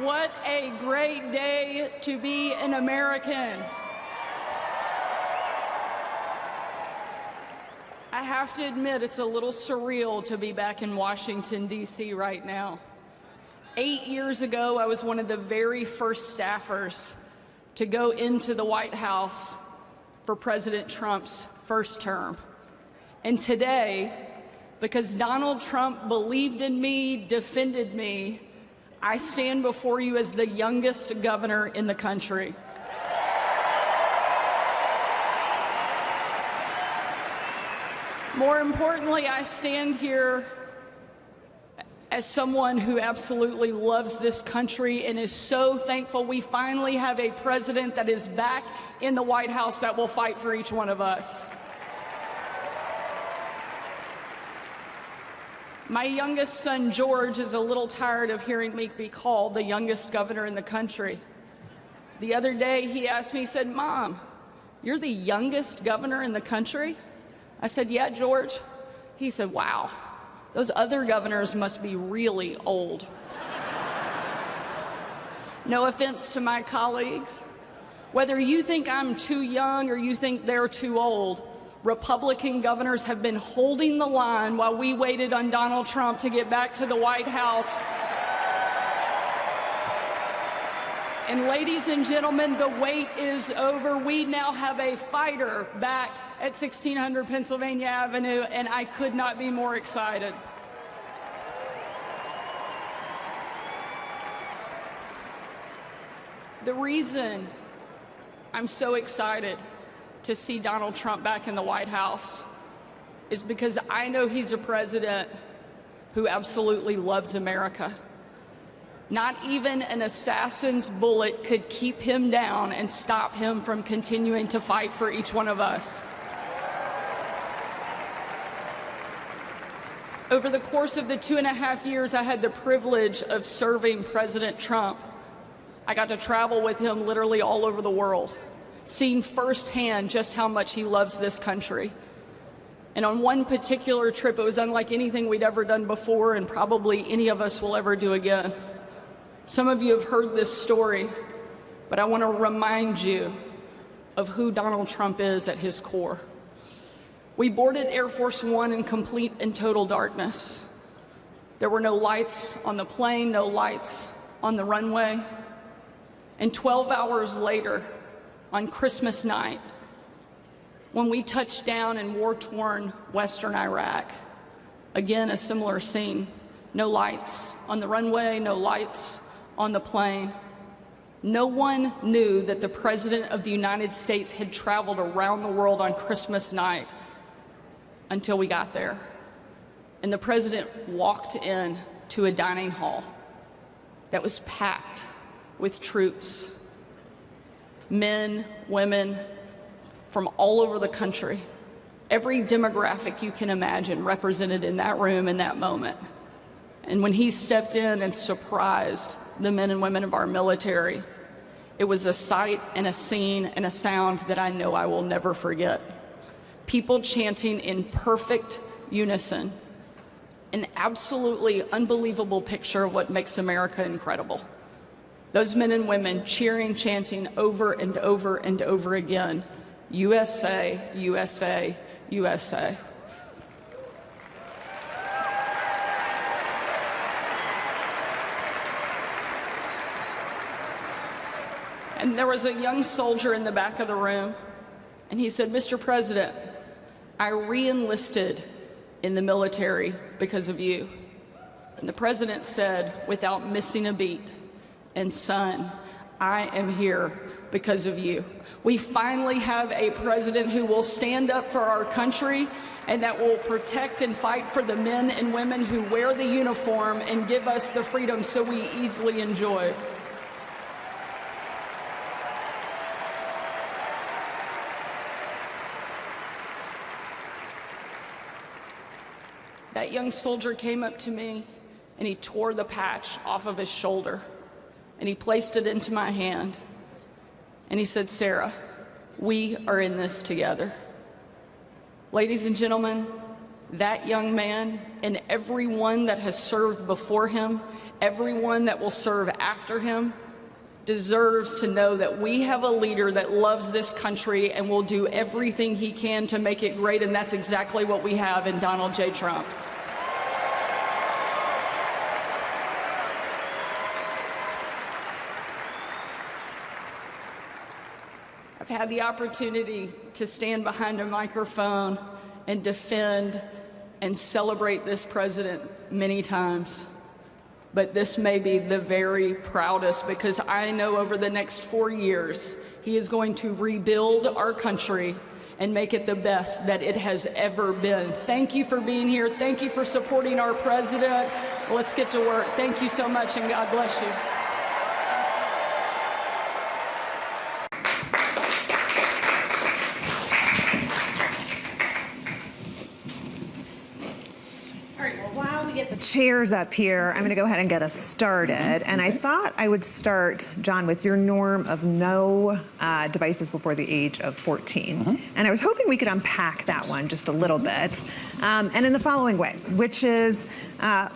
What a great day to be an American. I have to admit, it's a little surreal to be back in Washington, D.C. right now. 8 years ago, I was one of the very first staffers to go into the White House for President Trump's first term. And today, because Donald Trump believed in me, defended me, I stand before you as the youngest governor in the country. More importantly, I stand here as someone who absolutely loves this country and is so thankful we finally have a president that is back in the White House that will fight for each one of us. My youngest son, George, is a little tired of hearing me be called the youngest governor in the country. The other day, he asked me, he said, "Mom, you're the youngest governor in the country?" I said, "Yeah, George." He said, "Wow, those other governors must be really old." No offense to my colleagues. Whether you think I'm too young or you think they're too old, Republican governors have been holding the line while we waited on Donald Trump to get back to the White House. And ladies and gentlemen, the wait is over. We now have a fighter back at 1600 Pennsylvania Avenue, and I could not be more excited. The reason I'm so excited to see Donald Trump back in the White House is because I know he's a president who absolutely loves America. Not even an assassin's bullet could keep him down and stop him from continuing to fight for each one of us. Over the course of the 2.5 years I had the privilege of serving President Trump, I got to travel with him literally all over the world, seeing firsthand just how much he loves this country. And on one particular trip, it was unlike anything we'd ever done before and probably any of us will ever do again. Some of you have heard this story, but I want to remind you of who Donald Trump is at his core. We boarded Air Force One in complete and total darkness. There were no lights on the plane, no lights on the runway. And 12 hours later, on Christmas night, when we touched down in war-torn Western Iraq, again, a similar scene. No lights on the runway, no lights on the plane. No one knew that the President of the United States had traveled around the world on Christmas night until we got there. And the President walked in to a dining hall that was packed with troops, men, women from all over the country, every demographic you can imagine represented in that room in that moment. And when he stepped in and surprised the men and women of our military, it was a sight and a scene and a sound that I know I will never forget. People chanting in perfect unison, an absolutely unbelievable picture of what makes America incredible. Those men and women cheering, chanting over and over and over again, USA, USA, USA. And there was a young soldier in the back of the room, and he said, "Mr. President, I re-enlisted in the military because of you." And the President said, without missing a beat, "And son, I am here because of you." We finally have a president who will stand up for our country and that will protect and fight for the men and women who wear the uniform and give us the freedom so we easily enjoy. That young soldier came up to me and he tore the patch off of his shoulder and he placed it into my hand. And he said, "Sarah, we are in this together." Ladies and gentlemen, That young man and everyone that has served before him, everyone that will serve after him, deserves to know that we have a leader that loves this country and will do everything he can to make it great, and that's exactly what we have in Donald J. Trump. I've had the opportunity to stand behind a microphone and defend and celebrate this president many times. But this may be the very proudest, because I know over the next 4 years, he is going to rebuild our country and make it the best that it has ever been. Thank you for being here. Thank you for supporting our president. Let's get to work. Thank you so much, and God bless you. The chairs up here, I'm going to go ahead and get us started. And I thought I would start, John, with your norm of no devices before the age of 14. And I was hoping we could unpack that one just a little bit. And in the following way, which is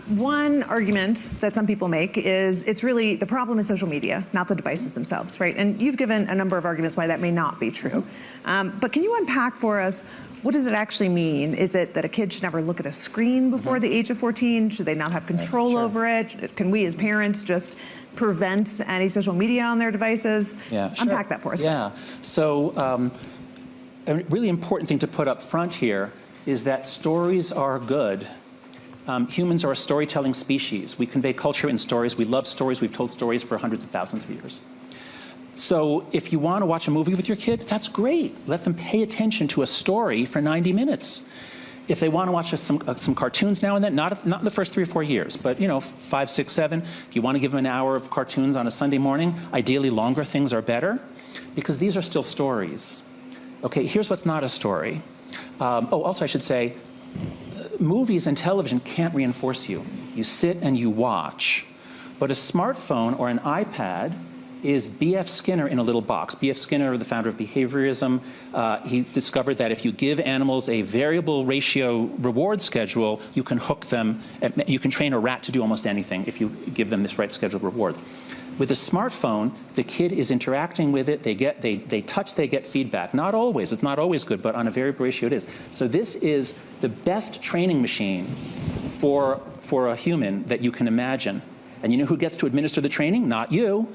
one argument that some people make is it's really the problem is social media, not the devices themselves, right? And you've given a number of arguments why that may not be true. But can you unpack for us, what does it actually mean? Is it that a kid should never look at a screen before the age of 14? Should they not have control over it? Can we as parents just prevent any social media on their devices? Unpack that for us. So a really important thing to put up front here is that stories are good. Humans are a storytelling species. We convey culture in stories. We love stories. We've told stories for hundreds of thousands of years. So if you want to watch a movie with your kid, that's great. Let them pay attention to a story for 90 minutes. If they want to watch some cartoons now and then, not in the first 3 or 4 years, but 5, 6, 7, if you want to give them an hour of cartoons on a Sunday morning, ideally longer things are better, because these are still stories. Okay, here's what's not a story. Also I should say, movies and television can't reinforce you. You sit and you watch. But a smartphone or an iPad is B.F. Skinner in a little box. B.F. Skinner, the founder of behaviorism, he discovered that if you give animals a variable ratio reward schedule, you can hook them, you can train a rat to do almost anything if you give them this right schedule of rewards. With a smartphone, the kid is interacting with it, they touch, they get feedback. Not always, it's not always good, but on a variable ratio it is. So this is the best training machine for a human that you can imagine. And you know who gets to administer the training? Not you.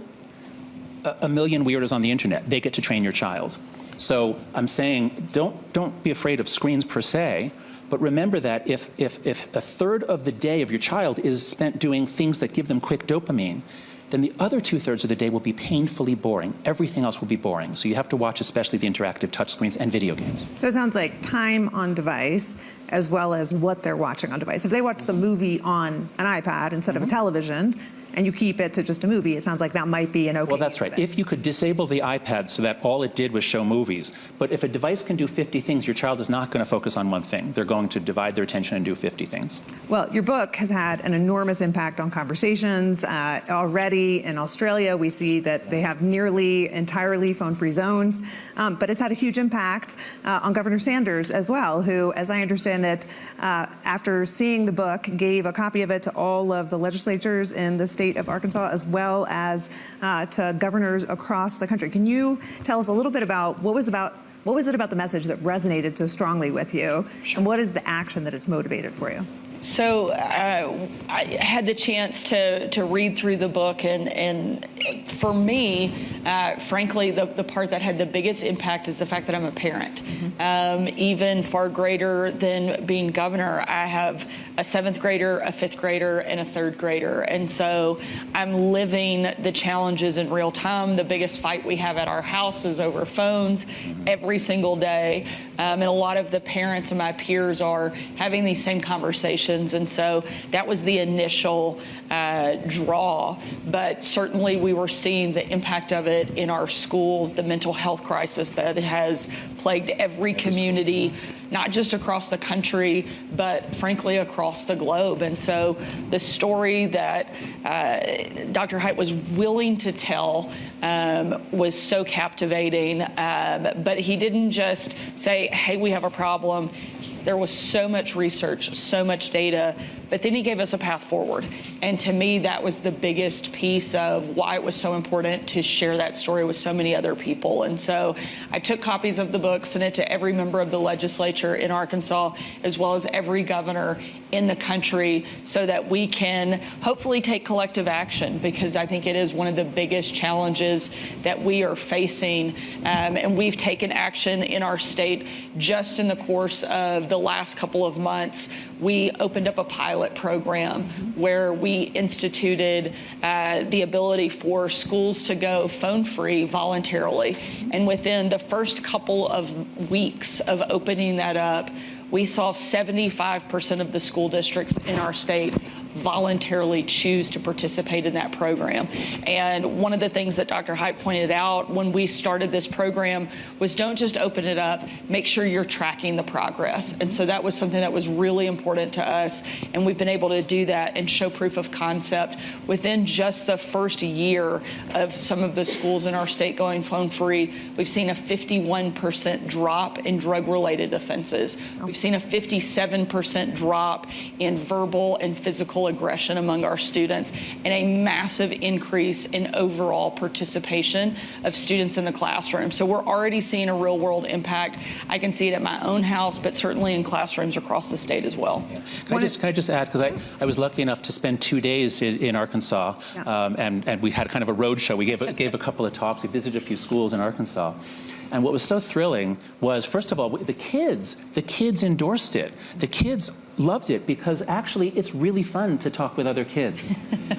A million weirdos on the internet. They get to train your child. So I'm saying don't be afraid of screens per se, but remember that if a third of the day of your child is spent doing things that give them quick dopamine, then the other 2/3 of the day will be painfully boring. Everything else will be boring. So you have to watch especially the interactive touchscreens and video games. So it sounds like time on device as well as what they're watching on device. If they watch the movie on an iPad instead of a television, and you keep it to just a movie, it sounds like that might be an okay. Well, that's right. If you could disable the iPad so that all it did was show movies, but if a device can do 50 things, your child is not going to focus on one thing. They're going to divide their attention and do 50 things. Well, your book has had an enormous impact on conversations. Already in Australia, we see that they have nearly entirely phone-free zones, but it's had a huge impact on Governor Sanders as well, who, as I understand it, after seeing the book, gave a copy of it to all of the legislatures in the state of Arkansas, as well as to governors across the country. Can you tell us a little bit about what was it about the message that resonated so strongly with you, and what is the action that it's motivated for you? So I had the chance to read through the book, and for me, frankly, the part that had the biggest impact is the fact that I'm a parent. Even far greater than being governor, I have a 7th grader, a 5th grader, and a 3rd grader. And so I'm living the challenges in real time. The biggest fight we have at our house is over phones every single day. And a lot of the parents and my peers are having these same conversations situations. And so that was the initial draw. But certainly we were seeing the impact of it in our schools, the mental health crisis that has plagued every community, not just across the country, but frankly across the globe. And so the story that Dr. Haidt was willing to tell was so captivating. But he didn't just say, hey, we have a problem. There was so much research, so much data, but then he gave us a path forward. And to me, that was the biggest piece of why it was so important to share that story with so many other people. And so I took copies of the book, sent it to every member of the legislature in Arkansas, as well as every governor in the country, so that we can hopefully take collective action, because I think it is one of the biggest challenges that we are facing. And we've taken action in our state just in the course of the last couple of months. We opened up a pilot program where we instituted the ability for schools to go phone-free voluntarily. And within the first couple of weeks of opening that up, we saw 75% of the school districts in our state voluntarily choose to participate in that program. And one of the things that Dr. Haidt pointed out when we started this program was, don't just open it up, make sure you're tracking the progress. And so that was something that was really important to us. And we've been able to do that and show proof of concept within just the first year of some of the schools in our state going phone free. We've seen a 51% drop in drug-related offenses. We've seen a 57% drop in verbal and physical aggression among our students, and a massive increase in overall participation of students in the classroom. So we're already seeing a real world impact. I can see it at my own house, but certainly in classrooms across the state as well. Yeah. Can I just add, because I was lucky enough to spend 2 days in Arkansas, and we had kind of a road show. We gave a couple of talks. We visited a few schools in Arkansas. And what was so thrilling was, first of all, the kids endorsed it. The kids loved it because actually it's really fun to talk with other kids.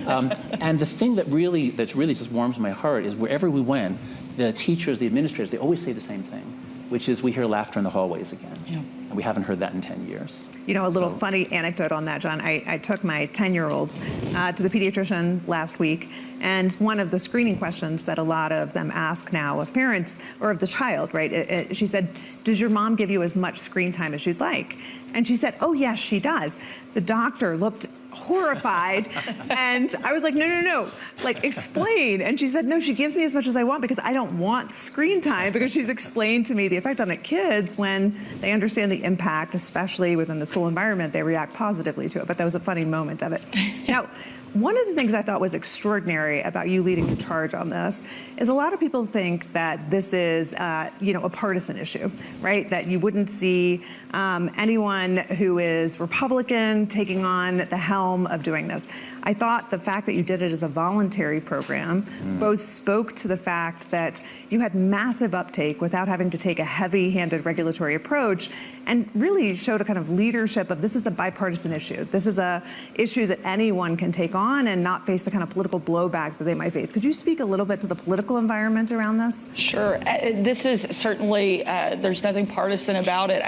And the thing that really just warms my heart is wherever we went, the teachers, the administrators, they always say the same thing, which is we hear laughter in the hallways again. Yeah. And we haven't heard that in 10 years. You know, a little funny anecdote on that, John. I took my 10-year-olds to the pediatrician last week, and one of the screening questions that a lot of them ask now of parents or of the child, right? She said, does your mom give you as much screen time as you'd like? And she said, oh, yes, she does. The doctor looked horrified, and I was like, no, like, explain. And she said, no, she gives me as much as I want because I don't want screen time, because she's explained to me the effect on the kids when they understand the impact, especially within the school environment, they react positively to it. But that was a funny moment of it. Now, one of the things I thought was extraordinary about you leading the charge on this is a lot of people think that this is, a partisan issue, right? That you wouldn't see anyone who is Republican taking on the helm of doing this. I thought the fact that you did it as a voluntary program both spoke to the fact that you had massive uptake without having to take a heavy-handed regulatory approach, and really showed a kind of leadership of, this is a bipartisan issue. This is a issue that anyone can take on and not face the kind of political blowback that they might face. Could you speak a little bit to the political environment around this? Sure. This is certainly, there's nothing partisan about it.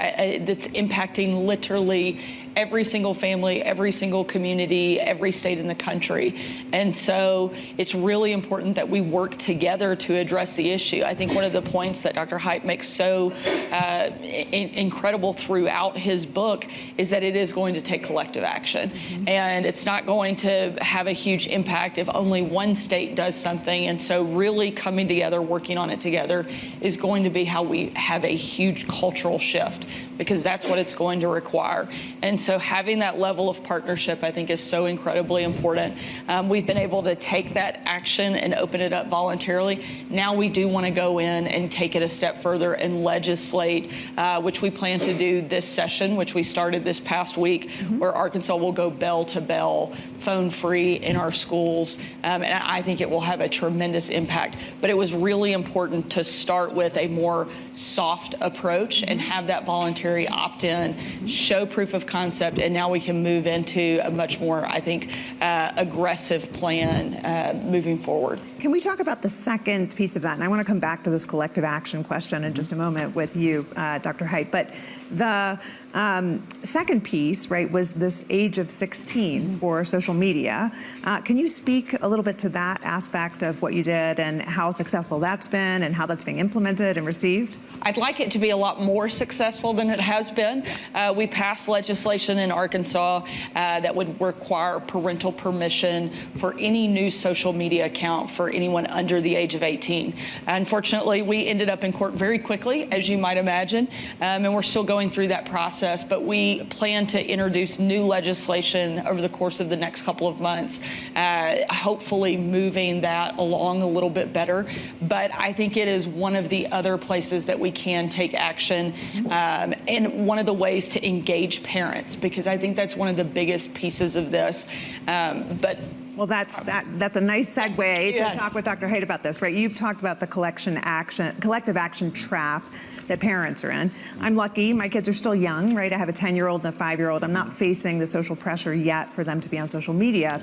It's impacting literally every single family, every single community, every state in the country. And so it's really important that we work together to address the issue. I think one of the points that Dr. Haidt makes so incredible throughout his book is that it is going to take collective action. And it's not going to have a huge impact if only one state does something. And so really coming together, working on it together is going to be how we have a huge cultural shift, because that's what it's going to require. And so having that level of partnership, I think, is so incredibly important. We've been able to take that action and open it up voluntarily. Now we do want to go in and take it a step further and legislate, which we plan to do this session, which we started this past week, where Arkansas will go bell to bell, phone free in our schools. And I think it will have a tremendous impact. But it was really important to start with a more soft approach and have that voluntary opt-in, show proof of concept, and now we can move into a much more, I think, aggressive plan moving forward. Can we talk about the second piece of that? And I want to come back to this collective action question in just a moment with you, Dr. Haidt. But Second piece, right, was this age of 16 for social media. Can you speak a little bit to that aspect of what you did and how successful that's been and how that's being implemented and received? I'd like it to be a lot more successful than it has been. We passed legislation in Arkansas that would require parental permission for any new social media account for anyone under the age of 18. Unfortunately, we ended up in court very quickly, as you might imagine, and we're still going through that process. But we plan to introduce new legislation over the course of the next couple of months, hopefully moving that along a little bit better. But I think it is one of the other places that we can take action, and one of the ways to engage parents, because I think that's one of the biggest pieces of this. Well, that's a nice segue to talk with Dr. Haidt about this, right? You've talked about the collective action trap that parents are in. I'm lucky, my kids are still young, right? I have a 10-year-old and a 5-year-old. I'm not facing the social pressure yet for them to be on social media.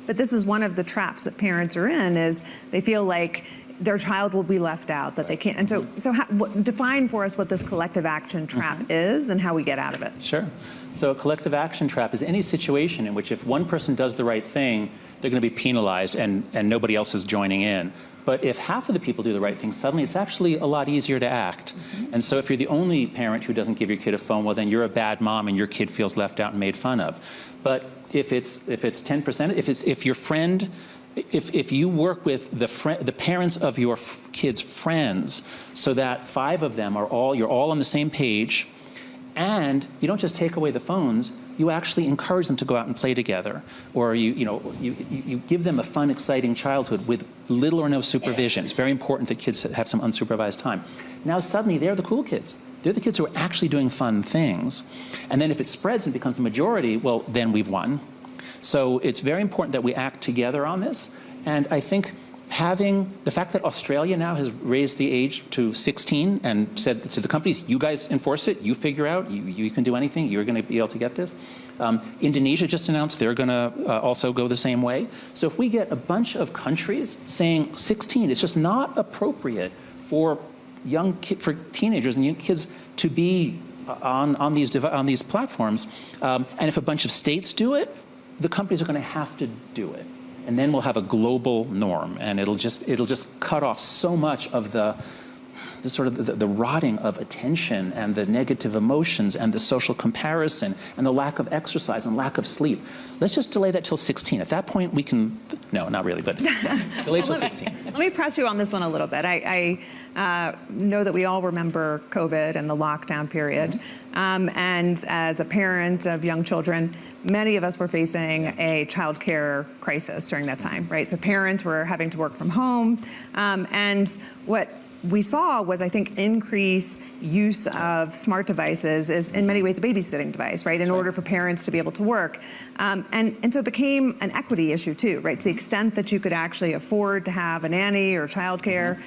But this is one of the traps that parents are in, is they feel like their child will be left out, that they can't. And so define for us what this collective action trap is and how we get out of it. Sure. So a collective action trap is any situation in which if one person does the right thing, they're going to be penalized and nobody else is joining in. But if half of the people do the right thing, suddenly it's actually a lot easier to act. And so if you're the only parent who doesn't give your kid a phone, well, then you're a bad mom and your kid feels left out and made fun of. But if it's 10%, if your friend, if you work with the parents of your kids' friends, so that 5 of them you're all on the same page, and you don't just take away the phones, you actually encourage them to go out and play together, or you give them a fun, exciting childhood with little or no supervision. It's very important that kids have some unsupervised time. Now suddenly they're the cool kids. They're the kids who are actually doing fun things. And then if it spreads and becomes a majority, well, then we've won. So it's very important that we act together on this. And I think having the fact that Australia now has raised the age to 16 and said to the companies, you guys enforce it, you figure out, you can do anything, you're going to be able to get this. Indonesia just announced they're going to also go the same way. So if we get a bunch of countries saying 16, it's just not appropriate for for teenagers and young kids to be on these platforms. And if a bunch of states do it, the companies are going to have to do it. And then we'll have a global norm, and it'll just cut off so much of the rotting of attention and the negative emotions and the social comparison and the lack of exercise and lack of sleep. Let's just delay that till 16. At that point, we can, no, not really, but yeah, delay till 16. Let me press you on this one a little bit. I know that we all remember COVID and the lockdown period. And as a parent of young children, many of us were facing a child care crisis during that time, right? So parents were having to work from home. And what we saw was, I think, increased use of smart devices is in many ways a babysitting device, right? In order for parents to be able to work. And so it became an equity issue too, right? To the extent that you could actually afford to have a nanny or childcare,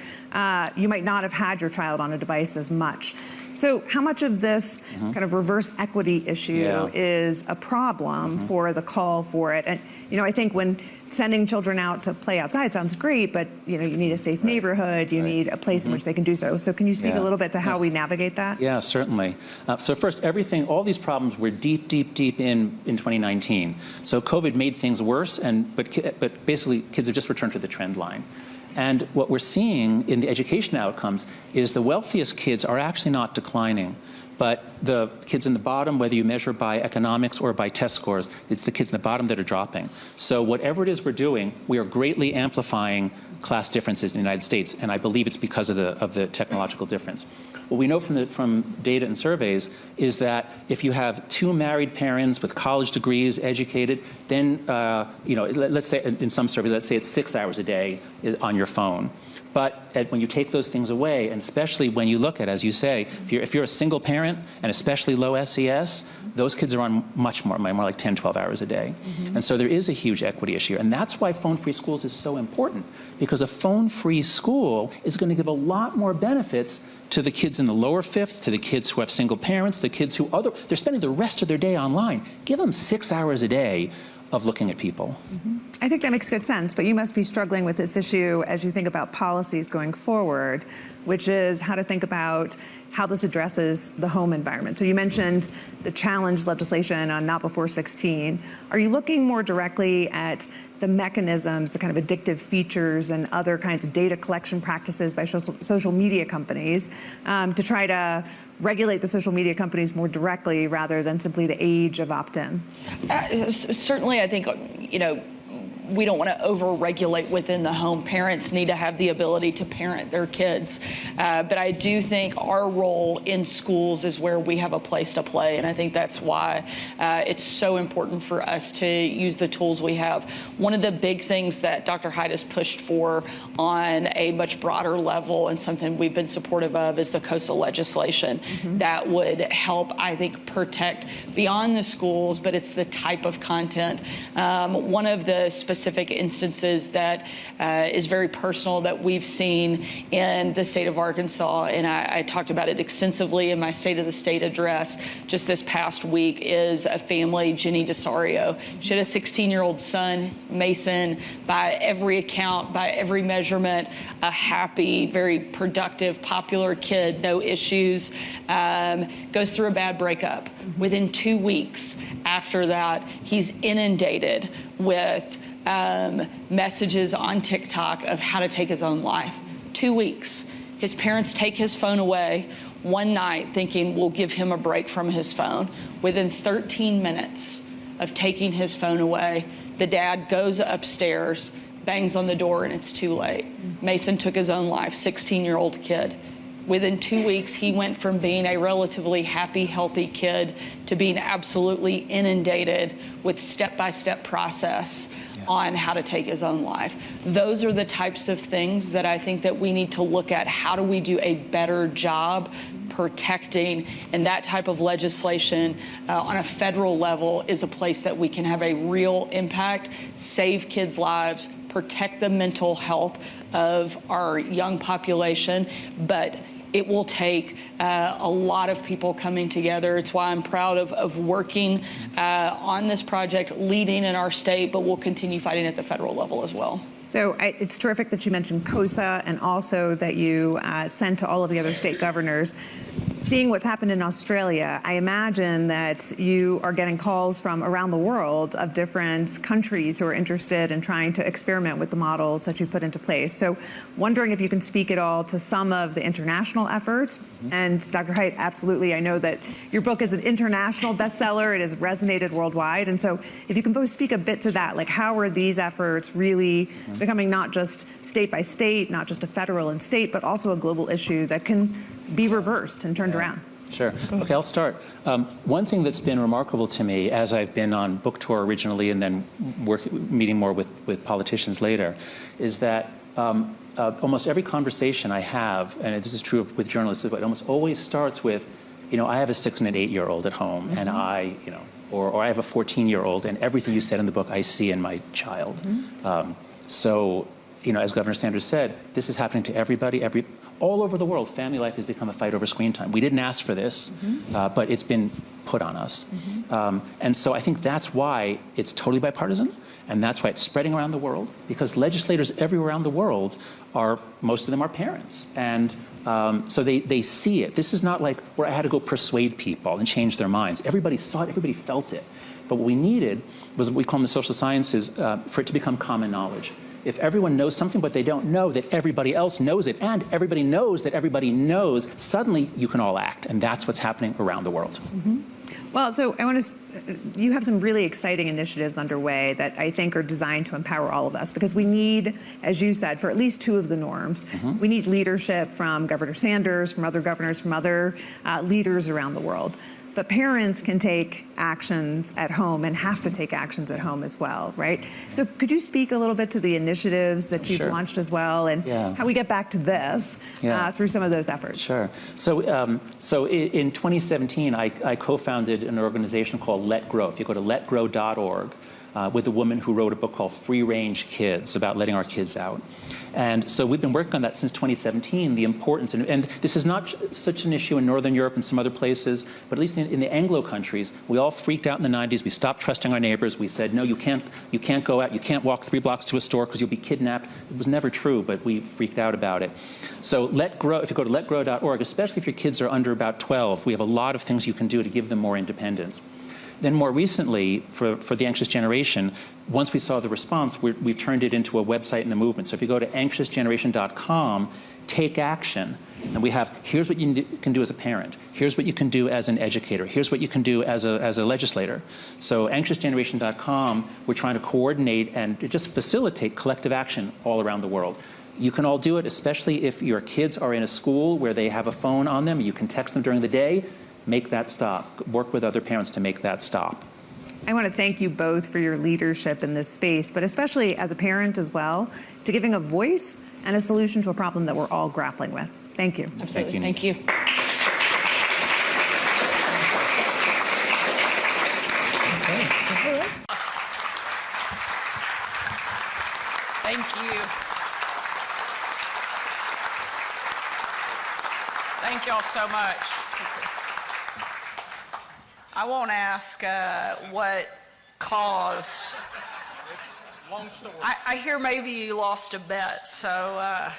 you might not have had your child on a device as much. So how much of this kind of reverse equity issue is a problem for the call for it? And, I think when sending children out to play outside sounds great, but, you need a safe neighborhood, you need a place in which they can do so. So can you speak a little bit to how we navigate that? Yeah, certainly. So first, all these problems were deep in 2019. So COVID made things worse, but basically kids have just returned to the trend line. And what we're seeing in the education outcomes is the wealthiest kids are actually not declining, but the kids in the bottom, whether you measure by economics or by test scores, it's the kids in the bottom that are dropping. So whatever it is we're doing, we are greatly amplifying class differences in the United States, and I believe it's because of the technological difference. What we know from data and surveys is that if you have 2 married parents with college degrees, educated, then let's say in some surveys, let's say it's 6 hours a day on your phone. But when you take those things away, and especially when you look at, as you say, if you're a single parent and especially low SES, those kids are on much more like 10, 12 hours a day. And so there is a huge equity issue. And that's why phone-free schools is so important, because a phone-free school is going to give a lot more benefits to the kids in the lower fifth, to the kids who have single parents, the kids who they're spending the rest of their day online. Give them 6 hours a day of looking at people. I think that makes good sense, but you must be struggling with this issue as you think about policies going forward, which is how to think about how this addresses the home environment. So you mentioned the challenge legislation on not before 16. Are you looking more directly at the mechanisms, the kind of addictive features and other kinds of data collection practices by social media companies to try to regulate the social media companies more directly rather than simply the age of opt-in? Certainly, I think, we don't want to over-regulate within the home. Parents need to have the ability to parent their kids. But I do think our role in schools is where we have a place to play. And I think that's why it's so important for us to use the tools we have. One of the big things that Dr. Hyde has pushed for on a much broader level and something we've been supportive of is the COSA legislation that would help, I think, protect beyond the schools, but it's the type of content. One of the specific instances that is very personal that we've seen in the state of Arkansas, and I talked about it extensively in my State of the State address just this past week, is a family, Jenny DeSario. She had a 16-year-old son, Mason, by every account, by every measurement, a happy, very productive, popular kid, no issues, goes through a bad breakup. Within 2 weeks after that, he's inundated with messages on TikTok of how to take his own life. 2 weeks. His parents take his phone away one night thinking we'll give him a break from his phone. Within 13 minutes of taking his phone away, the dad goes upstairs, bangs on the door, and it's too late. Mason took his own life, 16-year-old kid. Within 2 weeks, he went from being a relatively happy, healthy kid to being absolutely inundated with step-by-step process on how to take his own life. Those are the types of things that I think that we need to look at. How do we do a better job protecting? And that type of legislation on a federal level is a place that we can have a real impact, save kids' lives, protect the mental health of our young population, but it will take a lot of people coming together. It's why I'm proud of working on this project, leading in our state, but we'll continue fighting at the federal level as well. So it's terrific that you mentioned COSA and also that you sent to all of the other state governors. Seeing what's happened in Australia, I imagine that you are getting calls from around the world of different countries who are interested in trying to experiment with the models that you put into place. So wondering if you can speak at all to some of the international efforts. And Dr. Haidt, absolutely, I know that your book is an international bestseller. It has resonated worldwide. And so if you can both speak a bit to that, like how are these efforts really becoming not just state by state, not just a federal and state, but also a global issue that can be reversed and turned around? Sure. Okay, I'll start. One thing that's been remarkable to me as I've been on book tour originally and then meeting more with politicians later is that almost every conversation I have, and this is true with journalists, but it almost always starts with, I have a 6 and an 8-year-old at home, and or I have a 14-year-old, and everything you said in the book I see in my child. So, as Governor Sanders said, this is happening to everybody, all over the world. Family life has become a fight over screen time. We didn't ask for this, but it's been put on us. And so I think that's why it's totally bipartisan, and that's why it's spreading around the world, because legislators everywhere around the world most of them are parents. And so they see it. This is not like where I had to go persuade people and change their minds. Everybody saw it, everybody felt it. But what we needed was what we call in the social sciences for it to become common knowledge. If everyone knows something but they don't know that everybody else knows it, and everybody knows that everybody knows, suddenly you can all act. And that's what's happening around the world. Well, so you have some really exciting initiatives underway that I think are designed to empower all of us, because we need, as you said, for at least 2 of the norms, we need leadership from Governor Sanders, from other governors, from other leaders around the world. But parents can take actions at home and have to take actions at home as well, right? So could you speak a little bit to the initiatives that you've launched as well, and how we get back to this through some of those efforts? Sure. So in 2017, I co-founded an organization called Let Grow. If you go to letgrow.org, with a woman who wrote a book called Free Range Kids, about letting our kids out. And so we've been working on that since 2017, the importance, and this is not such an issue in Northern Europe and some other places, but at least in the Anglo countries, we all freaked out in the 90s. We stopped trusting our neighbors. We said, no, you can't go out, you can't walk 3 blocks to a store because you'll be kidnapped. It was never true, but we freaked out about it. So Let Grow, if you go to letgrow.org, especially if your kids are under about 12, we have a lot of things you can do to give them more independence. Then more recently, for the anxious generation, once we saw the response, we've turned it into a website and a movement. So if you go to anxiousgeneration.com, take action. And we have, here's what you can do as a parent. Here's what you can do as an educator. Here's what you can do as a legislator. So anxiousgeneration.com, we're trying to coordinate and just facilitate collective action all around the world. You can all do it, especially if your kids are in a school where they have a phone on them. You can text them during the day. Make that stop. Work with other parents to make that stop. I want to thank you both for your leadership in this space, but especially as a parent as well, to giving a voice and a solution to a problem that we're all grappling with. Thank you. Absolutely. Thank you. Thank you. Thank y'all so much. I won't ask what caused. Long story. I hear maybe you lost a bet, so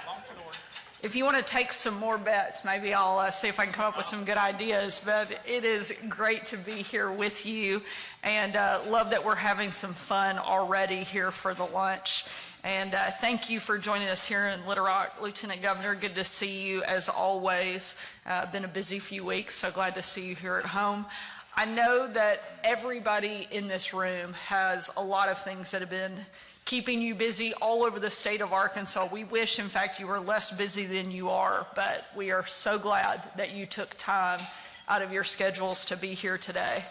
if you want to take some more bets, maybe I'll see if I can come up with some good ideas. But it is great to be here with you, and love that we're having some fun already here for the lunch. And thank you for joining us here in Little Rock, Lieutenant Governor. Good to see you as always. Been a busy few weeks, so glad to see you here at home. I know that everybody in this room has a lot of things that have been keeping you busy all over the state of Arkansas. We wish, in fact, you were less busy than you are, but we are so glad that you took time out of your schedules to be here today.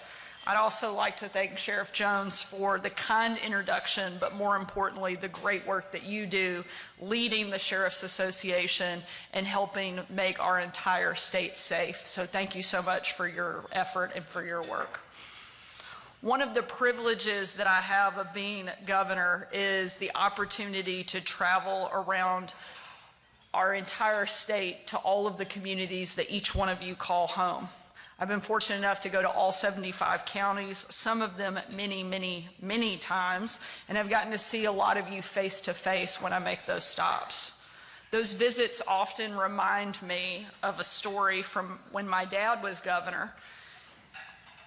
I'd also like to thank Sheriff Jones for the kind introduction, but more importantly, the great work that you do leading the Sheriff's Association and helping make our entire state safe. So thank you so much for your effort and for your work. One of the privileges that I have of being governor is the opportunity to travel around our entire state to all of the communities that each one of you call home. I've been fortunate enough to go to all 75 counties, some of them many, many, many times, and I've gotten to see a lot of you face to face when I make those stops. Those visits often remind me of a story from when my dad was governor.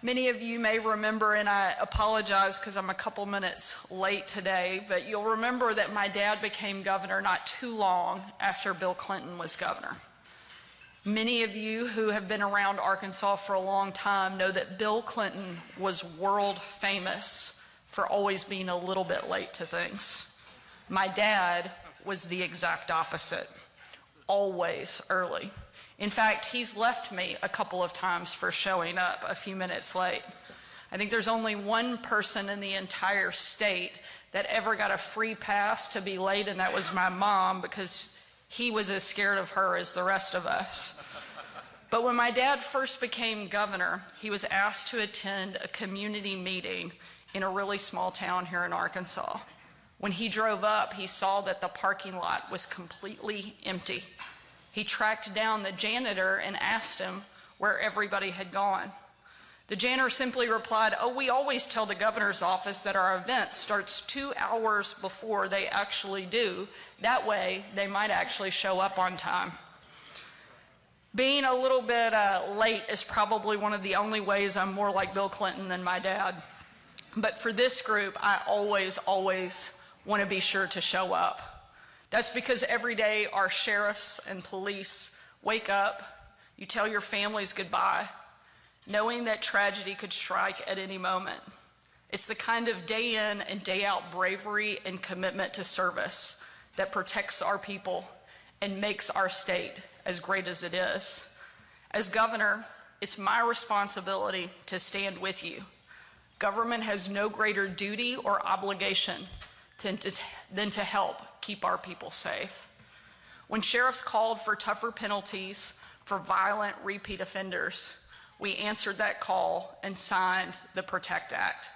Many of you may remember, and I apologize because I'm a couple minutes late today, but you'll remember that my dad became governor not too long after Bill Clinton was governor. Many of you who have been around Arkansas for a long time know that Bill Clinton was world famous for always being a little bit late to things. My dad was the exact opposite, always early. In fact, he's left me a couple of times for showing up a few minutes late. I think there's only one person in the entire state that ever got a free pass to be late, and that was my mom, because he was as scared of her as the rest of us. But when my dad first became governor, he was asked to attend a community meeting in a really small town here in Arkansas. When he drove up, he saw that the parking lot was completely empty. He tracked down the janitor and asked him where everybody had gone. The janitor simply replied, "Oh, we always tell the governor's office that our event starts 2 hours before they actually do. That way, they might actually show up on time." Being a little bit late is probably one of the only ways I'm more like Bill Clinton than my dad. But for this group, I always want to be sure to show up. That's because every day our sheriffs and police wake up, you tell your families goodbye, knowing that tragedy could strike at any moment. It's the kind of day in and day out bravery and commitment to service that protects our people and makes our state as great as it is. As governor, it's my responsibility to stand with you. Government has no greater duty or obligation than to help keep our people safe. When sheriffs called for tougher penalties for violent repeat offenders, we answered that call and signed the PROTECT Act.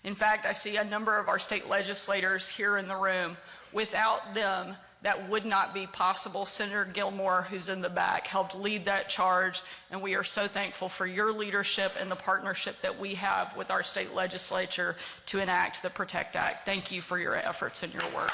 In fact, I see a number of our state legislators here in the room. Without them, that would not be possible. Senator Gilmore, who's in the back, helped lead that charge, and we are so thankful for your leadership and the partnership that we have with our state legislature to enact the PROTECT Act. Thank you for your efforts and your work.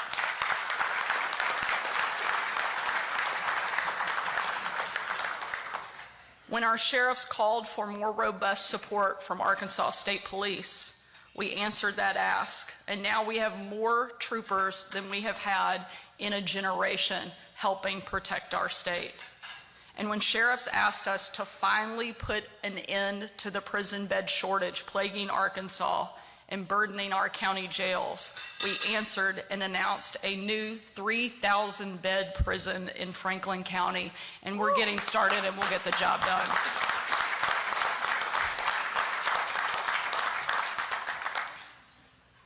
When our sheriffs called for more robust support from Arkansas State Police, we answered that ask, and now we have more troopers than we have had in a generation helping protect our state. And when sheriffs asked us to finally put an end to the prison bed shortage plaguing Arkansas and burdening our county jails, we answered and announced a new 3,000 bed prison in Franklin County, and we're getting started and we'll get the job done.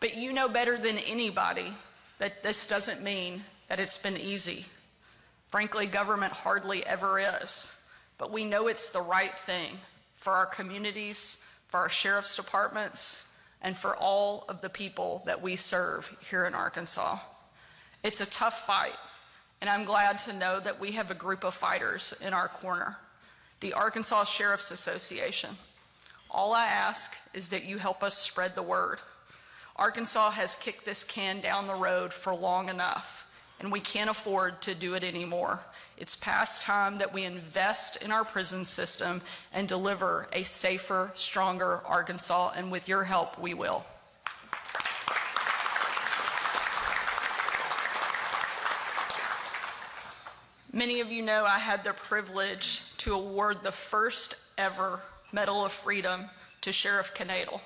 But you know better than anybody that this doesn't mean that it's been easy. Frankly, government hardly ever is. But we know it's the right thing for our communities, for our sheriff's departments, and for all of the people that we serve here in Arkansas. It's a tough fight, and I'm glad to know that we have a group of fighters in our corner, the Arkansas Sheriff's Association. All I ask is that you help us spread the word. Arkansas has kicked this can down the road for long enough, and we can't afford to do it anymore. It's past time that we invest in our prison system and deliver a safer, stronger Arkansas, and with your help, we will. Many of you know I had the privilege to award the first ever Medal of Freedom to Sheriff Knadel.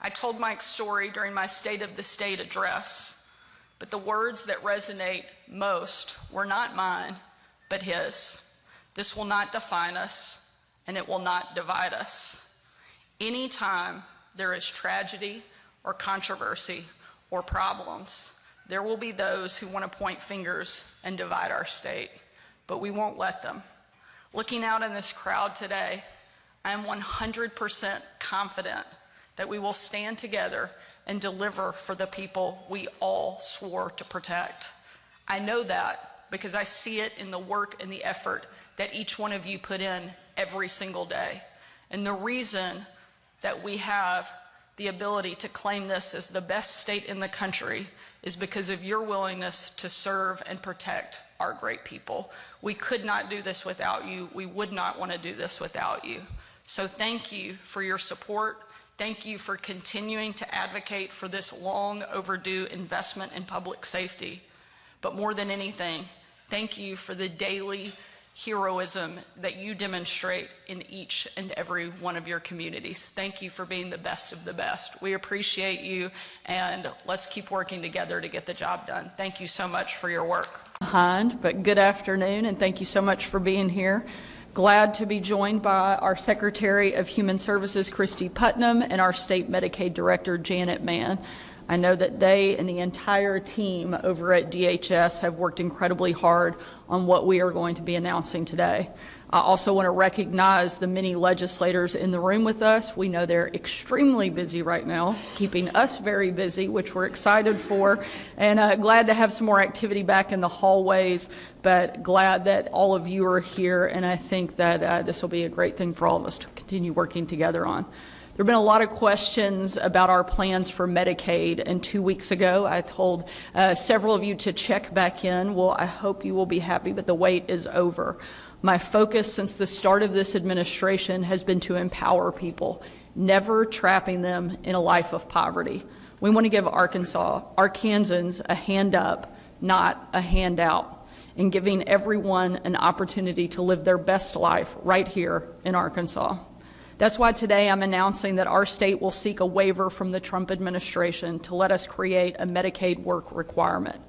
I told Mike's story during my State of the State address, but the words that resonate most were not mine, but his. This will not define us, and it will not divide us. Anytime there is tragedy or controversy or problems, there will be those who want to point fingers and divide our state, but we won't let them. Looking out in this crowd today, I am 100% confident that we will stand together and deliver for the people we all swore to protect. I know that because I see it in the work and the effort that each one of you put in every single day. And the reason that we have the ability to claim this as the best state in the country is because of your willingness to serve and protect our great people. We could not do this without you. We would not want to do this without you. So thank you for your support. Thank you for continuing to advocate for this long overdue investment in public safety. But more than anything, thank you for the daily heroism that you demonstrate in each and every one of your communities. Thank you for being the best of the best. We appreciate you, and let's keep working together to get the job done. Thank you so much for your work. But good afternoon, and thank you so much for being here. Glad to be joined by our Secretary of Human Services, Christy Putnam, and our State Medicaid Director, Janet Mann. I know that they and the entire team over at DHS have worked incredibly hard on what we are going to be announcing today. I also want to recognize the many legislators in the room with us. We know they're extremely busy right now, keeping us very busy, which we're excited for, and glad to have some more activity back in the hallways, but glad that all of you are here, and I think that this will be a great thing for all of us to continue working together on. There have been a lot of questions about our plans for Medicaid, and 2 weeks ago I told several of you to check back in. Well, I hope you will be happy, but the wait is over. My focus since the start of this administration has been to empower people, never trapping them in a life of poverty. We want to give Arkansans a hand up, not a handout, and giving everyone an opportunity to live their best life right here in Arkansas. That's why today I'm announcing that our state will seek a waiver from the Trump administration to let us create a Medicaid work requirement.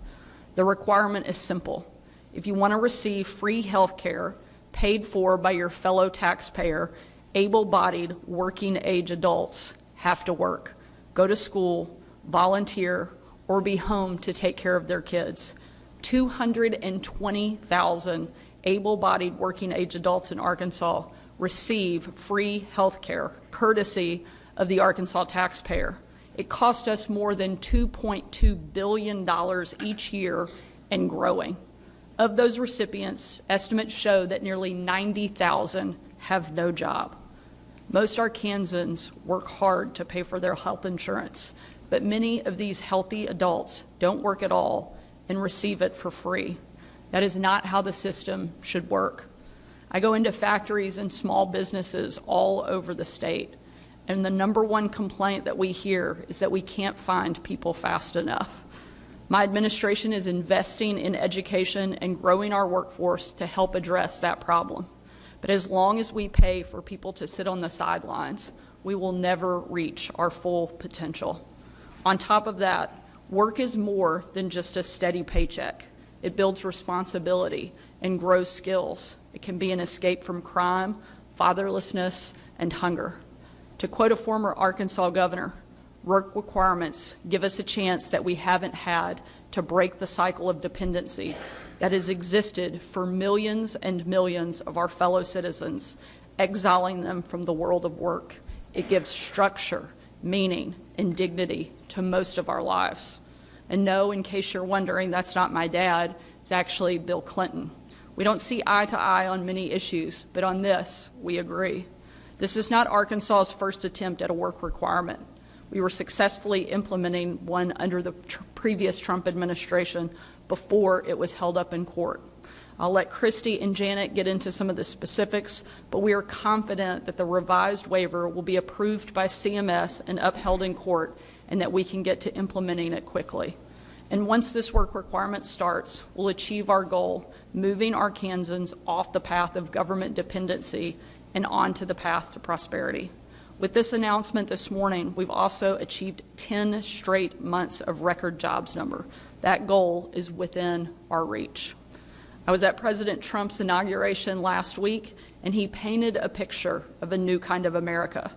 The requirement is simple. If you want to receive free health care paid for by your fellow taxpayer, able-bodied working age adults have to work, go to school, volunteer, or be home to take care of their kids. 220,000 able-bodied working age adults in Arkansas receive free health care, courtesy of the Arkansas taxpayer. It cost us more than $2.2 billion each year and growing. Of those recipients, estimates show that nearly 90,000 have no job. Most Arkansans work hard to pay for their health insurance, but many of these healthy adults don't work at all and receive it for free. That is not how the system should work. I go into factories and small businesses all over the state, and the number one complaint that we hear is that we can't find people fast enough. My administration is investing in education and growing our workforce to help address that problem. But as long as we pay for people to sit on the sidelines, we will never reach our full potential. On top of that, work is more than just a steady paycheck. It builds responsibility and grows skills. It can be an escape from crime, fatherlessness, and hunger. To quote a former Arkansas governor, work requirements give us a chance that we haven't had to break the cycle of dependency that has existed for millions and millions of our fellow citizens, exiling them from the world of work. It gives structure, meaning, and dignity to most of our lives. And no, in case you're wondering, that's not my dad, it's actually Bill Clinton. We don't see eye to eye on many issues, but on this, we agree. This is not Arkansas's first attempt at a work requirement. We were successfully implementing one under the previous Trump administration before it was held up in court. I'll let Christy and Janet get into some of the specifics, but we are confident that the revised waiver will be approved by CMS and upheld in court, and that we can get to implementing it quickly. And once this work requirement starts, we'll achieve our goal, moving Arkansans off the path of government dependency and onto the path to prosperity. With this announcement this morning, we've also achieved 10 straight months of record jobs number. That goal is within our reach. I was at President Trump's inauguration last week, and he painted a picture of a new kind of America,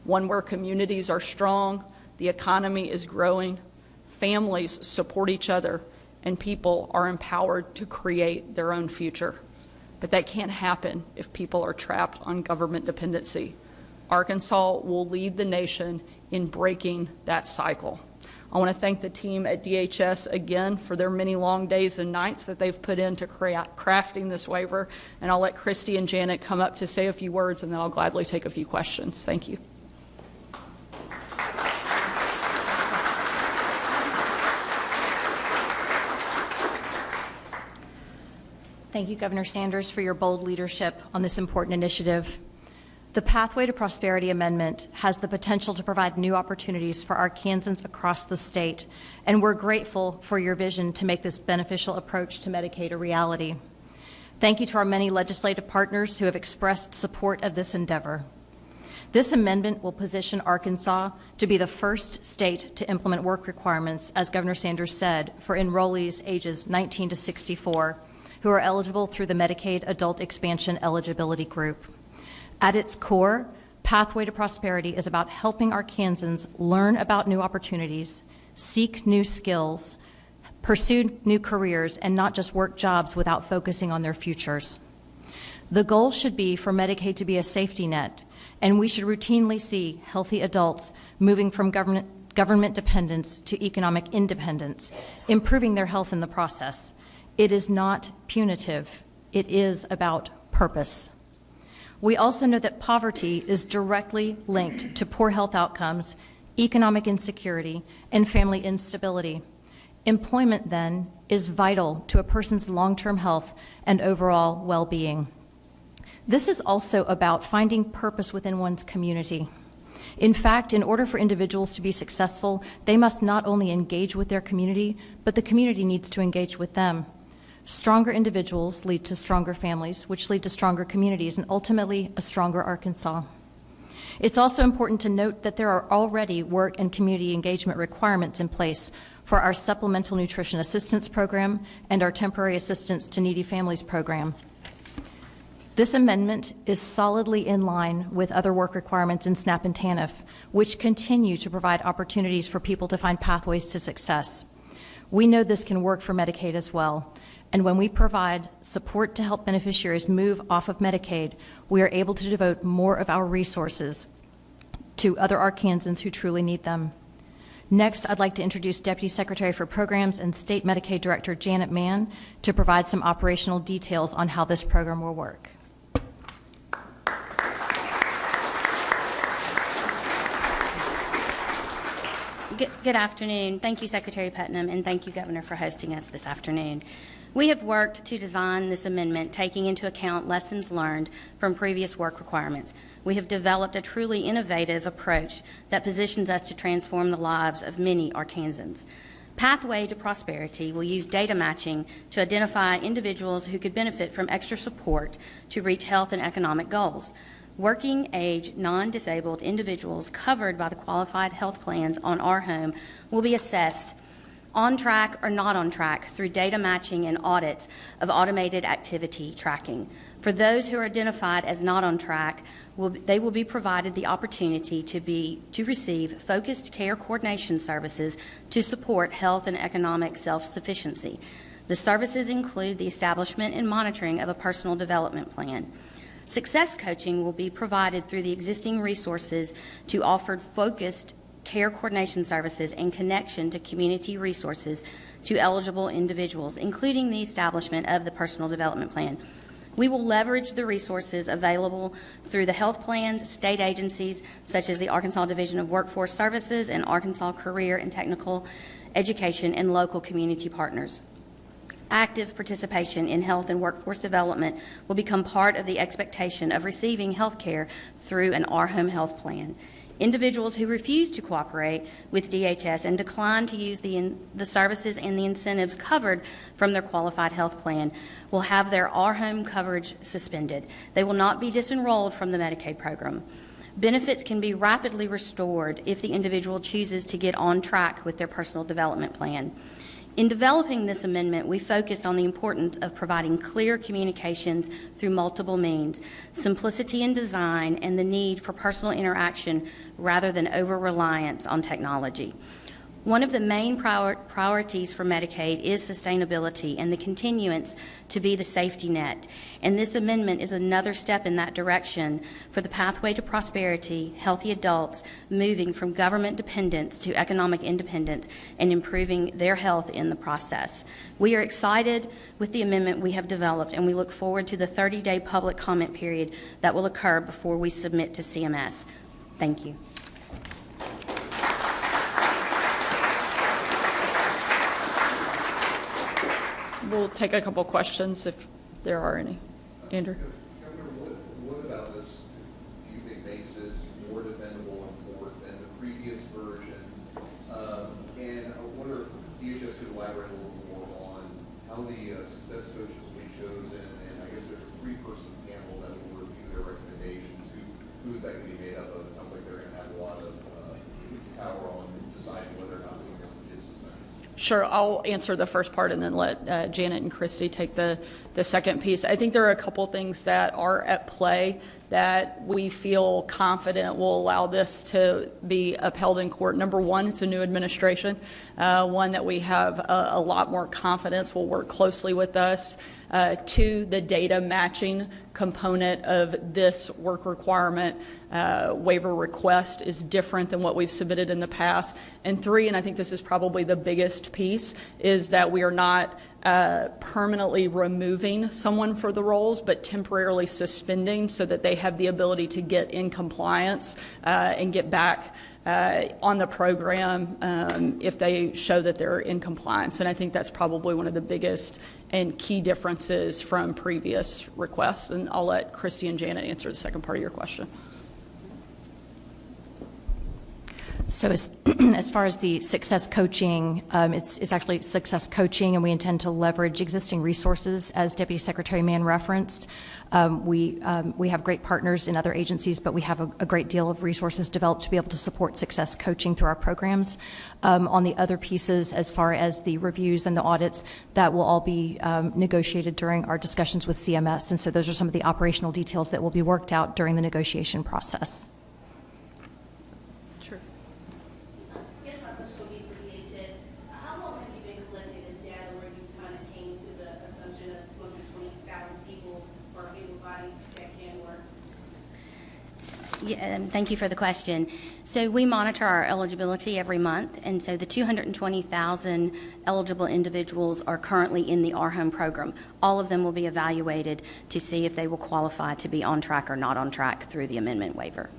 one where communities are strong, the economy is growing, families support each other, and people are empowered to create their own future. But that can't happen if people are trapped on government dependency. Arkansas will lead the nation in breaking that cycle. I want to thank the team at DHS again for their many long days and nights that they've put into crafting this waiver. And I'll let Christy and Janet come up to say a few words, and then I'll gladly take a few questions. Thank you. Thank you, Governor Sanders, for your bold leadership on this important initiative. The Pathway to Prosperity Amendment has the potential to provide new opportunities for Arkansans across the state, and we're grateful for your vision to make this beneficial approach to Medicaid a reality. Thank you to our many legislative partners who have expressed support of this endeavor. This amendment will position Arkansas to be the first state to implement work requirements, as Governor Sanders said, for enrollees ages 19 to 64 who are eligible through the Medicaid Adult Expansion Eligibility Group. At its core, Pathway to Prosperity is about helping Arkansans learn about new opportunities, seek new skills, pursue new careers, and not just work jobs without focusing on their futures. The goal should be for Medicaid to be a safety net, and we should routinely see healthy adults moving from government dependence to economic independence, improving their health in the process. It is not punitive. It is about purpose. We also know that poverty is directly linked to poor health outcomes, economic insecurity, and family instability. Employment, then, is vital to a person's long-term health and overall well-being. This is also about finding purpose within one's community. In fact, in order for individuals to be successful, they must not only engage with their community, but the community needs to engage with them. Stronger individuals lead to stronger families, which lead to stronger communities, and ultimately a stronger Arkansas. It's also important to note that there are already work and community engagement requirements in place for our Supplemental Nutrition Assistance Program and our Temporary Assistance to Needy Families Program. This amendment is solidly in line with other work requirements in SNAP and TANF, which continue to provide opportunities for people to find pathways to success. We know this can work for Medicaid as well. And when we provide support to help beneficiaries move off of Medicaid, we are able to devote more of our resources to other Arkansans who truly need them. Next, I'd like to introduce Deputy Secretary for Programs and State Medicaid Director Janet Mann to provide some operational details on how this program will work. Good afternoon. Thank you, Secretary Putnam, and thank you, Governor, for hosting us this afternoon. We have worked to design this amendment taking into account lessons learned from previous work requirements. We have developed a truly innovative approach that positions us to transform the lives of many Arkansans. Pathway to Prosperity will use data matching to identify individuals who could benefit from extra support to reach health and economic goals. Working age non-disabled individuals covered by the qualified health plans on our home will be assessed on track or not on track through data matching and audits of automated activity tracking. For those who are identified as not on track, they will be provided the opportunity to receive focused care coordination services to support health and economic self-sufficiency. The services include the establishment and monitoring of a personal development plan. Success coaching will be provided through the existing resources to offer focused care coordination services and connection to community resources to eligible individuals, including the establishment of the personal development plan. We will leverage the resources available through the health plans, state agencies such as the Arkansas Division of Workforce Services and Arkansas Career and Technical Education, and local community partners. Active participation in health and workforce development will become part of the expectation of receiving health care through an Our Home Health Plan. Individuals who refuse to cooperate with DHS and decline to use the services and the incentives covered from their qualified health plan will have their Our Home coverage suspended. They will not be disenrolled from the Medicaid program. Benefits can be rapidly restored if the individual chooses to get on track with their personal development plan. In developing this amendment, we focused on the importance of providing clear communications through multiple means, simplicity in design, and the need for personal interaction rather than over-reliance on technology. One of the main priorities for Medicaid is sustainability and the continuance to be the safety net, and this amendment is another step in that direction for the pathway to prosperity, healthy adults moving from government dependence to economic independence and improving their health in the process. We are excited with the amendment we have developed, and we look forward to the 30-day public comment period that will occur before we submit to CMS. Thank you. We'll take a couple questions if there are any. Andrew? Governor, what about this do you think makes it more defendable in court than the previous version? And I wonder if DHS could elaborate a little more on how the success coaches will be chosen, and I guess there's a three-person panel that will review their recommendations. Who is that going to be made up of? It sounds like they're going to have a lot of power on deciding whether or not someone is suspended. Sure, I'll answer the first part and then let Janet and Christy take the second piece. I think there are a couple things that are at play that we feel confident will allow this to be upheld in court. Number one, it's a new administration, one that we have a lot more confidence will work closely with us. Two, the data matching component of this work requirement waiver request is different than what we've submitted in the past. And three, and I think this is probably the biggest piece, is that we are not permanently removing someone for the roles, but temporarily suspending so that they have the ability to get in compliance and get back on the program if they show that they're in compliance. And I think that's probably one of the biggest and key differences from previous requests. And I'll let Christy and Janet answer the second part of your question. So as far as the success coaching, it's actually success coaching, and we intend to leverage existing resources, as Deputy Secretary Mann referenced. We have great partners in other agencies, but we have a great deal of resources developed to be able to support success coaching through our programs. On the other pieces, as far as the reviews and the audits, that will all be negotiated during our discussions with CMS, and so those are some of the operational details that will be worked out during the negotiation process. Sure. Here's my question will be for DHS. How long have you been collecting this data where you kind of came to the assumption of 220,000 people or able bodies that can work? Thank you for the question. So we monitor our eligibility every month, and so the 220,000 eligible individuals are currently in the Our Home program. All of them will be evaluated to see if they will qualify to be on track or not on track through the amendment waiver.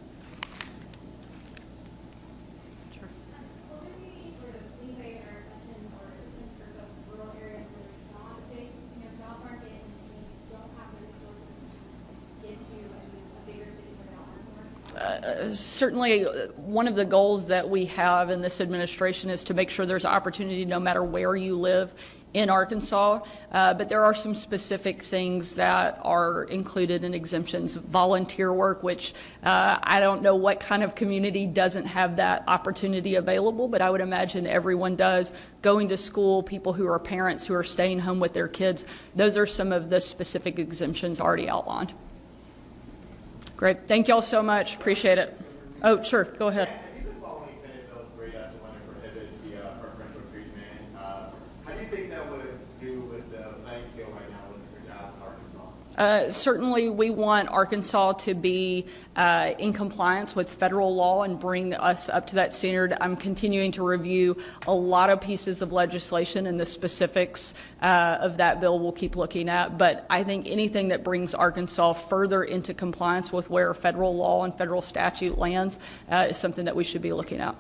Will there be any sort of leeway or exceptions or assistance for those rural areas where there's not a big, job market and they don't have the resources to get to a bigger city where they don't earn more? Certainly, one of the goals that we have in this administration is to make sure there's opportunity no matter where you live in Arkansas, but there are some specific things that are included in exemptions. Volunteer work, which I don't know what kind of community doesn't have that opportunity available, but I would imagine everyone does. Going to school, people who are parents who are staying home with their kids, those are some of the specific exemptions already outlined. Great. Thank you all so much. Appreciate it. Oh, sure. Go ahead. Have you been following Senate Bill 3 as the one that prohibits the preferential treatment? How do you think that would do with the playing field right now with the job in Arkansas? Certainly, we want Arkansas to be in compliance with federal law and bring us up to that standard. I'm continuing to review a lot of pieces of legislation, and the specifics of that bill we'll keep looking at. But I think anything that brings Arkansas further into compliance with where federal law and federal statute lands is something that we should be looking at.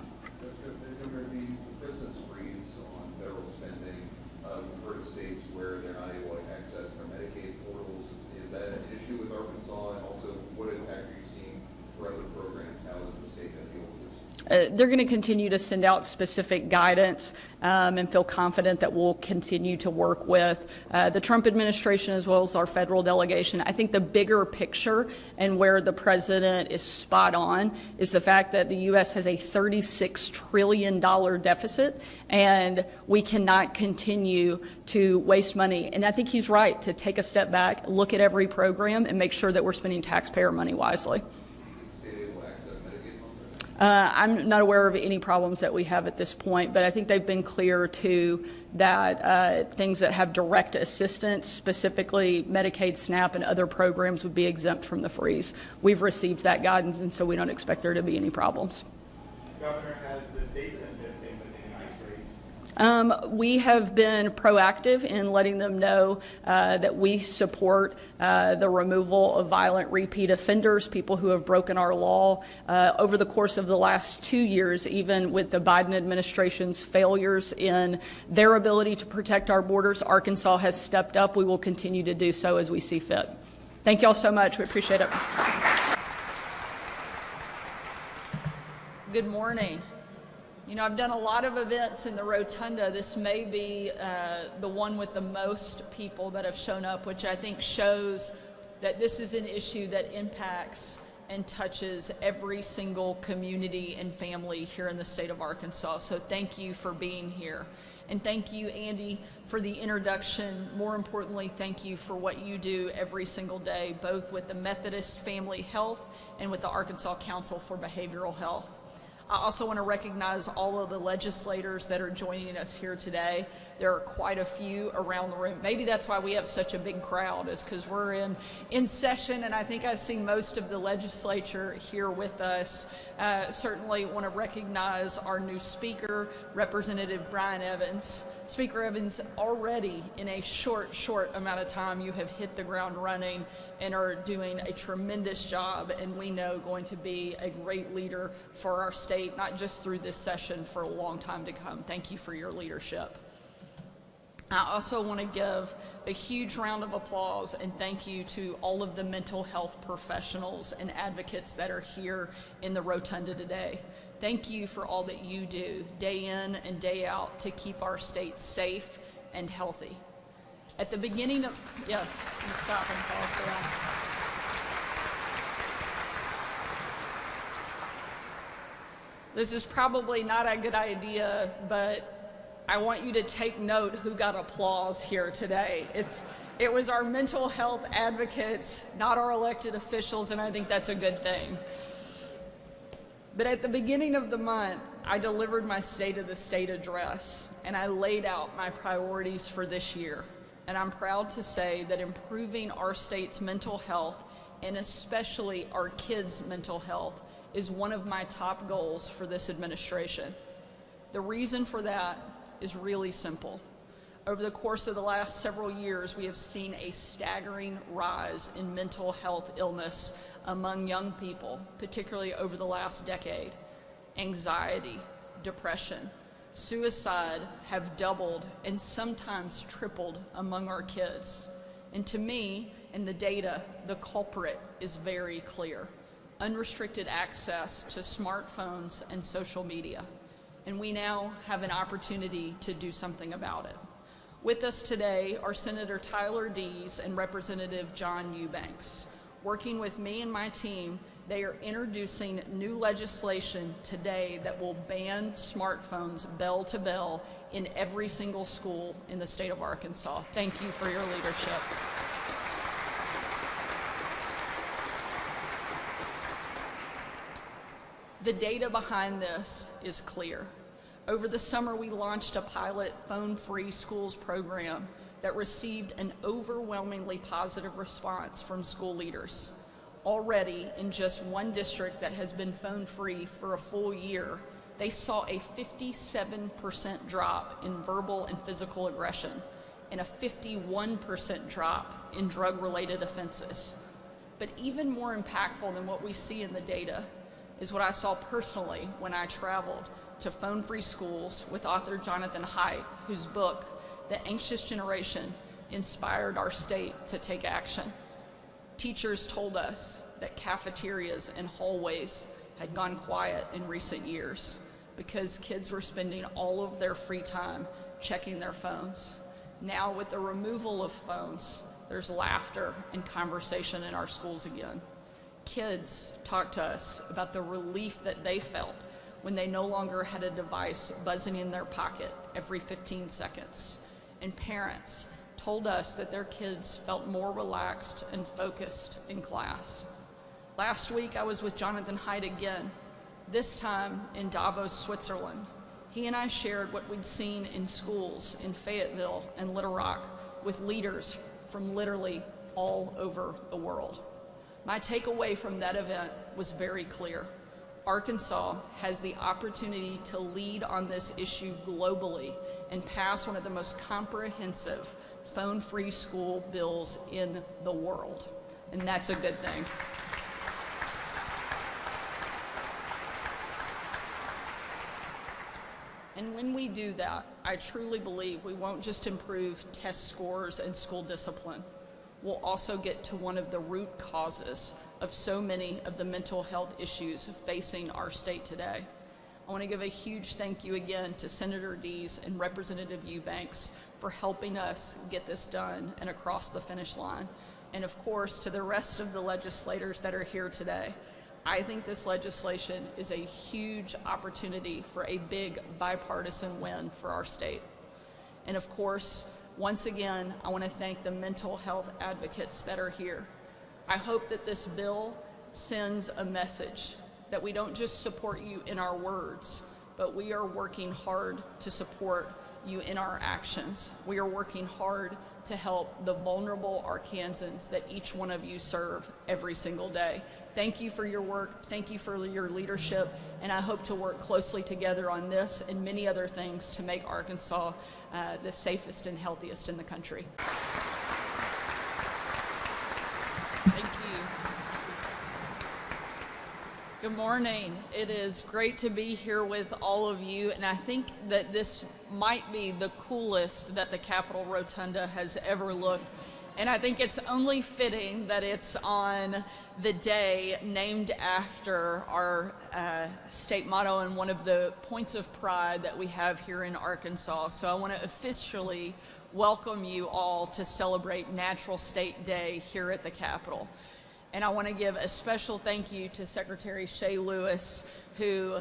Governor, the president's freeze on federal spending, we've heard of states where they're not able to access their Medicaid portals. Is that an issue with Arkansas? And also, what impact are you seeing for other programs? How is the state going to deal with this? They're going to continue to send out specific guidance and feel confident that we'll continue to work with the Trump administration as well as our federal delegation. I think the bigger picture and where the president is spot on is the fact that the U.S. has a $36 trillion deficit, and we cannot continue to waste money. And I think he's right to take a step back, look at every program, and make sure that we're spending taxpayer money wisely. I'm not aware of any problems that we have at this point, but I think they've been clear too that things that have direct assistance, specifically Medicaid, SNAP, and other programs would be exempt from the freeze. We've received that guidance, and so we don't expect there to be any problems. Governor, has the state been assisting with any ice raids? We have been proactive in letting them know that we support the removal of violent repeat offenders, people who have broken our law. Over the course of the last 2 years, even with the Biden administration's failures in their ability to protect our borders, Arkansas has stepped up. We will continue to do so as we see fit. Thank you all so much. We appreciate it. Good morning. You know, I've done a lot of events in the Rotunda. This may be the one with the most people that have shown up, which I think shows that this is an issue that impacts and touches every single community and family here in the state of Arkansas. So thank you for being here. And thank you, Andy, for the introduction. More importantly, thank you for what you do every single day, both with the Methodist Family Health and with the Arkansas Council for Behavioral Health. I also want to recognize all of the legislators that are joining us here today. There are quite a few around the room. Maybe that's why we have such a big crowd, is because we're in session, and I think I've seen most of the legislature here with us. Certainly want to recognize our new speaker, Representative Brian Evans. Speaker Evans, already in a short amount of time, you have hit the ground running and are doing a tremendous job, and we know going to be a great leader for our state, not just through this session, for a long time to come. Thank you for your leadership. I also want to give a huge round of applause and thank you to all of the mental health professionals and advocates that are here in the Rotunda today. Thank you for all that you do day in and day out to keep our state safe and healthy. At the beginning of, yes, you stop and pause for that. This is probably not a good idea, but I want you to take note who got applause here today. It was our mental health advocates, not our elected officials, and I think that's a good thing. But at the beginning of the month, I delivered my State of the State address, and I laid out my priorities for this year. And I'm proud to say that improving our state's mental health and especially our kids' mental health, is one of my top goals for this administration. The reason for that is really simple. Over the course of the last several years, we have seen a staggering rise in mental health illness among young people, particularly over the last decade. Anxiety, depression, suicide have doubled and sometimes tripled among our kids. And to me, in the data, the culprit is very clear: unrestricted access to smartphones and social media. And we now have an opportunity to do something about it. With us today are Senator Tyler Dees and Representative John Eubanks. Working with me and my team, they are introducing new legislation today that will ban smartphones bell to bell in every single school in the state of Arkansas. Thank you for your leadership. The data behind this is clear. Over the summer, we launched a pilot phone-free schools program that received an overwhelmingly positive response from school leaders. Already, in just one district that has been phone-free for a full year, they saw a 57% drop in verbal and physical aggression and a 51% drop in drug-related offenses. But even more impactful than what we see in the data is what I saw personally when I traveled to phone-free schools with author Jonathan Haidt, whose book, The Anxious Generation, inspired our state to take action. Teachers told us that cafeterias and hallways had gone quiet in recent years because kids were spending all of their free time checking their phones. Now, with the removal of phones, there's laughter and conversation in our schools again. Kids talk to us about the relief that they felt when they no longer had a device buzzing in their pocket every 15 seconds. And parents told us that their kids felt more relaxed and focused in class. Last week, I was with Jonathan Haidt again, this time in Davos, Switzerland. He and I shared what we'd seen in schools in Fayetteville and Little Rock with leaders from literally all over the world. My takeaway from that event was very clear. Arkansas has the opportunity to lead on this issue globally and pass one of the most comprehensive phone-free school bills in the world. And that's a good thing. And when we do that, I truly believe we won't just improve test scores and school discipline. We'll also get to one of the root causes of so many of the mental health issues facing our state today. I want to give a huge thank you again to Senator Dees and Representative Eubanks for helping us get this done and across the finish line. And of course, to the rest of the legislators that are here today, I think this legislation is a huge opportunity for a big bipartisan win for our state. And of course, once again, I want to thank the mental health advocates that are here. I hope that this bill sends a message that we don't just support you in our words, but we are working hard to support you in our actions. We are working hard to help the vulnerable Arkansans that each one of you serve every single day. Thank you for your work. Thank you for your leadership. And I hope to work closely together on this and many other things to make Arkansas the safest and healthiest in the country. Thank you. Good morning. It is great to be here with all of you, and I think that this might be the coolest that the Capitol Rotunda has ever looked. And I think it's only fitting that it's on the day named after our state motto and one of the points of pride that we have here in Arkansas. So I want to officially welcome you all to celebrate Natural State Day here at the Capitol. And I want to give a special thank you to Secretary Shay Lewis, who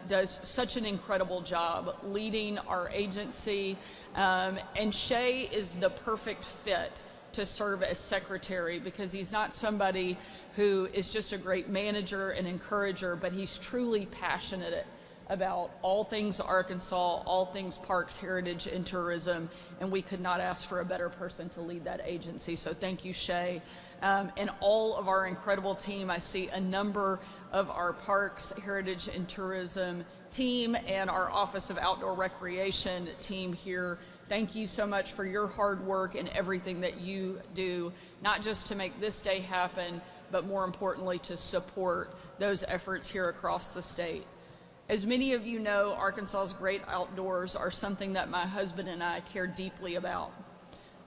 does such an incredible job leading our agency. And Shay is the perfect fit to serve as secretary because he's not somebody who is just a great manager and encourager, but he's truly passionate about all things Arkansas, all things parks, heritage, and tourism, and we could not ask for a better person to lead that agency. So thank you, Shay. And all of our incredible team. I see a number of our parks, heritage, and tourism team and our Office of Outdoor Recreation team here. Thank you so much for your hard work and everything that you do, not just to make this day happen, but more importantly, to support those efforts here across the state. As many of you know, Arkansas's great outdoors are something that my husband and I care deeply about.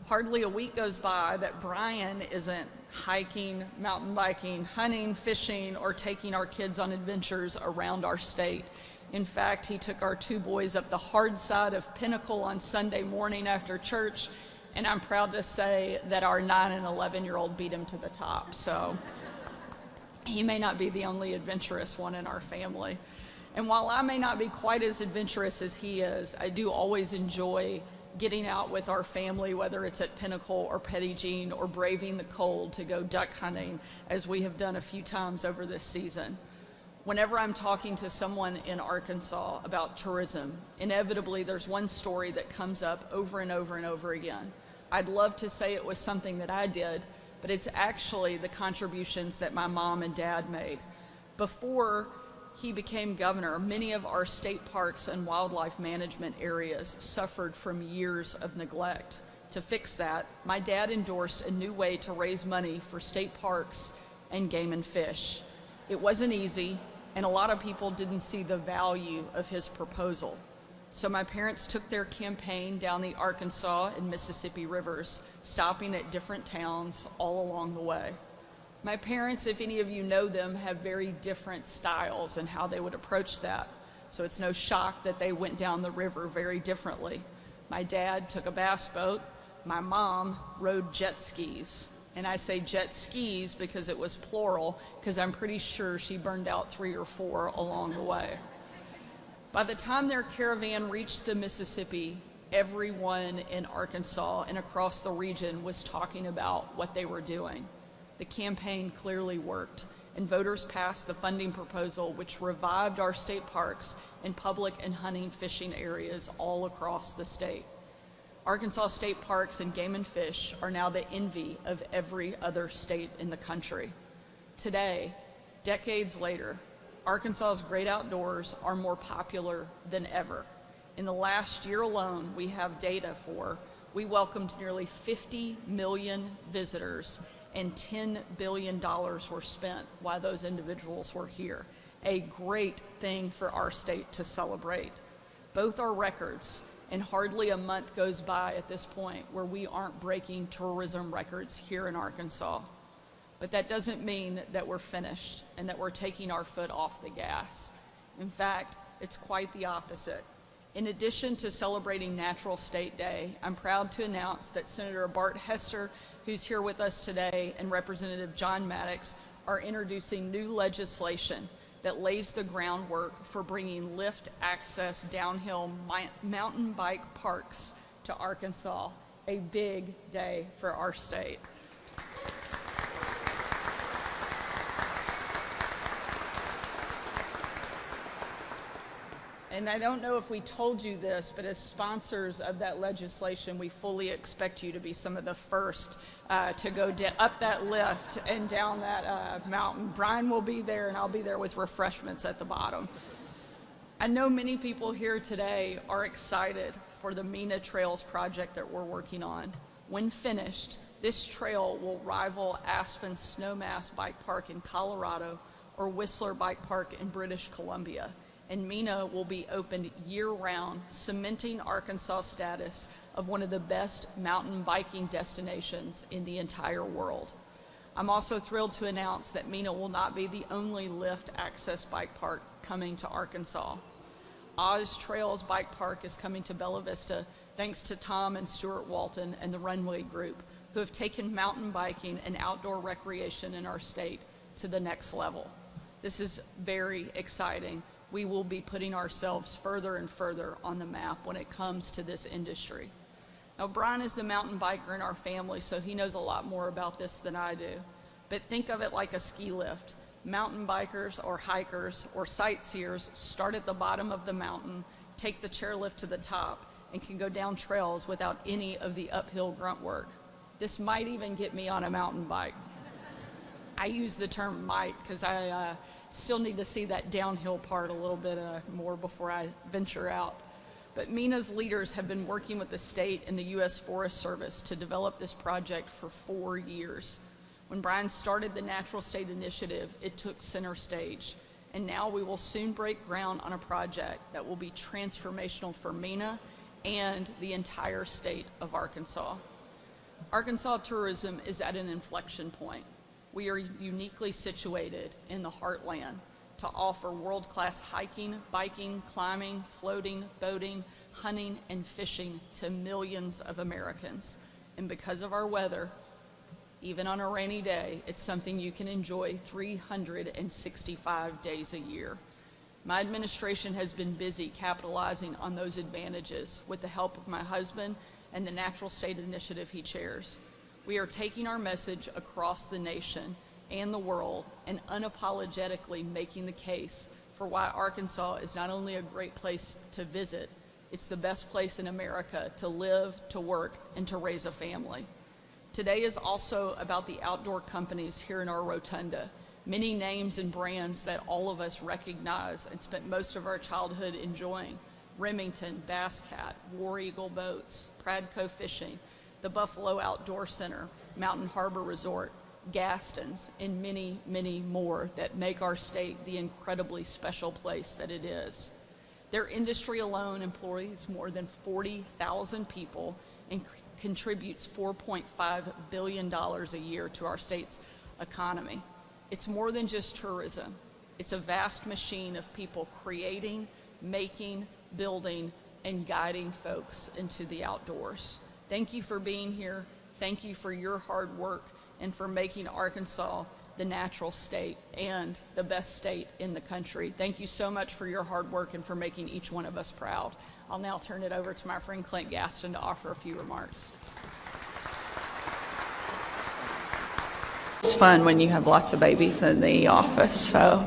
Hardly a week goes by that Brian isn't hiking, mountain biking, hunting, fishing, or taking our kids on adventures around our state. In fact, he took our two boys up the hard side of Pinnacle on Sunday morning after church, and I'm proud to say that our 9 and 11-year-old beat him to the top. So he may not be the only adventurous one in our family. And while I may not be quite as adventurous as he is, I do always enjoy getting out with our family, whether it's at Pinnacle or Petit Jean or braving the cold to go duck hunting, as we have done a few times over this season. Whenever I'm talking to someone in Arkansas about tourism, inevitably there's one story that comes up over and over and over again. I'd love to say it was something that I did, but it's actually the contributions that my mom and dad made. Before he became governor, many of our state parks and wildlife management areas suffered from years of neglect. To fix that, my dad endorsed a new way to raise money for state parks and game and fish. It wasn't easy, and a lot of people didn't see the value of his proposal. So my parents took their campaign down the Arkansas and Mississippi rivers, stopping at different towns all along the way. My parents, if any of you know them, have very different styles in how they would approach that. So it's no shock that they went down the river very differently. My dad took a bass boat. My mom rode jet skis. And I say jet skis because it was plural, because I'm pretty sure she burned out 3 or 4 along the way. By the time their caravan reached the Mississippi, everyone in Arkansas and across the region was talking about what they were doing. The campaign clearly worked, and voters passed the funding proposal which revived our state parks and public and hunting fishing areas all across the state. Arkansas state parks and game and fish are now the envy of every other state in the country. Today, decades later, Arkansas's great outdoors are more popular than ever. In the last year alone, we have data for, we welcomed nearly 50 million visitors and $10 billion were spent while those individuals were here. A great thing for our state to celebrate. Both are records, and hardly a month goes by at this point where we aren't breaking tourism records here in Arkansas. But that doesn't mean that we're finished and that we're taking our foot off the gas. In fact, it's quite the opposite. In addition to celebrating Natural State Day, I'm proud to announce that Senator Bart Hester, who's here with us today, and Representative John Maddox are introducing new legislation that lays the groundwork for bringing lift access downhill mountain bike parks to Arkansas. A big day for our state. And I don't know if we told you this, but as sponsors of that legislation, we fully expect you to be some of the first to go up that lift and down that mountain. Brian will be there, and I'll be there with refreshments at the bottom. I know many people here today are excited for the MENA Trails project that we're working on. When finished, this trail will rival Aspen Snowmass Bike Park in Colorado or Whistler Bike Park in British Columbia. And MENA will be opened year-round, cementing Arkansas' status of one of the best mountain biking destinations in the entire world. I'm also thrilled to announce that MENA will not be the only lift access bike park coming to Arkansas. Oz Trails Bike Park is coming to Bella Vista thanks to Tom and Stuart Walton and the Runway Group, who have taken mountain biking and outdoor recreation in our state to the next level. This is very exciting. We will be putting ourselves further and further on the map when it comes to this industry. Now, Brian is the mountain biker in our family, so he knows a lot more about this than I do. But think of it like a ski lift. Mountain bikers or hikers or sightseers start at the bottom of the mountain, take the chairlift to the top, and can go down trails without any of the uphill grunt work. This might even get me on a mountain bike. I use the term might because I still need to see that downhill part a little bit more before I venture out. But MENA's leaders have been working with the state and the U.S. Forest Service to develop this project for 4 years. When Brian started the Natural State Initiative, it took center stage. And now we will soon break ground on a project that will be transformational for MENA and the entire state of Arkansas. Arkansas tourism is at an inflection point. We are uniquely situated in the heartland to offer world-class hiking, biking, climbing, floating, boating, hunting, and fishing to millions of Americans. And because of our weather, even on a rainy day, it's something you can enjoy 365 days a year. My administration has been busy capitalizing on those advantages with the help of my husband and the Natural State Initiative he chairs. We are taking our message across the nation and the world and unapologetically making the case for why Arkansas is not only a great place to visit, it's the best place in America to live, to work, and to raise a family. Today is also about the outdoor companies here in our rotunda, many names and brands that all of us recognize and spent most of our childhood enjoying. Remington, Bass Cat, War Eagle Boats, Pradco Fishing, the Buffalo Outdoor Center, Mountain Harbor Resort, Gaston's, and many, many more that make our state the incredibly special place that it is. Their industry alone employs more than 40,000 people and contributes $4.5 billion a year to our state's economy. It's more than just tourism. It's a vast machine of people creating, making, building, and guiding folks into the outdoors. Thank you for being here. Thank you for your hard work and for making Arkansas the natural state and the best state in the country. Thank you so much for your hard work and for making each one of us proud. I'll now turn it over to my friend Clint Gaston to offer a few remarks. It's fun when you have lots of babies in the office. So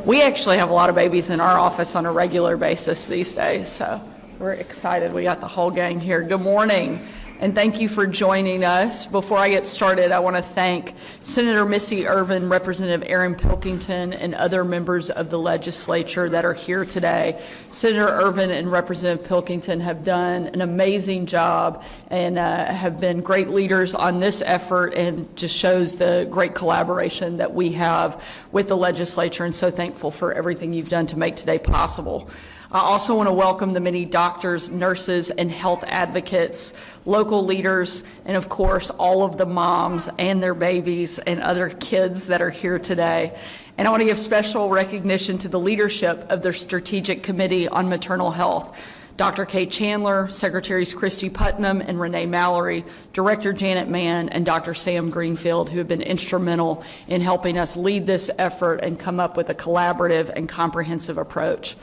we actually have a lot of babies in our office on a regular basis these days. So we're excited. We got the whole gang here. Good morning. And thank you for joining us. Before I get started, I want to thank Senator Missy Irvin, Representative Aaron Pilkington, and other members of the legislature that are here today. Senator Irvin and Representative Pilkington have done an amazing job and have been great leaders on this effort, and just shows the great collaboration that we have with the legislature, and so thankful for everything you've done to make today possible. I also want to welcome the many doctors, nurses, and health advocates, local leaders, and of course, all of the moms and their babies and other kids that are here today. And I want to give special recognition to the leadership of their Strategic Committee on Maternal Health. Dr. Kay Chandler, Secretaries Christy Putnam and Renee Mallory, Director Janet Mann, and Dr. Sam Greenfield, who have been instrumental in helping us lead this effort and come up with a collaborative and comprehensive approach.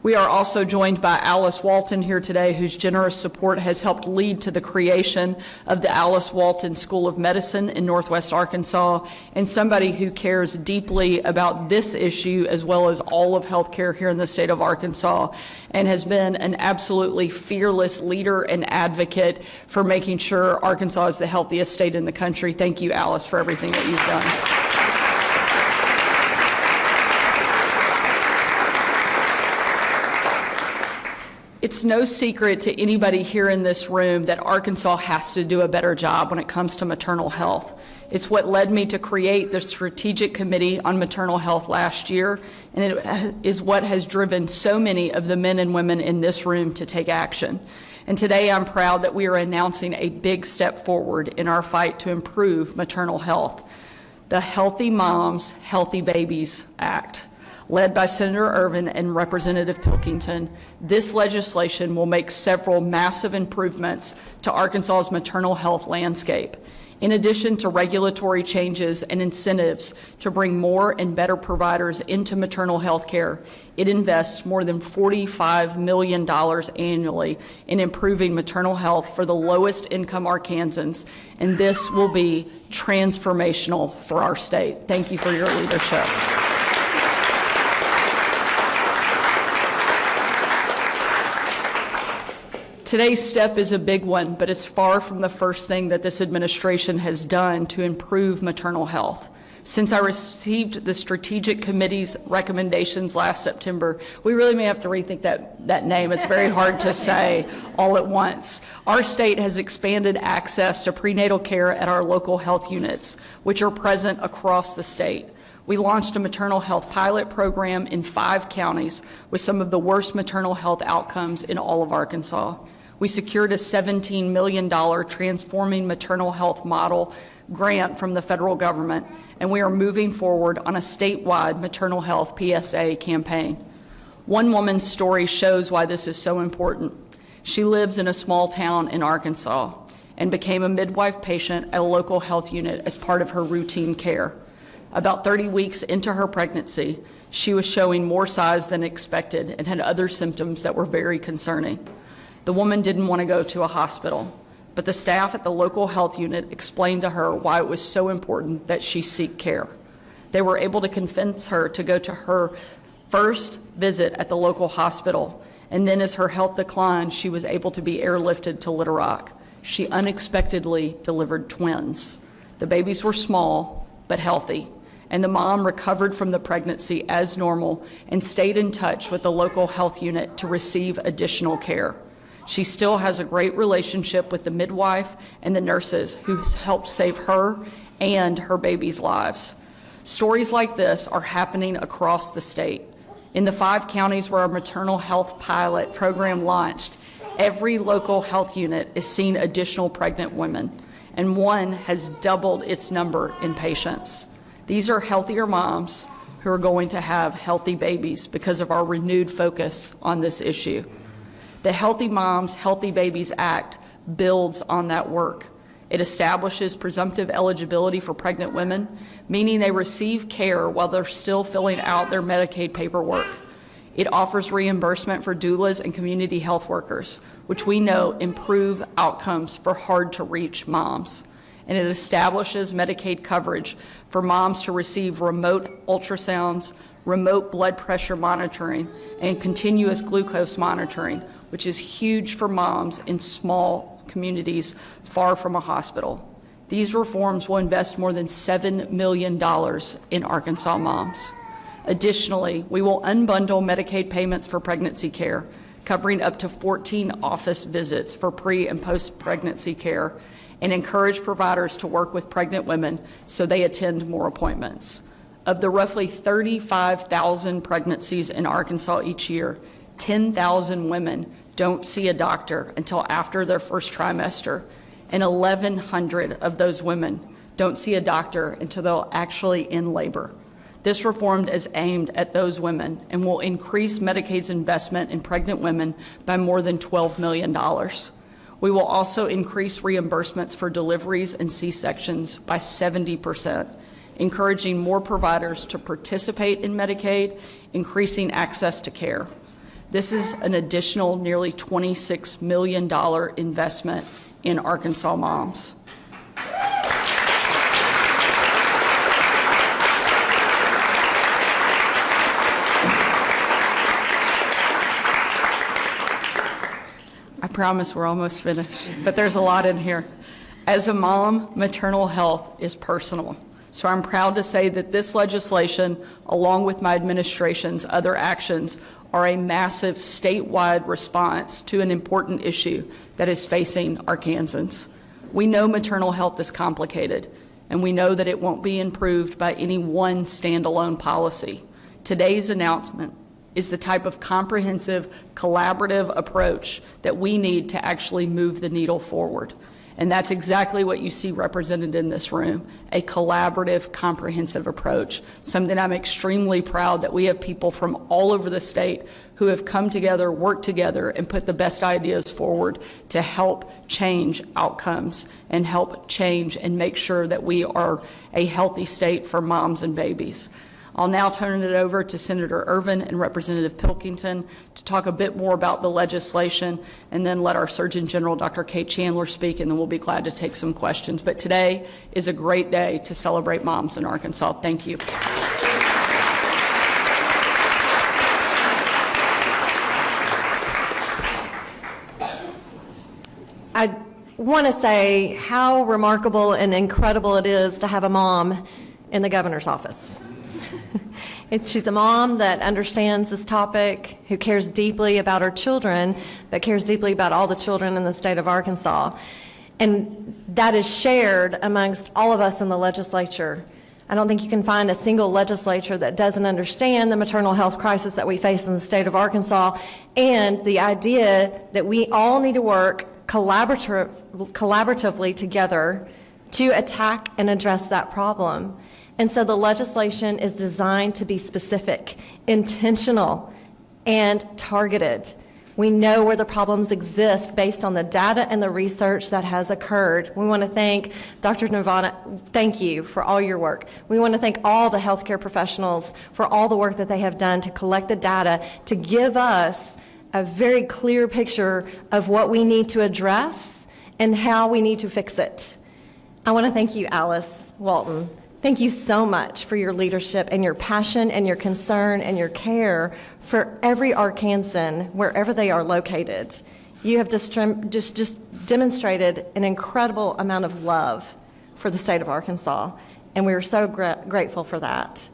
We are also joined by Alice Walton here today, whose generous support has helped lead to the creation of the Alice Walton School of Medicine in Northwest Arkansas, and somebody who cares deeply about this issue as well as all of healthcare here in the state of Arkansas, and has been an absolutely fearless leader and advocate for making sure Arkansas is the healthiest state in the country. Thank you, Alice, for everything that you've done. It's no secret to anybody here in this room that Arkansas has to do a better job when it comes to maternal health. It's what led me to create the Strategic Committee on Maternal Health last year, and it is what has driven so many of the men and women in this room to take action. And today I'm proud that we are announcing a big step forward in our fight to improve maternal health, the Healthy Moms, Healthy Babies Act. Led by Senator Ervin and Representative Pilkington, this legislation will make several massive improvements to Arkansas's maternal health landscape. In addition to regulatory changes and incentives to bring more and better providers into maternal health care, it invests more than $45 million annually in improving maternal health for the lowest income Arkansans, and this will be transformational for our state. Thank you for your leadership. Today's step is a big one, but it's far from the first thing that this administration has done to improve maternal health. Since I received the Strategic Committee's recommendations last September, we really may have to rethink that name. It's very hard to say all at once. Our state has expanded access to prenatal care at our local health units, which are present across the state. We launched a maternal health pilot program in 5 counties with some of the worst maternal health outcomes in all of Arkansas. We secured a $17 million Transforming Maternal Health Model grant from the federal government, and we are moving forward on a statewide maternal health PSA campaign. One woman's story shows why this is so important. She lives in a small town in Arkansas and became a midwife patient at a local health unit as part of her routine care. About 30 weeks into her pregnancy, she was showing more size than expected and had other symptoms that were very concerning. The woman didn't want to go to a hospital, but the staff at the local health unit explained to her why it was so important that she seek care. They were able to convince her to go to her first visit at the local hospital, and then as her health declined, she was able to be airlifted to Little Rock. She unexpectedly delivered twins. The babies were small, but healthy, and the mom recovered from the pregnancy as normal and stayed in touch with the local health unit to receive additional care. She still has a great relationship with the midwife and the nurses who helped save her and her baby's lives. Stories like this are happening across the state. In the 5 counties where our maternal health pilot program launched, every local health unit is seeing additional pregnant women, and one has doubled its number in patients. These are healthier moms who are going to have healthy babies because of our renewed focus on this issue. The Healthy Moms, Healthy Babies Act builds on that work. It establishes presumptive eligibility for pregnant women, meaning they receive care while they're still filling out their Medicaid paperwork. It offers reimbursement for doulas and community health workers, which we know improve outcomes for hard-to-reach moms. And it establishes Medicaid coverage for moms to receive remote ultrasounds, remote blood pressure monitoring, and continuous glucose monitoring, which is huge for moms in small communities far from a hospital. These reforms will invest more than $7 million in Arkansas moms. Additionally, we will unbundle Medicaid payments for pregnancy care, covering up to 14 office visits for pre- and post-pregnancy care, and encourage providers to work with pregnant women so they attend more appointments. Of the roughly 35,000 pregnancies in Arkansas each year, 10,000 women don't see a doctor until after their first trimester, and 1,100 of those women don't see a doctor until they're actually in labor. This reform is aimed at those women and will increase Medicaid's investment in pregnant women by more than $12 million. We will also increase reimbursements for deliveries and C-sections by 70%, encouraging more providers to participate in Medicaid, increasing access to care. This is an additional nearly $26 million investment in Arkansas moms. I promise we're almost finished, but there's a lot in here. As a mom, maternal health is personal. So I'm proud to say that this legislation, along with my administration's other actions, are a massive statewide response to an important issue that is facing Arkansans. We know maternal health is complicated, and we know that it won't be improved by any one standalone policy. Today's announcement is the type of comprehensive, collaborative approach that we need to actually move the needle forward. And that's exactly what you see represented in this room, a collaborative, comprehensive approach, something I'm extremely proud that we have people from all over the state who have come together, worked together, and put the best ideas forward to help change outcomes and help change and make sure that we are a healthy state for moms and babies. I'll now turn it over to Senator Ervin and Representative Pilkington to talk a bit more about the legislation, and then let our Surgeon General, Dr. Kate Chandler, speak, and then we'll be glad to take some questions. But today is a great day to celebrate moms in Arkansas. Thank you. I want to say how remarkable and incredible it is to have a mom in the governor's office. She's a mom that understands this topic, who cares deeply about her children, but cares deeply about all the children in the state of Arkansas. And that is shared amongst all of us in the legislature. I don't think you can find a single legislature that doesn't understand the maternal health crisis that we face in the state of Arkansas, and the idea that we all need to work collaboratively together to attack and address that problem. And so the legislation is designed to be specific, intentional, and targeted. We know where the problems exist based on the data and the research that has occurred. We want to thank Dr. Nirvana, thank you for all your work. We want to thank all the healthcare professionals for all the work that they have done to collect the data to give us a very clear picture of what we need to address and how we need to fix it. I want to thank you, Alice Walton. Thank you so much for your leadership and your passion and your concern and your care for every Arkansan, wherever they are located. You have just demonstrated an incredible amount of love for the state of Arkansas, and we are so grateful for that.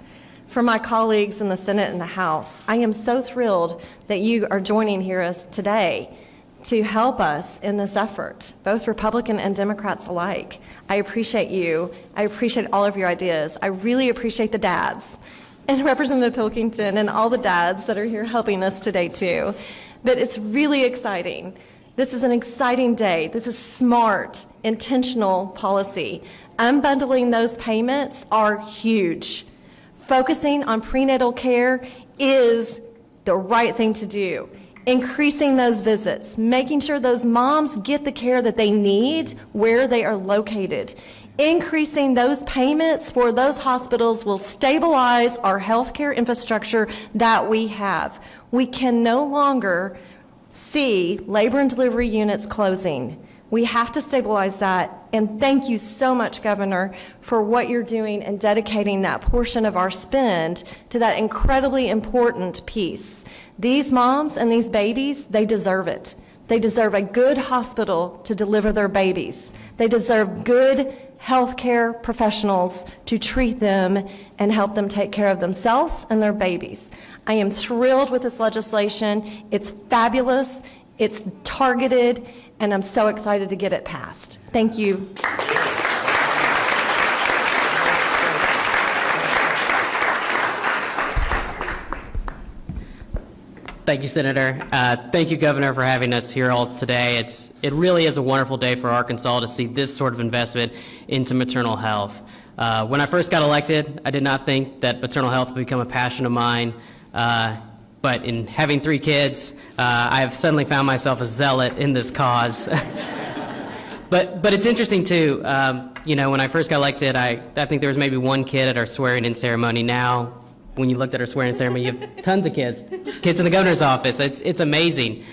For my colleagues in the Senate and the House, I am so thrilled that you are joining here us today to help us in this effort, both Republican and Democrats alike. I appreciate you. I appreciate all of your ideas. I really appreciate the dads and Representative Pilkington and all the dads that are here helping us today too. But it's really exciting. This is an exciting day. This is smart, intentional policy. Unbundling those payments are huge. Focusing on prenatal care is the right thing to do. Increasing those visits, making sure those moms get the care that they need where they are located. Increasing those payments for those hospitals will stabilize our healthcare infrastructure that we have. We can no longer see labor and delivery units closing. We have to stabilize that, and thank you so much, Governor, for what you're doing and dedicating that portion of our spend to that incredibly important piece. These moms and these babies, they deserve it. They deserve a good hospital to deliver their babies. They deserve good healthcare professionals to treat them and help them take care of themselves and their babies. I am thrilled with this legislation. It's fabulous, it's targeted, and I'm so excited to get it passed. Thank you. Thank you, Senator. Thank you, Governor, for having us here all today. It really is a wonderful day for Arkansas to see this sort of investment into maternal health. When I first got elected, I did not think that maternal health would become a passion of mine. But in having 3 kids, I have suddenly found myself a zealot in this cause. But it's interesting, too. When I first got elected, I think there was maybe 1 kid at our swearing-in ceremony. Now, when you looked at our swearing-in ceremony, you have tons of kids in the governor's office. It's amazing.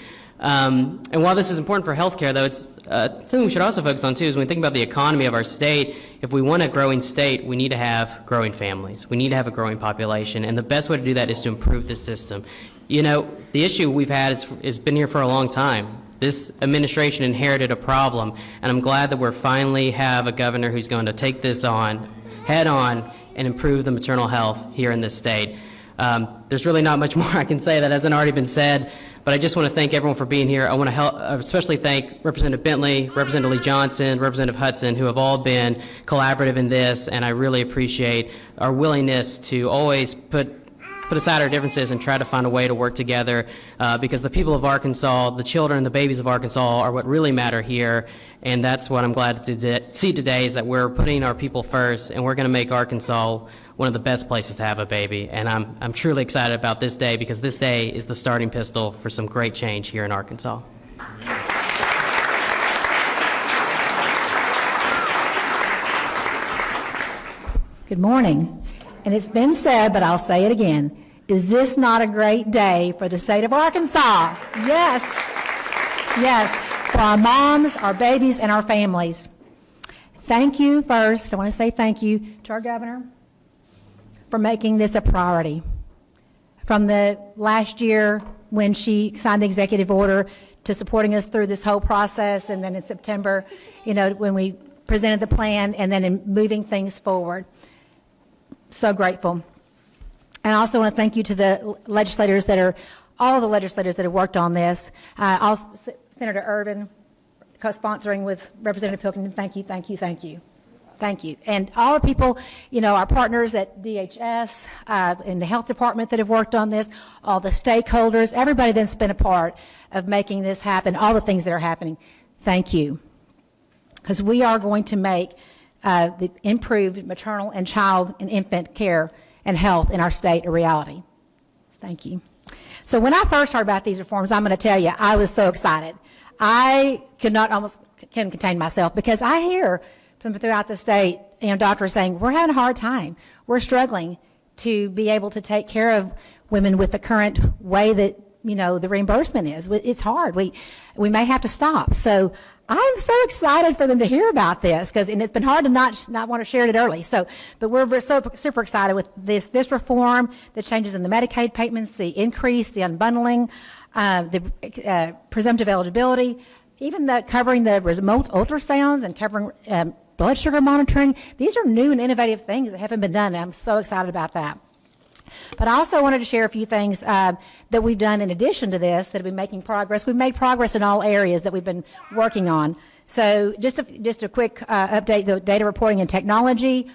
And while this is important for healthcare, though, it's something we should also focus on, too, is when we think about the economy of our state. If we want a growing state, we need to have growing families. We need to have a growing population, and the best way to do that is to improve the system. The issue we've had is been here for a long time. This administration inherited a problem, and I'm glad that we're finally have a governor who's going to take this on, head on, and improve the maternal health here in this state. There's really not much more I can say that hasn't already been said, but I just want to thank everyone for being here. I want to especially thank Representative Bentley, Representative Lee Johnson, Representative Hudson, who have all been collaborative in this, and I really appreciate our willingness to always put put aside our differences and try to find a way to work together, because the people of Arkansas, the children and the babies of Arkansas are what really matter here, and that's what I'm glad to see today, is that we're putting our people first, and we're going to make Arkansas one of the best places to have a baby. And I'm truly excited about this day, because this day is the starting pistol for some great change here in Arkansas. Good morning. And it's been said, but I'll say it again. Is this not a great day for the state of Arkansas? Yes. Yes. For our moms, our babies, and our families. Thank you first. I want to say thank you to our governor for making this a priority. From the last year when she signed the executive order to supporting us through this whole process, and then in September, when we presented the plan, and then in moving things forward. So grateful. And I also want to thank you to the legislators all the legislators that have worked on this. Also, Senator Irvin, co-sponsoring with Representative Pilkington, thank you, thank you, thank you. Thank you. And all the people, our partners at DHS, in the health department that have worked on this, all the stakeholders, everybody that's been a part of making this happen, all the things that are happening, thank you. Because we are going to make the improved maternal and child and infant care and health in our state a reality. Thank you. So when I first heard about these reforms, I'm going to tell you, I was so excited. I couldn't contain myself, because I hear from throughout the state, doctors saying, we're having a hard time. We're struggling to be able to take care of women with the current way that, the reimbursement is. It's hard. We may have to stop. So I'm so excited for them to hear about this, and it's been hard to not want to share it early. But we're super excited with this reform, the changes in the Medicaid payments, the increase, the unbundling, the presumptive eligibility, even covering the remote ultrasounds and covering blood sugar monitoring. These are new and innovative things that haven't been done, and I'm so excited about that. But I also wanted to share a few things that we've done in addition to this that have been making progress. We've made progress in all areas that we've been working on. So just a quick update, the data reporting and technology.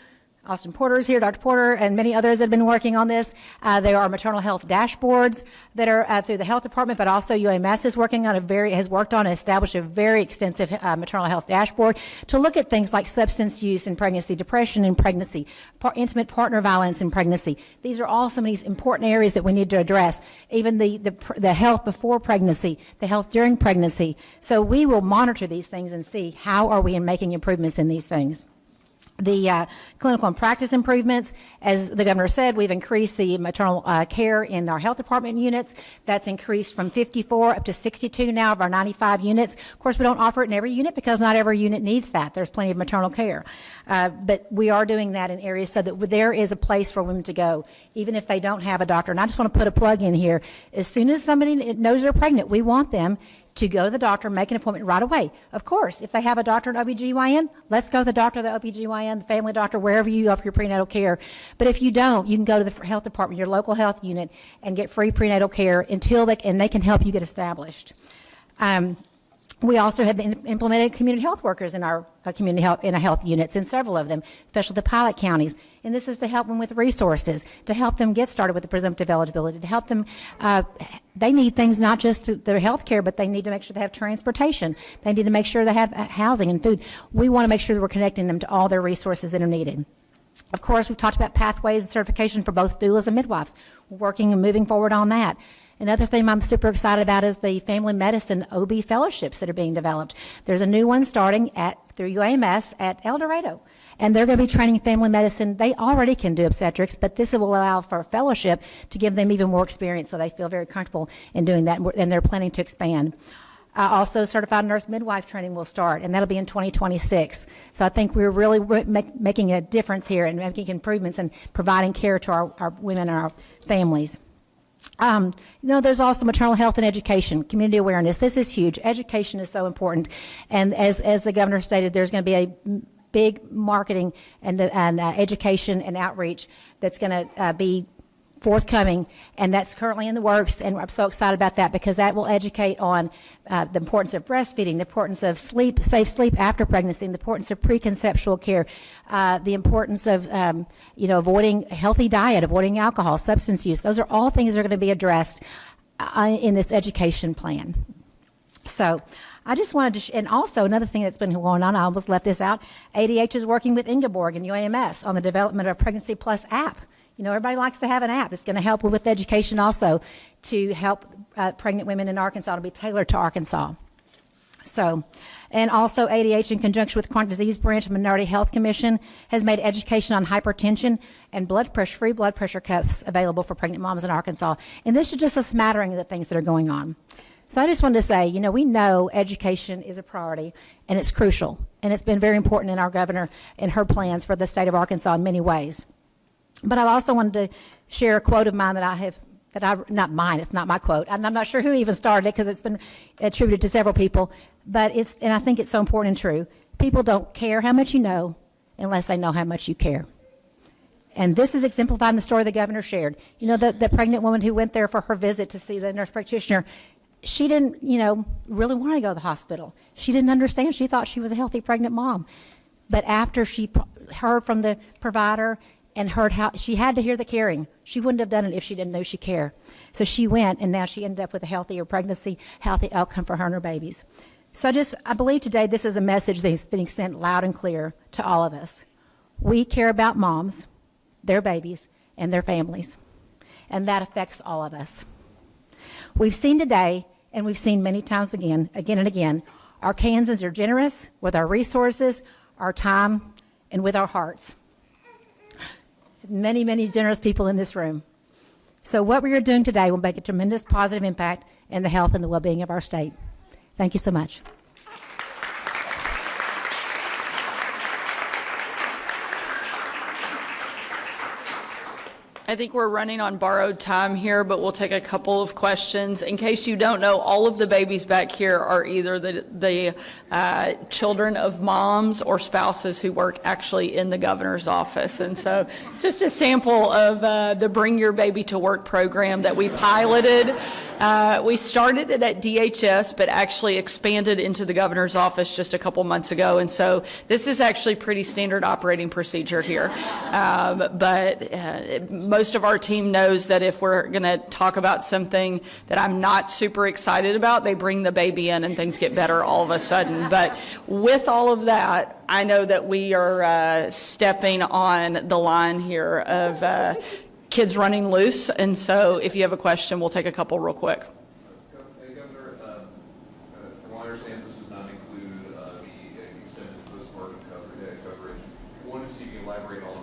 Austin Porter is here, Dr. Porter, and many others have been working on this. There are maternal health dashboards that are through the health department, but also UAMS is working on has worked on and established a very extensive maternal health dashboard to look at things like substance use in pregnancy, depression in pregnancy, intimate partner violence in pregnancy. These are all some of these important areas that we need to address. Even the health before pregnancy, the health during pregnancy. So we will monitor these things and see how are we making improvements in these things. The clinical and practice improvements, as the governor said, we've increased the maternal care in our health department units. That's increased from 54 up to 62 now of our 95 units. Of course, we don't offer it in every unit because not every unit needs that. There's plenty of maternal care. But we are doing that in areas so that there is a place for women to go, even if they don't have a doctor. And I just want to put a plug in here. As soon as somebody knows they're pregnant, we want them to go to the doctor, make an appointment right away. Of course, if they have a doctor, an OBGYN, let's go to the doctor, the OBGYN, the family doctor, wherever you offer your prenatal care. But if you don't, you can go to the health department, your local health unit, and get free prenatal care until they can help you get established. We also have implemented community health workers in our community health units, in several of them, especially the pilot counties. And this is to help them with resources, to help them get started with the presumptive eligibility, to help them. They need things not just their health care, but they need to make sure they have transportation. They need to make sure they have housing and food. We want to make sure that we're connecting them to all their resources that are needed. Of course, we've talked about pathways and certification for both doulas and midwives. We're working and moving forward on that. Another thing I'm super excited about is the family medicine OB fellowships that are being developed. There's a new one starting through UAMS at El Dorado, and they're going to be training family medicine. They already can do obstetrics, but this will allow for a fellowship to give them even more experience so they feel very comfortable in doing that, and they're planning to expand. Also, certified nurse midwife training will start, and that'll be in 2026. So I think we're really making a difference here and making improvements and providing care to our women and our families. There's also maternal health and education, community awareness. This is huge. Education is so important. And as the governor stated, there's going to be a big marketing and education and outreach that's going to be forthcoming, and that's currently in the works, and I'm so excited about that because that will educate on the importance of breastfeeding, the importance of sleep, safe sleep after pregnancy, the importance of preconceptual care, the importance of avoiding a healthy diet, avoiding alcohol, substance use. Those are all things that are going to be addressed in this education plan. So I just wanted to, and also another thing that's been going on, I almost left this out, ADH is working with Ingeborg and UAMS on the development of a Pregnancy Plus app. Everybody likes to have an app. It's going to help with education also to help pregnant women in Arkansas to be tailored to Arkansas. So, and also ADH in conjunction with Chronic Disease Branch and Minority Health Commission has made education on hypertension and free blood pressure cuffs available for pregnant moms in Arkansas. And this is just a smattering of the things that are going on. So I just wanted to say, we know education is a priority and it's crucial. And it's been very important in our governor and her plans for the state of Arkansas in many ways. But I also wanted to share a quote of mine not mine, it's not my quote. I'm not sure who even started it because it's been attributed to several people, and I think it's so important and true. People don't care how much you know unless they know how much you care. And this is exemplified in the story the governor shared. The pregnant woman who went there for her visit to see the nurse practitioner, she didn't, really want to go to the hospital. She didn't understand. She thought she was a healthy pregnant mom. But after she heard from the provider and heard how she had to hear the caring. She wouldn't have done it if she didn't know she cared. So she went, and now she ended up with a healthier pregnancy, healthy outcome for her and her babies. So I believe today this is a message that is being sent loud and clear to all of us. We care about moms, their babies, and their families, and that affects all of us. We've seen today, and we've seen many times again and again, Arkansans are generous with our resources, our time, and with our hearts. Many, many generous people in this room. So what we are doing today will make a tremendous positive impact in the health and the well-being of our state. Thank you so much. I think we're running on borrowed time here, but we'll take a couple of questions. In case you don't know, all of the babies back here are either the children of moms or spouses who work actually in the governor's office. And so just a sample of the Bring Your Baby to Work program that we piloted. We started it at DHS, but actually expanded into the governor's office just a couple months ago. And so this is actually pretty standard operating procedure here. But most of our team knows that if we're going to talk about something that I'm not super excited about, they bring the baby in and things get better all of a sudden. But with all of that, I know that we are stepping on the line here of kids running loose. And so if you have a question, we'll take a couple real quick. Hey, Governor, from what I understand, this does not include the extended postpartum coverage. I wanted to see if you can elaborate on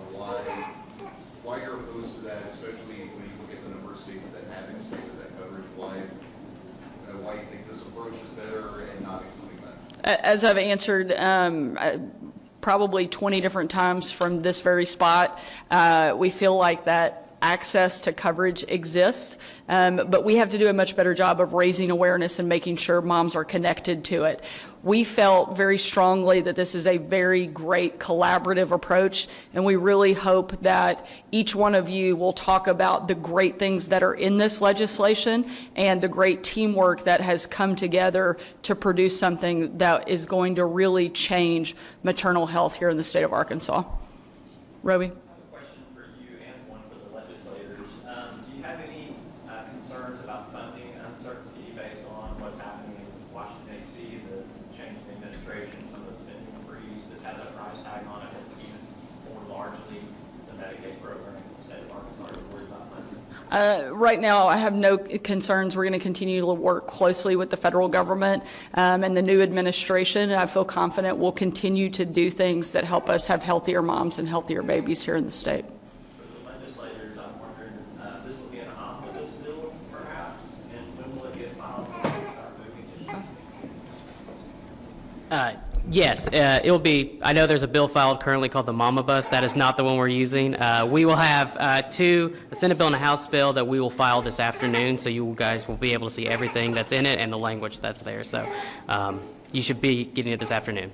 why you're opposed to that, especially when you look at the number of states that have expanded that coverage. Why you think this approach is better and not including that? As I've answered probably 20 different times from this very spot, we feel like that access to coverage exists, but we have to do a much better job of raising awareness and making sure moms are connected to it. We felt very strongly that this is a very great collaborative approach, and we really hope that each one of you will talk about the great things that are in this legislation and the great teamwork that has come together to produce something that is going to really change maternal health here in the state of Arkansas. Roby? Right now, I have no concerns. We're going to continue to work closely with the federal government and the new administration, and I feel confident we'll continue to do things that help us have healthier moms and healthier babies here in the state. For the legislators, I'm wondering, this will be an omnibus bill, perhaps, and when will it get filed? Yes, it will be. I know there's a bill filed currently called the Mama Bus. That is not the one we're using. We will have a Senate bill and a House bill that we will file this afternoon, so you guys will be able to see everything that's in it and the language that's there. So you should be getting it this afternoon.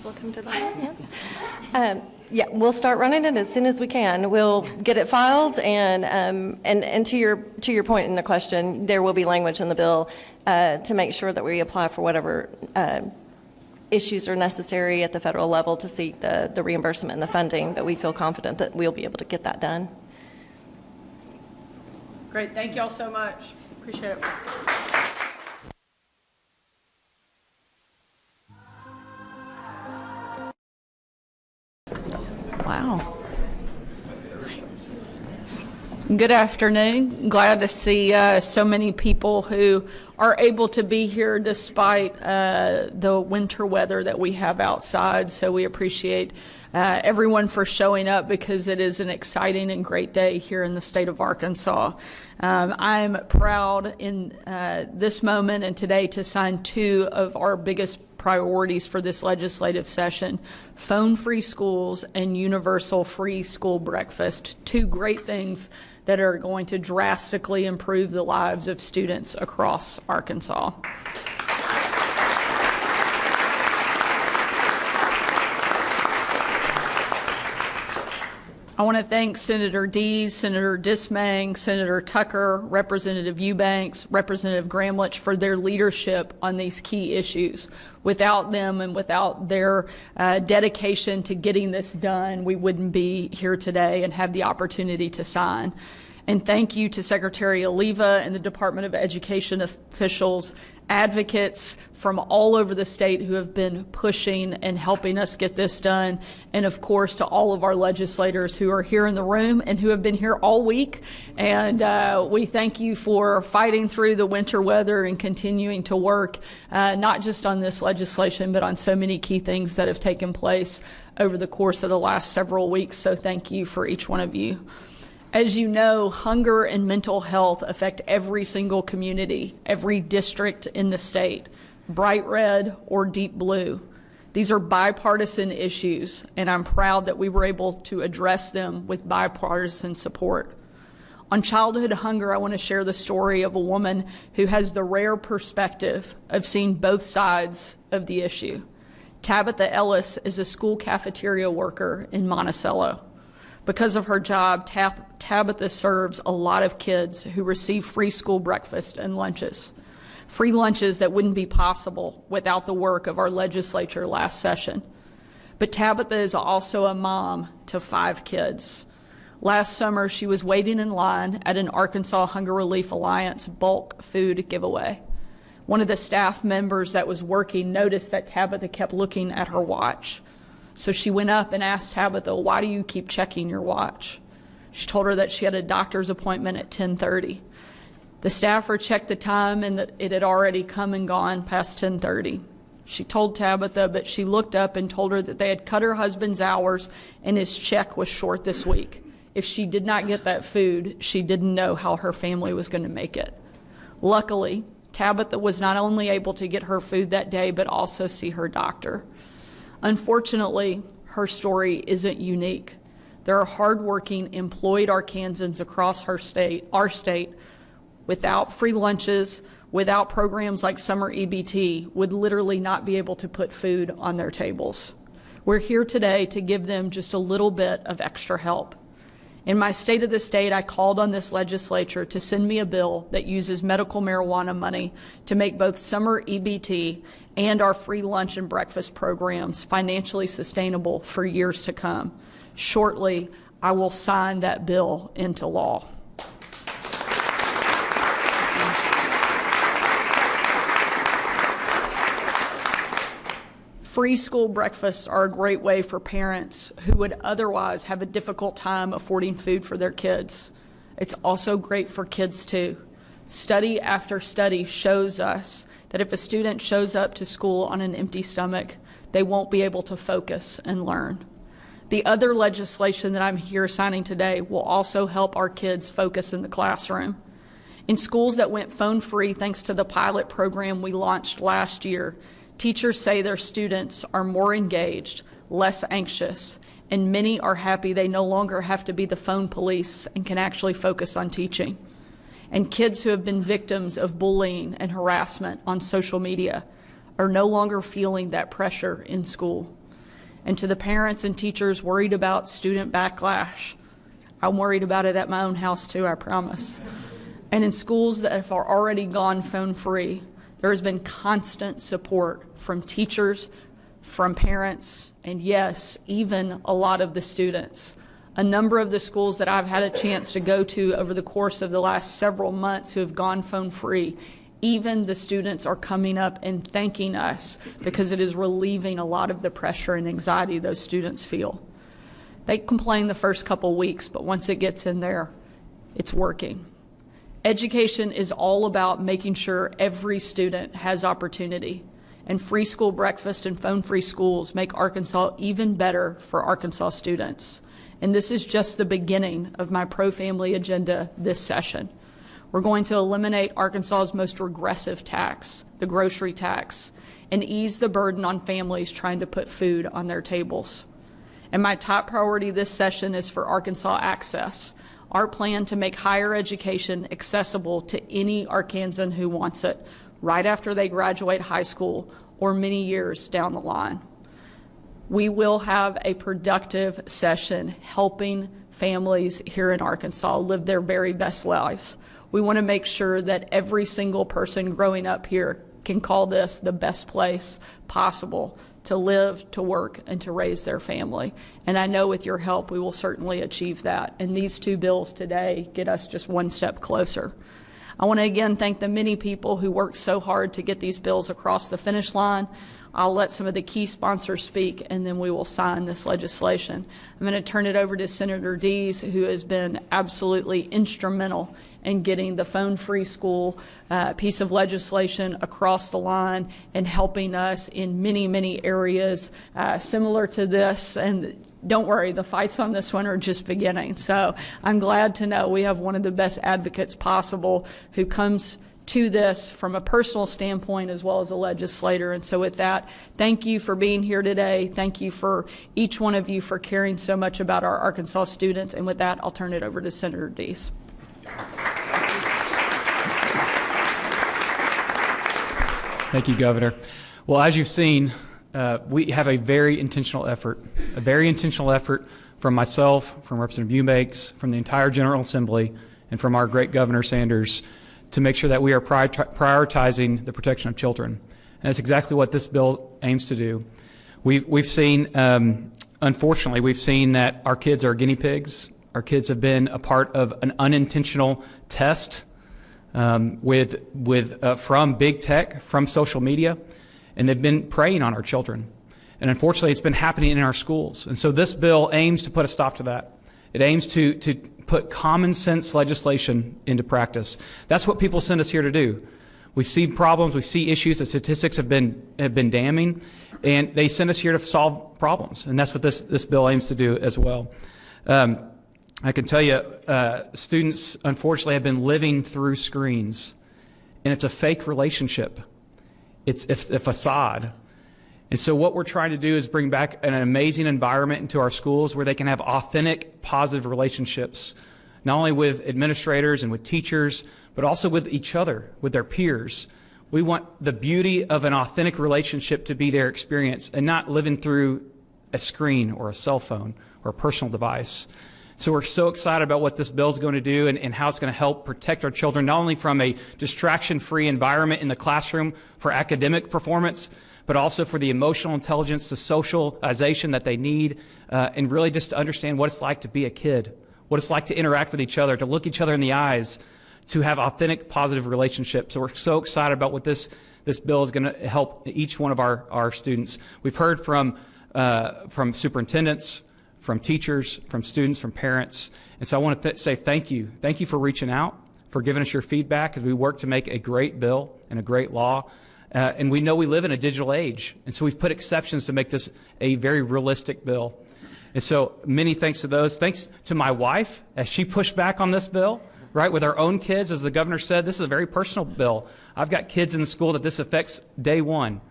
Council come to the podium. Yeah, we'll start running it as soon as we can. We'll get it filed, and to your point in the question, there will be language in the bill to make sure that we apply for whatever issues are necessary at the federal level to seek the reimbursement and the funding, but we feel confident that we'll be able to get that done. Great. Thank you all so much. Appreciate it. Wow. Good afternoon. Glad to see so many people who are able to be here despite the winter weather that we have outside. So we appreciate everyone for showing up because it is an exciting and great day here in the state of Arkansas. I'm proud in this moment and today to sign two of our biggest priorities for this legislative session: phone-free schools and universal free school breakfast. Two great things that are going to drastically improve the lives of students across Arkansas. I want to thank Senator Dees, Senator Dismang, Senator Tucker, Representative Eubanks, Representative Gramlich for their leadership on these key issues. Without them and without their dedication to getting this done, we wouldn't be here today and have the opportunity to sign. And thank you to Secretary Oliva and the Department of Education officials, advocates from all over the state who have been pushing and helping us get this done. And of course, to all of our legislators who are here in the room and who have been here all week. And we thank you for fighting through the winter weather and continuing to work, not just on this legislation, but on so many key things that have taken place over the course of the last several weeks. So thank you for each one of you. As you know, hunger and mental health affect every single community, every district in the state, bright red or deep blue. These are bipartisan issues, and I'm proud that we were able to address them with bipartisan support. On childhood hunger, I want to share the story of a woman who has the rare perspective of seeing both sides of the issue. Tabitha Ellis is a school cafeteria worker in Monticello. Because of her job, Tabitha serves a lot of kids who receive free school breakfast and lunches. Free lunches that wouldn't be possible without the work of our legislature last session. But Tabitha is also a mom to 5 kids. Last summer, she was waiting in line at an Arkansas Hunger Relief Alliance bulk food giveaway. One of the staff members that was working noticed that Tabitha kept looking at her watch. So she went up and asked Tabitha, "Why do you keep checking your watch?" She told her that she had a doctor's appointment at 10:30. The staffer checked the time and that it had already come and gone past 10:30. She told Tabitha, but she looked up and told her that they had cut her husband's hours and his check was short this week. If she did not get that food, she didn't know how her family was going to make it. Luckily, Tabitha was not only able to get her food that day, but also see her doctor. Unfortunately, her story isn't unique. There are hardworking, employed Arkansans across our state, without free lunches, without programs like summer EBT, would literally not be able to put food on their tables. We're here today to give them just a little bit of extra help. In my State of the State, I called on this legislature to send me a bill that uses medical marijuana money to make both summer EBT and our free lunch and breakfast programs financially sustainable for years to come. Shortly, I will sign that bill into law. Free school breakfasts are a great way for parents who would otherwise have a difficult time affording food for their kids. It's also great for kids too. Study after study shows us that if a student shows up to school on an empty stomach, they won't be able to focus and learn. The other legislation that I'm here signing today will also help our kids focus in the classroom. In schools that went phone-free thanks to the pilot program we launched last year, teachers say their students are more engaged, less anxious, and many are happy they no longer have to be the phone police and can actually focus on teaching. And kids who have been victims of bullying and harassment on social media are no longer feeling that pressure in school. And to the parents and teachers worried about student backlash, I'm worried about it at my own house too, I promise. And in schools that have already gone phone free, there has been constant support from teachers, from parents, and yes, even a lot of the students. A number of the schools that I've had a chance to go to over the course of the last several months who have gone phone free, even the students are coming up and thanking us because it is relieving a lot of the pressure and anxiety those students feel. They complain the first couple weeks, but once it gets in there, it's working. Education is all about making sure every student has opportunity, and free school breakfast and phone-free schools make Arkansas even better for Arkansas students. And this is just the beginning of my pro-family agenda this session. We're going to eliminate Arkansas's most regressive tax, the grocery tax, and ease the burden on families trying to put food on their tables. And my top priority this session is for Arkansas Access, our plan to make higher education accessible to any Arkansan who wants it right after they graduate high school or many years down the line. We will have a productive session helping families here in Arkansas live their very best lives. We want to make sure that every single person growing up here can call this the best place possible to live, to work, and to raise their family. And I know with your help, we will certainly achieve that. And these two bills today get us just one step closer. I want to again thank the many people who worked so hard to get these bills across the finish line. I'll let some of the key sponsors speak, and then we will sign this legislation. I'm going to turn it over to Senator Dees, who has been absolutely instrumental in getting the phone-free school piece of legislation across the line and helping us in many, many areas similar to this. And don't worry, the fights on this one are just beginning. So I'm glad to know we have one of the best advocates possible who comes to this from a personal standpoint as well as a legislator. And so with that, thank you for being here today. Thank you for each one of you for caring so much about our Arkansas students. And with that, I'll turn it over to Senator Dees. Thank you, Governor. Well, as you've seen, we have a very intentional effort from myself, from Representative Eubanks, from the entire General Assembly, and from our great Governor Sanders to make sure that we are prioritizing the protection of children. And that's exactly what this bill aims to do. We've seen, unfortunately, we've seen that our kids are guinea pigs. Our kids have been a part of an unintentional test from big tech, from social media, and they've been preying on our children. And unfortunately, it's been happening in our schools. And so this bill aims to put a stop to that. It aims to put common sense legislation into practice. That's what people send us here to do. We've seen problems, we see issues, the statistics have been damning, and they send us here to solve problems. And that's what this bill aims to do as well. I can tell you, students, unfortunately, have been living through screens, and it's a fake relationship. It's a facade. And so what we're trying to do is bring back an amazing environment into our schools where they can have authentic, positive relationships, not only with administrators and with teachers, but also with each other, with their peers. We want the beauty of an authentic relationship to be their experience and not living through a screen or a cell phone or a personal device. So we're so excited about what this bill is going to do and how it's going to help protect our children, not only from a distraction-free environment in the classroom for academic performance, but also for the emotional intelligence, the socialization that they need, and really just to understand what it's like to be a kid, what it's like to interact with each other, to look each other in the eyes, to have authentic, positive relationships. So we're so excited about what this bill is going to help each one of our students. We've heard from superintendents, from teachers, from students, from parents. And so I want to say thank you. Thank you for reaching out, for giving us your feedback as we work to make a great bill and a great law. And we know we live in a digital age. And so we've put exceptions to make this a very realistic bill. And so many thanks to those. Thanks to my wife as she pushed back on this bill, right, with our own kids. As the governor said, this is a very personal bill. I've got kids in the school that this affects day one.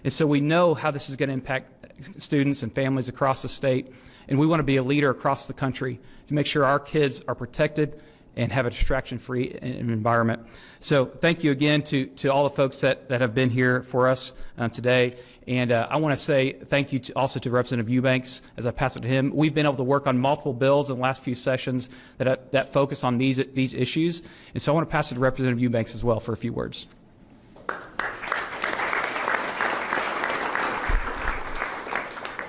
And so we know how this is going to impact students and families across the state. And we want to be a leader across the country to make sure our kids are protected and have a distraction-free environment. So thank you again to all the folks that have been here for us today. And I want to say thank you also to Representative Eubanks as I pass it to him. We've been able to work on multiple bills in the last few sessions that focus on these issues. And so I want to pass it to Representative Eubanks as well for a few words.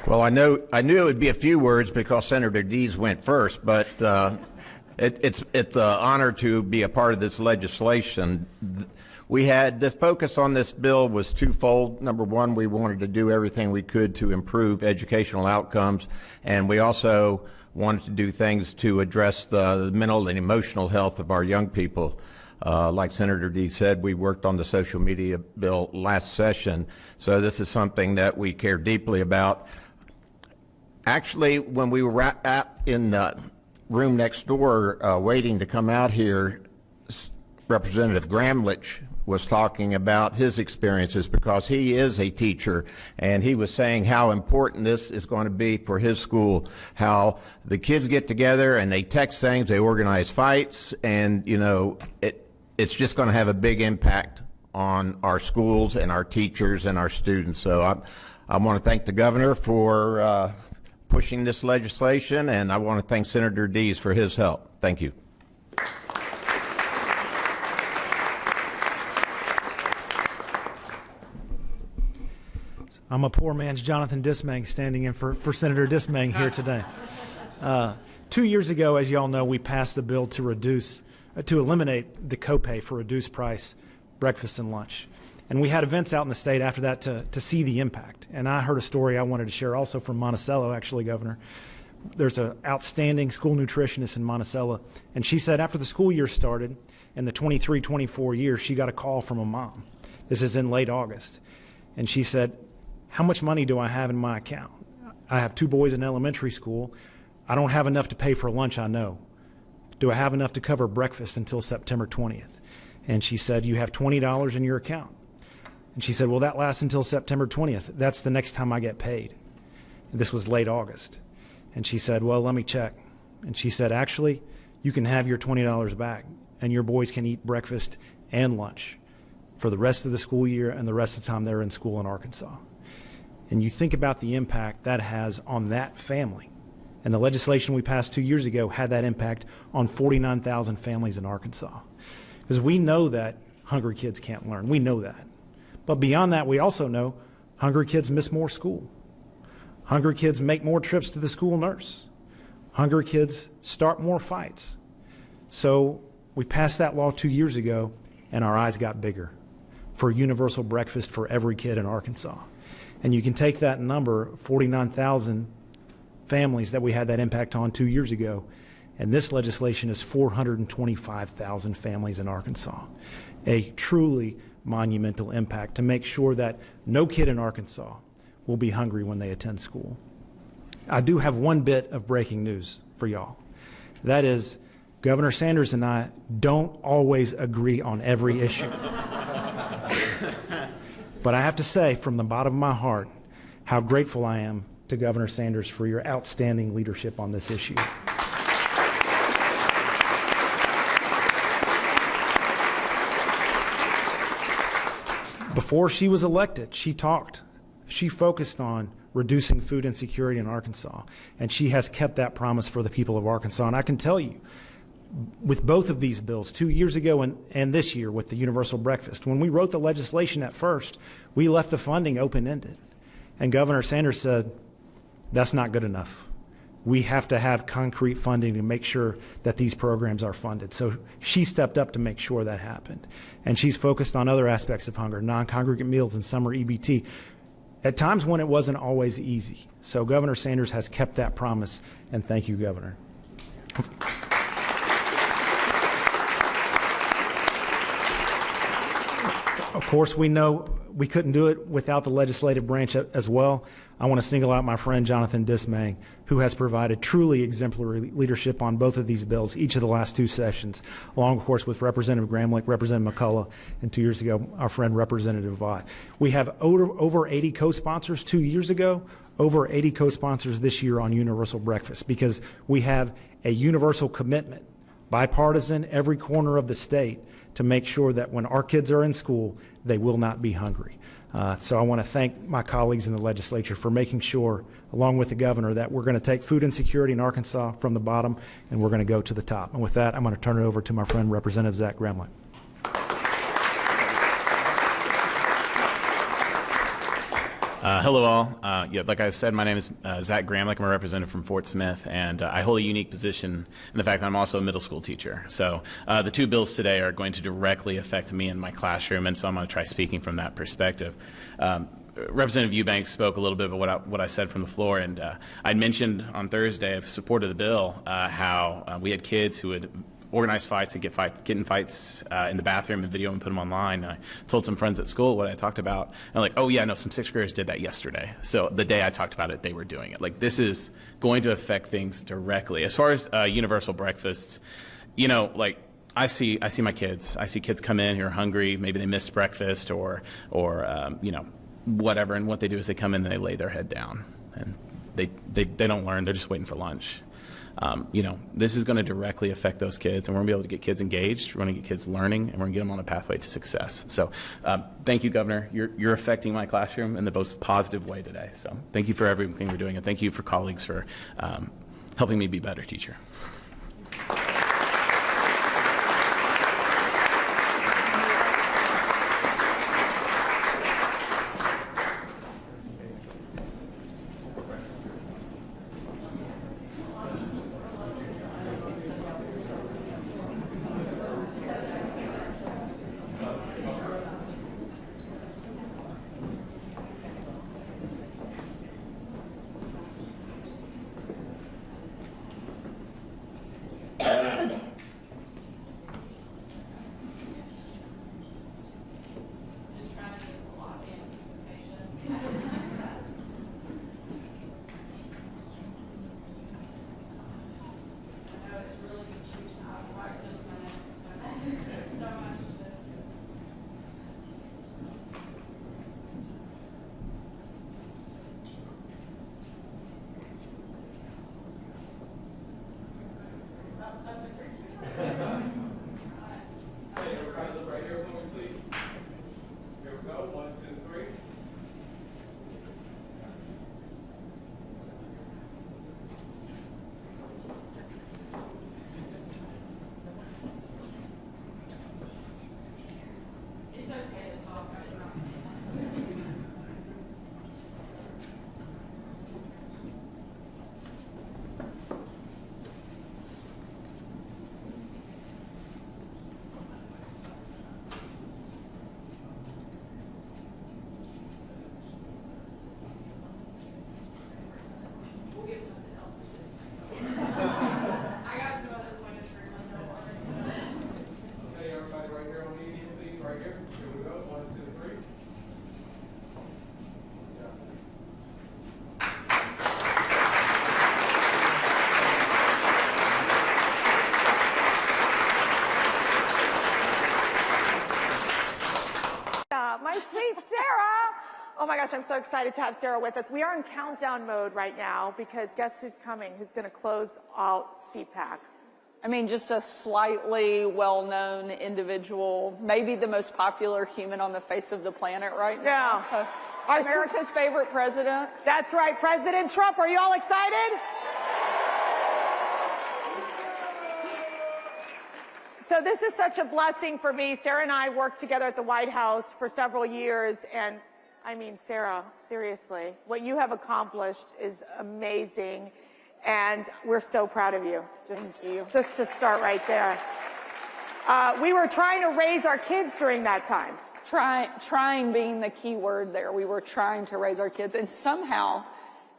Well, I knew it would be a few words because Senator Dees went first, but it's an honor to be a part of this legislation. We had this focus on this bill was twofold. Number one, we wanted to do everything we could to improve educational outcomes, and we also wanted to do things to address the mental and emotional health of our young people. Like Senator Dees said, we worked on the social media bill last session, so this is something that we care deeply about. Actually, when we were in the room next door waiting to come out here, Representative Gramlich was talking about his experiences because he is a teacher, and he was saying how important this is going to be for his school, how the kids get together and they text things, they organize fights, and it's just going to have a big impact on our schools and our teachers and our students. So I want to thank the governor for pushing this legislation, and I want to thank Senator Dees for his help. Thank you. I'm a poor man's Jonathan Dismang standing in for Senator Dismang here today. 2 years ago, as you all know, we passed the bill to eliminate the copay for reduced price breakfast and lunch. And we had events out in the state after that to see the impact. And I heard a story I wanted to share also from Monticello, actually, Governor. There's an outstanding school nutritionist in Monticello, and she said after the school year started, in the 23-24 year, she got a call from a mom. This is in late August. And she said, "How much money do I have in my account? I have 2 boys in elementary school. I don't have enough to pay for lunch, I know. Do I have enough to cover breakfast until September 20th? And she said, "You have $20 in your account." And she said, "Well, that lasts until September 20th. That's the next time I get paid." And this was late August. And she said, "Well, let me check." And she said, "Actually, you can have your $20 back, and your boys can eat breakfast and lunch for the rest of the school year and the rest of the time they're in school in Arkansas." And you think about the impact that has on that family. And the legislation we passed 2 years ago had that impact on 49,000 families in Arkansas. Because we know that hungry kids can't learn. We know that. But beyond that, we also know hungry kids miss more school. Hungry kids make more trips to the school nurse. Hungry kids start more fights. So we passed that law 2 years ago, and our eyes got bigger for universal breakfast for every kid in Arkansas. And you can take that number, 49,000 families that we had that impact on 2 years ago, and this legislation is 425,000 families in Arkansas. A truly monumental impact to make sure that no kid in Arkansas will be hungry when they attend school. I do have one bit of breaking news for y'all. That is, Governor Sanders and I don't always agree on every issue. But I have to say from the bottom of my heart how grateful I am to Governor Sanders for your outstanding leadership on this issue. Before she was elected, she focused on reducing food insecurity in Arkansas, and she has kept that promise for the people of Arkansas. And I can tell you, with both of these bills, 2 years ago and this year with the universal breakfast, when we wrote the legislation at first, we left the funding open-ended. And Governor Sanders said, that's not good enough. We have to have concrete funding to make sure that these programs are funded. So she stepped up to make sure that happened. And she's focused on other aspects of hunger, non-congregate meals and summer EBT, at times when it wasn't always easy. So Governor Sanders has kept that promise, and thank you, Governor. Of course, we know we couldn't do it without the legislative branch as well. I want to single out my friend Jonathan Dismang, who has provided truly exemplary leadership on both of these bills each of the last 2 sessions, along, of course, with Representative Gramlich, Representative McCullough, and 2 years ago, our friend Representative Vaught. We have over 80 co-sponsors 2 years ago, over 80 co-sponsors this year on universal breakfast, because we have a universal commitment bipartisan, every corner of the state, to make sure that when our kids are in school, they will not be hungry. So I want to thank my colleagues in the legislature for making sure, along with the governor, that we're going to take food insecurity in Arkansas from the bottom and we're going to go to the top. And with that, I'm going to turn it over to my friend, Representative Zach Gramlich. Hello all. Like I said, my name is Zach Gramlich. I'm a representative from Fort Smith, and I hold a unique position in the fact that I'm also a middle school teacher. So the two bills today are going to directly affect me in my classroom, and so I'm going to try speaking from that perspective. Representative Eubanks spoke a little bit about what I said from the floor, and I'd mentioned on Thursday of support of the bill how we had kids who would organize fights and get in fights in the bathroom and video and put them online. And I told some friends at school what I talked about. And like, oh yeah, no, some sixth graders did that yesterday. So the day I talked about it, they were doing it. Like, this is going to affect things directly. As far as universal breakfasts, you know, like, I see my kids. I see kids come in who are hungry. Maybe they missed breakfast or you know, whatever. And what they do is they come in and they lay their head down and they don't learn. They're just waiting for lunch. You know, this is going to directly affect those kids, and we're going to be able to get kids engaged, we're going to get kids learning, and we're going to get them on a pathway to success. So thank you, Governor. You're affecting my classroom in the most positive way today. So thank you for everything we're doing, and thank you for colleagues for helping me be a better teacher. Oh my gosh, I'm so excited to have Sarah with us. We are in countdown mode right now because guess who's coming? Who's going to close out CPAC? I mean, just a slightly well-known individual, maybe the most popular human on the face of the planet right now. Yeah. So, America's favorite president. That's right, President Trump. Are you all excited? So this is such a blessing for me. Sarah and I worked together at the White House for several years, and I mean, Sarah, seriously, what you have accomplished is amazing, and we're so proud of you. Thank you. Just to start right there. We were trying to raise our kids during that time. Trying being the key word there. We were trying to raise our kids, and somehow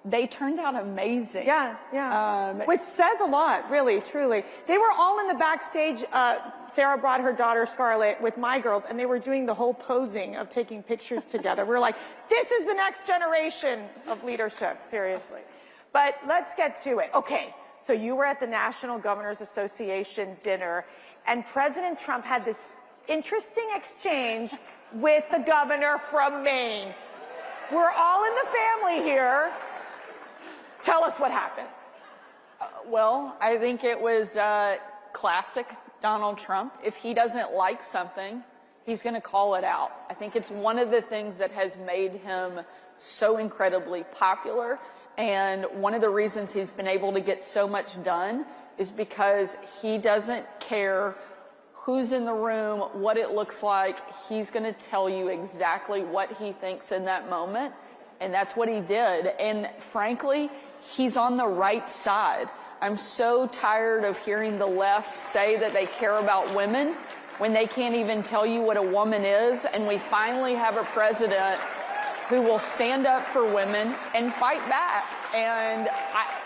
they turned out amazing. Yeah, yeah. Which says a lot, really, truly. They were all in the backstage. Sarah brought her daughter, Scarlett, with my girls, and they were doing the whole posing of taking pictures together. We were like, this is the next generation of leadership, seriously. But let's get to it. Okay, so you were at the National Governors Association dinner, and President Trump had this interesting exchange with the governor from Maine. We're all in the family here. Tell us what happened. Well, I think it was classic Donald Trump. If he doesn't like something, he's going to call it out. I think it's one of the things that has made him so incredibly popular. And one of the reasons he's been able to get so much done is because he doesn't care who's in the room, what it looks like. He's going to tell you exactly what he thinks in that moment. And that's what he did. And frankly, he's on the right side. I'm so tired of hearing the left say that they care about women when they can't even tell you what a woman is. And we finally have a president who will stand up for women and fight back. And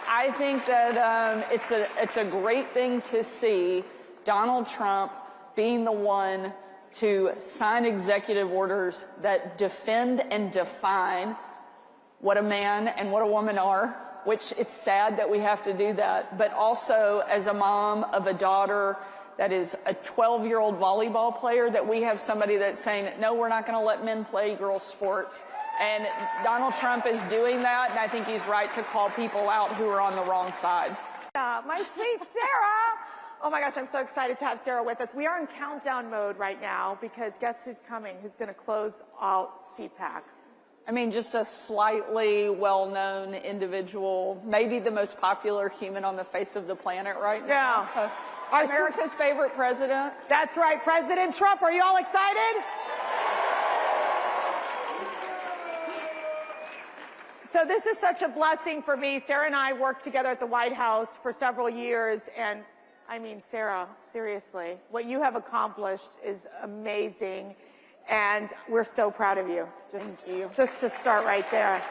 I think that it's a great thing to see Donald Trump being the one to sign executive orders that defend and define what a man and what a woman are, which it's sad that we have to do that. But also, as a mom of a daughter that is a 12-year-old volleyball player, that we have somebody that's saying, no, we're not going to let men play girls' sports. And Donald Trump is doing that, and I think he's right to call people out who are on the wrong side. My sweet Sarah. Oh my gosh, I'm so excited to have Sarah with us. We are in countdown mode right now because guess who's coming? Who's going to close out CPAC? I mean, just a slightly well-known individual, maybe the most popular human on the face of the planet right now. Yeah. So, America's favorite president. That's right, President Trump. Are you all excited? So this is such a blessing for me. Sarah and I worked together at the White House for several years, and I mean, Sarah, seriously, what you have accomplished is amazing. And we're so proud of you. Thank you. Just to start right there.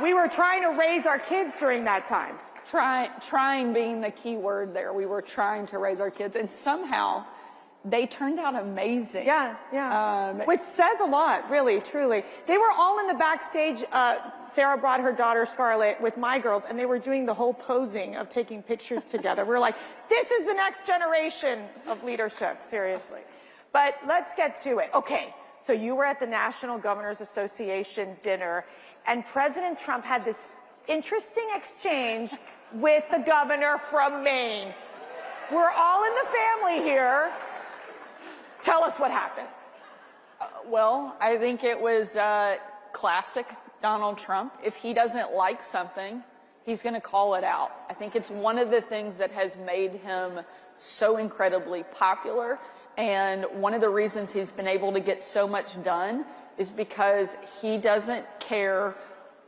We were trying to raise our kids during that time. Trying being the key word there. We were trying to raise our kids, and somehow they turned out amazing. Yeah. Which says a lot, really, truly. They were all in the backstage. Sarah brought her daughter Scarlett with my girls, and they were doing the whole posing of taking pictures together. We're like, this is the next generation of leadership, seriously. But let's get to it. Okay, so you were at the National Governors Association dinner, and President Trump had this interesting exchange with the governor from Maine. We're all in the family here. Tell us what happened. Well, I think it was classic Donald Trump. If he doesn't like something, he's going to call it out. I think it's one of the things that has made him so incredibly popular. And one of the reasons he's been able to get so much done is because he doesn't care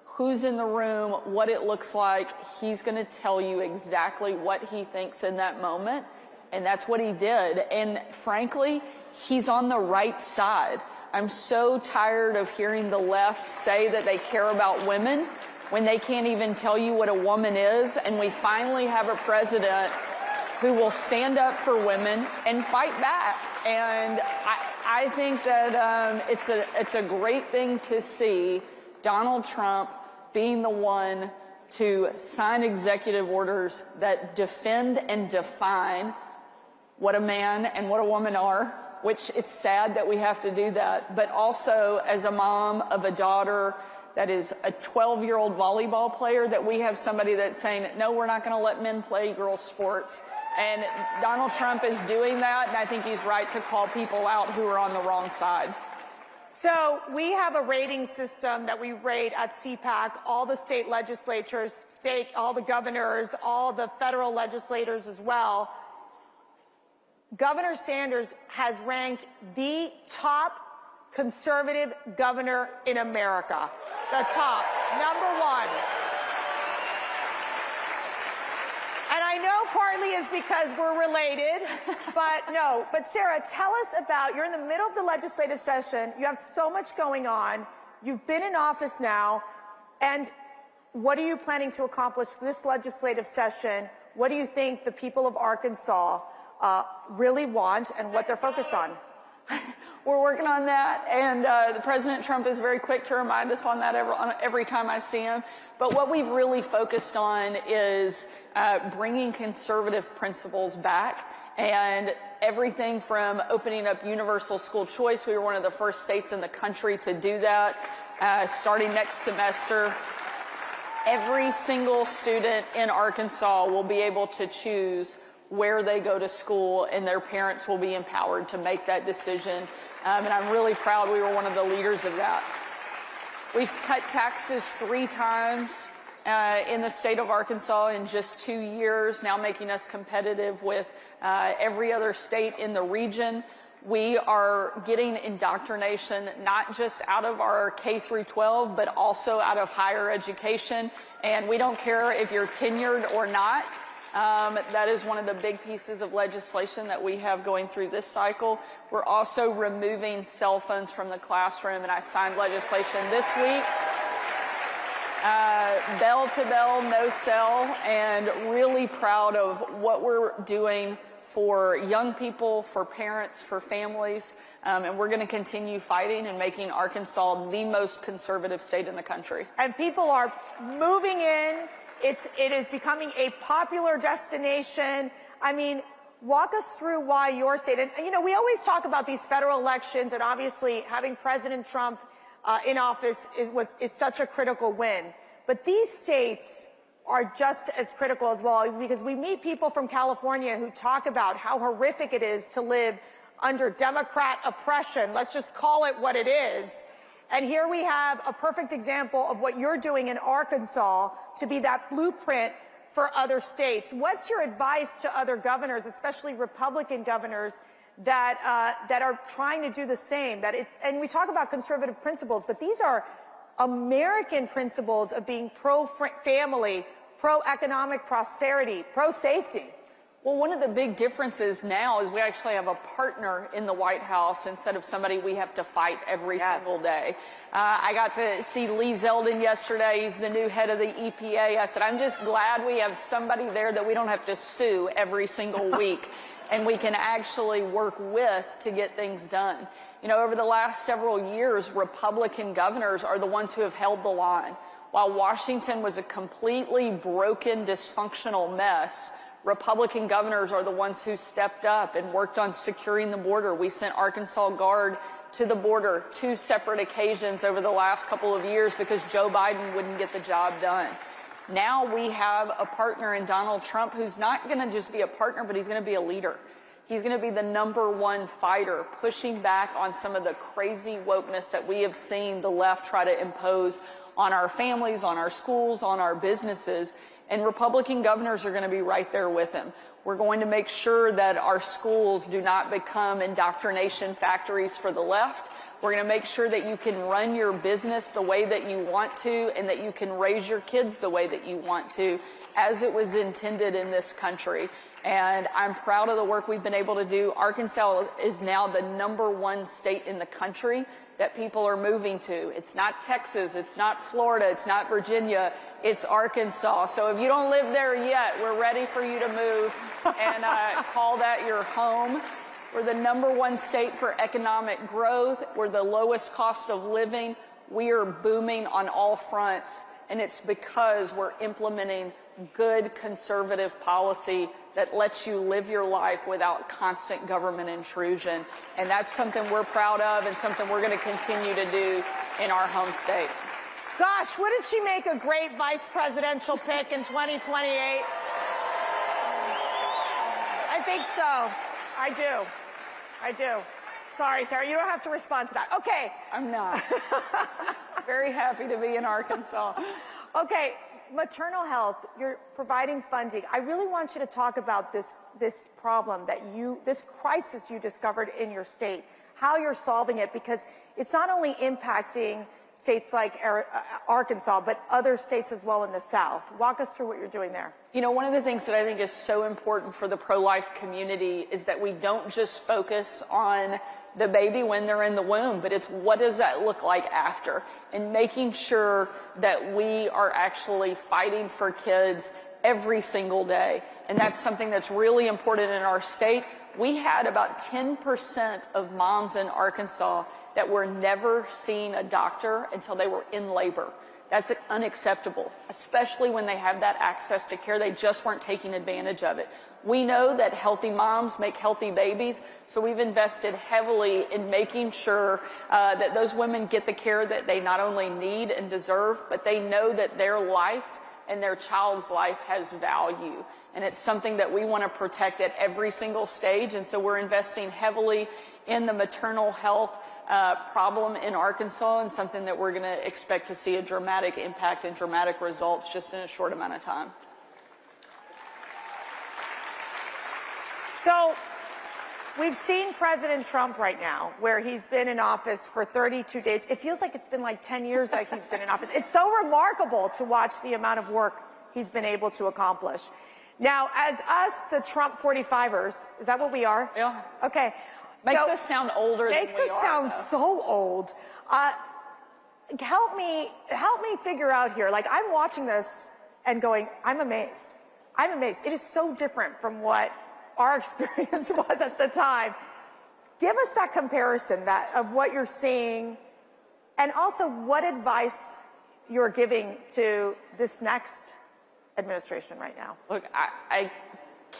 who's in the room, what it looks like. He's going to tell you exactly what he thinks in that moment. And that's what he did. And frankly, he's on the right side. I'm so tired of hearing the left say that they care about women when they can't even tell you what a woman is. And we finally have a president who will stand up for women and fight back. And I think that it's a great thing to see Donald Trump being the one to sign executive orders that defend and define what a man and what a woman are, which it's sad that we have to do that. But also, as a mom of a daughter that is a 12-year-old volleyball player, that we have somebody that's saying, no, we're not going to let men play girls' sports. And Donald Trump is doing that, and I think he's right to call people out who are on the wrong side. So we have a rating system that we rate at CPAC, all the state legislatures, all the governors, all the federal legislators as well. Governor Sanders has ranked the top conservative governor in America. The top, #1. And I know partly is because we're related, but no. But Sarah, tell us about, you're in the middle of the legislative session. You have so much going on. You've been in office now. And what are you planning to accomplish this legislative session? What do you think the people of Arkansas really want and what they're focused on? We're working on that, and President Trump is very quick to remind us on that every time I see him. But what we've really focused on is bringing conservative principles back, and everything from opening up universal school choice. We were one of the first states in the country to do that. Starting next semester, every single student in Arkansas will be able to choose where they go to school, and their parents will be empowered to make that decision. And I'm really proud we were one of the leaders of that. We've cut taxes 3 times in the state of Arkansas in just 2 years, now making us competitive with every other state in the region. We are getting indoctrination not just out of our K through 12, but also out of higher education. And we don't care if you're tenured or not. That is one of the big pieces of legislation that we have going through this cycle. We're also removing cell phones from the classroom, and I signed legislation this week. Bell to bell, no cell, and really proud of what we're doing for young people, for parents, for families, and we're going to continue fighting and making Arkansas the most conservative state in the country. And people are moving in. It is becoming a popular destination. I mean, walk us through why your state, and you know, we always talk about these federal elections, and obviously having President Trump in office is such a critical win. But these states are just as critical as well, because we meet people from California who talk about how horrific it is to live under Democrat oppression. Let's just call it what it is. And here we have a perfect example of what you're doing in Arkansas to be that blueprint for other states. What's your advice to other governors, especially Republican governors, that are trying to do the same? And we talk about conservative principles, but these are American principles of being pro-family, pro-economic prosperity, pro-safety. Well, one of the big differences now is we actually have a partner in the White House instead of somebody we have to fight every single day. I got to see Lee Zeldin yesterday. He's the new head of the EPA. I said, I'm just glad we have somebody there that we don't have to sue every single week, and we can actually work with to get things done. You know, over the last several years, Republican governors are the ones who have held the line. While Washington was a completely broken, dysfunctional mess, Republican governors are the ones who stepped up and worked on securing the border. We sent Arkansas Guard to the border 2 separate occasions over the last couple of years because Joe Biden wouldn't get the job done. Now we have a partner in Donald Trump who's not going to just be a partner, but he's going to be a leader. He's going to be the #1 fighter, pushing back on some of the crazy wokeness that we have seen the left try to impose on our families, on our schools, on our businesses. And Republican governors are going to be right there with him. We're going to make sure that our schools do not become indoctrination factories for the left. We're going to make sure that you can run your business the way that you want to, and that you can raise your kids the way that you want to, as it was intended in this country. And I'm proud of the work we've been able to do. Arkansas is now the #1 state in the country that people are moving to. It's not Texas, it's not Florida, it's not Virginia, it's Arkansas. So if you don't live there yet, we're ready for you to move and call that your home. We're the #1 state for economic growth. We're the lowest cost of living. We are booming on all fronts, and it's because we're implementing good conservative policy that lets you live your life without constant government intrusion. And that's something we're proud of and something we're going to continue to do in our home state. Gosh, wouldn't she make a great vice presidential pick in 2028? I think so. I do. I do. Sorry, Sarah, you don't have to respond to that. Okay. I'm not. Very happy to be in Arkansas. Okay, maternal health, you're providing funding. I really want you to talk about this problem this crisis you discovered in your state, how you're solving it, because it's not only impacting states like Arkansas, but other states as well in the South. Walk us through what you're doing there. You know, one of the things that I think is so important for the pro-life community is that we don't just focus on the baby when they're in the womb, but it's what does that look like after, and making sure that we are actually fighting for kids every single day. And that's something that's really important in our state. We had about 10% of moms in Arkansas that were never seeing a doctor until they were in labor. That's unacceptable, especially when they have that access to care. They just weren't taking advantage of it. We know that healthy moms make healthy babies, so we've invested heavily in making sure that those women get the care that they not only need and deserve, but they know that their life and their child's life has value. And it's something that we want to protect at every single stage. And so we're investing heavily in the maternal health problem in Arkansas, and something that we're going to expect to see a dramatic impact and dramatic results just in a short amount of time. So we've seen President Trump right now, where he's been in office for 32 days. It feels like it's been like 10 years that he's been in office. It's so remarkable to watch the amount of work he's been able to accomplish. Now, as us, the Trump 45ers, is that what we are? Yeah. Okay. Makes us sound older than we are. Makes us sound so old. Help me figure out here. Like, I'm watching this and going, I'm amazed. I'm amazed. It is so different from what our experience was at the time. Give us that comparison of what you're seeing, and also what advice you're giving to this next administration right now. Look, I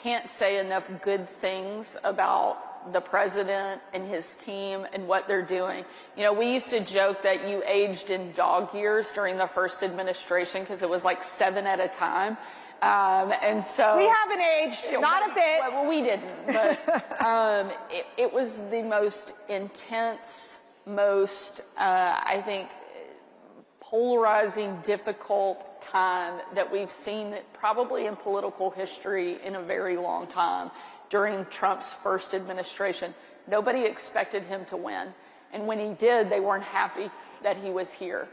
can't say enough good things about the president and his team and what they're doing. You know, we used to joke that you aged in dog years during the first administration because it was like 7 at a time. And so we haven't aged, not a bit. Well, we didn't, but it was the most intense, most, I think, polarizing, difficult time that we've seen probably in political history in a very long time during Trump's first administration. Nobody expected him to win. And when he did, they weren't happy that he was here.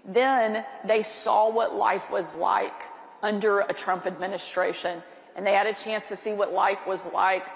Then they saw what life was like under a Trump administration, and they had a chance to see what life was like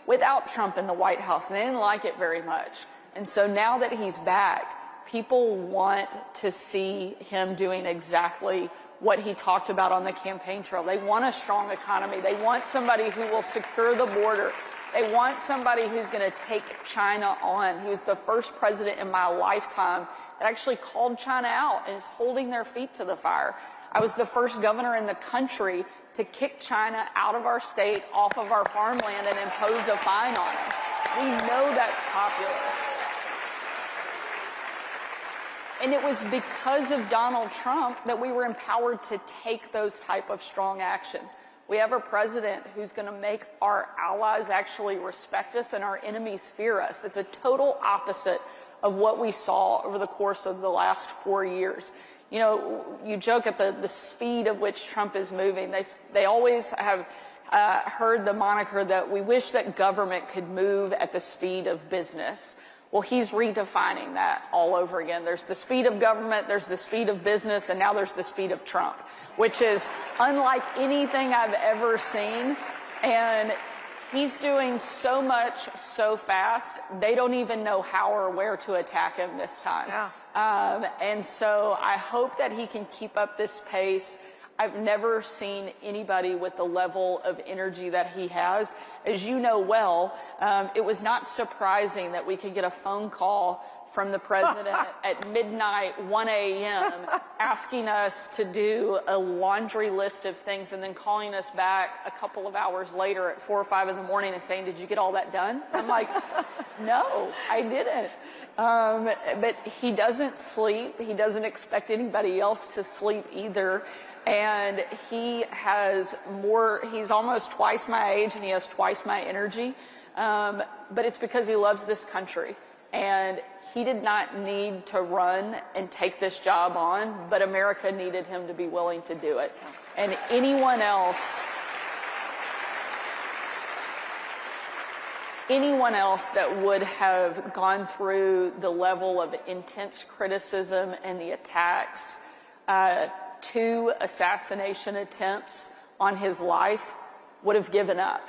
without Trump in the White House, and they didn't like it very much. And so now that he's back, people want to see him doing exactly what he talked about on the campaign trail. They want a strong economy. They want somebody who will secure the border. They want somebody who's going to take China on. He was the first president in my lifetime that actually called China out and is holding their feet to the fire. I was the first governor in the country to kick China out of our state, off of our farmland, and impose a fine on them. We know that's popular. And it was because of Donald Trump that we were empowered to take those type of strong actions. We have a president who's going to make our allies actually respect us and our enemies fear us. It's a total opposite of what we saw over the course of the last 4 years. You know, you joke at the speed of which Trump is moving. They always have heard the moniker that we wish that government could move at the speed of business. Well, he's redefining that all over again. There's the speed of government, there's the speed of business, and now there's the speed of Trump, which is unlike anything I've ever seen. And he's doing so much so fast, they don't even know how or where to attack him this time. Yeah. And so I hope that he can keep up this pace. I've never seen anybody with the level of energy that he has. As you know well, it was not surprising that we could get a phone call from the president at midnight, 1 a.m., asking us to do a laundry list of things and then calling us back a couple of hours later at 4 or 5 in the morning and saying, "Did you get all that done?" I'm like, "No, I didn't." But he doesn't sleep. He doesn't expect anybody else to sleep either. And he has he's almost twice my age and he has twice my energy. But it's because he loves this country. And he did not need to run and take this job on, but America needed him to be willing to do it. And anyone else that would have gone through the level of intense criticism and the attacks, 2 assassination attempts on his life, would have given up.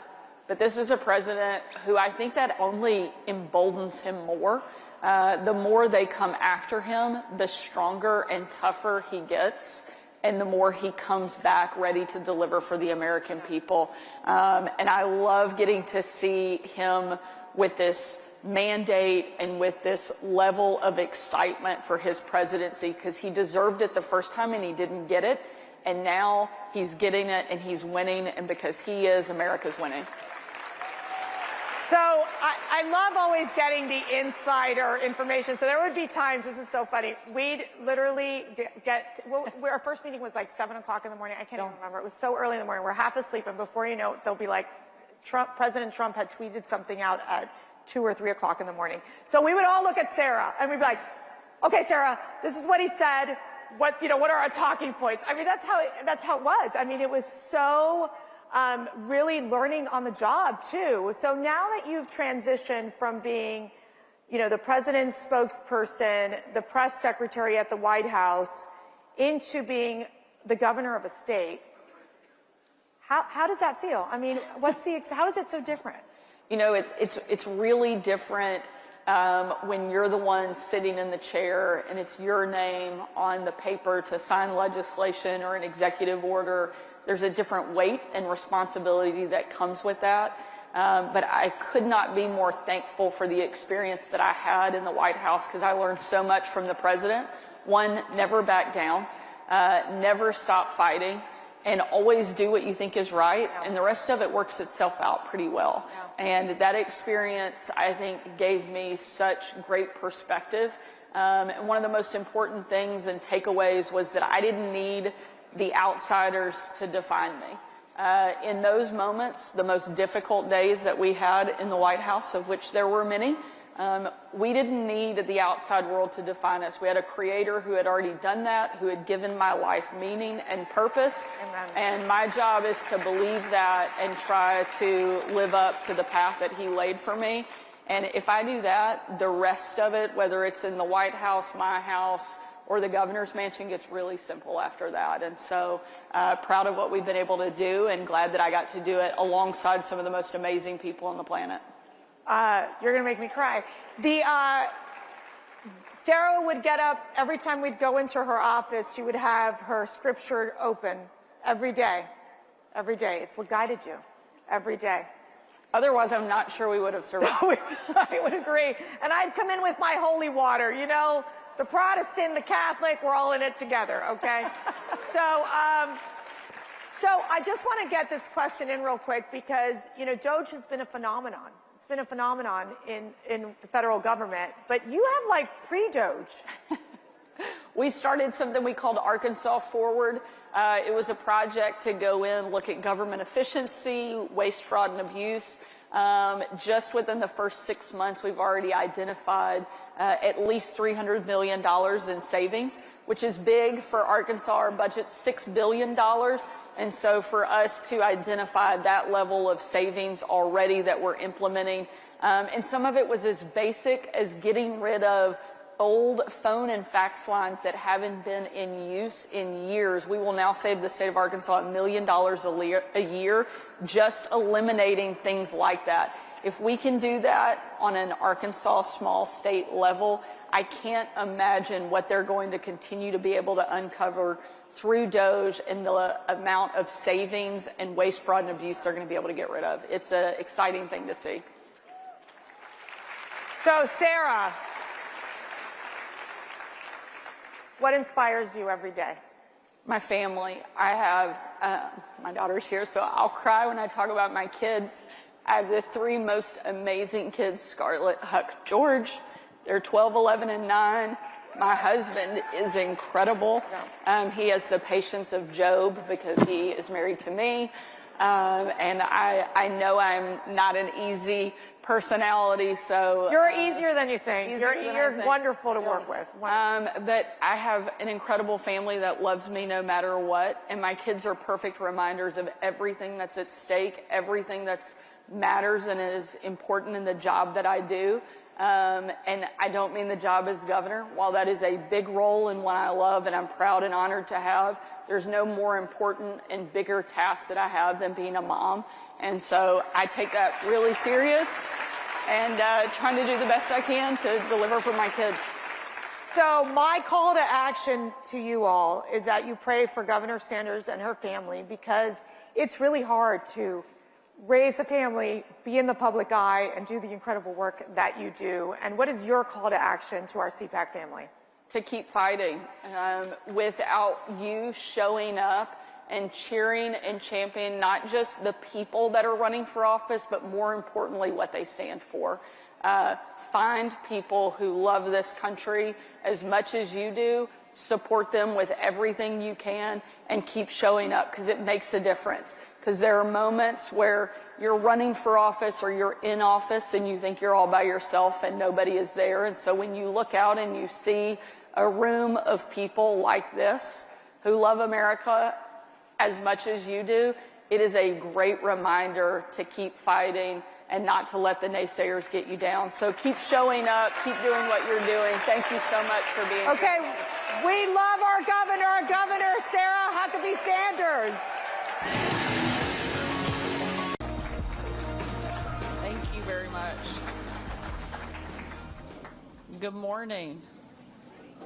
But this is a president who I think that only emboldens him more. The more they come after him, the stronger and tougher he gets, and the more he comes back ready to deliver for the American people. And I love getting to see him with this mandate and with this level of excitement for his presidency, because he deserved it the first time and he didn't get it. And now he's getting it and he's winning, and because he is, America's winning. So I love always getting the insider information. So there would be times, this is so funny, we'd literally our first meeting was like 7 o'clock in the morning. I can't even remember. It was so early in the morning. We're half asleep, and before you know it, they'll be like, President Trump had tweeted something out at 2 or 3 o'clock in the morning. So we would all look at Sarah, and we'd be like, okay, Sarah, this is what he said. What are our talking points? I mean, that's how it was. I mean, it was so really learning on the job too. So now that you've transitioned from being, the president's spokesperson, the press secretary at the White House, into being the governor of a state, how does that feel? I mean, how is it so different? It's really different when you're the one sitting in the chair and it's your name on the paper to sign legislation or an executive order. There's a different weight and responsibility that comes with that. But I could not be more thankful for the experience that I had in the White House, because I learned so much from the president. One, never back down, never stop fighting, and always do what you think is right, and the rest of it works itself out pretty well. And that experience, I think, gave me such great perspective. And one of the most important things and takeaways was that I didn't need the outsiders to define me. In those moments, the most difficult days that we had in the White House, of which there were many, we didn't need the outside world to define us. We had a creator who had already done that, who had given my life meaning and purpose. Amen. And my job is to believe that and try to live up to the path that he laid for me. And if I do that, the rest of it, whether it's in the White House, my house, or the governor's mansion, gets really simple after that. And so proud of what we've been able to do, and glad that I got to do it alongside some of the most amazing people on the planet. You're going to make me cry. Sarah would get up every time we'd go into her office. She would have her scripture open every day. Every day. It's what guided you. Every day. Otherwise, I'm not sure we would have survived. I would agree. And I'd come in with my holy water. The Protestant, the Catholic, we're all in it together, okay? So I just want to get this question in real quick, because, Doge has been a phenomenon. It's been a phenomenon in the federal government, but you have like pre-Doge. We started something we called Arkansas Forward. It was a project to go in, look at government efficiency, waste, fraud, and abuse. Just within the first 6 months, we've already identified at least $300 million in savings, which is big for Arkansas. Our budget's $6 billion. And so for us to identify that level of savings already that we're implementing, and some of it was as basic as getting rid of old phone and fax lines that haven't been in use in years. We will now save the state of Arkansas $1 million a year, just eliminating things like that. If we can do that on an Arkansas small state level, I can't imagine what they're going to continue to be able to uncover through Doge and the amount of savings and waste, fraud, and abuse they're going to be able to get rid of. It's an exciting thing to see. So, Sarah, what inspires you every day? My family. I have, my daughter's here, so I'll cry when I talk about my kids. I have the 3 most amazing kids, Scarlett, Huck, George. They're 12, 11, and 9. My husband is incredible. He has the patience of Job because he is married to me. And I know I'm not an easy personality, so... You're easier than you think. You're wonderful to work with. But I have an incredible family that loves me no matter what, and my kids are perfect reminders of everything that's at stake, everything that's matters and is important in the job that I do. And I don't mean the job as governor. While that is a big role and one I love and I'm proud and honored to have, there's no more important and bigger task that I have than being a mom. And so I take that really serious and trying to do the best I can to deliver for my kids. So my call to action to you all is that you pray for Governor Sanders and her family, because it's really hard to raise a family, be in the public eye, and do the incredible work that you do. And what is your call to action to our CPAC family? To keep fighting. Without you showing up and cheering and championing not just the people that are running for office, but more importantly, what they stand for. Find people who love this country as much as you do, support them with everything you can, and keep showing up, because it makes a difference. Because there are moments where you're running for office or you're in office and you think you're all by yourself and nobody is there. And so when you look out and you see a room of people like this who love America as much as you do, it is a great reminder to keep fighting and not to let the naysayers get you down. So keep showing up, keep doing what you're doing. Thank you so much for being here. Okay, we love our Governor Sarah Huckabee Sanders. Thank you very much. Good morning.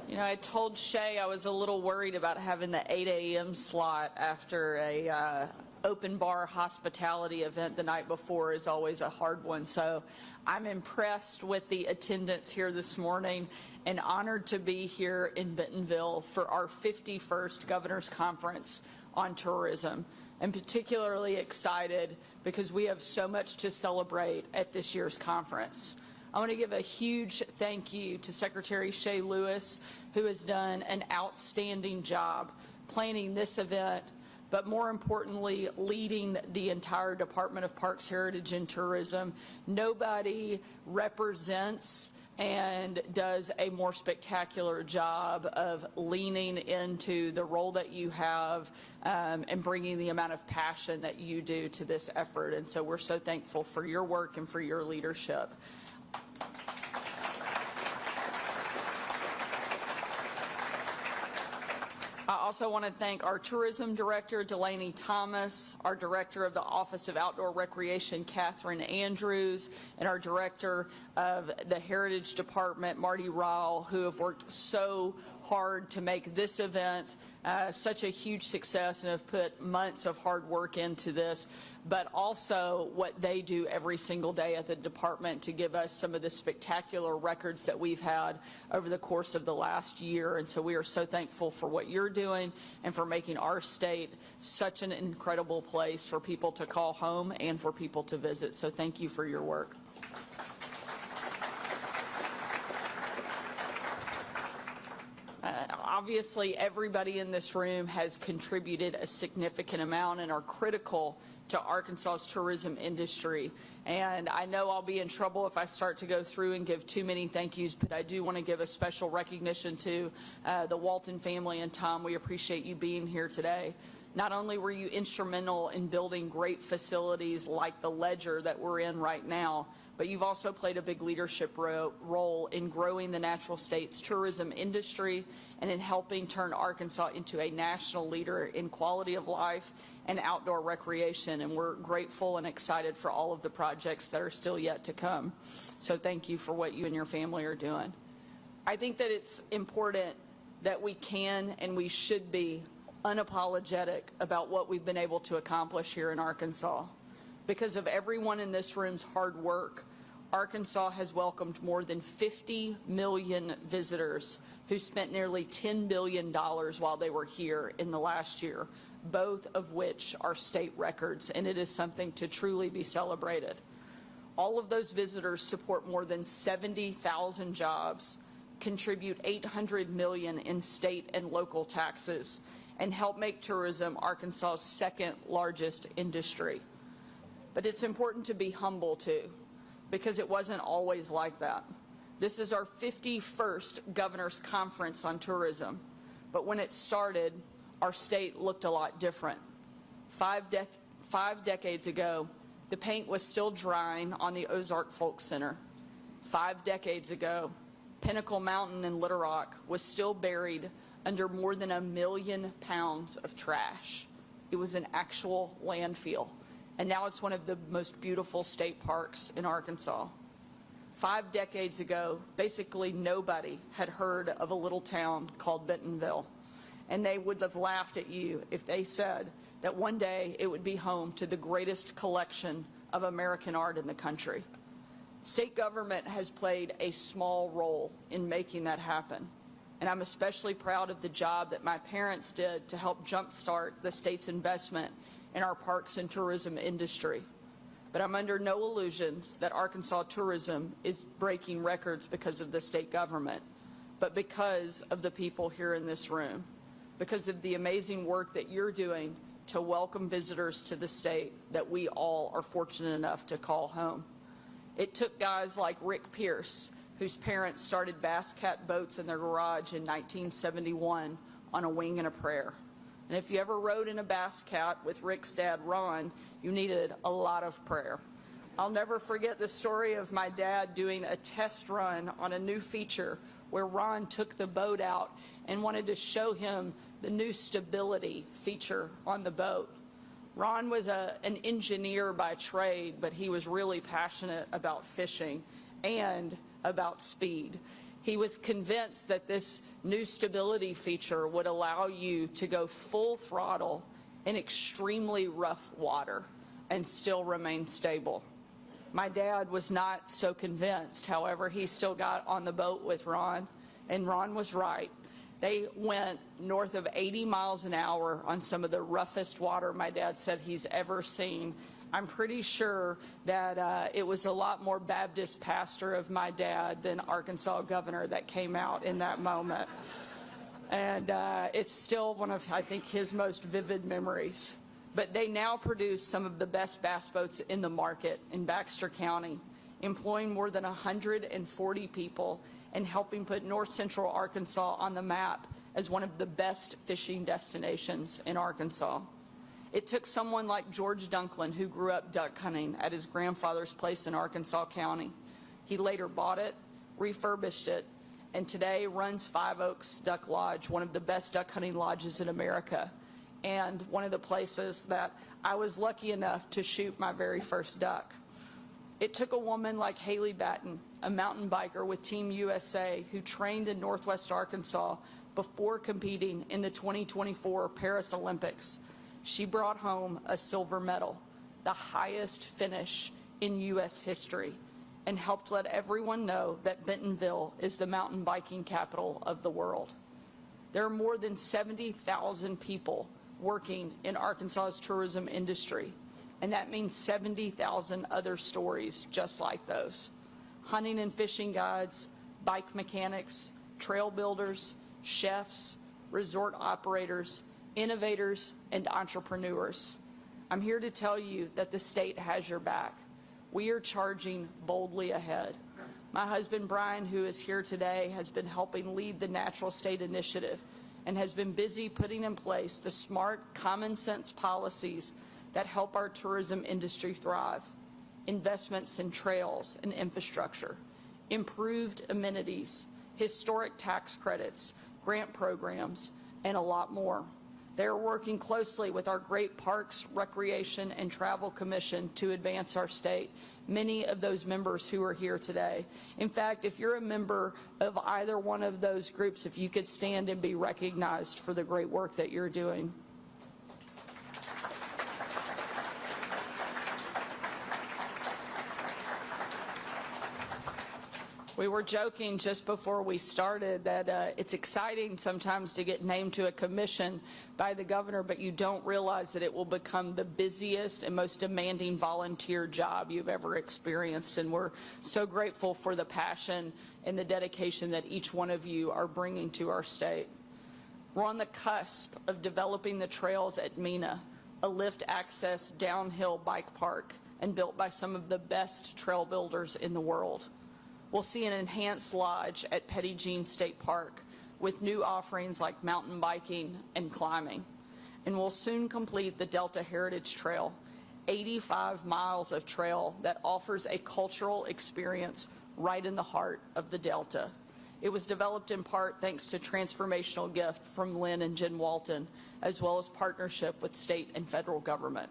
You know, I told Shay I was a little worried about having the 8 a.m. slot after a open bar hospitality event the night before is always a hard one. So I'm impressed with the attendance here this morning and honored to be here in Bentonville for our 51st Governor's Conference on Tourism. I'm particularly excited because we have so much to celebrate at this year's conference. I want to give a huge thank you to Secretary Shay Lewis, who has done an outstanding job planning this event, but more importantly, leading the entire Department of Parks, Heritage, and Tourism. Nobody represents and does a more spectacular job of leaning into the role that you have and bringing the amount of passion that you do to this effort. And so we're so thankful for your work and for your leadership. I also want to thank our Tourism Director, Delaney Thomas, our Director of the Office of Outdoor Recreation, Catherine Andrews, and our Director of the Heritage Department, Marty Rowell, who have worked so hard to make this event such a huge success and have put months of hard work into this, but also what they do every single day at the department to give us some of the spectacular records that we've had over the course of the last year. And so we are so thankful for what you're doing and for making our state such an incredible place for people to call home and for people to visit. So thank you for your work. Obviously, everybody in this room has contributed a significant amount and are critical to Arkansas's tourism industry. And I know I'll be in trouble if I start to go through and give too many thank yous, but I do want to give a special recognition to the Walton family. And Tom, we appreciate you being here today. Not only were you instrumental in building great facilities like the Ledger that we're in right now, but you've also played a big leadership role in growing the natural state's tourism industry and in helping turn Arkansas into a national leader in quality of life and outdoor recreation. And we're grateful and excited for all of the projects that are still yet to come. So thank you for what you and your family are doing. I think that it's important that we can and we should be unapologetic about what we've been able to accomplish here in Arkansas. Because of everyone in this room's hard work, Arkansas has welcomed more than 50 million visitors who spent nearly $10 billion while they were here in the last year, both of which are state records, and it is something to truly be celebrated. All of those visitors support more than 70,000 jobs, contribute $800 million in state and local taxes, and help make tourism Arkansas's second largest industry. But it's important to be humble too, because it wasn't always like that. This is our 51st Governor's Conference on Tourism, but when it started, our state looked a lot different. Five decades ago, the paint was still drying on the Ozark Folk Center. 5 decades ago, Pinnacle Mountain in Little Rock was still buried under more than 1 million pounds of trash. It was an actual landfill. And now it's one of the most beautiful state parks in Arkansas. 5 decades ago, basically nobody had heard of a little town called Bentonville. And they would have laughed at you if they said that one day it would be home to the greatest collection of American art in the country. State government has played a small role in making that happen. And I'm especially proud of the job that my parents did to help jumpstart the state's investment in our parks and tourism industry. But I'm under no illusions that Arkansas tourism is breaking records because of the state government, but because of the people here in this room, because of the amazing work that you're doing to welcome visitors to the state that we all are fortunate enough to call home. It took guys like Rick Pierce, whose parents started Bass Cat boats in their garage in 1971 on a wing and a prayer. And if you ever rode in a Bass Cat with Rick's dad, Ron, you needed a lot of prayer. I'll never forget the story of my dad doing a test run on a new feature where Ron took the boat out and wanted to show him the new stability feature on the boat. Ron was an engineer by trade, but he was really passionate about fishing and about speed. He was convinced that this new stability feature would allow you to go full throttle in extremely rough water and still remain stable. My dad was not so convinced. However, he still got on the boat with Ron, and Ron was right. They went north of 80 miles an hour on some of the roughest water my dad said he's ever seen. I'm pretty sure that it was a lot more Baptist pastor of my dad than Arkansas governor that came out in that moment. And it's still one of, I think, his most vivid memories. But they now produce some of the best bass boats in the market in Baxter County, employing more than 140 people and helping put north central Arkansas on the map as one of the best fishing destinations in Arkansas. It took someone like George Dunklin, who grew up duck hunting at his grandfather's place in Arkansas County. He later bought it, refurbished it, and today runs Five Oaks Duck Lodge, one of the best duck hunting lodges in America, and one of the places that I was lucky enough to shoot my very first duck. It took a woman like Haley Batten, a mountain biker with Team USA, who trained in Northwest Arkansas before competing in the 2024 Paris Olympics. She brought home a silver medal, the highest finish in U.S. history, and helped let everyone know that Bentonville is the mountain biking capital of the world. There are more than 70,000 people working in Arkansas's tourism industry, and that means 70,000 other stories just like those. Hunting and fishing guides, bike mechanics, trail builders, chefs, resort operators, innovators, and entrepreneurs. I'm here to tell you that the state has your back. We are charging boldly ahead. My husband, Brian, who is here today, has been helping lead the Natural State Initiative and has been busy putting in place the smart, common sense policies that help our tourism industry thrive. Investments in trails and infrastructure, improved amenities, historic tax credits, grant programs, and a lot more. They are working closely with our great Parks, Recreation, and Travel Commission to advance our state, many of those members who are here today. In fact, if you're a member of either one of those groups, if you could stand and be recognized for the great work that you're doing. We were joking just before we started that it's exciting sometimes to get named to a commission by the governor, but you don't realize that it will become the busiest and most demanding volunteer job you've ever experienced. And we're so grateful for the passion and the dedication that each one of you are bringing to our state. We're on the cusp of developing the trails at Mena, a lift access downhill bike park and built by some of the best trail builders in the world. We'll see an enhanced lodge at Petit Jean State Park with new offerings like mountain biking and climbing. And we'll soon complete the Delta Heritage Trail, 85 miles of trail that offers a cultural experience right in the heart of the Delta. It was developed in part thanks to transformational gift from Lynn and Jen Walton, as well as partnership with state and federal government.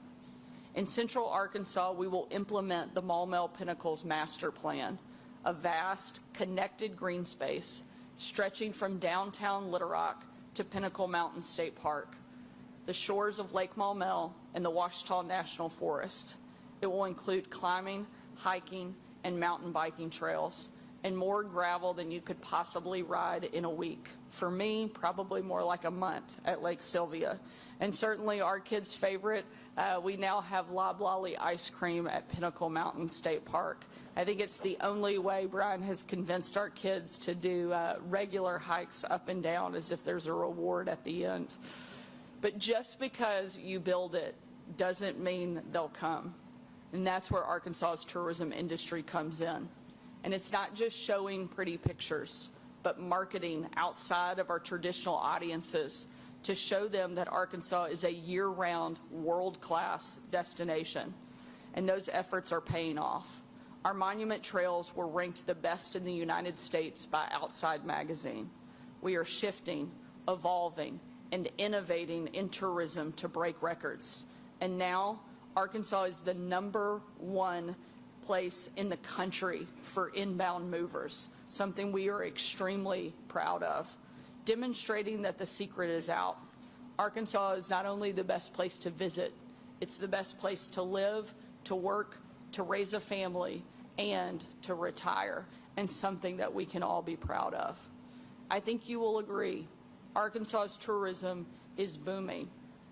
In Central Arkansas, we will implement the Maumelle Pinnacles Master Plan, a vast, connected green space stretching from downtown Little Rock to Pinnacle Mountain State Park, the shores of Lake Maumelle, and the Ouachita National Forest. It will include climbing, hiking, and mountain biking trails, and more gravel than you could possibly ride in a week. For me, probably more like a month at Lake Sylvia. And certainly our kids' favorite, we now have loblolly ice cream at Pinnacle Mountain State Park. I think it's the only way Brian has convinced our kids to do regular hikes up and down as if there's a reward at the end. But just because you build it doesn't mean they'll come. And that's where Arkansas's tourism industry comes in. And it's not just showing pretty pictures, but marketing outside of our traditional audiences to show them that Arkansas is a year-round, world-class destination. And those efforts are paying off. Our monument trails were ranked the best in the United States by Outside Magazine. We are shifting, evolving, and innovating in tourism to break records. And now, Arkansas is the #1 place in the country for inbound movers, something we are extremely proud of, demonstrating that the secret is out. Arkansas is not only the best place to visit, it's the best place to live, to work, to raise a family, and to retire, and something that we can all be proud of. I think you will agree, Arkansas's tourism is booming.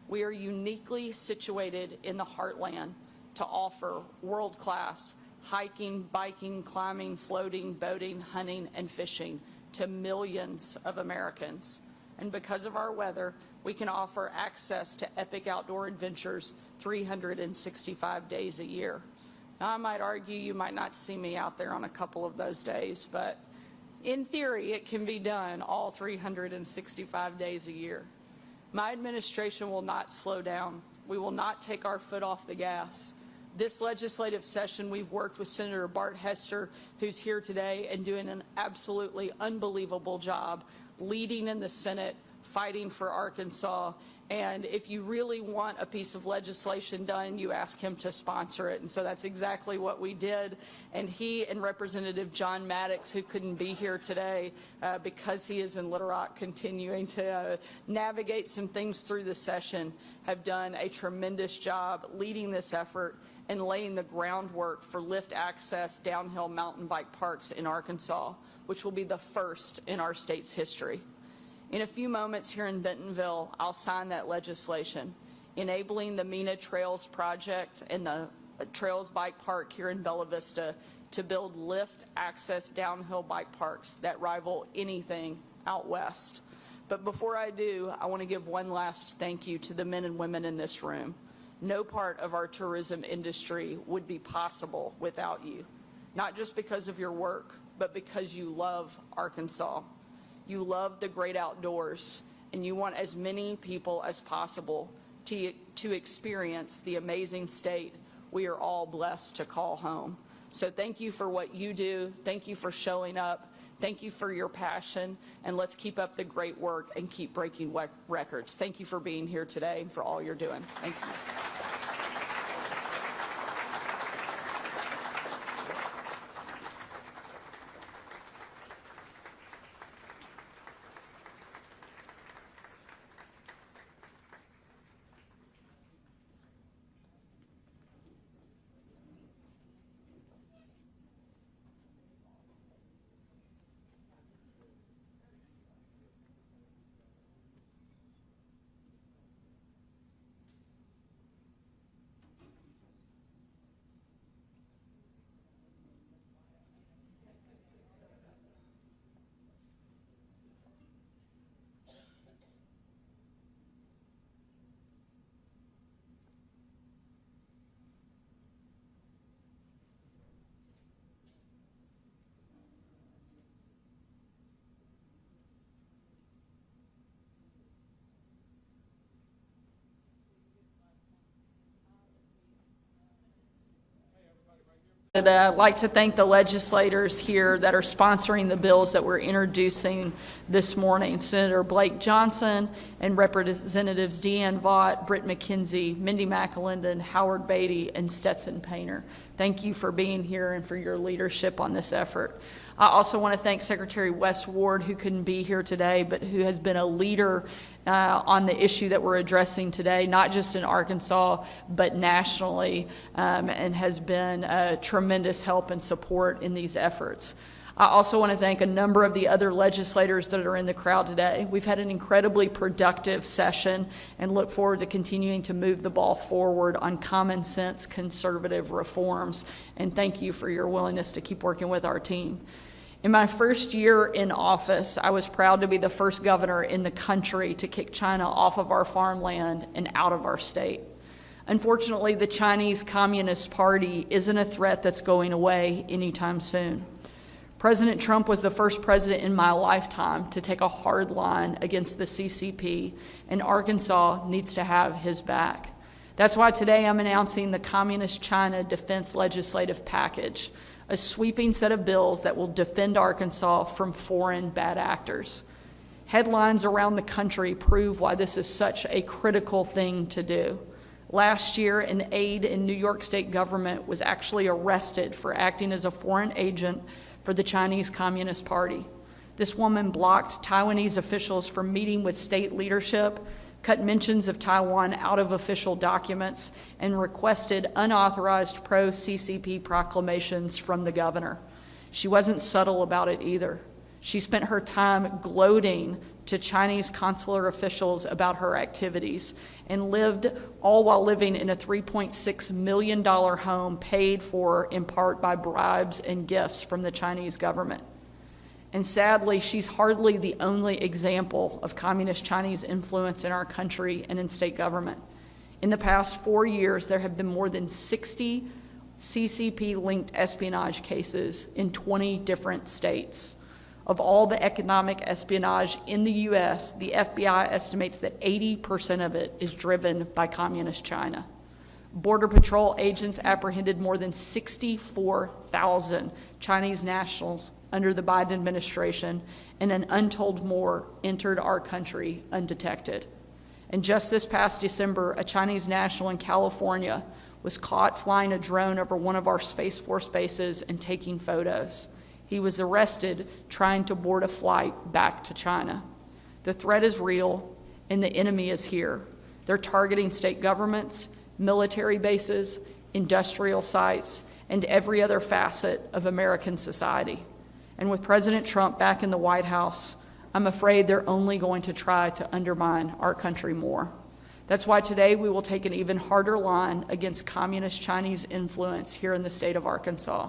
We are uniquely situated in the heartland to offer world-class hiking, biking, climbing, floating, boating, hunting, and fishing to millions of Americans. And because of our weather, we can offer access to epic outdoor adventures 365 days a year. Now, I might argue you might not see me out there on a couple of those days, but in theory, it can be done all 365 days a year. My administration will not slow down. We will not take our foot off the gas. This legislative session, we've worked with Senator Bart Hester, who's here today and doing an absolutely unbelievable job leading in the Senate, fighting for Arkansas. And if you really want a piece of legislation done, you ask him to sponsor it. And so that's exactly what we did. And he and Representative John Maddox, who couldn't be here today because he is in Little Rock continuing to navigate some things through the session, have done a tremendous job leading this effort and laying the groundwork for lift access downhill mountain bike parks in Arkansas, which will be the first in our state's history. In a few moments here in Bentonville, I'll sign that legislation, enabling the MENA Trails project and the Trails Bike Park here in Bella Vista to build lift access downhill bike parks that rival anything out west. But before I do, I want to give one last thank you to the men and women in this room. No part of our tourism industry would be possible without you, not just because of your work, but because you love Arkansas. You love the great outdoors, and you want as many people as possible to experience the amazing state we are all blessed to call home. So thank you for what you do. Thank you for showing up. Thank you for your passion, and let's keep up the great work and keep breaking records. Thank you for being here today and for all you're doing. Thank you. I'd like to thank the legislators here that are sponsoring the bills that we're introducing this morning. Senator Blake Johnson and Representatives Deanne Vaught, Britt McKenzie, Mindy McAlinden, Howard Beatty, and Stetson Painter. Thank you for being here and for your leadership on this effort. I also want to thank Secretary Wes Ward, who couldn't be here today, but who has been a leader on the issue that we're addressing today, not just in Arkansas, but nationally, and has been a tremendous help and support in these efforts. I also want to thank a number of the other legislators that are in the crowd today. We've had an incredibly productive session and look forward to continuing to move the ball forward on common sense conservative reforms. And thank you for your willingness to keep working with our team. In my first year in office, I was proud to be the first governor in the country to kick China off of our farmland and out of our state. Unfortunately, the Chinese Communist Party isn't a threat that's going away anytime soon. President Trump was the first president in my lifetime to take a hard line against the CCP, and Arkansas needs to have his back. That's why today I'm announcing the Communist China Defense Legislative Package, a sweeping set of bills that will defend Arkansas from foreign bad actors. Headlines around the country prove why this is such a critical thing to do. Last year, an aide in New York State government was actually arrested for acting as a foreign agent for the Chinese Communist Party. This woman blocked Taiwanese officials from meeting with state leadership, cut mentions of Taiwan out of official documents, and requested unauthorized pro-CCP proclamations from the governor. She wasn't subtle about it either. She spent her time gloating to Chinese consular officials about her activities and lived all while living in a $3.6 million home paid for in part by bribes and gifts from the Chinese government. And sadly, she's hardly the only example of communist Chinese influence in our country and in state government. In the past 4 years, there have been more than 60 CCP-linked espionage cases in 20 different states. Of all the economic espionage in the U.S., the FBI estimates that 80% of it is driven by communist China. Border Patrol agents apprehended more than 64,000 Chinese nationals under the Biden administration, and an untold more entered our country undetected. And just this past December, a Chinese national in California was caught flying a drone over one of our Space Force bases and taking photos. He was arrested trying to board a flight back to China. The threat is real, and the enemy is here. They're targeting state governments, military bases, industrial sites, and every other facet of American society. And with President Trump back in the White House, I'm afraid they're only going to try to undermine our country more. That's why today we will take an even harder line against communist Chinese influence here in the state of Arkansas.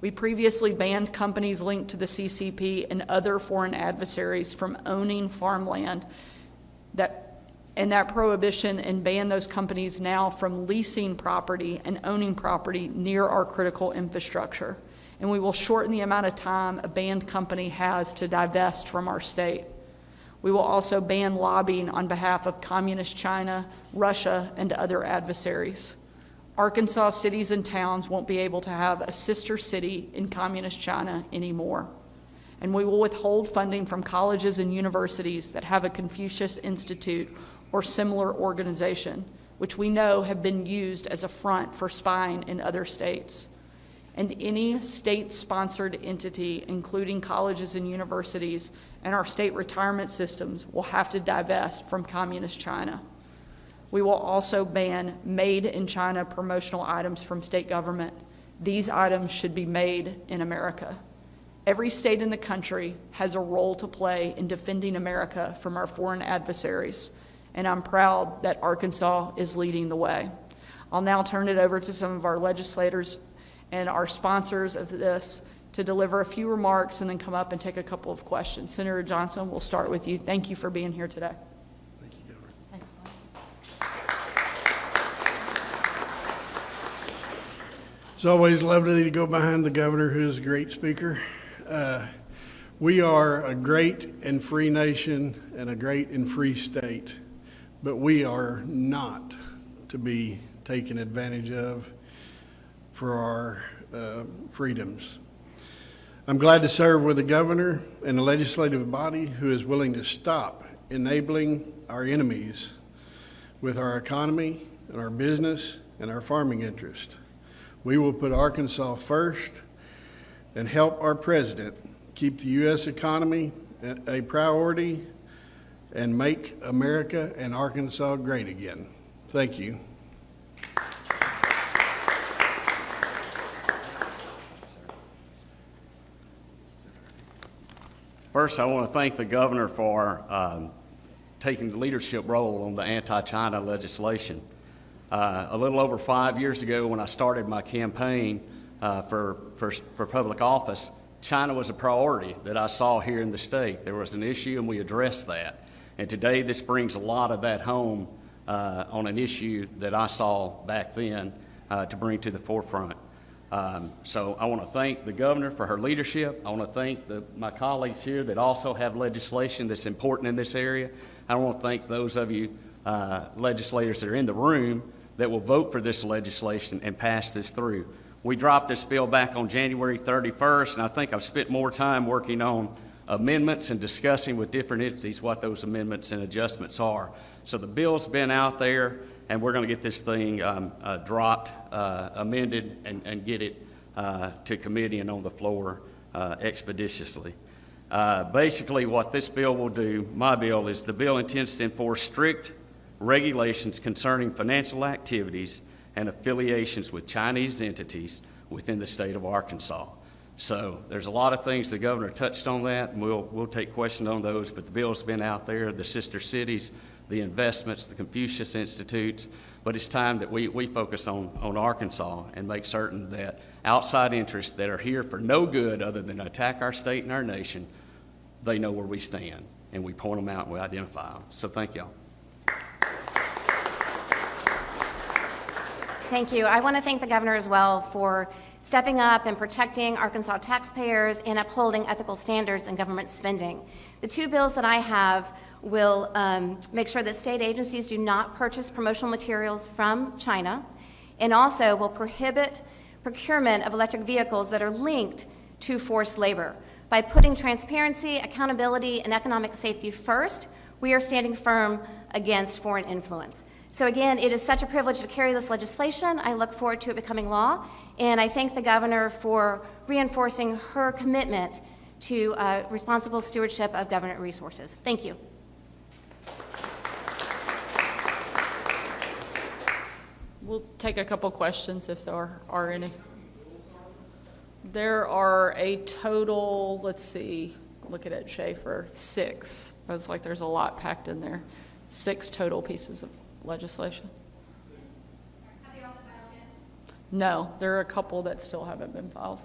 We previously banned companies linked to the CCP and other foreign adversaries from owning farmland, and that prohibition and ban those companies now from leasing property and owning property near our critical infrastructure. And we will shorten the amount of time a banned company has to divest from our state. We will also ban lobbying on behalf of communist China, Russia, and other adversaries. Arkansas cities and towns won't be able to have a sister city in communist China anymore. And we will withhold funding from colleges and universities that have a Confucius Institute or similar organization, which we know have been used as a front for spying in other states. And any state-sponsored entity, including colleges and universities, and our state retirement systems will have to divest from communist China. We will also ban made-in-China promotional items from state government. These items should be made in America. Every state in the country has a role to play in defending America from our foreign adversaries, and I'm proud that Arkansas is leading the way. I'll now turn it over to some of our legislators and our sponsors of this to deliver a few remarks and then come up and take a couple of questions. Senator Johnson, we'll start with you. Thank you for being here today. It's always lovely to go behind the governor, who is a great speaker. We are a great and free nation and a great and free state, but we are not to be taken advantage of for our freedoms. I'm glad to serve with a governor and a legislative body who is willing to stop enabling our enemies with our economy and our business and our farming interest. We will put Arkansas first and help our president keep the U.S. economy a priority and make America and Arkansas great again. Thank you. First, I want to thank the governor for taking the leadership role on the anti-China legislation. A little over 5 years ago, when I started my campaign for public office, China was a priority that I saw here in the state. There was an issue, and we addressed that. And today, this brings a lot of that home on an issue that I saw back then to bring to the forefront. So I want to thank the governor for her leadership. I want to thank my colleagues here that also have legislation that's important in this area. I want to thank those of you legislators that are in the room that will vote for this legislation and pass this through. We dropped this bill back on January 31st, and I think I've spent more time working on amendments and discussing with different entities what those amendments and adjustments are. So the bill's been out there, and we're going to get this thing dropped, amended, and get it to committee and on the floor expeditiously. Basically, what this bill will do, my bill, is the bill intends to enforce strict regulations concerning financial activities and affiliations with Chinese entities within the state of Arkansas. So there's a lot of things. The governor touched on that, and we'll take questions on those, but the bill's been out there, the sister cities, the investments, the Confucius Institutes, but it's time that we focus on Arkansas and make certain that outside interests that are here for no good other than attack our state and our nation, they know where we stand, and we point them out and we identify them. So thank y'all. Thank you. I want to thank the governor as well for stepping up and protecting Arkansas taxpayers and upholding ethical standards in government spending. The two bills that I have will make sure that state agencies do not purchase promotional materials from China, and also will prohibit procurement of electric vehicles that are linked to forced labor. By putting transparency, accountability, and economic safety first, we are standing firm against foreign influence. So again, it is such a privilege to carry this legislation. I look forward to it becoming law, and I thank the governor for reinforcing her commitment to responsible stewardship of government resources. Thank you. We'll take a couple questions if there are any. There are a total, let's see, looking at Schaefer, 6. I was like, there's a lot packed in there. 6 total pieces of legislation. Have they all been filed yet? No, there are a couple that still haven't been filed.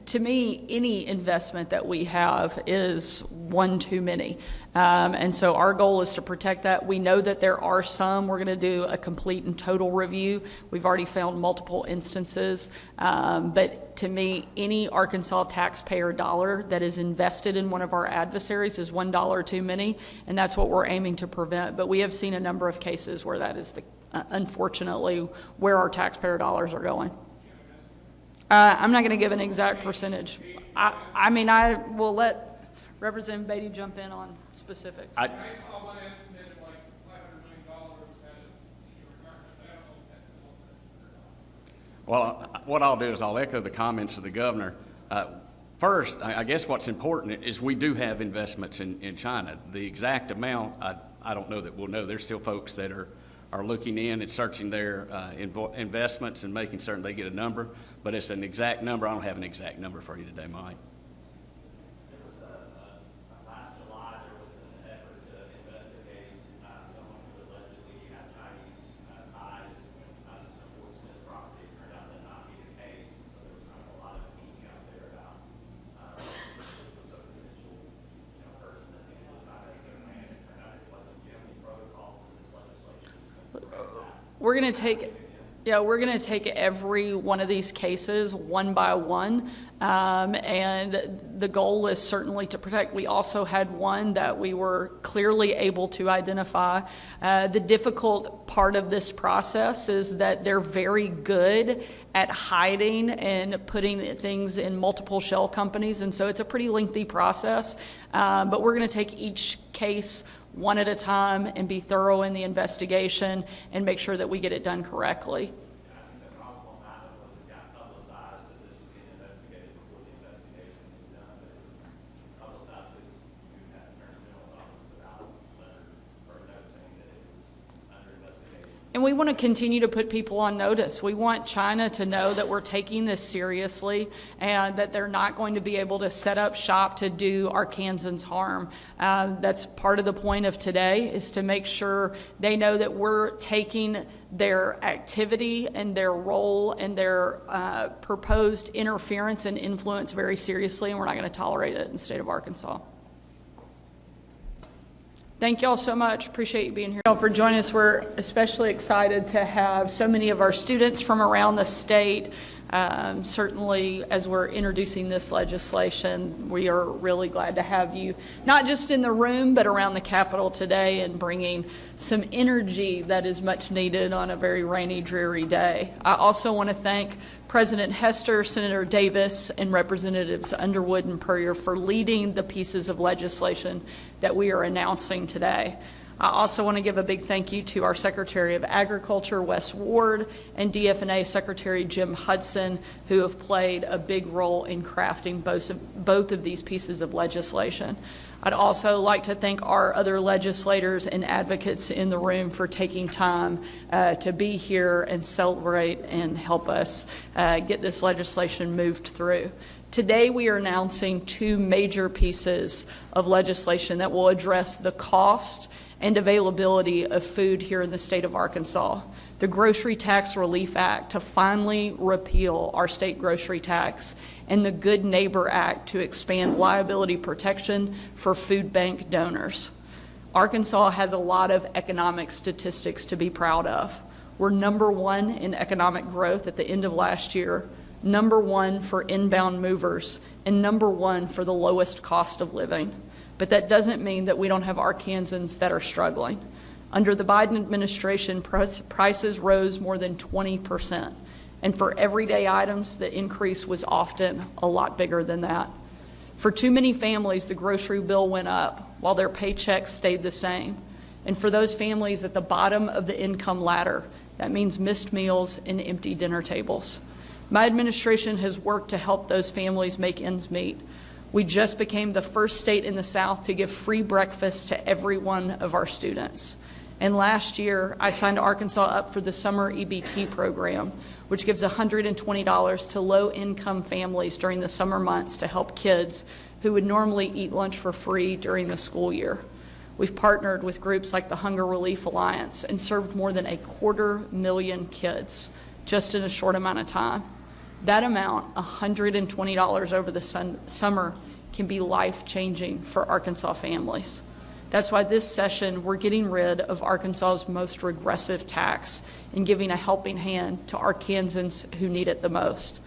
To me, any investment that we have is one too many. And so our goal is to protect that. We know that there are some. We're going to do a complete and total review. We've already found multiple instances. But to me, any Arkansas taxpayer dollar that is invested in one of our adversaries is $1 too many, and that's what we're aiming to prevent. But we have seen a number of cases where that is, unfortunately, where our taxpayer dollars are going. I'm not going to give an exact percentage. I mean, I will let Representative Beatty jump in on specifics. I saw one estimate of like $500 million Well, what I'll do is I'll echo the comments of the governor. First, I guess what's important is we do have investments in China. The exact amount, I don't know that we'll know. There's still folks that are looking in and searching their investments and making certain they get a number. But it's an exact number. I don't have an exact number for you today, Mike. Last July, there was an effort to investigate someone who allegedly had Chinese ties to some Fort Smith property. It turned out that not be the case. So there was kind of a lot of thinking out there about this was a potential person that they would not as their man. It turned out it wasn't. Do you have any protocols in this legislation? We're going to take. Yeah, we're going to take every one of these cases one by one, and the goal is certainly to protect. We also had one that we were clearly able to identify. The difficult part of this process is that they're very good at hiding and putting things in multiple shell companies, and so it's a pretty lengthy process, but we're going to take each case one at a time and be thorough in the investigation and make sure that we get it done correctly. And we want to continue to put people on notice. We want China to know that we're taking this seriously and that they're not going to be able to set up shop to do Arkansans harm. That's part of the point of today, is to make sure they know that we're taking their activity and their role and their proposed interference and influence very seriously, and we're not going to tolerate it in the state of Arkansas. Thank you all so much. Appreciate you being here. For joining us. We're especially excited to have so many of our students from around the state. Certainly, as we're introducing this legislation, we are really glad to have you, not just in the room, but around the Capitol today, and bringing some energy that is much needed on a very rainy, dreary day. I also want to thank President Hester, Senator Davis, and Representatives Underwood and Puryear for leading the pieces of legislation that we are announcing today. I also want to give a big thank you to our Secretary of Agriculture, Wes Ward, and DFNA Secretary Jim Hudson, who have played a big role in crafting both of these pieces of legislation. I'd also like to thank our other legislators and advocates in the room for taking time to be here and celebrate and help us get this legislation moved through. Today we are announcing two major pieces of legislation that will address the cost and availability of food here in the state of Arkansas. The Grocery Tax Relief Act to finally repeal our state grocery tax, and the Good Neighbor Act to expand liability protection for food bank donors. Arkansas has a lot of economic statistics to be proud of. We're #1 in economic growth at the end of last year, #1 for inbound movers, and #1 for the lowest cost of living. But that doesn't mean that we don't have Arkansans that are struggling. Under the Biden administration, prices rose more than 20%. And for everyday items, the increase was often a lot bigger than that. For too many families, the grocery bill went up while their paychecks stayed the same. And for those families at the bottom of the income ladder, that means missed meals and empty dinner tables. My administration has worked to help those families make ends meet. We just became the first state in the South to give free breakfast to every one of our students. And last year, I signed Arkansas up for the summer EBT program, which gives $120 to low-income families during the summer months to help kids who would normally eat lunch for free during the school year. We've partnered with groups like the Hunger Relief Alliance and served more than 250,000 kids just in a short amount of time. That amount, $120 over the summer, can be life-changing for Arkansas families. That's why this session we're getting rid of Arkansas's most regressive tax and giving a helping hand to Arkansans who need it the most.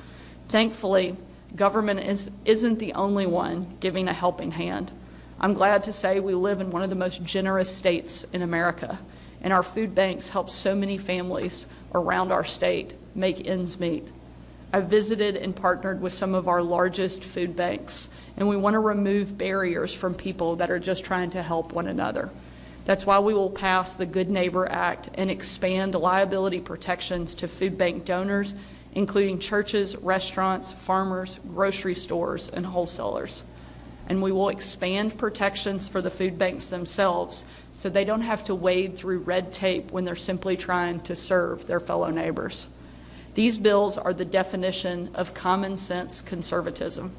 Thankfully, government isn't the only one giving a helping hand. I'm glad to say we live in one of the most generous states in America, and our food banks help so many families around our state make ends meet. I've visited and partnered with some of our largest food banks, and we want to remove barriers from people that are just trying to help one another. That's why we will pass the Good Neighbor Act and expand liability protections to food bank donors, including churches, restaurants, farmers, grocery stores, and wholesalers. And we will expand protections for the food banks themselves so they don't have to wade through red tape when they're simply trying to serve their fellow neighbors. These bills are the definition of common sense conservatism,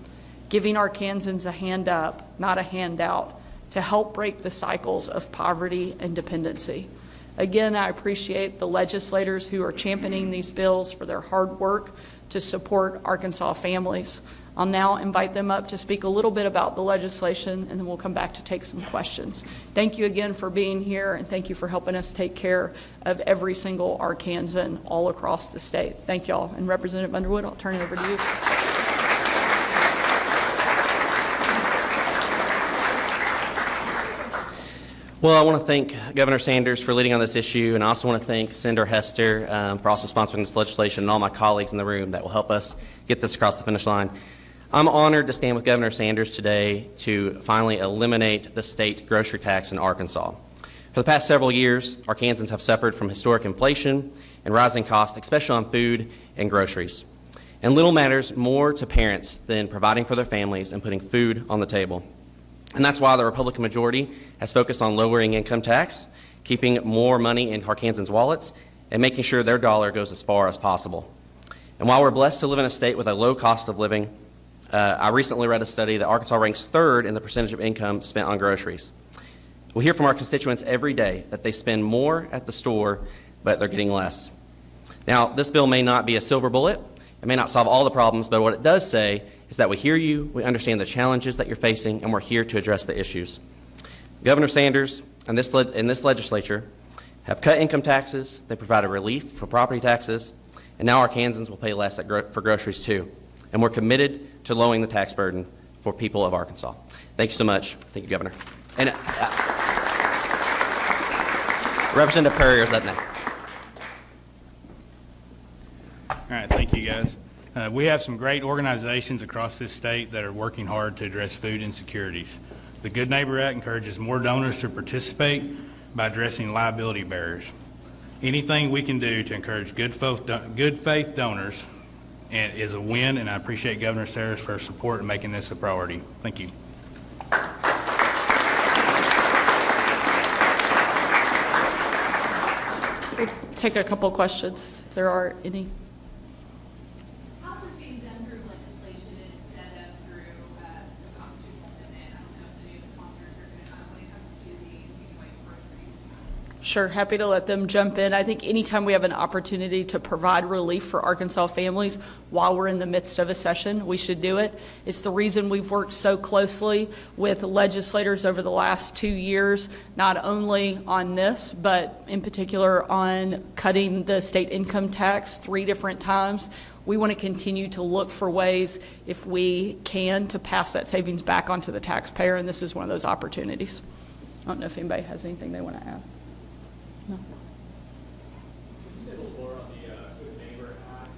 giving Arkansans a hand up, not a handout, to help break the cycles of poverty and dependency. Again, I appreciate the legislators who are championing these bills for their hard work to support Arkansas families. I'll now invite them up to speak a little bit about the legislation, and then we'll come back to take some questions. Thank you again for being here, and thank you for helping us take care of every single Arkansan all across the state. Thank y'all. And Representative Underwood, I'll turn it over to you. Well, I want to thank Governor Sanders for leading on this issue, and I also want to thank Senator Hester for also sponsoring this legislation, and all my colleagues in the room that will help us get this across the finish line. I'm honored to stand with Governor Sanders today to finally eliminate the state grocery tax in Arkansas. For the past several years, Arkansans have suffered from historic inflation and rising costs, especially on food and groceries. And little matters more to parents than providing for their families and putting food on the table. And that's why the Republican majority has focused on lowering income tax, keeping more money in Arkansans' wallets, and making sure their dollar goes as far as possible. And while we're blessed to live in a state with a low cost of living, I recently read a study that Arkansas ranks third in the percentage of income spent on groceries. We hear from our constituents every day that they spend more at the store, but they're getting less. Now, this bill may not be a silver bullet. It may not solve all the problems, but what it does say is that we hear you, we understand the challenges that you're facing, and we're here to address the issues. Governor Sanders and this legislature have cut income taxes, they provided relief for property taxes, and now Arkansans will pay less for groceries too. And we're committed to lowering the tax burden for people of Arkansas. Thank you so much. Thank you, Governor. And Representative Perrier is up next. All right, thank you, guys. We have some great organizations across this state that are working hard to address food insecurities. The Good Neighbor Act encourages more donors to participate by addressing liability barriers. Anything we can do to encourage good faith donors is a win, and I appreciate Governor Sanders for her support in making this a priority. Thank you. We'll take a couple questions, if there are any. How's this being done through legislation instead of through the constitutional amendment? I don't know if any of the sponsors are going to, when it comes to the grocery. Sure, happy to let them jump in. I think anytime we have an opportunity to provide relief for Arkansas families while we're in the midst of a session, we should do it. It's the reason we've worked so closely with legislators over the last 2 years, not only on this, but in particular on cutting the state income tax 3 different times. We want to continue to look for ways, if we can, to pass that savings back onto the taxpayer, and this is one of those opportunities. I don't know if anybody has anything they want to add. No. Can you say a little more on the Good Neighbor Act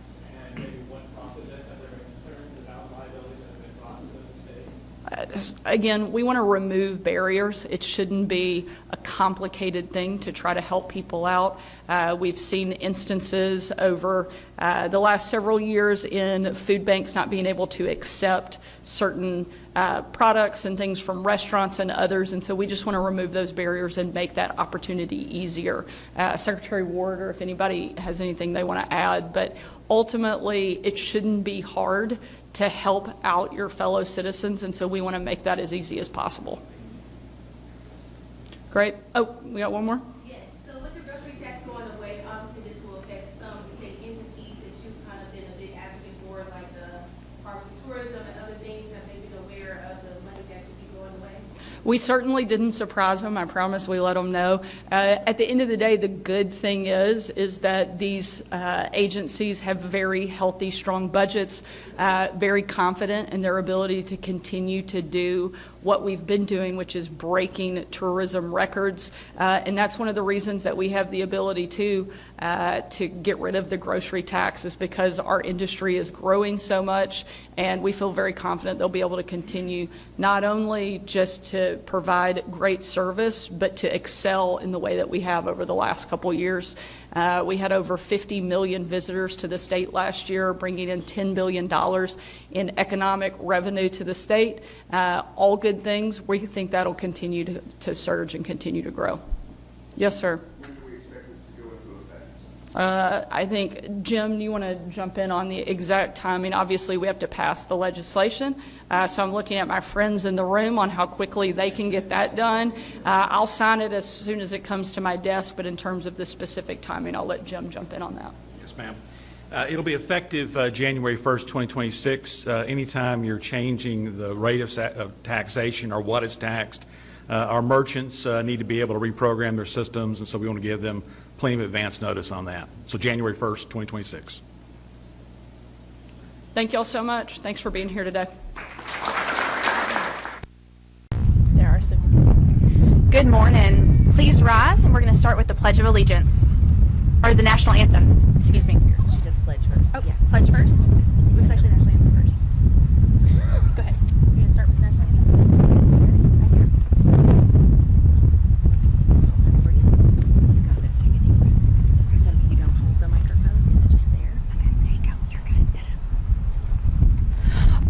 and maybe what prompted this? Have there been concerns about liabilities that have been brought to the state? Again, we want to remove barriers. It shouldn't be a complicated thing to try to help people out. We've seen instances over the last several years in food banks not being able to accept certain products and things from restaurants and others, and so we just want to remove those barriers and make that opportunity easier. Secretary Ward, or if anybody has anything they want to add, but ultimately it shouldn't be hard to help out your fellow citizens, and so we want to make that as easy as possible. Great. Oh, we got one more? Yes, so with the grocery tax going away, obviously this will affect some state entities that you've kind of been a big advocate for, like the Parks and Tourism and other things. Have they been aware of the money that could be going away? We certainly didn't surprise them. I promise we let them know. At the end of the day, the good thing is that these agencies have very healthy, strong budgets, very confident in their ability to continue to do what we've been doing, which is breaking tourism records. And that's one of the reasons that we have the ability to get rid of the grocery tax, is because our industry is growing so much, and we feel very confident they'll be able to continue not only just to provide great service, but to excel in the way that we have over the last couple years. We had over 50 million visitors to the state last year, bringing in $10 billion in economic revenue to the state. All good things. We think that'll continue to surge and continue to grow. Yes, sir. When do we expect this to go into effect? I think, Jim, you want to jump in on the exact timing? Obviously, we have to pass the legislation, so I'm looking at my friends in the room on how quickly they can get that done. I'll sign it as soon as it comes to my desk, but in terms of the specific timing, I'll let Jim jump in on that. Yes, ma'am. It'll be effective January 1st, 2026. Anytime you're changing the rate of taxation or what is taxed, our merchants need to be able to reprogram their systems, and so we want to give them plenty of advance notice on that. So January 1st, 2026. Thank you all so much. Thanks for being here today. There are some. Good morning. Please rise, and we're going to start with the Pledge of Allegiance, or the National Anthem. Excuse me. She does pledge first. Oh, yeah. Pledge first. It's actually National Anthem first. Go ahead. You're going to start with the National Anthem. Right here. Hold it for you. You got this. Take a deep breath. So you don't hold the microphone. It's just there. Okay, there you go. You're good.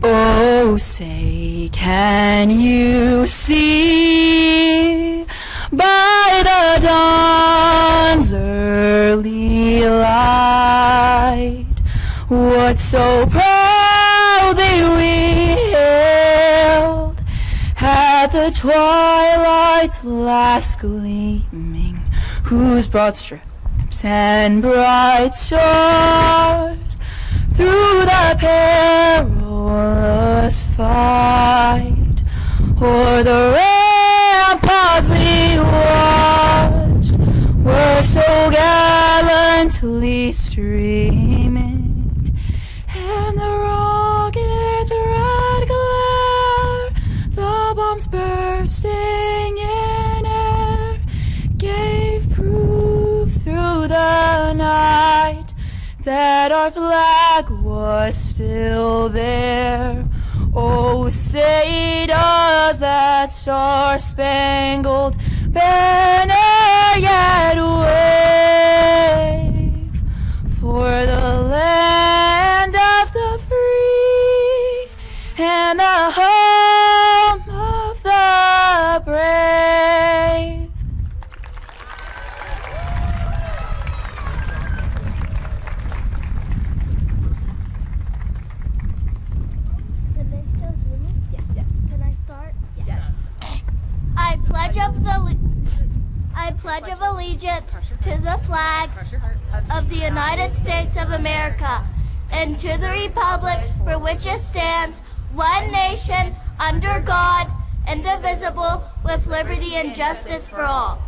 Oh, say, can you see by the dawn's early light. What so proudly we hailed at the twilight's last gleaming, whose broad stripes and bright stars through the perilous fight o'er the ramparts we watched were so gallantly streaming, and the rocket's red glare, the bombs bursting in air, gave proof through the night that our flag was still there. Oh, say does that star-spangled banner yet wave for the land of the free and the home of the brave? I pledge of allegiance to the flag of the United States of America and to the republic for which it stands, one nation, under God, indivisible, with liberty and justice for all.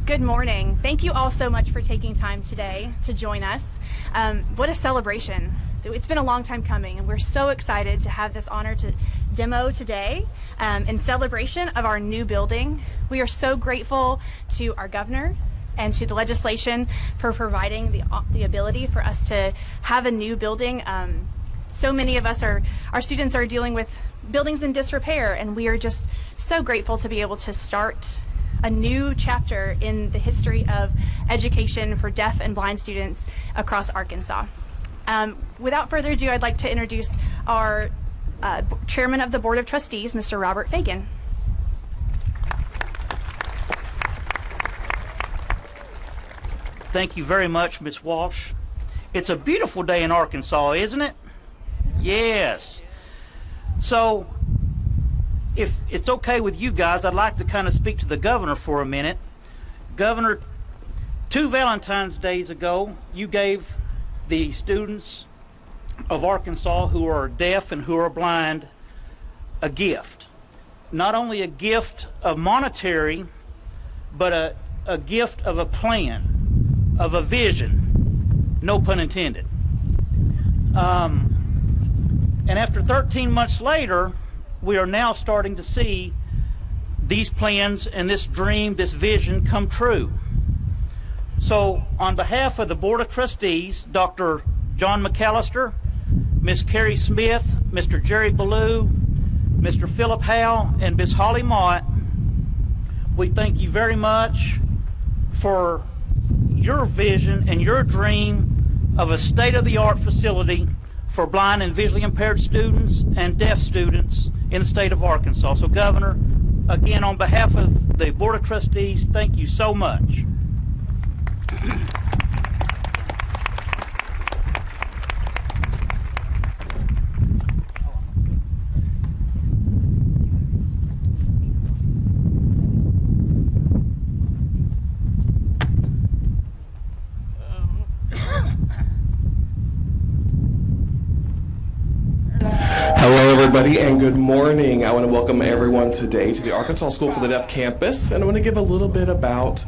Good morning. Thank you all so much for taking time today to join us. What a celebration. It's been a long time coming, and we're so excited to have this honor to demo today in celebration of our new building. We are so grateful to our governor and to the legislation for providing the ability for us to have a new building. So many of us our students are dealing with buildings in disrepair, and we are just so grateful to be able to start a new chapter in the history of education for deaf and blind students across Arkansas. Without further ado, I'd like to introduce our Chairman of the Board of Trustees, Mr. Robert Fagan. Thank you very much, Ms. Walsh. It's a beautiful day in Arkansas, isn't it? Yes. So, if it's okay with you guys, I'd like to kind of speak to the governor for a minute. Governor, 2 Valentine's Days ago, you gave the students of Arkansas who are deaf and who are blind a gift. Not only a gift of monetary, but a gift of a plan, of a vision, no pun intended. And after 13 months later, we are now starting to see these plans and this dream, this vision come true. So on behalf of the Board of Trustees, Dr. John McAllister, Ms. Carrie Smith, Mr. Jerry Ballou, Mr. Philip Howe, and Ms. Holly Mott, we thank you very much for your vision and your dream of a state-of-the-art facility for blind and visually impaired students and deaf students in the state of Arkansas. So, Governor, again, on behalf of the Board of Trustees, thank you so much. Hello, everybody, and good morning. I want to welcome everyone today to the Arkansas School for the Deaf campus, and I want to give a little bit about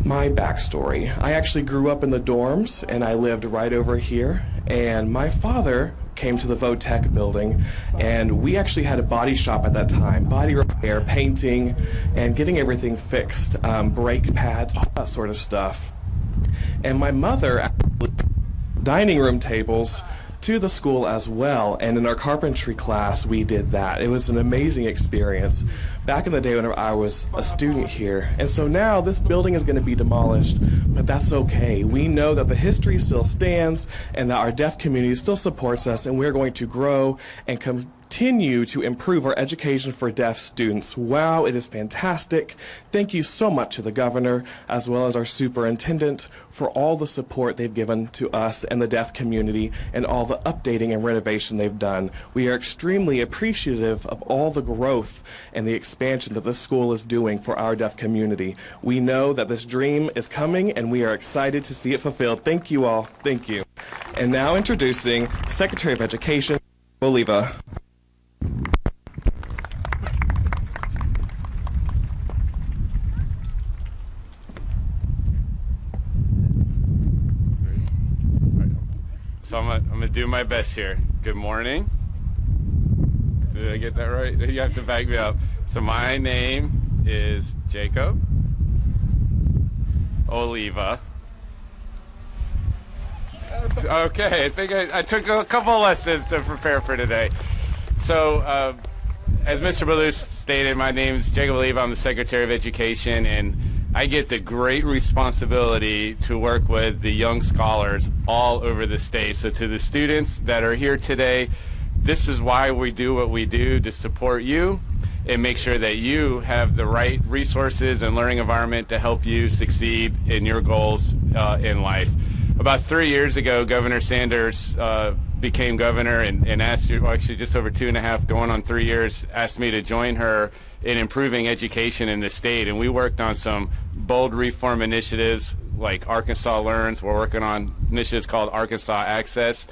my backstory. I actually grew up in the dorms, and I lived right over here, and my father came to the Votech building, and we actually had a body shop at that time, body repair, painting, and getting everything fixed, brake pads, all that sort of stuff. And my mother actually dining room tables to the school as well, and in our carpentry class we did that. It was an amazing experience back in the day when I was a student here. And so now this building is going to be demolished, but that's okay. We know that the history still stands and that our deaf community still supports us, and we're going to grow and continue to improve our education for deaf students. Wow, it is fantastic. Thank you so much to the governor as well as our superintendent for all the support they've given to us and the deaf community and all the updating and renovation they've done. We are extremely appreciative of all the growth and the expansion that this school is doing for our deaf community. We know that this dream is coming and we are excited to see it fulfilled. Thank you all. Thank you. And now introducing Secretary of Education, Oliva. So I'm gonna do my best here. Good morning. Did I get that right? You have to back me up. So my name is Jacob Oliva. Okay, I think I took a couple lessons to prepare for today. So as Mr. Ballou stated, my name is Jacob Oliva. I'm the Secretary of Education, and I get the great responsibility to work with the young scholars all over the state. So to the students that are here today, this is why we do what we do, to support you and make sure that you have the right resources and learning environment to help you succeed in your goals in life. About 3 years ago, Governor Sanders became governor and asked you, well, actually just over 2.5, going on 3 years, asked me to join her in improving education in the state. And we worked on some bold reform initiatives like Arkansas Learns. We're working on initiatives called Arkansas Access.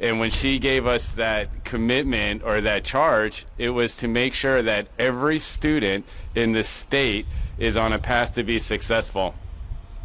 And when she gave us that commitment or that charge, it was to make sure that every student in the state is on a path to be successful.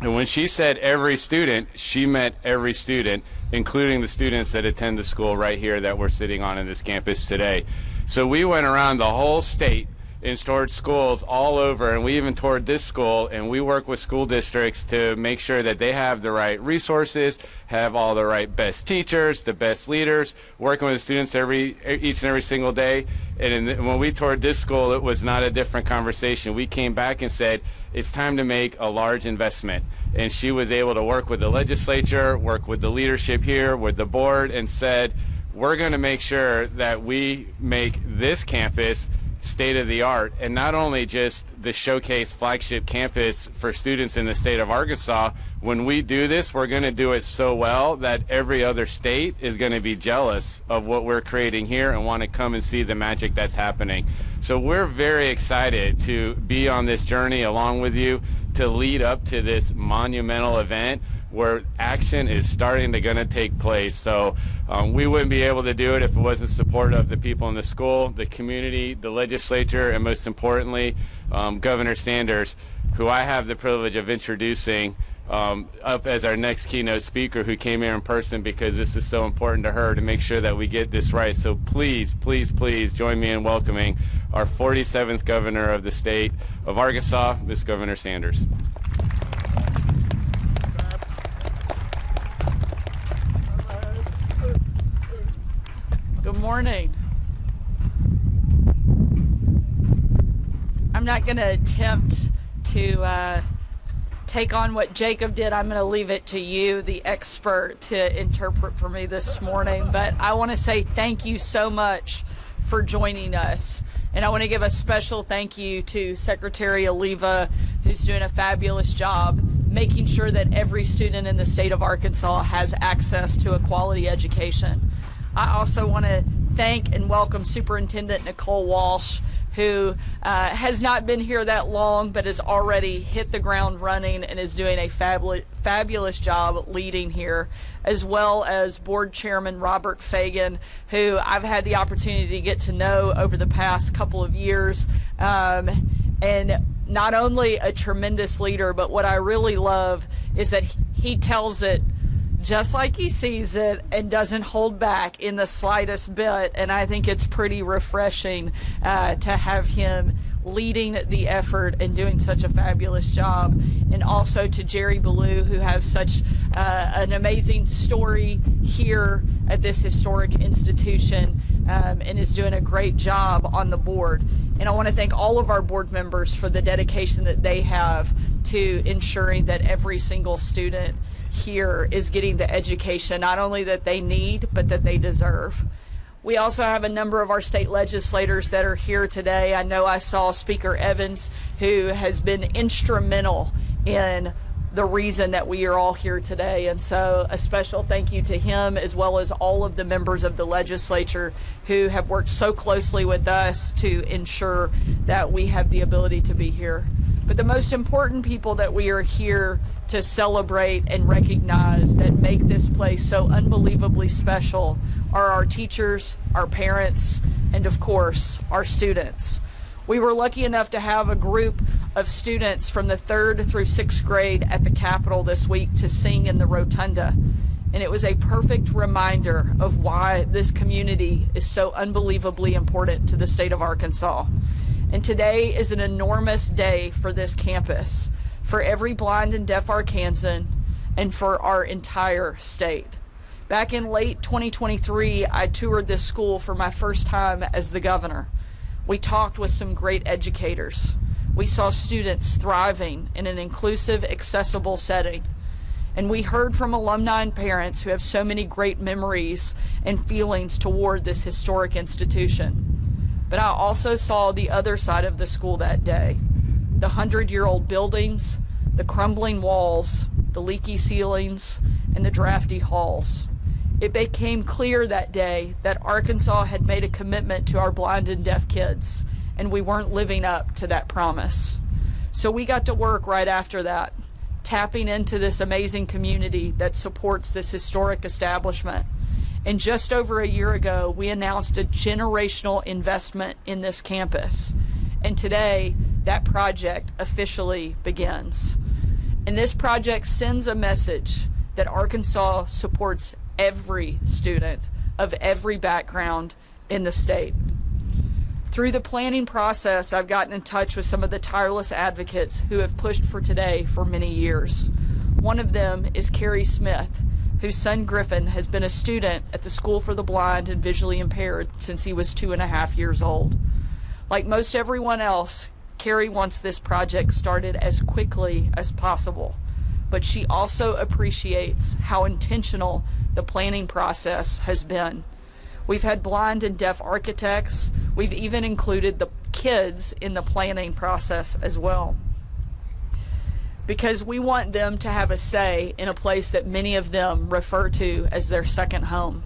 And when she said every student, she meant every student, including the students that attend the school right here that we're sitting on in this campus today. So we went around the whole state and toured schools all over, and we even toured this school, and we work with school districts to make sure that they have the right resources, have all the right best teachers, the best leaders, working with the students each and every single day. And when we toured this school, it was not a different conversation. We came back and said, it's time to make a large investment. And she was able to work with the legislature, work with the leadership here, with the board, and said, we're going to make sure that we make this campus state of the art, and not only just the showcase flagship campus for students in the state of Arkansas. When we do this, we're going to do it so well that every other state is going to be jealous of what we're creating here and want to come and see the magic that's happening. So we're very excited to be on this journey along with you to lead up to this monumental event where action is starting to going to take place. So we wouldn't be able to do it if it wasn't support of the people in the school, the community, the legislature, and most importantly, Governor Sanders, who I have the privilege of introducing up as our next keynote speaker, who came here in person because this is so important to her to make sure that we get this right. So please, please, please join me in welcoming our 47th governor of the state of Arkansas, Ms. Governor Sanders. Good morning. I'm not going to attempt to take on what Jacob did. I'm going to leave it to you, the expert, to interpret for me this morning. But I want to say thank you so much for joining us. And I want to give a special thank you to Secretary Oliva, who's doing a fabulous job making sure that every student in the state of Arkansas has access to a quality education. I also want to thank and welcome Superintendent Nicole Walsh, who has not been here that long but has already hit the ground running and is doing a fabulous job leading here, as well as Board Chairman Robert Fagan, who I've had the opportunity to get to know over the past couple of years. And not only a tremendous leader, but what I really love is that he tells it just like he sees it and doesn't hold back in the slightest bit. And I think it's pretty refreshing to have him leading the effort and doing such a fabulous job. And also to Jerry Ballou, who has such an amazing story here at this historic institution and is doing a great job on the board. And I want to thank all of our board members for the dedication that they have to ensuring that every single student here is getting the education not only that they need, but that they deserve. We also have a number of our state legislators that are here today. I know I saw Speaker Evans, who has been instrumental in the reason that we are all here today. And so a special thank you to him, as well as all of the members of the legislature who have worked so closely with us to ensure that we have the ability to be here. But the most important people that we are here to celebrate and recognize that make this place so unbelievably special are our teachers, our parents, and of course, our students. We were lucky enough to have a group of students from the 3rd through 6th grade at the Capitol this week to sing in the rotunda. And it was a perfect reminder of why this community is so unbelievably important to the state of Arkansas. And today is an enormous day for this campus, for every blind and deaf Arkansan, and for our entire state. Back in late 2023, I toured this school for my first time as the governor. We talked with some great educators. We saw students thriving in an inclusive, accessible setting. And we heard from alumni and parents who have so many great memories and feelings toward this historic institution. But I also saw the other side of the school that day. The 100-year-old buildings, the crumbling walls, the leaky ceilings, and the drafty halls. It became clear that day that Arkansas had made a commitment to our blind and deaf kids, and we weren't living up to that promise. So we got to work right after that, tapping into this amazing community that supports this historic establishment. And just over a year ago, we announced a generational investment in this campus. And today, that project officially begins. And this project sends a message that Arkansas supports every student of every background in the state. Through the planning process, I've gotten in touch with some of the tireless advocates who have pushed for today for many years. One of them is Carrie Smith, whose son Griffin has been a student at the School for the Blind and Visually Impaired since he was 2.5 years old. Like most everyone else, Carrie wants this project started as quickly as possible, but she also appreciates how intentional the planning process has been. We've had blind and deaf architects. We've even included the kids in the planning process as well, because we want them to have a say in a place that many of them refer to as their second home.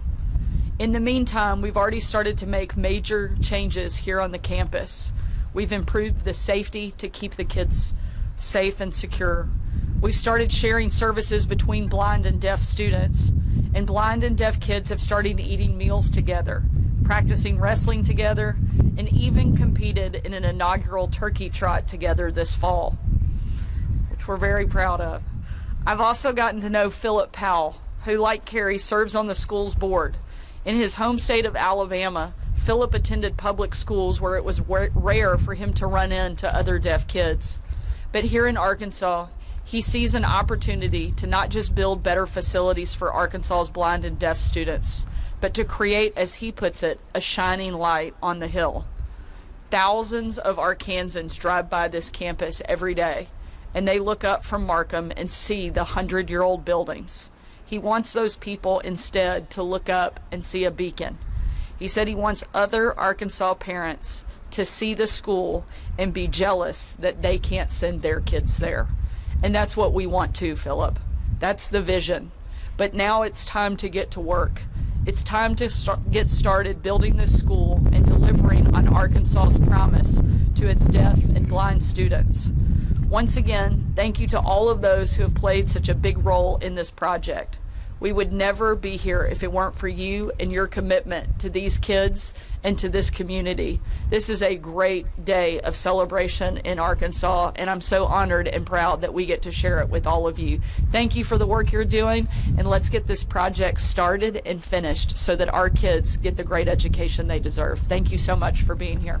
In the meantime, we've already started to make major changes here on the campus. We've improved the safety to keep the kids safe and secure. We've started sharing services between blind and deaf students, and blind and deaf kids have started eating meals together, practicing wrestling together, and even competed in an inaugural turkey trot together this fall, which we're very proud of. I've also gotten to know Philip Powell, who, like Carrie, serves on the school's board. In his home state of Alabama, Philip attended public schools where it was rare for him to run into other deaf kids. But here in Arkansas, he sees an opportunity to not just build better facilities for Arkansas's blind and deaf students, but to create, as he puts it, a shining light on the hill. Thousands of Arkansans drive by this campus every day, and they look up from Markham and see the 100-year-old buildings. He wants those people instead to look up and see a beacon. He said he wants other Arkansas parents to see the school and be jealous that they can't send their kids there. And that's what we want too, Philip. That's the vision. But now it's time to get to work. It's time to get started building this school and delivering on Arkansas's promise to its deaf and blind students. Once again, thank you to all of those who have played such a big role in this project. We would never be here if it weren't for you and your commitment to these kids and to this community. This is a great day of celebration in Arkansas, and I'm so honored and proud that we get to share it with all of you. Thank you for the work you're doing, and let's get this project started and finished so that our kids get the great education they deserve. Thank you so much for being here.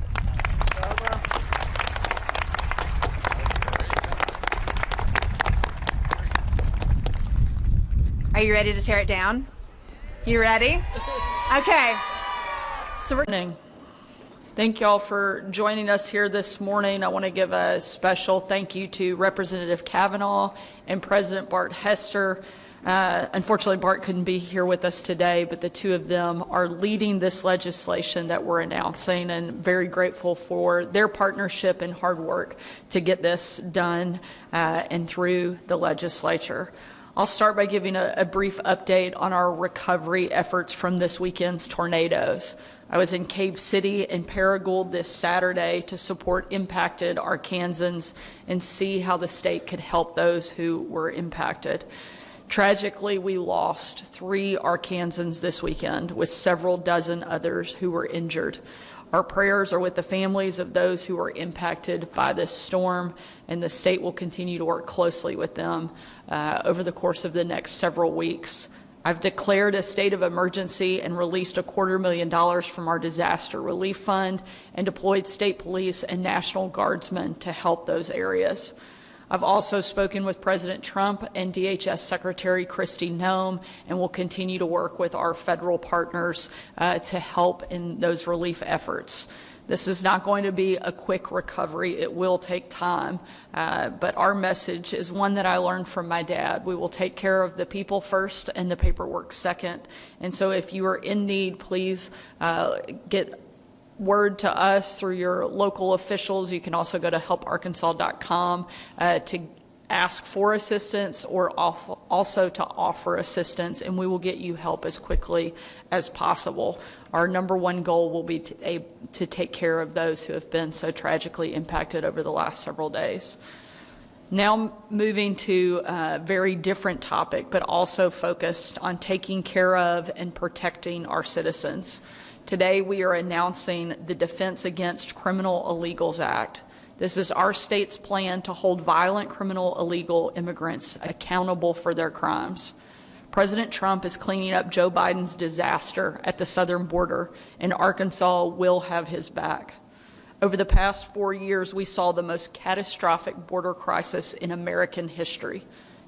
Are you ready to tear it down? You ready? Okay. So Thank y'all for joining us here this morning. I want to give a special thank you to Representative Kavanaugh and President Bart Hester. Unfortunately, Bart couldn't be here with us today, but the two of them are leading this legislation that we're announcing, and very grateful for their partnership and hard work to get this done and through the legislature. I'll start by giving a brief update on our recovery efforts from this weekend's tornadoes. I was in Cave City and Paragould this Saturday to support impacted Arkansans and see how the state could help those who were impacted. Tragically, we lost 3 Arkansans this weekend, with several dozen others who were injured. Our prayers are with the families of those who were impacted by this storm, and the state will continue to work closely with them over the course of the next several weeks. I've declared a state of emergency and released $250,000 from our disaster relief fund and deployed state police and National Guardsmen to help those areas. I've also spoken with President Trump and DHS Secretary Kristi Noem, and will continue to work with our federal partners to help in those relief efforts. This is not going to be a quick recovery. It will take time, but our message is one that I learned from my dad. We will take care of the people first and the paperwork second. And so if you are in need, please get word to us through your local officials. You can also go to helparkansas.com to ask for assistance, or also to offer assistance, and we will get you help as quickly as possible. Our number one goal will be to take care of those who have been so tragically impacted over the last several days. Now moving to a very different topic, but also focused on taking care of and protecting our citizens. Today we are announcing the Defense Against Criminal Illegals Act. This is our state's plan to hold violent criminal illegal immigrants accountable for their crimes. President Trump is cleaning up Joe Biden's disaster at the southern border, and Arkansas will have his back. Over the past 4 years, we saw the most catastrophic border crisis in American history.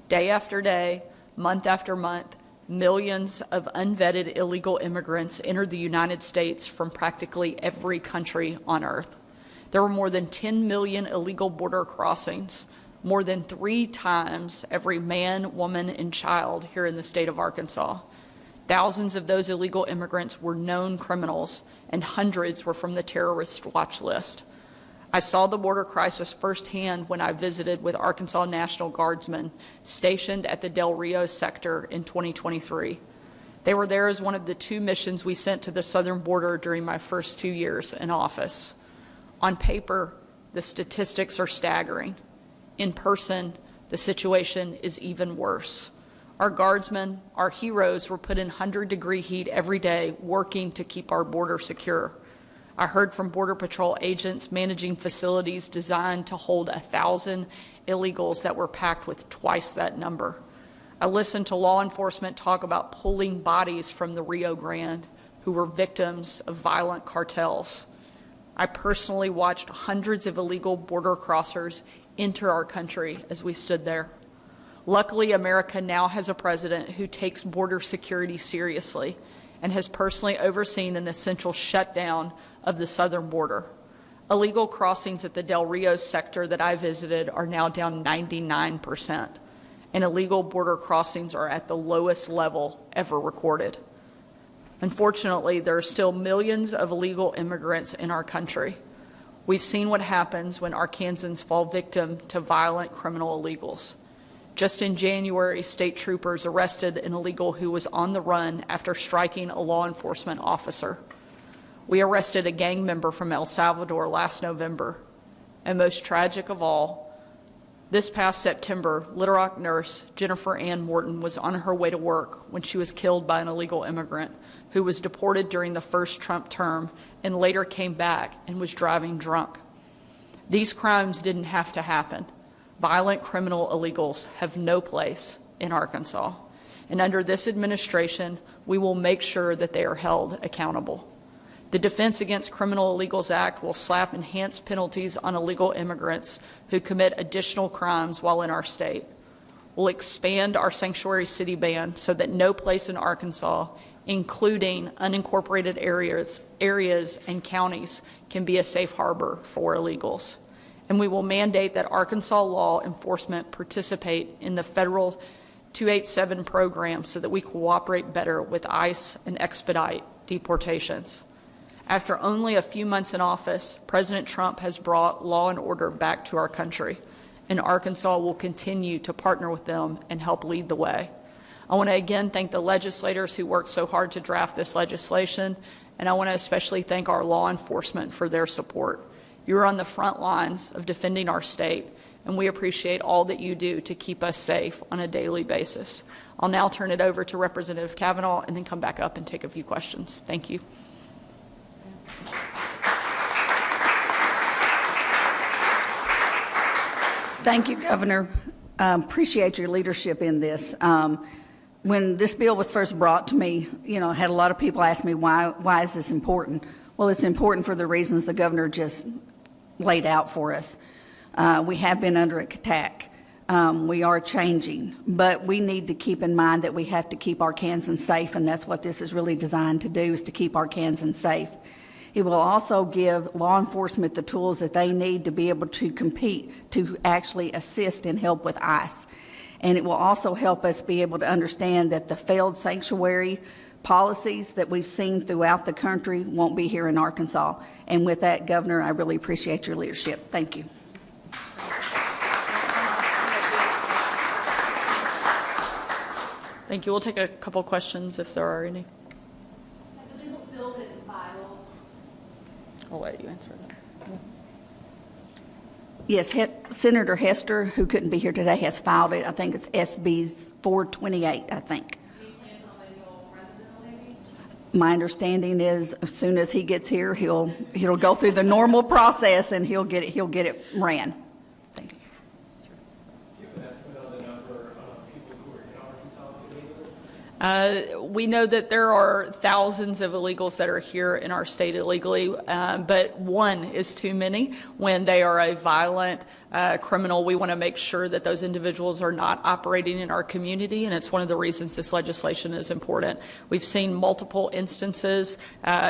Day after day, month after month, millions of unvetted illegal immigrants entered the United States from practically every country on earth. There were more than 10 million illegal border crossings, more than 3 times every man, woman, and child here in the state of Arkansas. Thousands of those illegal immigrants were known criminals, and hundreds were from the terrorist watch list. I saw the border crisis firsthand when I visited with Arkansas National Guardsmen stationed at the Del Rio sector in 2023. They were there as one of the 2 missions we sent to the southern border during my first 2 years in office. On paper, the statistics are staggering. In person, the situation is even worse. Our guardsmen, our heroes, were put in 100-degree heat every day working to keep our border secure. I heard from Border Patrol agents managing facilities designed to hold 1,000 illegals that were packed with twice that number. I listened to law enforcement talk about pulling bodies from the Rio Grande who were victims of violent cartels. I personally watched hundreds of illegal border crossers enter our country as we stood there. Luckily, America now has a president who takes border security seriously and has personally overseen an essential shutdown of the southern border. Illegal crossings at the Del Rio sector that I visited are now down 99%, and illegal border crossings are at the lowest level ever recorded. Unfortunately, there are still millions of illegal immigrants in our country. We've seen what happens when Arkansans fall victim to violent criminal illegals. Just in January, state troopers arrested an illegal who was on the run after striking a law enforcement officer. We arrested a gang member from El Salvador last November. And most tragic of all, This past September, Little Rock nurse Jennifer Ann Morton was on her way to work when she was killed by an illegal immigrant who was deported during the first Trump term and later came back and was driving drunk. These crimes didn't have to happen. Violent criminal illegals have no place in Arkansas. And under this administration, we will make sure that they are held accountable. The Defense Against Criminal Illegals Act will slap enhanced penalties on illegal immigrants who commit additional crimes while in our state. We'll expand our sanctuary city ban so that no place in Arkansas, including unincorporated areas and counties, can be a safe harbor for illegals. And we will mandate that Arkansas law enforcement participate in the federal 287 program so that we cooperate better with ICE and expedite deportations. After only a few months in office, President Trump has brought law and order back to our country, and Arkansas will continue to partner with them and help lead the way. I want to again thank the legislators who worked so hard to draft this legislation, and I want to especially thank our law enforcement for their support. You're on the front lines of defending our state, and we appreciate all that you do to keep us safe on a daily basis. I'll now turn it over to Representative Kavanaugh and then come back up and take a few questions. Thank you. Thank you, Governor. Appreciate your leadership in this. When this bill was first brought to me, I had a lot of people ask me, why is this important? Well, it's important for the reasons the governor just laid out for us. We have been under attack. We are changing, but we need to keep in mind that we have to keep our Kansans safe, and that's what this is really designed to do, is to keep our Kansans safe. It will also give law enforcement the tools that they need to be able to compete, to actually assist and help with ICE. And it will also help us be able to understand that the failed sanctuary policies that we've seen throughout the country won't be here in Arkansas. And with that, Governor, I really appreciate your leadership. Thank you. Thank you. We'll take a couple questions if there are any. Has the legal bill been filed? I'll let you answer that. Yes, Senator Hester, who couldn't be here today, has filed it. I think it's SB 428, I think. My understanding is as soon as he gets here, he'll go through the normal process and he'll get it ran. Thank you. We know that there are thousands of illegals that are here in our state illegally, but one is too many. When they are a violent criminal, we want to make sure that those individuals are not operating in our community, and it's one of the reasons this legislation is important. We've seen multiple instances,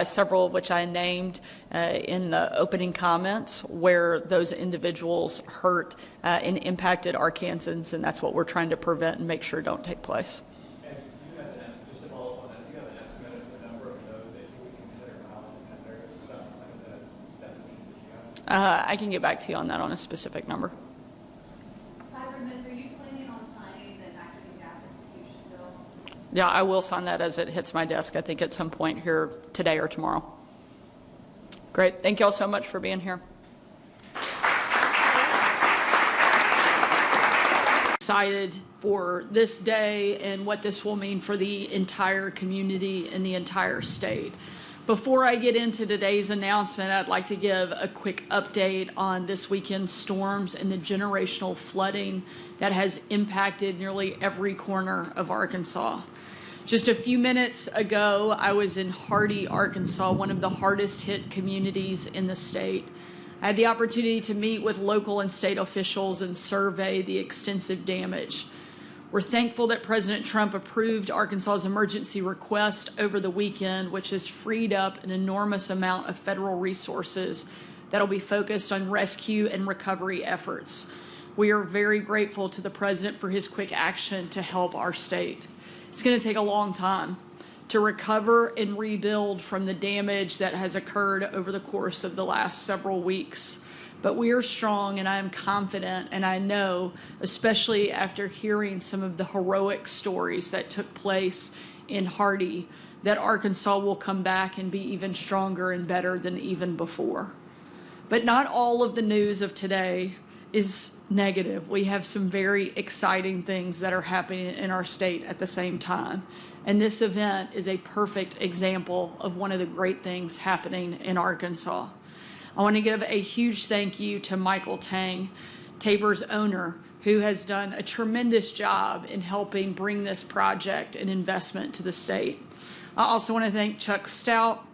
several of which I named in the opening comments, where those individuals hurt and impacted Arkansans, and that's what we're trying to prevent and make sure don't take place. I can get back to you on that on a specific number. Cyber-Miss, are you planning on signing the nitrogen gas execution bill? Yeah, I will sign that as it hits my desk, I think at some point here today or tomorrow. Great. Thank you all so much for being here. Excited for this day and what this will mean for the entire community and the entire state. Before I get into today's announcement, I'd like to give a quick update on this weekend's storms and the generational flooding that has impacted nearly every corner of Arkansas. Just a few minutes ago, I was in Hardy, Arkansas, one of the hardest hit communities in the state. I had the opportunity to meet with local and state officials and survey the extensive damage. We're thankful that President Trump approved Arkansas's emergency request over the weekend, which has freed up an enormous amount of federal resources that'll be focused on rescue and recovery efforts. We are very grateful to the President for his quick action to help our state. It's going to take a long time to recover and rebuild from the damage that has occurred over the course of the last several weeks. But we are strong, and I am confident, and I know, especially after hearing some of the heroic stories that took place in Hardy, that Arkansas will come back and be even stronger and better than even before. But not all of the news of today is negative. We have some very exciting things that are happening in our state at the same time. And this event is a perfect example of one of the great things happening in Arkansas. I want to give a huge thank you to Michael Tang, Tabor's owner, who has done a tremendous job in helping bring this project and investment to the state. I also want to thank Chuck Stout,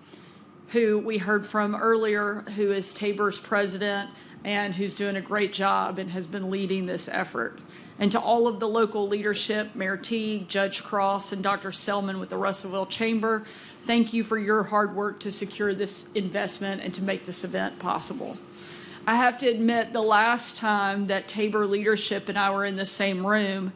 who we heard from earlier, who is Tabor's president and who's doing a great job and has been leading this effort. And to all of the local leadership, Mayor Teague, Judge Cross, and Dr. Selman with the Russellville Chamber, thank you for your hard work to secure this investment and to make this event possible. I have to admit, the last time that Tabor leadership and I were in the same room,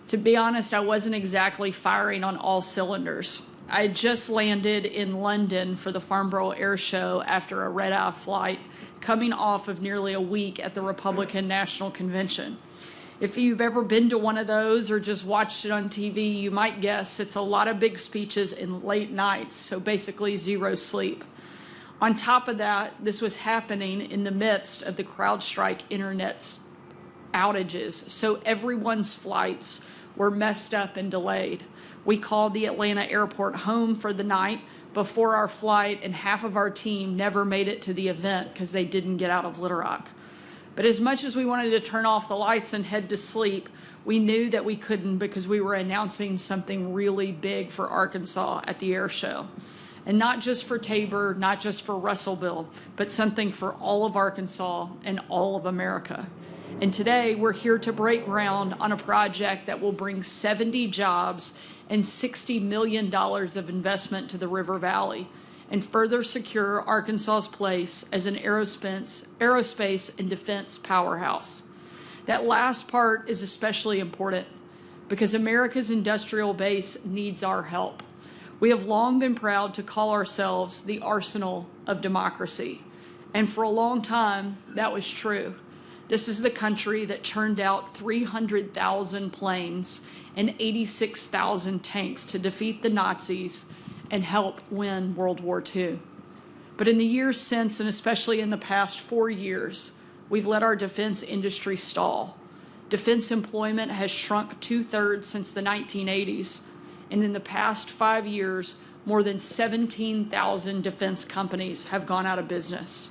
to be honest, I wasn't exactly firing on all cylinders. I had just landed in London for the Farnborough Air Show after a red-eye flight, coming off of nearly a week at the Republican National Convention. If you've ever been to one of those or just watched it on TV, you might guess it's a lot of big speeches and late nights, so basically zero sleep. On top of that, this was happening in the midst of the CrowdStrike internet outages, so everyone's flights were messed up and delayed. We called the Atlanta airport home for the night before our flight, and half of our team never made it to the event because they didn't get out of Little Rock. But as much as we wanted to turn off the lights and head to sleep, we knew that we couldn't because we were announcing something really big for Arkansas at the air show. And not just for Tabor, not just for Russellville, but something for all of Arkansas and all of America. And today we're here to break ground on a project that will bring 70 jobs and $60 million of investment to the River Valley and further secure Arkansas's place as an aerospace and defense powerhouse. That last part is especially important because America's industrial base needs our help. We have long been proud to call ourselves the arsenal of democracy, and for a long time that was true. This is the country that churned out 300,000 planes and 86,000 tanks to defeat the Nazis and help win World War II. But in the years since, and especially in the past 4 years, we've let our defense industry stall. Defense employment has shrunk 2/3 since the 1980s, and in the past 5 years, more than 17,000 defense companies have gone out of business.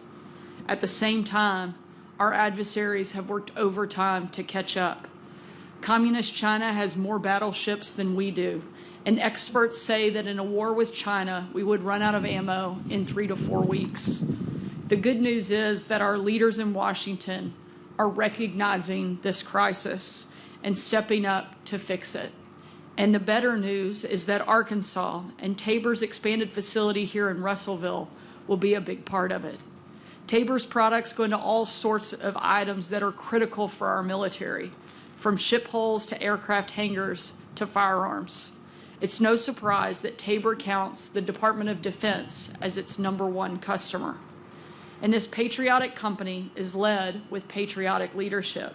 At the same time, our adversaries have worked overtime to catch up. Communist China has more battleships than we do, and experts say that in a war with China, we would run out of ammo in 3 to 4 weeks. The good news is that our leaders in Washington are recognizing this crisis and stepping up to fix it. And the better news is that Arkansas and Tabor's expanded facility here in Russellville will be a big part of it. Tabor's products go into all sorts of items that are critical for our military, from ship hulls to aircraft hangars to firearms. It's no surprise that Tabor counts the Department of Defense as its #1 customer. And this patriotic company is led with patriotic leadership,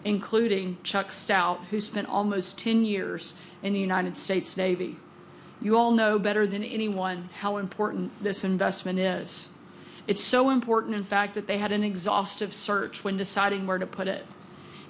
including Chuck Stout, who spent almost 10 years in the United States Navy. You all know better than anyone how important this investment is. It's so important, in fact, that they had an exhaustive search when deciding where to put it.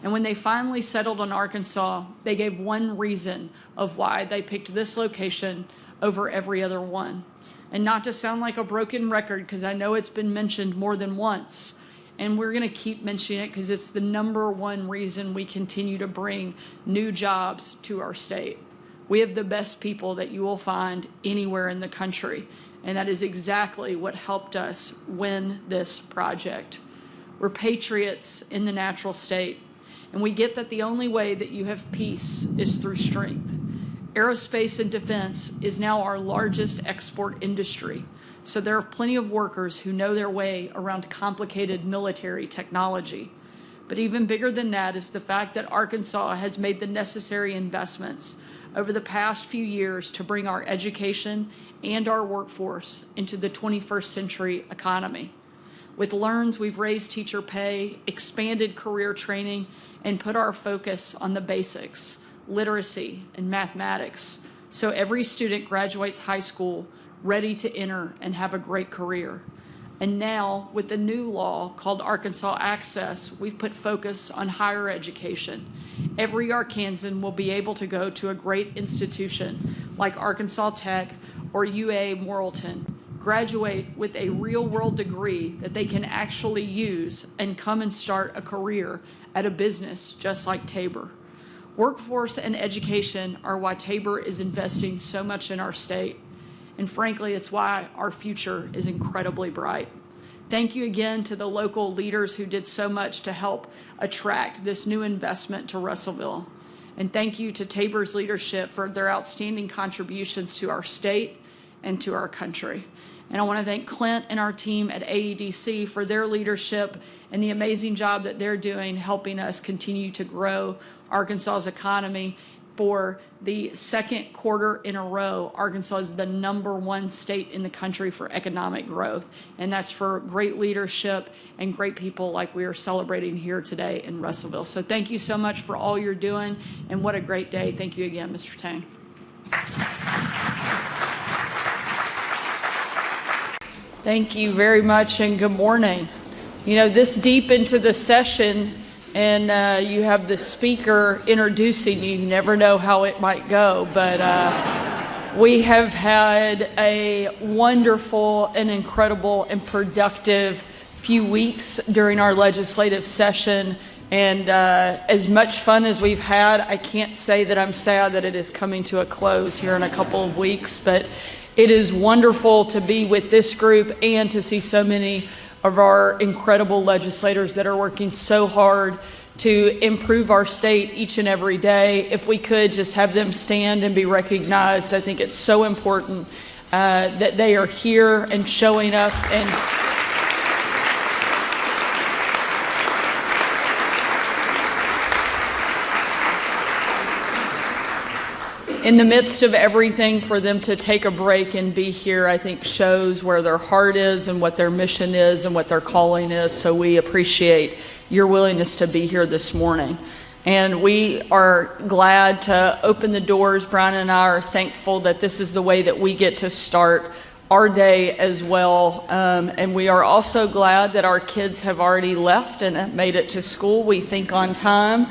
And when they finally settled on Arkansas, they gave one reason of why they picked this location over every other one. And not to sound like a broken record, because I know it's been mentioned more than once, and we're going to keep mentioning it because it's the #1 reason we continue to bring new jobs to our state. We have the best people that you will find anywhere in the country. And that is exactly what helped us win this project. We're patriots in the natural state, and we get that the only way that you have peace is through strength. Aerospace and defense is now our largest export industry, so there are plenty of workers who know their way around complicated military technology. But even bigger than that is the fact that Arkansas has made the necessary investments over the past few years to bring our education and our workforce into the 21st century economy. With LEARNS, we've raised teacher pay, expanded career training, and put our focus on the basics, literacy and mathematics, so every student graduates high school ready to enter and have a great career. And now, with the new law called Arkansas Access, we've put focus on higher education. Every Arkansan will be able to go to a great institution like Arkansas Tech or UA Morrilton, graduate with a real-world degree that they can actually use and come and start a career at a business just like Tabor. Workforce and education are why Tabor is investing so much in our state. And frankly, it's why our future is incredibly bright. Thank you again to the local leaders who did so much to help attract this new investment to Russellville. And thank you to Tabor's leadership for their outstanding contributions to our state and to our country. And I want to thank Clint and our team at AEDC for their leadership and the amazing job that they're doing helping us continue to grow Arkansas's economy. For the second quarter in a row, Arkansas is the #1 state in the country for economic growth. And that's for great leadership and great people like we are celebrating here today in Russellville. So thank you so much for all you're doing, and what a great day. Thank you again, Mr. Tang. Thank you very much, and good morning. You know, this deep into the session, and you have the speaker introducing you never know how it might go, but we have had a wonderful and incredible and productive few weeks during our legislative session. And as much fun as we've had, I can't say that I'm sad that it is coming to a close here in a couple of weeks, but it is wonderful to be with this group and to see so many of our incredible legislators that are working so hard to improve our state each and every day. If we could just have them stand and be recognized, I think it's so important that they are here and showing up. And in the midst of everything, for them to take a break and be here, I think shows where their heart is and what their mission is and what their calling is. So we appreciate your willingness to be here this morning. And we are glad to open the doors. Brian and I are thankful that this is the way that we get to start our day as well. And we are also glad that our kids have already left and have made it to school, we think on time.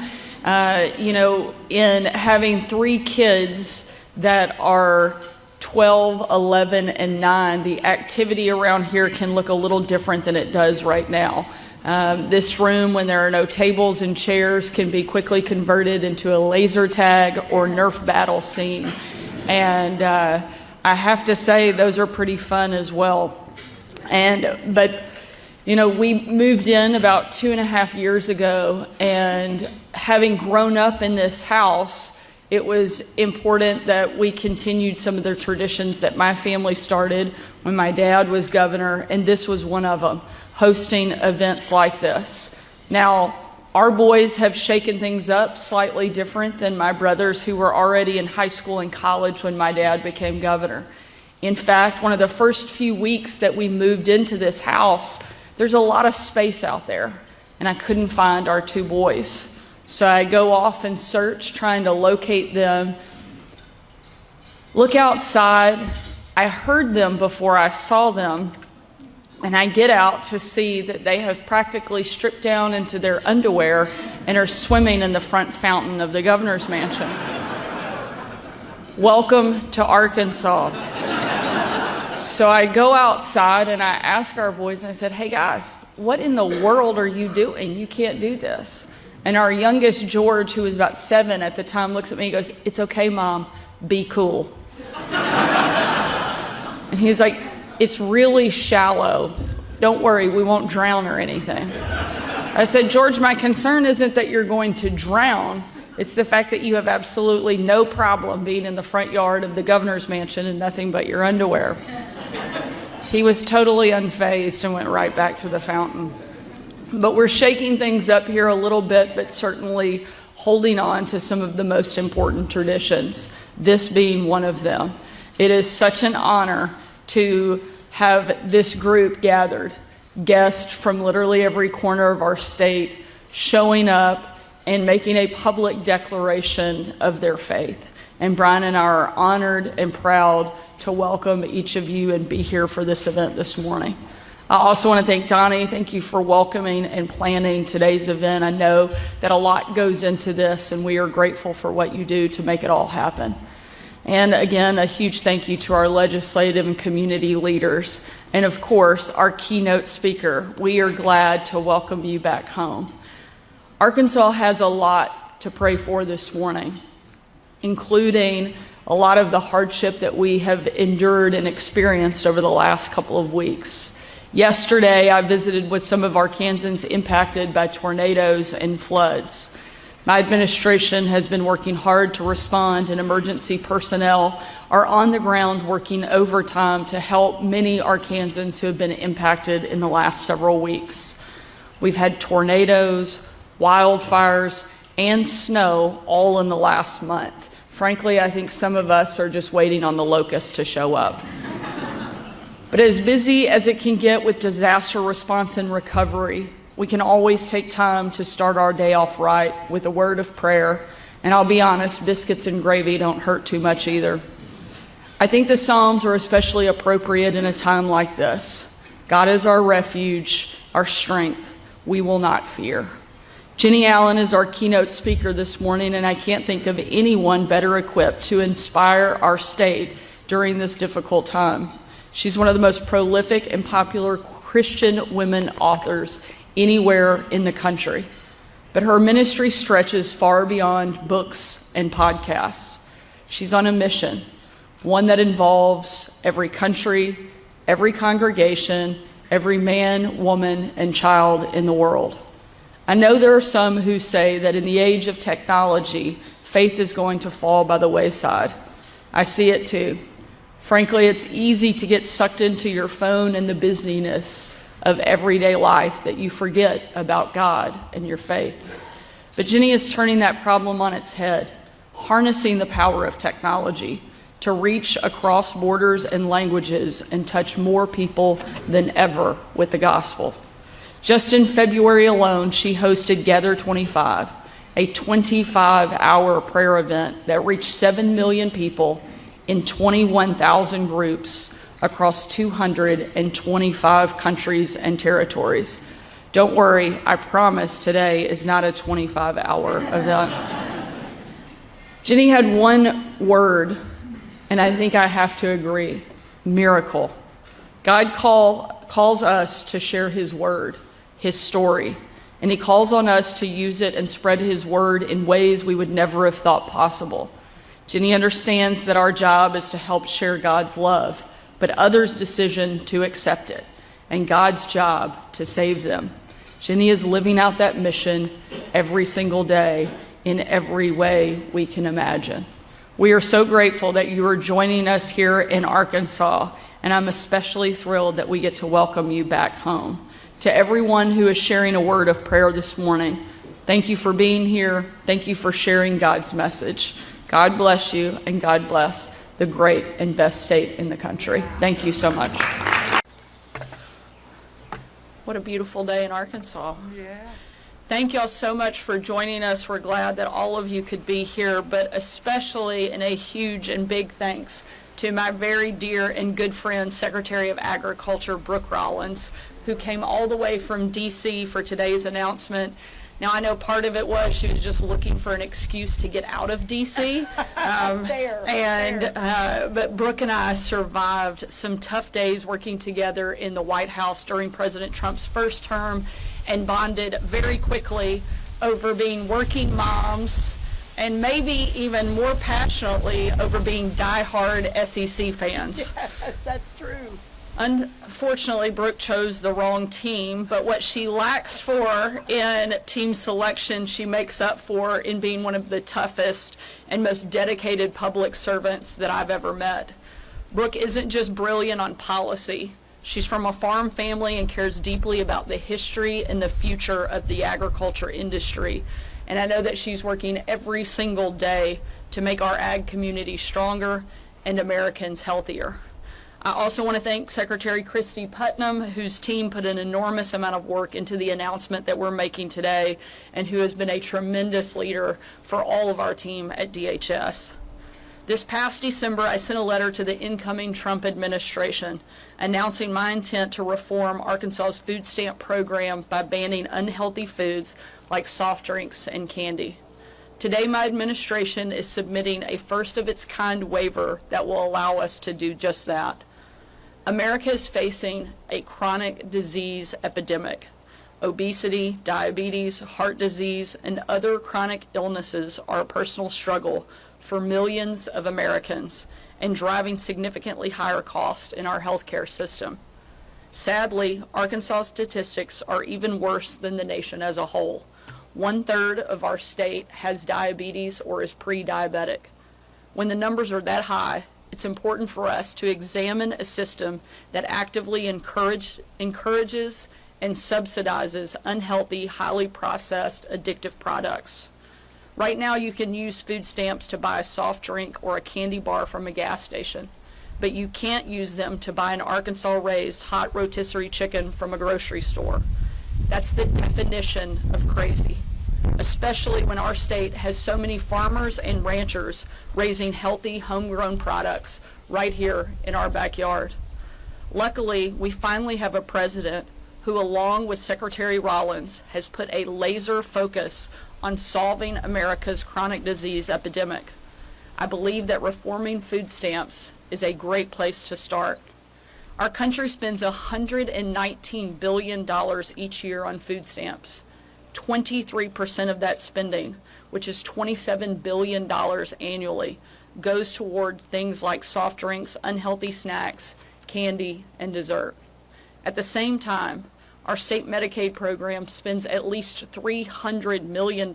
You know, in having 3 kids that are 12, 11, and 9, the activity around here can look a little different than it does right now. This room, when there are no tables and chairs, can be quickly converted into a laser tag or Nerf battle scene. And I have to say, those are pretty fun as well. But you know, we moved in about 2.5 years ago, and having grown up in this house, it was important that we continued some of the traditions that my family started when my dad was governor, and this was one of them, hosting events like this. Now, our boys have shaken things up slightly different than my brothers who were already in high school and college when my dad became governor. In fact, one of the first few weeks that we moved into this house, there's a lot of space out there, and I couldn't find our 2 boys. So I go off and search, trying to locate them. Look outside. I heard them before I saw them, and I get out to see that they have practically stripped down into their underwear and are swimming in the front fountain of the governor's mansion. Welcome to Arkansas. So I go outside and I ask our boys, and I said, hey guys, what in the world are you doing? You can't do this. And our youngest, George, who was about 7 at the time, looks at me and goes, it's okay, Mom, be cool. And he's like, it's really shallow. Don't worry, we won't drown or anything. I said, George, my concern isn't that you're going to drown. It's the fact that you have absolutely no problem being in the front yard of the governor's mansion in nothing but your underwear. He was totally unfazed and went right back to the fountain. But we're shaking things up here a little bit, but certainly holding on to some of the most important traditions, this being one of them. It is such an honor to have this group gathered, guests from literally every corner of our state, showing up and making a public declaration of their faith. And Brian and I are honored and proud to welcome each of you and be here for this event this morning. I also want to thank Donnie. Thank you for welcoming and planning today's event. I know that a lot goes into this, and we are grateful for what you do to make it all happen. And again, a huge thank you to our legislative and community leaders. And of course, our keynote speaker. We are glad to welcome you back home. Arkansas has a lot to pray for this morning, including a lot of the hardship that we have endured and experienced over the last couple of weeks. Yesterday, I visited with some of Arkansans impacted by tornadoes and floods. My administration has been working hard to respond, and emergency personnel are on the ground working overtime to help many Arkansans who have been impacted in the last several weeks. We've had tornadoes, wildfires, and snow all in the last month. Frankly, I think some of us are just waiting on the locusts to show up. But as busy as it can get with disaster response and recovery, we can always take time to start our day off right with a word of prayer. And I'll be honest, biscuits and gravy don't hurt too much either. I think the Psalms are especially appropriate in a time like this. God is our refuge, our strength. We will not fear. Jenny Allen is our keynote speaker this morning, and I can't think of anyone better equipped to inspire our state during this difficult time. She's one of the most prolific and popular Christian women authors anywhere in the country. But her ministry stretches far beyond books and podcasts. She's on a mission, one that involves every country, every congregation, every man, woman, and child in the world. I know there are some who say that in the age of technology, faith is going to fall by the wayside. I see it too. Frankly, it's easy to get sucked into your phone and the busyness of everyday life that you forget about God and your faith. But Jenny is turning that problem on its head, harnessing the power of technology to reach across borders and languages and touch more people than ever with the gospel. Just in February alone, she hosted Gather 25, a 25-hour prayer event that reached 7 million people in 21,000 groups across 225 countries and territories. Don't worry, I promise today is not a 25-hour event. Jenny had one word, and I think I have to agree, miracle. God calls us to share his word, his story, and he calls on us to use it and spread his word in ways we would never have thought possible. Jenny understands that our job is to help share God's love, but others' decision to accept it, and God's job to save them. Jenny is living out that mission every single day in every way we can imagine. We are so grateful that you are joining us here in Arkansas, and I'm especially thrilled that we get to welcome you back home. To everyone who is sharing a word of prayer this morning, thank you for being here. Thank you for sharing God's message. God bless you, and God bless the great and best state in the country. Thank you so much. What a beautiful day in Arkansas. Yeah. Thank y'all so much for joining us. We're glad that all of you could be here, but especially in a huge and big thanks to my very dear and good friend, Secretary of Agriculture, Brooke Rollins, who came all the way from D.C. for today's announcement. Now, I know part of it was she was just looking for an excuse to get out of D.C. But Brooke and I survived some tough days working together in the White House during President Trump's first term and bonded very quickly over being working moms and maybe even more passionately over being diehard SEC fans. Yes, that's true. Unfortunately, Brooke chose the wrong team, but what she lacks for in team selection, she makes up for in being one of the toughest and most dedicated public servants that I've ever met. Brooke isn't just brilliant on policy. She's from a farm family and cares deeply about the history and the future of the agriculture industry. And I know that she's working every single day to make our ag community stronger and Americans healthier. I also want to thank Secretary Christy Putnam, whose team put an enormous amount of work into the announcement that we're making today, and who has been a tremendous leader for all of our team at DHS. This past December, I sent a letter to the incoming Trump administration announcing my intent to reform Arkansas's food stamp program by banning unhealthy foods like soft drinks and candy. Today, my administration is submitting a first-of-its-kind waiver that will allow us to do just that. America is facing a chronic disease epidemic. Obesity, diabetes, heart disease, and other chronic illnesses are a personal struggle for millions of Americans and driving significantly higher costs in our healthcare system. Sadly, Arkansas statistics are even worse than the nation as a whole. 1/3 of our state has diabetes or is pre-diabetic. When the numbers are that high, it's important for us to examine a system that actively encourages and subsidizes unhealthy, highly processed, addictive products. Right now, you can use food stamps to buy a soft drink or a candy bar from a gas station, but you can't use them to buy an Arkansas-raised hot rotisserie chicken from a grocery store. That's the definition of crazy, especially when our state has so many farmers and ranchers raising healthy, homegrown products right here in our backyard. Luckily, we finally have a president who, along with Secretary Rollins, has put a laser focus on solving America's chronic disease epidemic. I believe that reforming food stamps is a great place to start. Our country spends $119 billion each year on food stamps. 23% of that spending, which is $27 billion annually, goes toward things like soft drinks, unhealthy snacks, candy, and dessert. At the same time, our state Medicaid program spends at least $300 million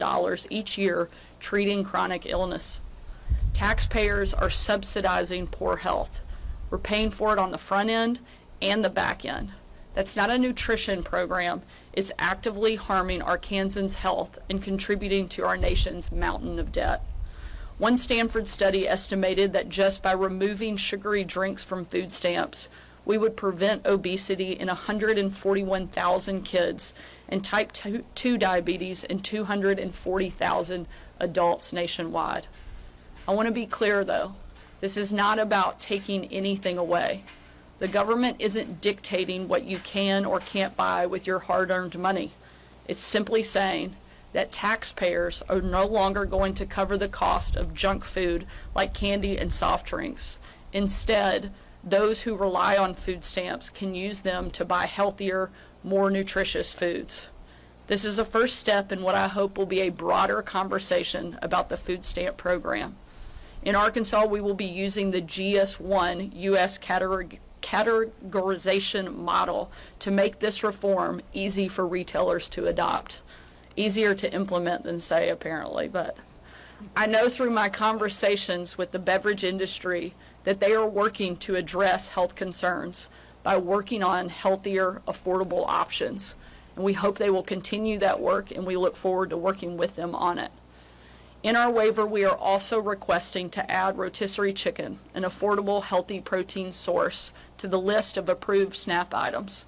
each year treating chronic illness. Taxpayers are subsidizing poor health. We're paying for it on the front end and the back end. That's not a nutrition program. It's actively harming Arkansans' health and contributing to our nation's mountain of debt. One Stanford study estimated that just by removing sugary drinks from food stamps, we would prevent obesity in 141,000 kids and type 2 diabetes in 240,000 adults nationwide. I want to be clear, though. This is not about taking anything away. The government isn't dictating what you can or can't buy with your hard-earned money. It's simply saying that taxpayers are no longer going to cover the cost of junk food like candy and soft drinks. Instead, those who rely on food stamps can use them to buy healthier, more nutritious foods. This is a first step in what I hope will be a broader conversation about the food stamp program. In Arkansas, we will be using the GS1 U.S. categorization model to make this reform easy for retailers to adopt. Easier to implement than say, apparently, but I know through my conversations with the beverage industry that they are working to address health concerns by working on healthier, affordable options. And we hope they will continue that work, and we look forward to working with them on it. In our waiver, we are also requesting to add rotisserie chicken, an affordable, healthy protein source, to the list of approved SNAP items.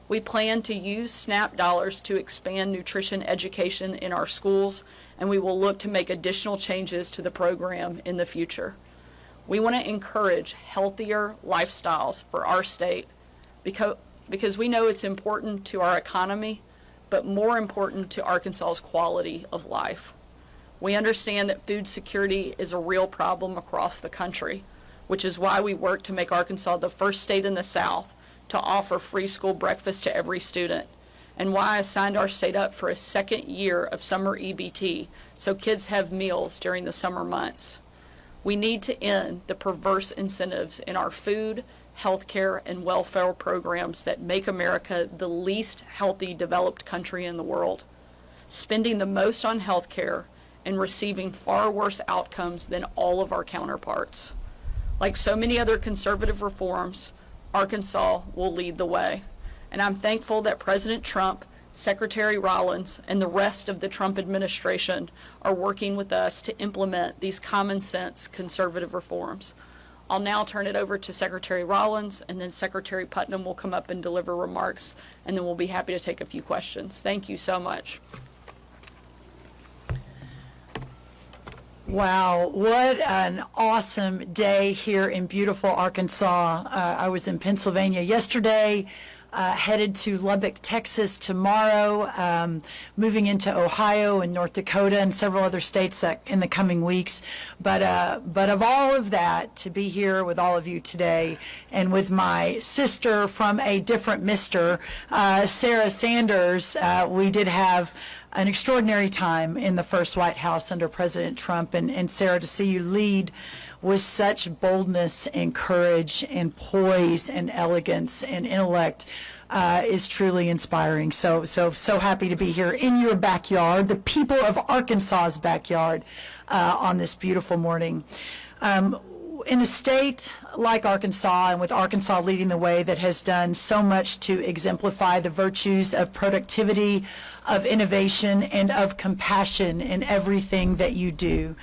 We plan to use SNAP dollars to expand nutrition education in our schools, and we will look to make additional changes to the program in the future. We want to encourage healthier lifestyles for our state because we know it's important to our economy, but more important to Arkansas's quality of life. We understand that food security is a real problem across the country, which is why we work to make Arkansas the first state in the South to offer free school breakfast to every student, and why I signed our state up for a second year of summer EBT so kids have meals during the summer months. We need to end the perverse incentives in our food, healthcare, and welfare programs that make America the least healthy developed country in the world, spending the most on healthcare and receiving far worse outcomes than all of our counterparts. Like so many other conservative reforms, Arkansas will lead the way. And I'm thankful that President Trump, Secretary Rollins, and the rest of the Trump administration are working with us to implement these common sense conservative reforms. I'll now turn it over to Secretary Rollins, and then Secretary Putnam will come up and deliver remarks, and then we'll be happy to take a few questions. Thank you so much. Wow, what an awesome day here in beautiful Arkansas. I was in Pennsylvania yesterday, headed to Lubbock, Texas tomorrow, moving into Ohio and North Dakota and several other states in the coming weeks. But of all of that, to be here with all of you today and with my sister from a different mister, Sarah Sanders, we did have an extraordinary time in the first White House under President Trump. And Sarah, to see you lead with such boldness and courage and poise and elegance and intellect is truly inspiring. So happy to be here in your backyard, the people of Arkansas's backyard, on this beautiful morning. In a state like Arkansas, and with Arkansas leading the way, that has done so much to exemplify the virtues of productivity, of innovation, and of compassion in everything that you do.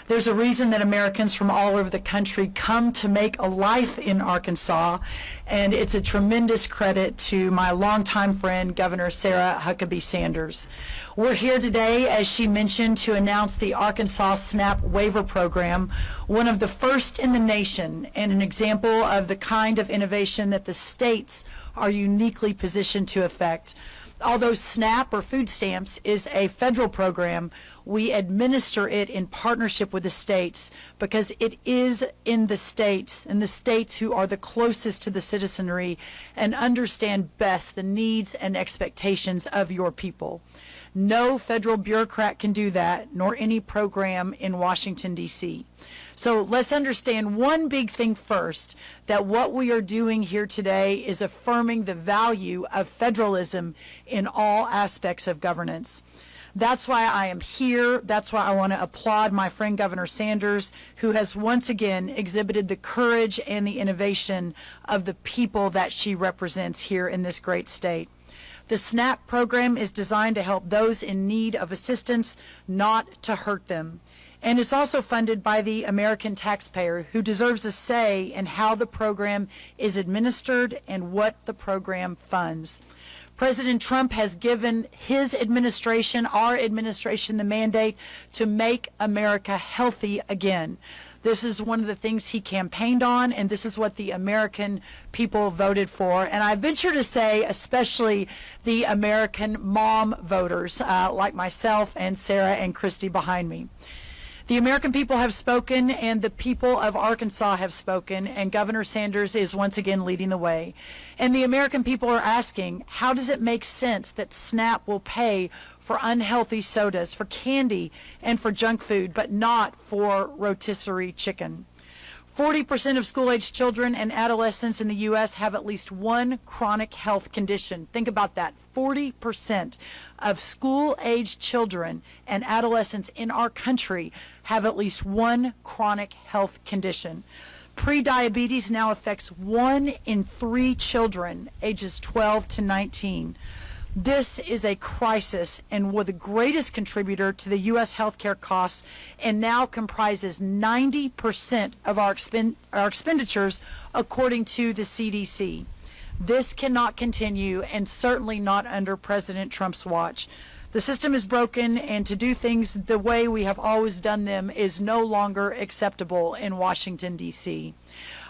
There's a reason that Americans from all over the country come to make a life in Arkansas, and it's a tremendous credit to my longtime friend, Governor Sarah Huckabee Sanders. We're here today, as she mentioned, to announce the Arkansas SNAP waiver program, one of the first in the nation, and an example of the kind of innovation that the states are uniquely positioned to effect. Although SNAP, or food stamps, is a federal program, we administer it in partnership with the states because it is in the states, and the states who are the closest to the citizenry and understand best the needs and expectations of your people. No federal bureaucrat can do that, nor any program in Washington, D.C. So let's understand one big thing first, that what we are doing here today is affirming the value of federalism in all aspects of governance. That's why I am here. That's why I want to applaud my friend Governor Sanders, who has once again exhibited the courage and the innovation of the people that she represents here in this great state. The SNAP program is designed to help those in need of assistance, not to hurt them. And it's also funded by the American taxpayer, who deserves a say in how the program is administered and what the program funds. President Trump has given his administration, our administration, the mandate to make America healthy again. This is one of the things he campaigned on, and this is what the American people voted for. And I venture to say, especially the American mom voters, like myself and Sarah and Christy behind me. The American people have spoken, and the people of Arkansas have spoken, and Governor Sanders is once again leading the way. And the American people are asking, how does it make sense that SNAP will pay for unhealthy sodas, for candy, and for junk food, but not for rotisserie chicken? 40% of school-aged children and adolescents in the U.S. have at least one chronic health condition. Think about that. 40% of school-aged children and adolescents in our country have at least one chronic health condition. Prediabetes now affects 1 in 3 children ages 12 to 19. This is a crisis and was the greatest contributor to the U.S. healthcare costs, and now comprises 90% of our expenditures, according to the CDC. This cannot continue, and certainly not under President Trump's watch. The system is broken, and to do things the way we have always done them is no longer acceptable in Washington, D.C.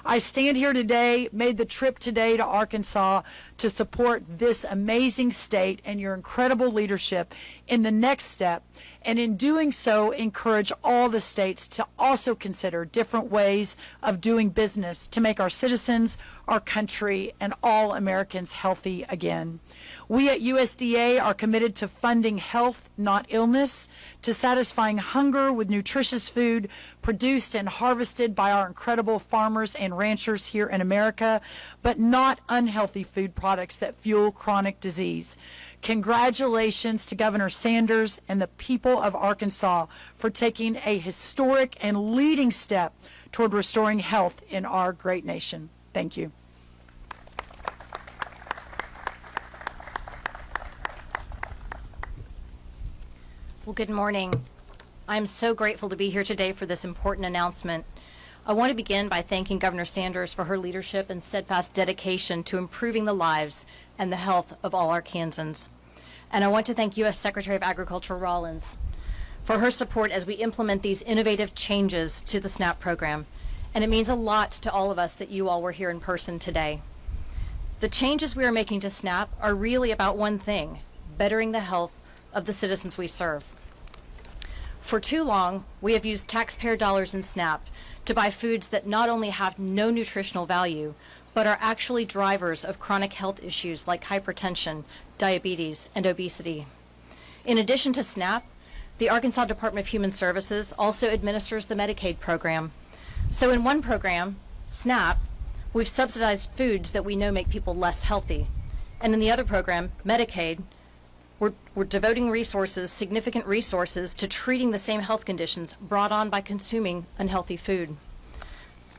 I stand here today, made the trip today to Arkansas to support this amazing state and your incredible leadership in the next step, and in doing so, encourage all the states to also consider different ways of doing business to make our citizens, our country, and all Americans healthy again. We at USDA are committed to funding health, not illness, to satisfying hunger with nutritious food produced and harvested by our incredible farmers and ranchers here in America, but not unhealthy food products that fuel chronic disease. Congratulations to Governor Sanders and the people of Arkansas for taking a historic and leading step toward restoring health in our great nation. Thank you. Well, good morning. I'm so grateful to be here today for this important announcement. I want to begin by thanking Governor Sanders for her leadership and steadfast dedication to improving the lives and the health of all Arkansans. And I want to thank U.S. Secretary of Agriculture Rollins for her support as we implement these innovative changes to the SNAP program. And it means a lot to all of us that you all were here in person today. The changes we are making to SNAP are really about one thing: bettering the health of the citizens we serve. For too long, we have used taxpayer dollars in SNAP to buy foods that not only have no nutritional value, but are actually drivers of chronic health issues like hypertension, diabetes, and obesity. In addition to SNAP, the Arkansas Department of Human Services also administers the Medicaid program. So in one program, SNAP, we've subsidized foods that we know make people less healthy. And in the other program, Medicaid, we're devoting resources, significant resources, to treating the same health conditions brought on by consuming unhealthy food.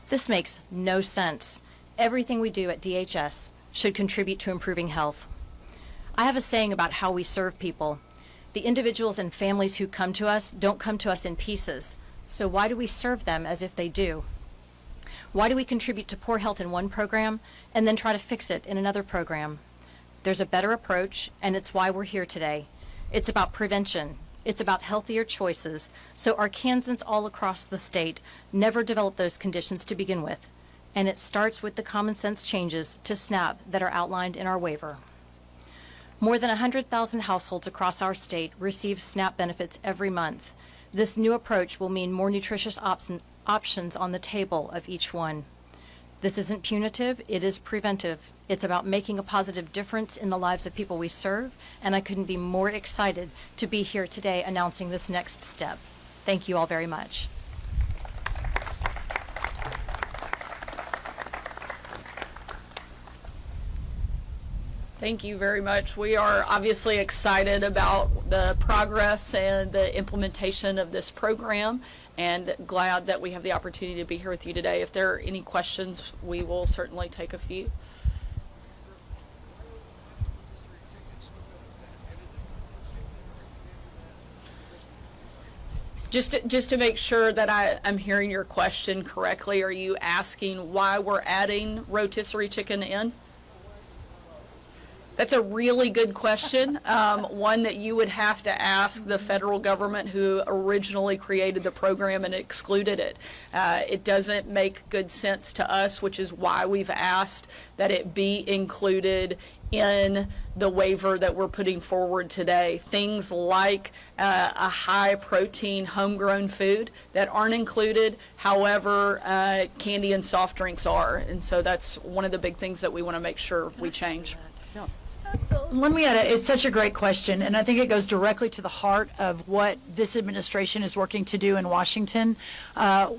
This makes no sense. Everything we do at DHS should contribute to improving health. I have a saying about how we serve people. The individuals and families who come to us don't come to us in pieces. So why do we serve them as if they do? Why do we contribute to poor health in one program and then try to fix it in another program? There's a better approach, and it's why we're here today. It's about prevention. It's about healthier choices, so Arkansans all across the state never develop those conditions to begin with. And it starts with the common sense changes to SNAP that are outlined in our waiver. More than 100,000 households across our state receive SNAP benefits every month. This new approach will mean more nutritious options on the table of each one. This isn't punitive, it is preventive. It's about making a positive difference in the lives of people we serve, and I couldn't be more excited to be here today announcing this next step. Thank you all very much. Thank you very much. We are obviously excited about the progress and the implementation of this program, and glad that we have the opportunity to be here with you today. If there are any questions, we will certainly take a few. Just to make sure that I'm hearing your question correctly, are you asking why we're adding rotisserie chicken in? That's a really good question, one that you would have to ask the federal government who originally created the program and excluded it. It doesn't make good sense to us, which is why we've asked that it be included in the waiver that we're putting forward today. Things like a high protein homegrown food that aren't included, however, candy and soft drinks are. And so that's one of the big things that we want to make sure we change. Let me add, it's such a great question, and I think it goes directly to the heart of what this administration is working to do in Washington.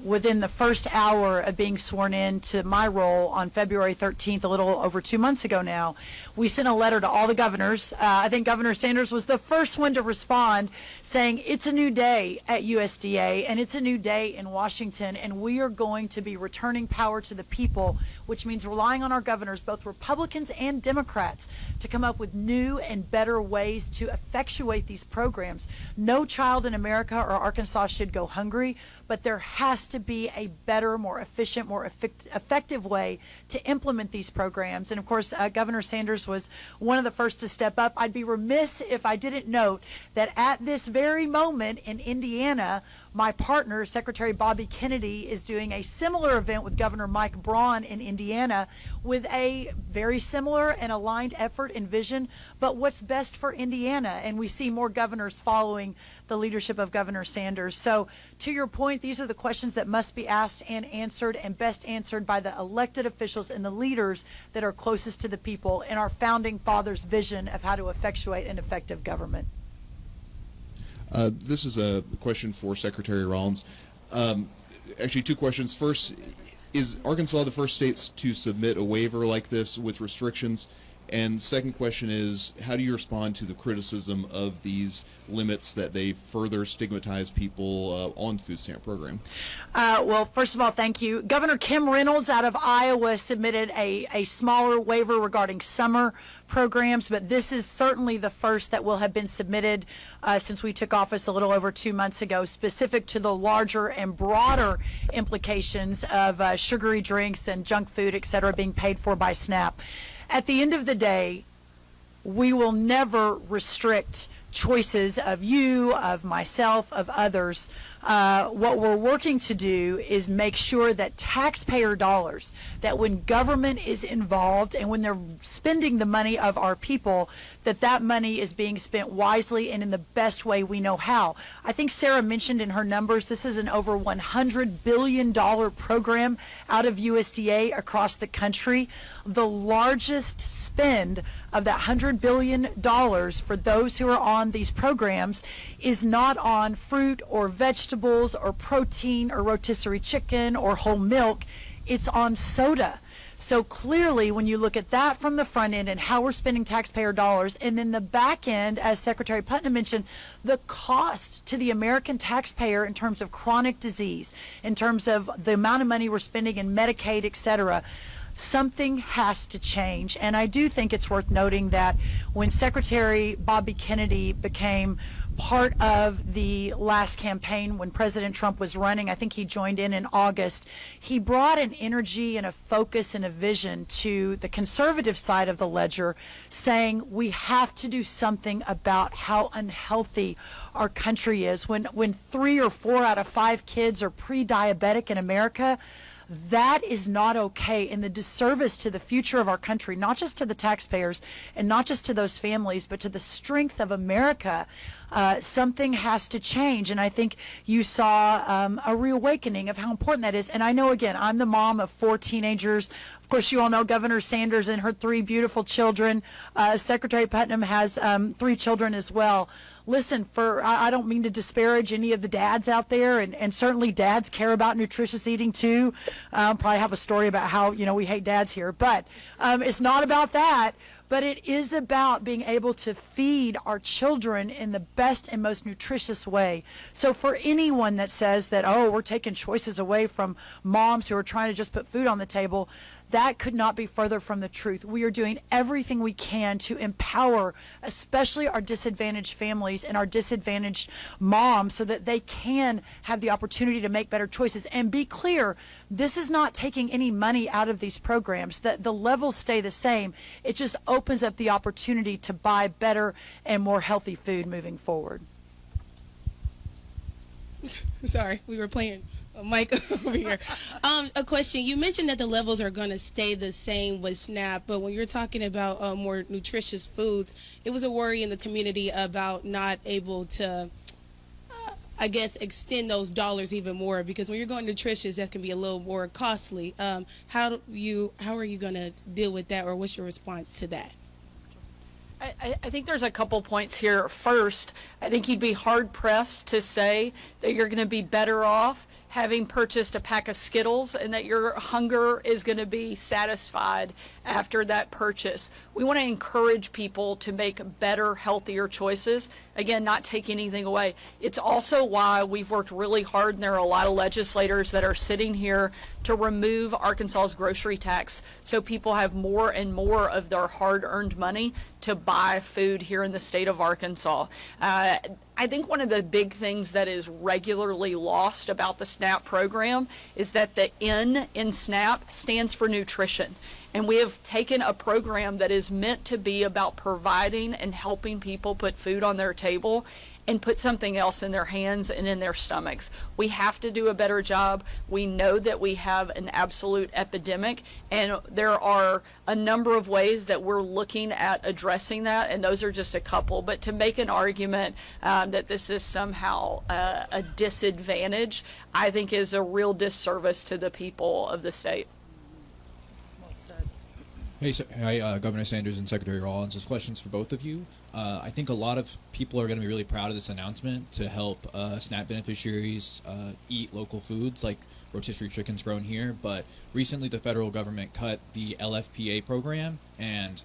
Within the first hour of being sworn in to my role on February 13th, a little over 2 months ago now, we sent a letter to all the governors. I think Governor Sanders was the first one to respond, saying it's a new day at USDA, and it's a new day in Washington, and we are going to be returning power to the people, which means relying on our governors, both Republicans and Democrats, to come up with new and better ways to effectuate these programs. No child in America or Arkansas should go hungry, but there has to be a better, more efficient, more effective way to implement these programs. And of course, Governor Sanders was one of the first to step up. I'd be remiss if I didn't note that at this very moment in Indiana, my partner, Secretary Bobby Kennedy, is doing a similar event with Governor Mike Braun in Indiana with a very similar and aligned effort and vision, but what's best for Indiana. And we see more governors following the leadership of Governor Sanders. So to your point, these are the questions that must be asked and answered, and best answered by the elected officials and the leaders that are closest to the people in our founding fathers' vision of how to effectuate an effective government. This is a question for Secretary Rollins. Actually, two questions. First, is Arkansas the first states to submit a waiver like this with restrictions? And second question is, how do you respond to the criticism of these limits that they further stigmatize people on the food stamp program? Well, first of all, thank you. Governor Kim Reynolds out of Iowa submitted a smaller waiver regarding summer programs, but this is certainly the first that will have been submitted since we took office a little over 2 months ago, specific to the larger and broader implications of sugary drinks and junk food, et cetera, being paid for by SNAP. At the end of the day, we will never restrict choices of you, of myself, of others. What we're working to do is make sure that taxpayer dollars, that when government is involved and when they're spending the money of our people, that that money is being spent wisely and in the best way we know how. I think Sarah mentioned in her numbers, this is an over $100 billion program out of USDA across the country. The largest spend of that $100 billion for those who are on these programs is not on fruit or vegetables or protein or rotisserie chicken or whole milk. It's on soda. So clearly, when you look at that from the front end and how we're spending taxpayer dollars, and then the back end, as Secretary Putnam mentioned, the cost to the American taxpayer in terms of chronic disease, in terms of the amount of money we're spending in Medicaid, et cetera, something has to change. And I do think it's worth noting that when Secretary Bobby Kennedy became part of the last campaign when President Trump was running, I think he joined in August, he brought an energy and a focus and a vision to the conservative side of the ledger, saying we have to do something about how unhealthy our country is. When 3 or 4 out of 5 kids are pre-diabetic in America, that is not okay, and the disservice to the future of our country, not just to the taxpayers and not just to those families, but to the strength of America. Something has to change, and I think you saw a reawakening of how important that is. And I know, again, I'm the mom of 4 teenagers. Of course, you all know Governor Sanders and her 3 beautiful children. Secretary Putnam has 3 children as well. Listen, I don't mean to disparage any of the dads out there, and certainly dads care about nutritious eating too. Probably have a story about how, we hate dads here, but it's not about that. But it is about being able to feed our children in the best and most nutritious way. So for anyone that says that, oh, we're taking choices away from moms who are trying to just put food on the table, that could not be further from the truth. We are doing everything we can to empower, especially our disadvantaged families and our disadvantaged moms, so that they can have the opportunity to make better choices. And be clear, this is not taking any money out of these programs. The levels stay the same. It just opens up the opportunity to buy better and more healthy food moving forward. Sorry, we were playing Mike over here. A question. You mentioned that the levels are going to stay the same with SNAP, but when you're talking about more nutritious foods, it was a worry in the community about not able to, I guess, extend those dollars even more, because when you're going nutritious, that can be a little more costly. How are you going to deal with that, or what's your response to that? I think there's a couple points here. First, I think you'd be hard-pressed to say that you're going to be better off having purchased a pack of Skittles and that your hunger is going to be satisfied after that purchase. We want to encourage people to make better, healthier choices. Again, not take anything away. It's also why we've worked really hard, and there are a lot of legislators that are sitting here to remove Arkansas's grocery tax so people have more and more of their hard-earned money to buy food here in the state of Arkansas. I think one of the big things that is regularly lost about the SNAP program is that the N in SNAP stands for nutrition. And we have taken a program that is meant to be about providing and helping people put food on their table and put something else in their hands and in their stomachs. We have to do a better job. We know that we have an absolute epidemic, and there are a number of ways that we're looking at addressing that, and those are just a couple. But to make an argument that this is somehow a disadvantage, I think is a real disservice to the people of the state. Hey, Governor Sanders and Secretary Rollins. This question's for both of you. I think a lot of people are going to be really proud of this announcement to help SNAP beneficiaries eat local foods like rotisserie chickens grown here. But recently the federal government cut the LFPA program, and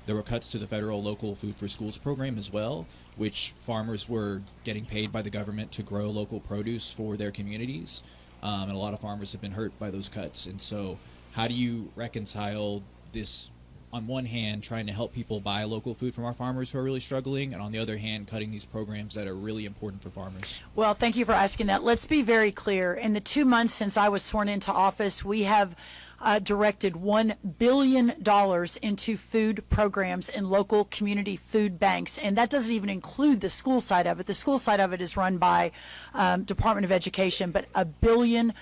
there were cuts to the federal local food for schools program as well, which farmers were getting paid by the government to grow local produce for their communities. And a lot of farmers have been hurt by those cuts. And so how do you reconcile this, on one hand, trying to help people buy local food from our farmers who are really struggling, and on the other hand, cutting these programs that are really important for farmers? Well, thank you for asking that. Let's be very clear. In the 2 months since I was sworn into office, we have directed $1 billion into food programs in local community food banks. And that doesn't even include the school side of it. The school side of it is run by Department of Education, but $1 billion.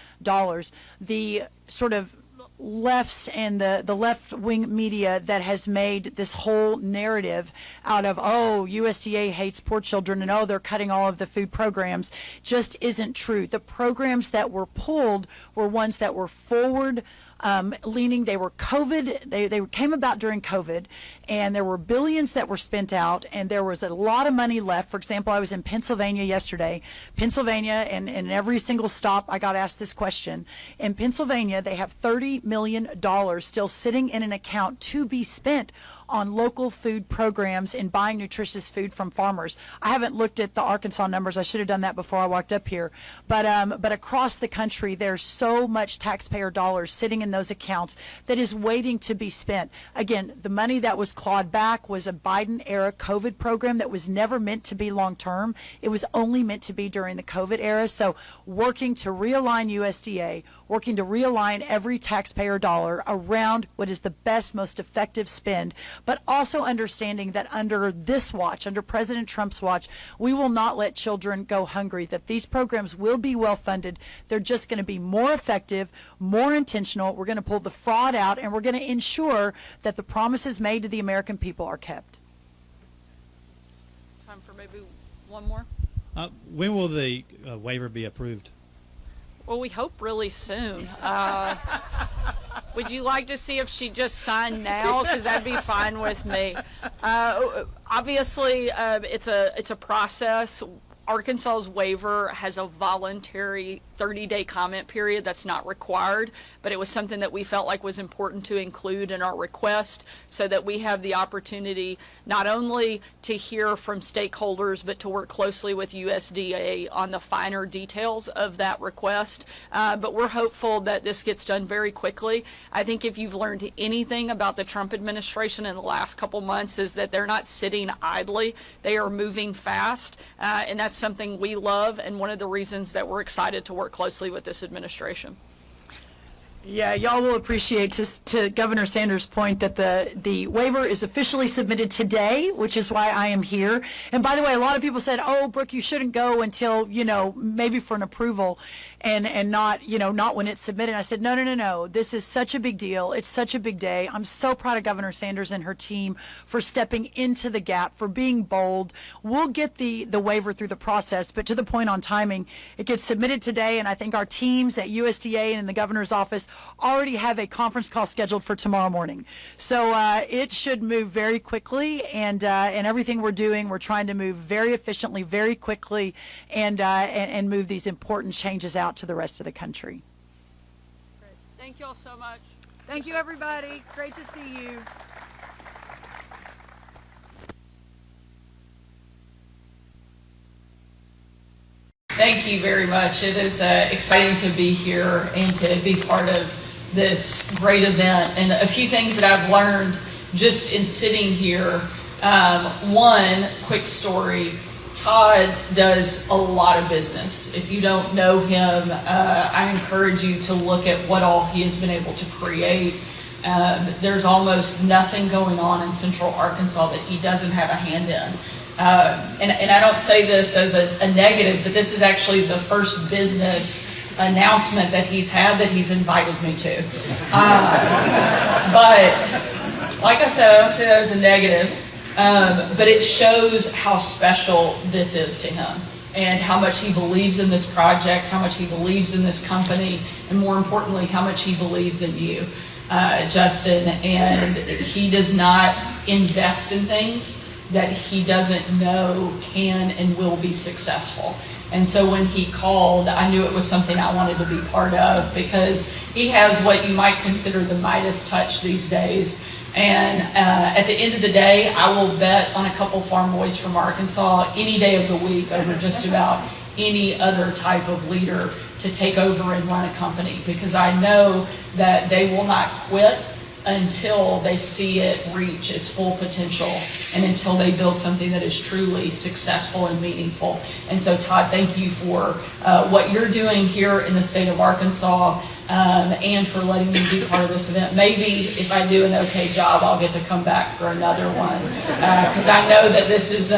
The sort of lefts and the left-wing media that has made this whole narrative out of, oh, USDA hates poor children and, oh, they're cutting all of the food programs, just isn't true. The programs that were pulled were ones that were forward leaning. They were COVID, they came about during COVID, and there were billions that were spent out, and there was a lot of money left. For example, I was in Pennsylvania yesterday. Pennsylvania, and in every single stop I got asked this question. In Pennsylvania, they have $30 million still sitting in an account to be spent on local food programs and buying nutritious food from farmers. I haven't looked at the Arkansas numbers. I should have done that before I walked up here. But across the country, there's so much taxpayer dollars sitting in those accounts that is waiting to be spent. Again, the money that was clawed back was a Biden-era COVID program that was never meant to be long-term. It was only meant to be during the COVID era. So working to realign USDA, working to realign every taxpayer dollar around what is the best, most effective spend, but also understanding that under this watch, under President Trump's watch, we will not let children go hungry, that these programs will be well funded. They're just going to be more effective, more intentional. We're going to pull the fraud out, and we're going to ensure that the promises made to the American people are kept. Time for maybe one more. When will the waiver be approved? Well, we hope really soon. Would you like to see if she just signed now? Because that'd be fine with me. Obviously, it's a process. Arkansas's waiver has a voluntary 30-day comment period that's not required, but it was something that we felt like was important to include in our request so that we have the opportunity not only to hear from stakeholders, but to work closely with USDA on the finer details of that request. But we're hopeful that this gets done very quickly. I think if you've learned anything about the Trump administration in the last couple months is that they're not sitting idly. They are moving fast, and that's something we love and one of the reasons that we're excited to work closely with this administration. Yeah, y'all will appreciate, to Governor Sanders' point, that the waiver is officially submitted today, which is why I am here. And by the way, a lot of people said, oh, Brooke, you shouldn't go until, maybe for an approval and not, not when it's submitted. I said, no. This is such a big deal. It's such a big day. I'm so proud of Governor Sanders and her team for stepping into the gap, for being bold. We'll get the waiver through the process, but to the point on timing, it gets submitted today, and I think our teams at USDA and in the governor's office already have a conference call scheduled for tomorrow morning. So it should move very quickly, and everything we're doing, we're trying to move very efficiently, very quickly, and move these important changes out to the rest of the country. Great. Thank you all so much. Thank you, everybody. Great to see you. Thank you very much. It is exciting to be here and to be part of this great event. And a few things that I've learned just in sitting here. One quick story. Todd does a lot of business. If you don't know him, I encourage you to look at what all he has been able to create. There's almost nothing going on in Central Arkansas that he doesn't have a hand in. And I don't say this as a negative, but this is actually the first business announcement that he's had that he's invited me to. But like I said, I don't say that as a negative, but it shows how special this is to him and how much he believes in this project, how much he believes in this company, and more importantly, how much he believes in you, Justin. And he does not invest in things that he doesn't know can and will be successful. And so when he called, I knew it was something I wanted to be part of because he has what you might consider the Midas touch these days. And at the end of the day, I will bet on a couple farm boys from Arkansas any day of the week over just about any other type of leader to take over and run a company, because I know that they will not quit until they see it reach its full potential and until they build something that is truly successful and meaningful. And so, Todd, thank you for what you're doing here in the state of Arkansas and for letting me be part of this event. Maybe if I do an okay job, I'll get to come back for another one because I know that this is,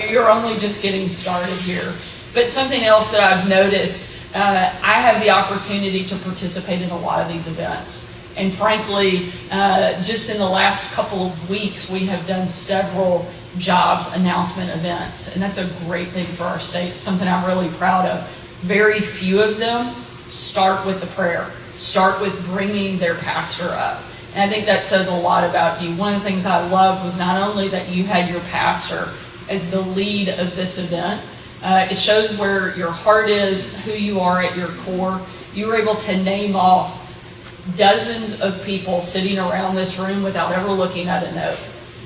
you're only just getting started here. But something else that I've noticed, I have the opportunity to participate in a lot of these events. And frankly, just in the last couple of weeks, we have done several jobs announcement events. And that's a great thing for our state. It's something I'm really proud of. Very few of them start with the prayer, start with bringing their pastor up. And I think that says a lot about you. One of the things I loved was not only that you had your pastor as the lead of this event, it shows where your heart is, who you are at your core. You were able to name off dozens of people sitting around this room without ever looking at a note.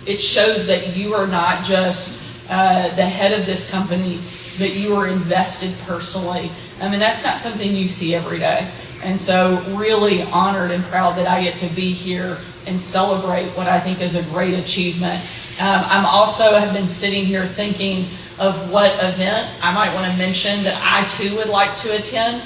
It shows that you are not just the head of this company, but you are invested personally. I mean, that's not something you see every day. And so really honored and proud that I get to be here and celebrate what I think is a great achievement. I'm also have been sitting here thinking of what event I might want to mention that I too would like to attend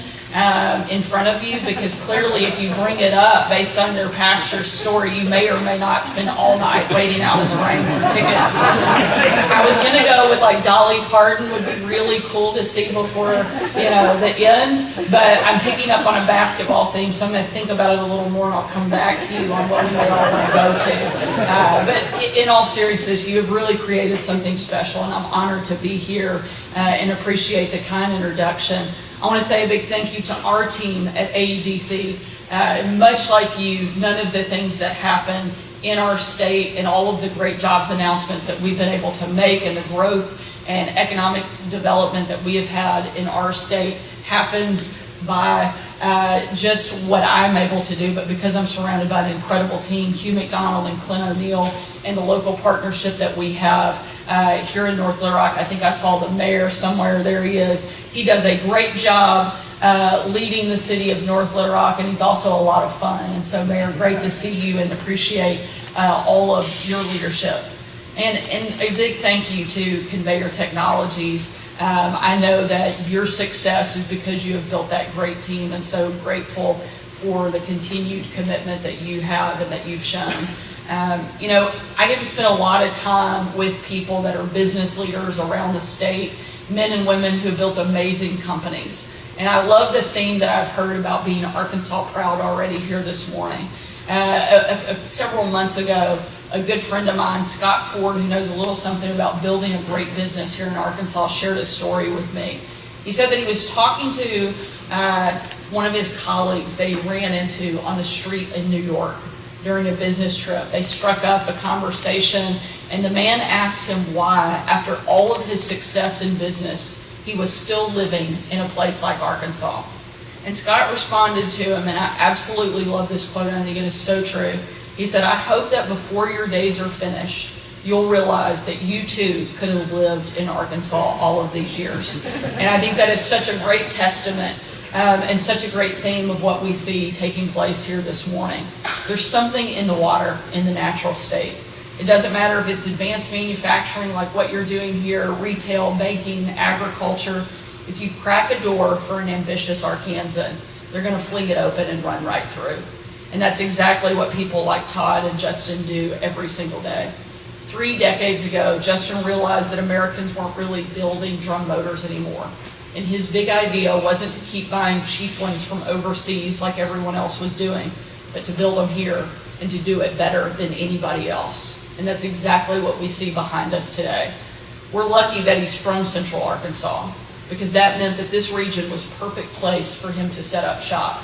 in front of you, because clearly if you bring it up based on their pastor's story, you may or may not spend all night waiting out in the rain for tickets. I was going to go with like Dolly Parton, would be really cool to see before the end, but I'm picking up on a basketball theme, so I'm going to think about it a little more and I'll come back to you on what we may all want to go to. But in all seriousness, you have really created something special, and I'm honored to be here and appreciate the kind introduction. I want to say a big thank you to our team at AEDC. Much like you, none of the things that happen in our state and all of the great jobs announcements that we've been able to make and the growth and economic development that we have had in our state happens by just what I'm able to do, but because I'm surrounded by an incredible team, Hugh McDonald and Clint O'Neill, and the local partnership that we have here in North Little Rock. I think I saw the mayor somewhere. There he is. He does a great job leading the city of North Little Rock, and he's also a lot of fun. And so, Mayor, great to see you and appreciate all of your leadership. And a big thank you to Conveyor Technologies. I know that your success is because you have built that great team, and so grateful for the continued commitment that you have and that you've shown. I get to spend a lot of time with people that are business leaders around the state, men and women who have built amazing companies. And I love the theme that I've heard about being Arkansas proud already here this morning. Several months ago, a good friend of mine, Scott Ford, who knows a little something about building a great business here in Arkansas, shared a story with me. He said that he was talking to one of his colleagues that he ran into on the street in New York during a business trip. They struck up a conversation, and the man asked him why, after all of his success in business, he was still living in a place like Arkansas. And Scott responded to him, and I absolutely love this quote, and I think it is so true. He said, "I hope that before your days are finished, you'll realize that you too could have lived in Arkansas all of these years." And I think that is such a great testament and such a great theme of what we see taking place here this morning. There's something in the water in the natural state. It doesn't matter if it's advanced manufacturing like what you're doing here, retail, banking, agriculture. If you crack a door for an ambitious Arkansan, they're going to fling it open and run right through. And that's exactly what people like Todd and Justin do every single day. 3 decades ago, Justin realized that Americans weren't really building drum motors anymore. And his big idea wasn't to keep buying cheap ones from overseas like everyone else was doing, but to build them here and to do it better than anybody else. And that's exactly what we see behind us today. We're lucky that he's from Central Arkansas, because that meant that this region was a perfect place for him to set up shop.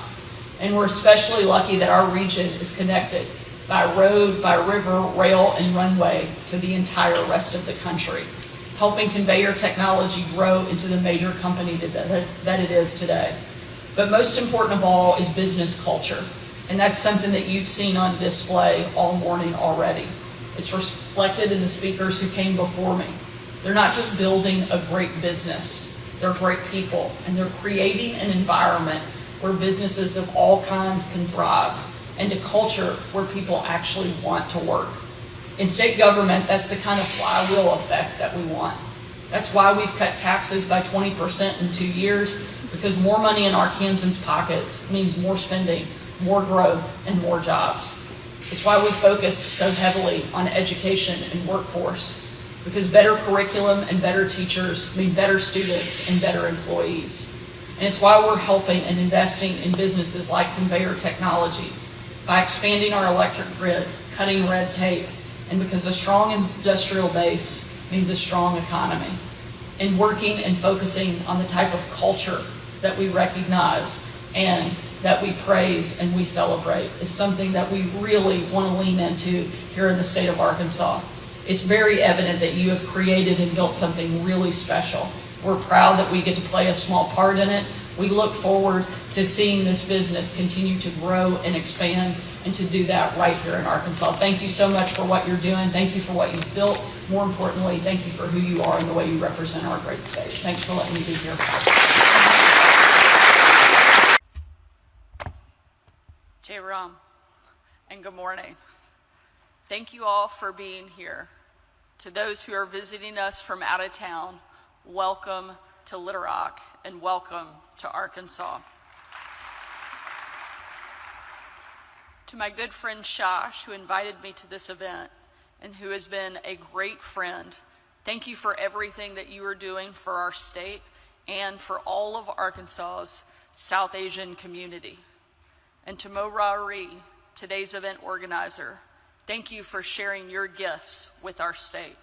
And we're especially lucky that our region is connected by road, by river, rail, and runway to the entire rest of the country, helping Conveyor Technology grow into the major company that it is today. But most important of all is business culture. And that's something that you've seen on display all morning already. It's reflected in the speakers who came before me. They're not just building a great business, they're great people, and they're creating an environment where businesses of all kinds can thrive and a culture where people actually want to work. In state government, that's the kind of flywheel effect that we want. That's why we've cut taxes by 20% in 2 years, because more money in Arkansans' pockets means more spending, more growth, and more jobs. It's why we focused so heavily on education and workforce, because better curriculum and better teachers mean better students and better employees. And it's why we're helping and investing in businesses like conveyor technology, by expanding our electric grid, cutting red tape, and because a strong industrial base means a strong economy. And working and focusing on the type of culture that we recognize and that we praise and we celebrate is something that we really want to lean into here in the state of Arkansas. It's very evident that you have created and built something really special. We're proud that we get to play a small part in it. We look forward to seeing this business continue to grow and expand, and to do that right here in Arkansas. Thank you so much for what you're doing. Thank you for what you've built. More importantly, thank you for who you are and the way you represent our great state. Thanks for letting me be here. Jai Ram, and good morning. Thank you all for being here. To those who are visiting us from out of town, welcome to Little Rock and welcome to Arkansas. To my good friend Shosh, who invited me to this event and who has been a great friend, thank you for everything that you are doing for our state and for all of Arkansas's South Asian community. And to Mo Rari, today's event organizer, thank you for sharing your gifts with our state.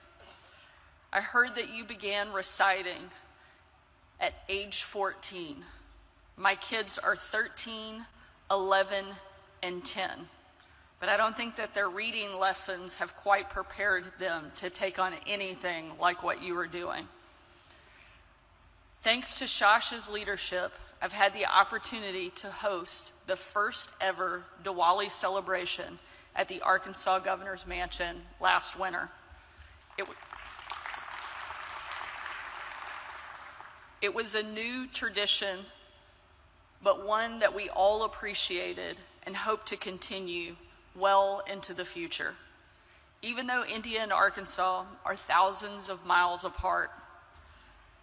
I heard that you began reciting at age 14. My kids are 13, 11, and 10. But I don't think that their reading lessons have quite prepared them to take on anything like what you are doing. Thanks to Shash's leadership, I've had the opportunity to host the first ever Diwali celebration at the Arkansas Governor's Mansion last winter. It was a new tradition, but one that we all appreciated and hope to continue well into the future. Even though India and Arkansas are thousands of miles apart,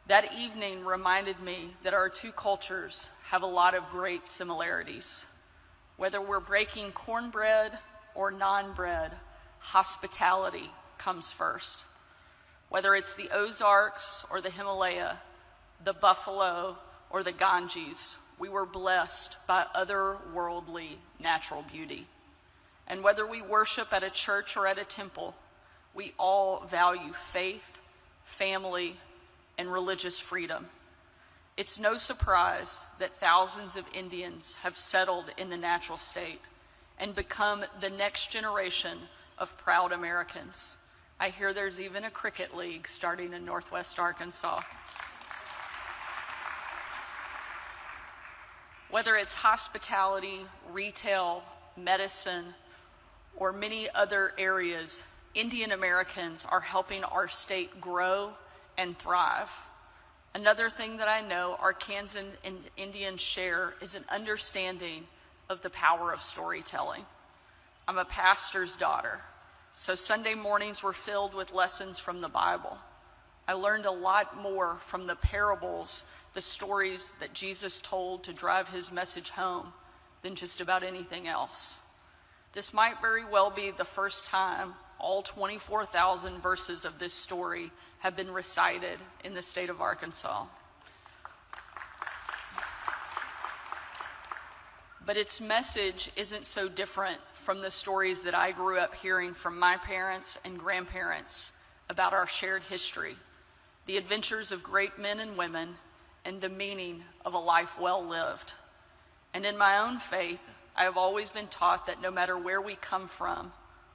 that evening reminded me that our two cultures have a lot of great similarities. Whether we're breaking cornbread or non-bread, hospitality comes first. Whether it's the Ozarks or the Himalaya, the Buffalo or the Ganges, we were blessed by otherworldly natural beauty. And whether we worship at a church or at a temple, we all value faith, family, and religious freedom. It's no surprise that thousands of Indians have settled in the natural state and become the next generation of proud Americans. I hear there's even a cricket league starting in Northwest Arkansas. Whether it's hospitality, retail, medicine, or many other areas, Indian Americans are helping our state grow and thrive. Another thing that I know Arkansans and Indians share is an understanding of the power of storytelling. I'm a pastor's daughter, so Sunday mornings were filled with lessons from the Bible. I learned a lot more from the parables, the stories that Jesus told to drive his message home, than just about anything else. This might very well be the first time all 24,000 verses of this story have been recited in the state of Arkansas. But its message isn't so different from the stories that I grew up hearing from my parents and grandparents about our shared history, the adventures of great men and women, and the meaning of a life well lived. And in my own faith, I have always been taught that no matter where we come from,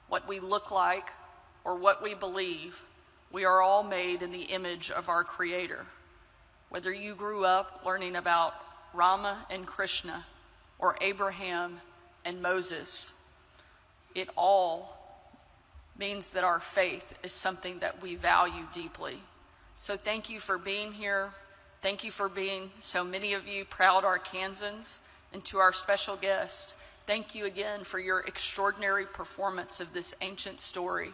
what we look like, or what we believe, we are all made in the image of our Creator. Whether you grew up learning about Rama and Krishna, or Abraham and Moses, it all means that our faith is something that we value deeply. So thank you for being here. Thank you for being, so many of you, proud Arkansans. And to our special guest, Thank you again for your extraordinary performance of this ancient story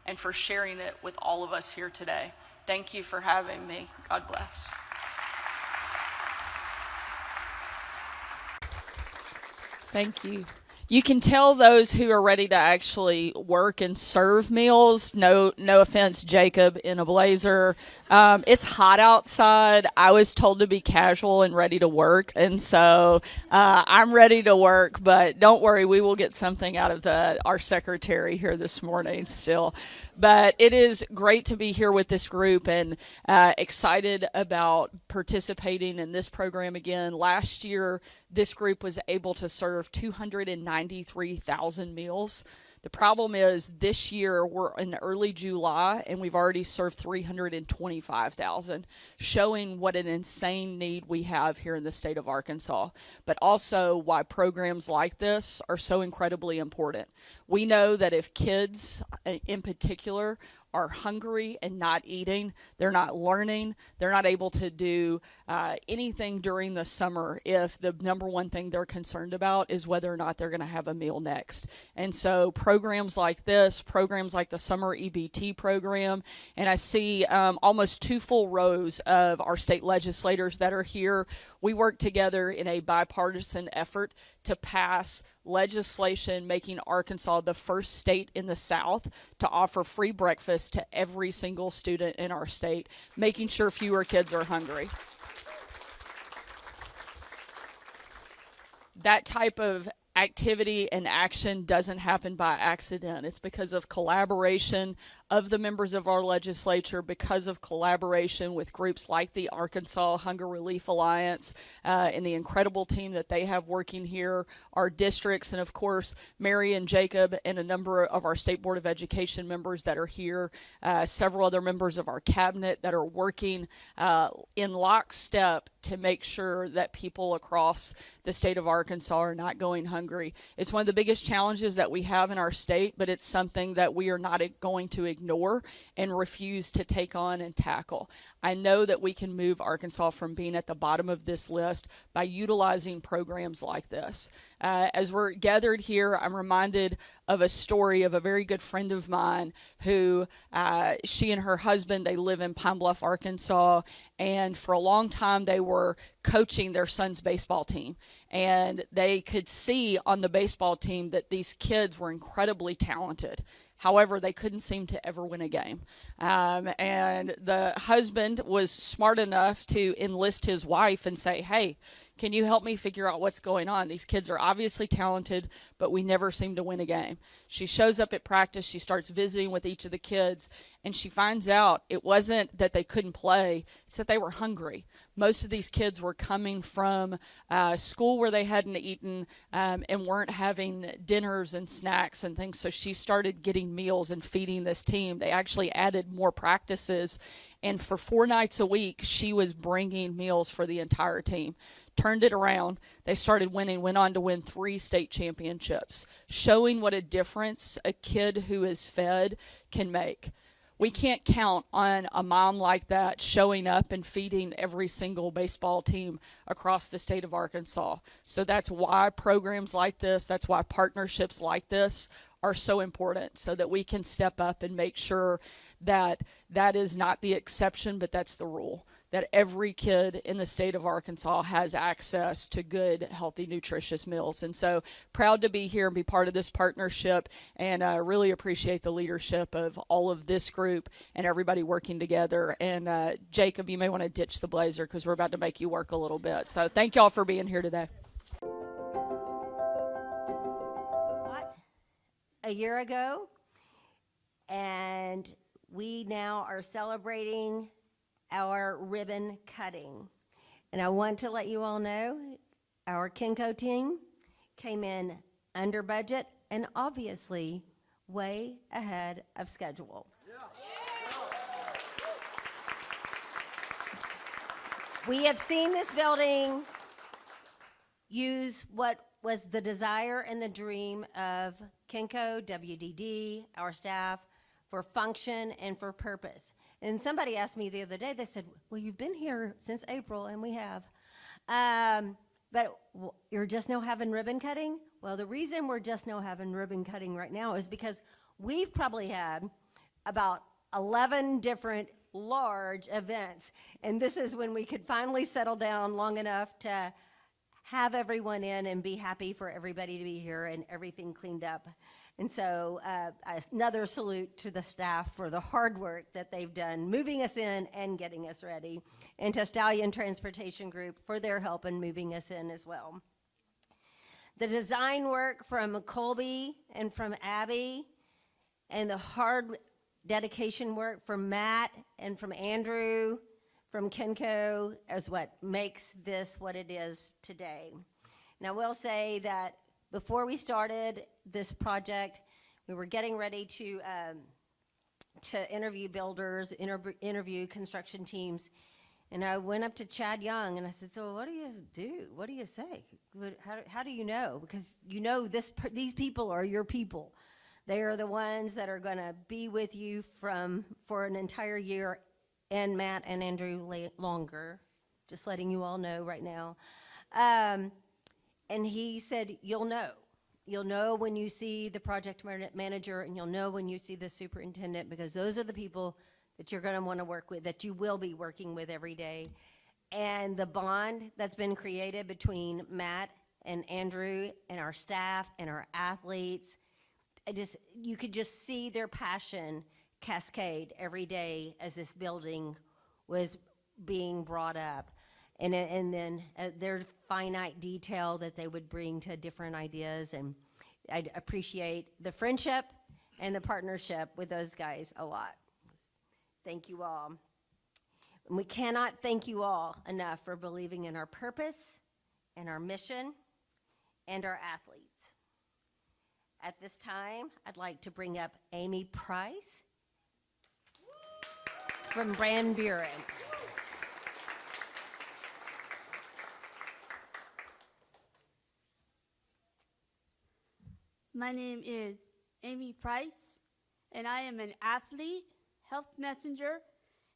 and for sharing it with all of us here today. Thank you for having me. God bless. Thank you. You can tell those who are ready to actually work and serve meals. No offense, Jacob in a blazer. It's hot outside. I was told to be casual and ready to work, and so I'm ready to work. But don't worry, we will get something out of our secretary here this morning still. But it is great to be here with this group and excited about participating in this program again. Last year, this group was able to serve 293,000 meals. The problem is this year we're in early July and we've already served 325,000, showing what an insane need we have here in the state of Arkansas, but also why programs like this are so incredibly important. We know that if kids in particular are hungry and not eating, they're not learning, they're not able to do anything during the summer if the number one thing they're concerned about is whether or not they're going to have a meal next. And so programs like this, programs like the Summer EBT program, and I see almost 2 full rows of our state legislators that are here. We work together in a bipartisan effort to pass legislation making Arkansas the first state in the South to offer free breakfast to every single student in our state, making sure fewer kids are hungry. That type of activity and action doesn't happen by accident. It's because of collaboration of the members of our legislature, because of collaboration with groups like the Arkansas Hunger Relief Alliance and the incredible team that they have working here, our districts, and of course, Mary and Jacob and a number of our State Board of Education members that are here, several other members of our cabinet that are working in lockstep to make sure that people across the state of Arkansas are not going hungry. It's one of the biggest challenges that we have in our state, but it's something that we are not going to ignore and refuse to take on and tackle. I know that we can move Arkansas from being at the bottom of this list by utilizing programs like this. As we're gathered here, I'm reminded of a story of a very good friend of mine who, she and her husband, they live in Pine Bluff, Arkansas, and for a long time they were coaching their son's baseball team. And they could see on the baseball team that these kids were incredibly talented. However, they couldn't seem to ever win a game. And the husband was smart enough to enlist his wife and say, hey, can you help me figure out what's going on? These kids are obviously talented, but we never seem to win a game. She shows up at practice. She starts visiting with each of the kids, and she finds out it wasn't that they couldn't play. It's that they were hungry. Most of these kids were coming from school where they hadn't eaten and weren't having dinners and snacks and things. So she started getting meals and feeding this team. They actually added more practices. And for 4 nights a week, she was bringing meals for the entire team. Turned it around. They started winning, went on to win 3 state championships, showing what a difference a kid who is fed can make. We can't count on a mom like that showing up and feeding every single baseball team across the state of Arkansas. So that's why programs like this, that's why partnerships like this are so important, so that we can step up and make sure that that is not the exception, but that's the rule, that every kid in the state of Arkansas has access to good, healthy, nutritious meals. And so proud to be here and be part of this partnership, and really appreciate the leadership of all of this group and everybody working together. And Jacob, you may want to ditch the blazer because we're about to make you work a little bit. So thank y'all for being here today. A year ago, and we now are celebrating our ribbon cutting. And I want to let you all know our Kinko team came in under budget and obviously way ahead of schedule. We have seen this building use what was the desire and the dream of Kinko, WDD, our staff, for function and for purpose. And somebody asked me the other day, they said, well, you've been here since April, and we have. But you're just now having ribbon cutting? Well, the reason we're just now having ribbon cutting right now is because we've probably had about 11 different large events. And this is when we could finally settle down long enough to have everyone in and be happy for everybody to be here and everything cleaned up. And so another salute to the staff for the hard work that they've done moving us in and getting us ready, and to Stallion Transportation Group for their help in moving us in as well. The design work from Colby and from Abby, and the hard dedication work from Matt and from Andrew, from Kenco, is what makes this what it is today. Now, we'll say that before we started this project, we were getting ready to interview builders, interview construction teams, and I went up to Chad Young and I said, "So what do you do? What do you say? How do you know? Because you know these people are your people. They are the ones that are going to be with you for an entire year, and Matt and Andrew longer. Just letting you all know right now." And he said, "You'll know. You'll know when you see the project manager, and you'll know when you see the superintendent, because those are the people that you're going to want to work with, that you will be working with every day." And the bond that's been created between Matt and Andrew and our staff and our athletes, you could just see their passion cascade every day as this building was being brought up. And then their finite detail that they would bring to different ideas. And I appreciate the friendship and the partnership with those guys a lot. Thank you all. And we cannot thank you all enough for believing in our purpose and our mission and our athletes. At this time, I'd like to bring up Amy Price from Van Buren. My name is Amy Price, and I am an athlete, health messenger,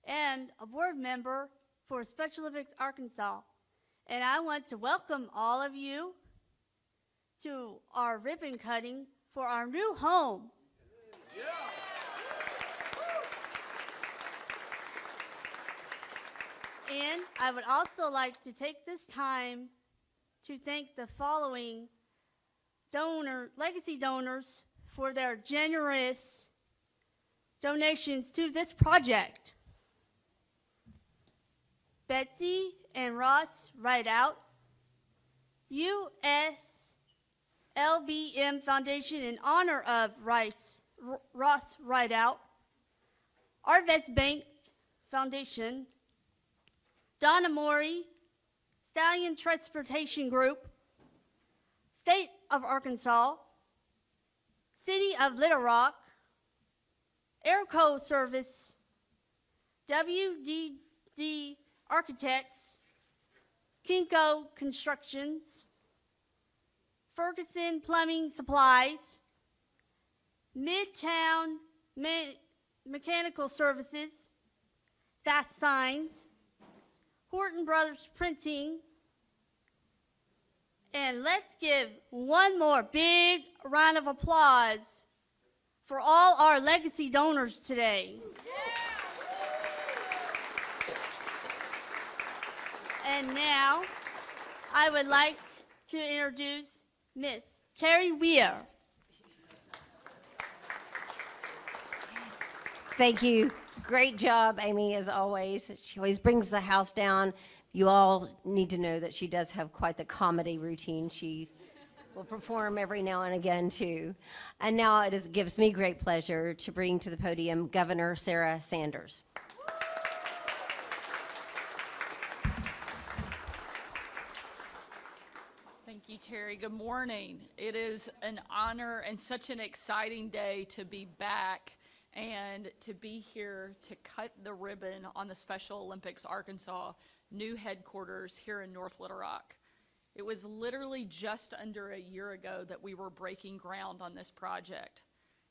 and a board member for Special Olympics Arkansas. And I want to welcome all of you to our ribbon cutting for our new home. And I would also like to take this time to thank the following legacy donors for their generous donations to this project: Betsy and Ross Rideout, USLBM Foundation in honor of Ross Rideout, Arvets Bank Foundation, Donna Morey, Stallion Transportation Group, State of Arkansas, City of Little Rock, Airco Service, WDD Architects, Kinko Constructions, Ferguson Plumbing Supplies, Midtown Mechanical Services, Fast Signs, Horton Brothers Printing, and let's give one more big round of applause for all our legacy donors today. And now, I would like to introduce Miss Terry Weir. Thank you. Great job, Amy, as always. She always brings the house down. You all need to know that she does have quite the comedy routine. She will perform every now and again, too. And now it gives me great pleasure to bring to the podium Governor Sarah Sanders. Thank you, Terry. Good morning. It is an honor and such an exciting day to be back and to be here to cut the ribbon on the Special Olympics Arkansas new headquarters here in North Little Rock. It was literally just under a year ago that we were breaking ground on this project.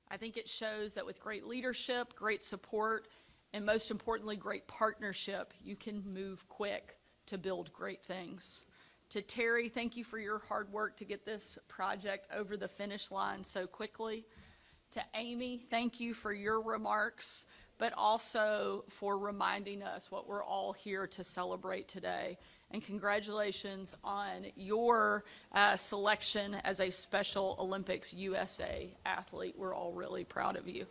I think it shows that with great leadership, great support, and most importantly, great partnership, you can move quick to build great things. To Terry, thank you for your hard work to get this project over the finish line so quickly. To Amy, thank you for your remarks, but also for reminding us what we're all here to celebrate today. And congratulations on your selection as a Special Olympics USA athlete. We're all really proud of you.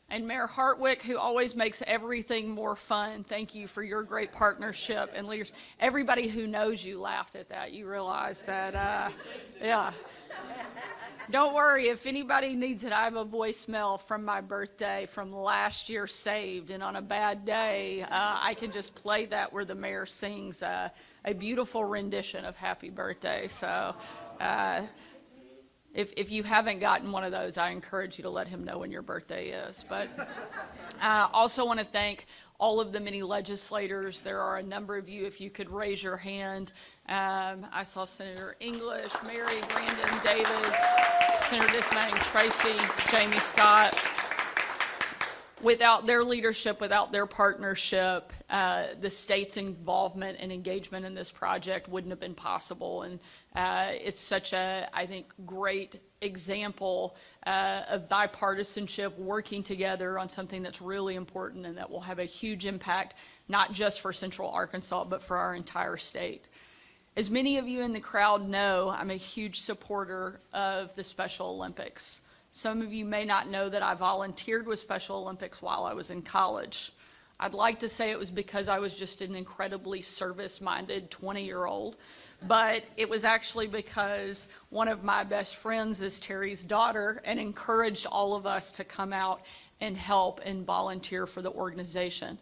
And Mayor Hartwick, who always makes everything more fun, thank you for your great partnership and leaders. Everybody who knows you laughed at that. You realize that, yeah. Don't worry, if anybody needs it, I have a voicemail from my birthday from last year saved, and on a bad day, I can just play that where the mayor sings a beautiful rendition of Happy Birthday. So if you haven't gotten one of those, I encourage you to let him know when your birthday is. But I also want to thank all of the many legislators. There are a number of you, if you could raise your hand. I saw Senator English, Mary, Brandon, David, Senator Dismayne, Tracy, Jamie Scott. Without their leadership, without their partnership, the state's involvement and engagement in this project wouldn't have been possible. And it's such a, I think, great example of bipartisanship working together on something that's really important and that will have a huge impact, not just for Central Arkansas, but for our entire state. As many of you in the crowd know, I'm a huge supporter of the Special Olympics. Some of you may not know that I volunteered with Special Olympics while I was in college. I'd like to say it was because I was just an incredibly service-minded 20-year-old, but it was actually because one of my best friends is Terry's daughter and encouraged all of us to come out and help and volunteer for the organization.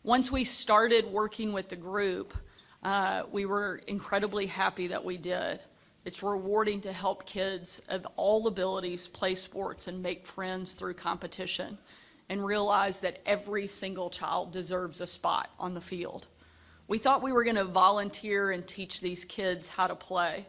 Once we started working with the group, we were incredibly happy that we did. It's rewarding to help kids of all abilities play sports and make friends through competition and realize that every single child deserves a spot on the field. We thought we were going to volunteer and teach these kids how to play,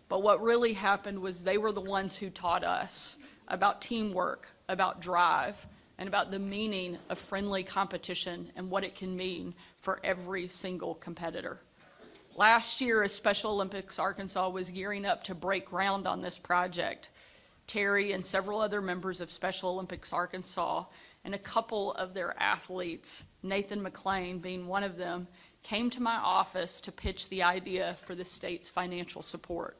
but what really happened was they were the ones who taught us about teamwork, about drive, and about the meaning of friendly competition and what it can mean for every single competitor. Last year, as Special Olympics Arkansas was gearing up to break ground on this project, Terry and several other members of Special Olympics Arkansas and a couple of their athletes, Nathan McLean being one of them, came to my office to pitch the idea for the state's financial support.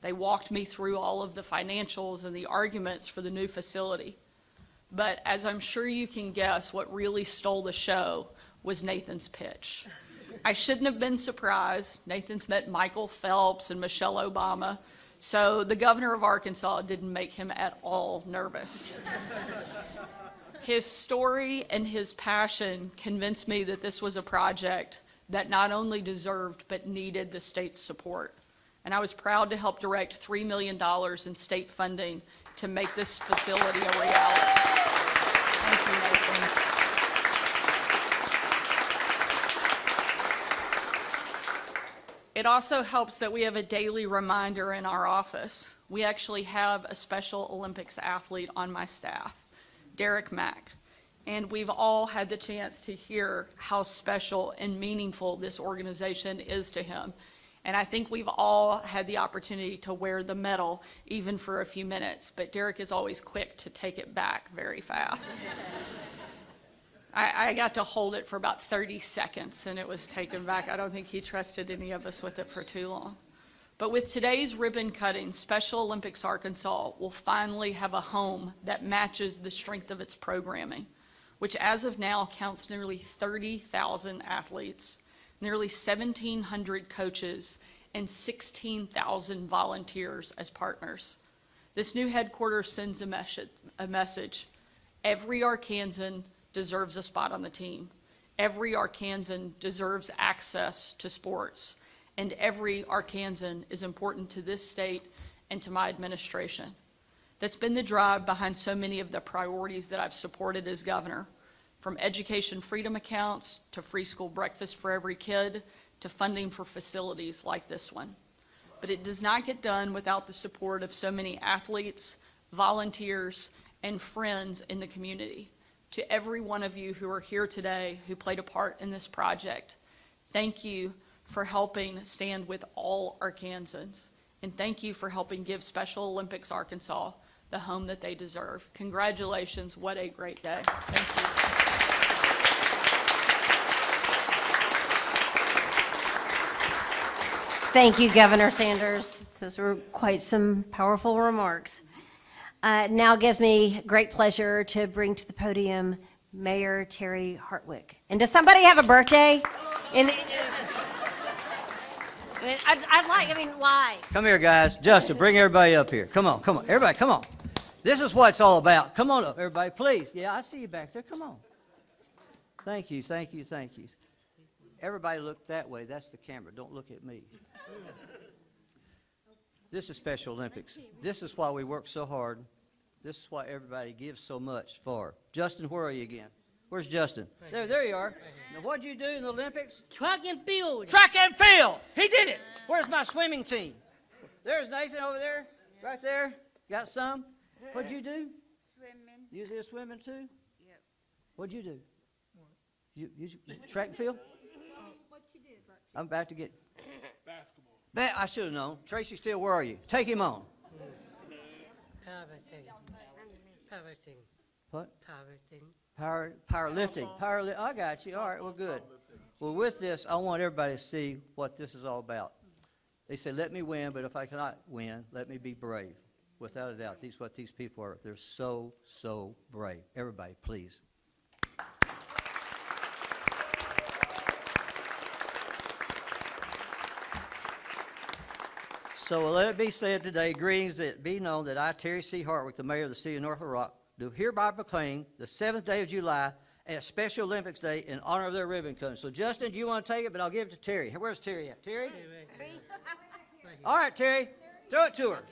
They walked me through all of the financials and the arguments for the new facility. But as I'm sure you can guess, what really stole the show was Nathan's pitch. I shouldn't have been surprised. Nathan's met Michael Phelps and Michelle Obama, so the governor of Arkansas didn't make him at all nervous. His story and his passion convinced me that this was a project that not only deserved but needed the state's support. And I was proud to help direct $3 million in state funding to make this facility a reality. Thank you, Nathan. It also helps that we have a daily reminder in our office. We actually have a Special Olympics athlete on my staff, Derek Mack, and we've all had the chance to hear how special and meaningful this organization is to him. And I think we've all had the opportunity to wear the medal even for a few minutes, but Derek is always quick to take it back very fast. I got to hold it for about 30 seconds and it was taken back. I don't think he trusted any of us with it for too long. But with today's ribbon cutting, Special Olympics Arkansas will finally have a home that matches the strength of its programming, which as of now counts nearly 30,000 athletes, nearly 1,700 coaches, and 16,000 volunteers as partners. This new headquarters sends a message. Every Arkansan deserves a spot on the team. Every Arkansan deserves access to sports. And every Arkansan is important to this state and to my administration. That's been the drive behind so many of the priorities that I've supported as governor, from education freedom accounts to free school breakfast for every kid to funding for facilities like this one. But it does not get done without the support of so many athletes, volunteers, and friends in the community. To every one of you who are here today who played a part in this project, thank you for helping stand with all Arkansans. And thank you for helping give Special Olympics Arkansas the home that they deserve. Congratulations, what a great day. Thank you. Thank you, Governor Sanders. Those were quite some powerful remarks. Now gives me great pleasure to bring to the podium Mayor Terry Hartwick. And does somebody have a birthday? I'd like, live. Come here, guys. Justin, bring everybody up here. Come on, come on. Everybody, come on. This is what it's all about. Come on up, everybody, please. Yeah, I see you back there. Come on. Thank you, thank you, thank you. Everybody look that way. That's the camera. Don't look at me. This is Special Olympics. This is why we work so hard. This is why everybody gives so much for. Justin, where are you again? Where's Justin? There you are. Now, what'd you do in the Olympics? Track and field. Track and field. He did it. Where's my swimming team? There's Nathan over there, right there. Got some? What'd you do? Swimming. You did swimming too? Yep. What'd you do? You track and field? What you did? I'm about to get basketball. I should have known. Tracy Steele, where are you? Take him on. Powerlifting. What? Powerlifting. Powerlifting. I got you. All right, well, good. Well, with this, I want everybody to see what this is all about. They say, let me win, but if I cannot win, let me be brave. Without a doubt, what these people are. They're so, so brave. Everybody, please. So let it be said today, greetings, that be known that I, Terry C. Hartwick, the mayor of the city of North Little Rock, do hereby proclaim the 7th day of July as Special Olympics Day in honor of their ribbon cutting. So Justin, do you want to take it? But I'll give it to Terry. Where's Terry at? Terry? All right, Terry. Throw it to her.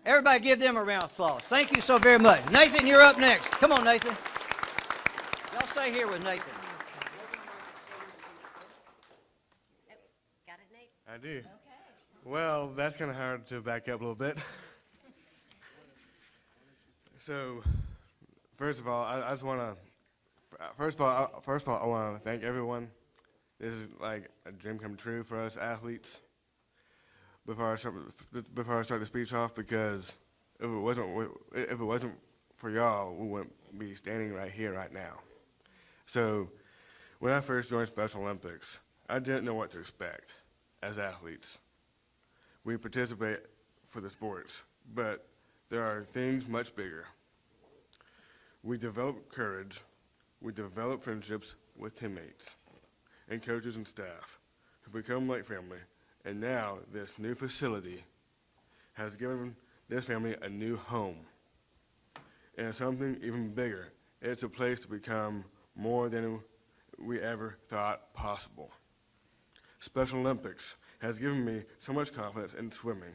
Everybody give them a round of applause. Thank you so very much. Nathan, you're up next. Come on, Nathan. Y'all stay here with Nathan. Got it, Nate? I do. Well, that's kind of hard to back up a little bit. So, first of all, I just want to. First of all, I want to thank everyone. This is like a dream come true for us athletes. Before I start the speech off, because if it wasn't for y'all, we wouldn't be standing right here right now. So, when I first joined Special Olympics, I didn't know what to expect as athletes. We participate for the sports, but there are things much bigger. We develop courage, we develop friendships with teammates and coaches and staff who become like family, and now this new facility has given this family a new home. And something even bigger, it's a place to become more than we ever thought possible. Special Olympics has given me so much confidence in swimming,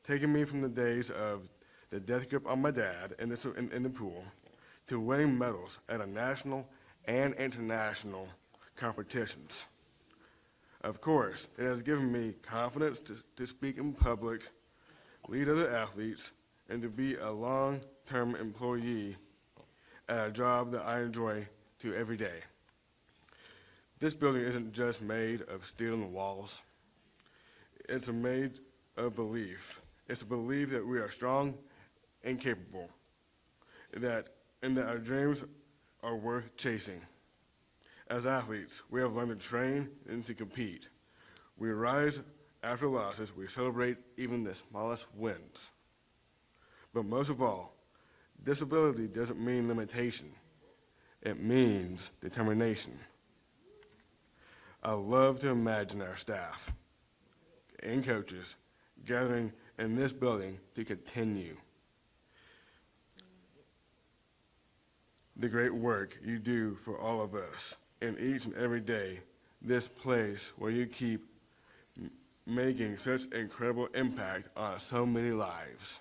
taking me from the days of the death grip on my dad in the pool to winning medals at a national and international competitions. Of course, it has given me confidence to speak in public, lead other athletes, and to be a long-term employee at a job that I enjoy to every day. This building isn't just made of steel and walls. It's made of belief. It's a belief that we are strong and capable, and that our dreams are worth chasing. As athletes, we have learned to train and to compete. We rise after losses. We celebrate even the smallest wins. But most of all, disability doesn't mean limitation. It means determination. I love to imagine our staff and coaches gathering in this building to continue the great work you do for all of us. And each and every day, this place where you keep making such incredible impact on so many lives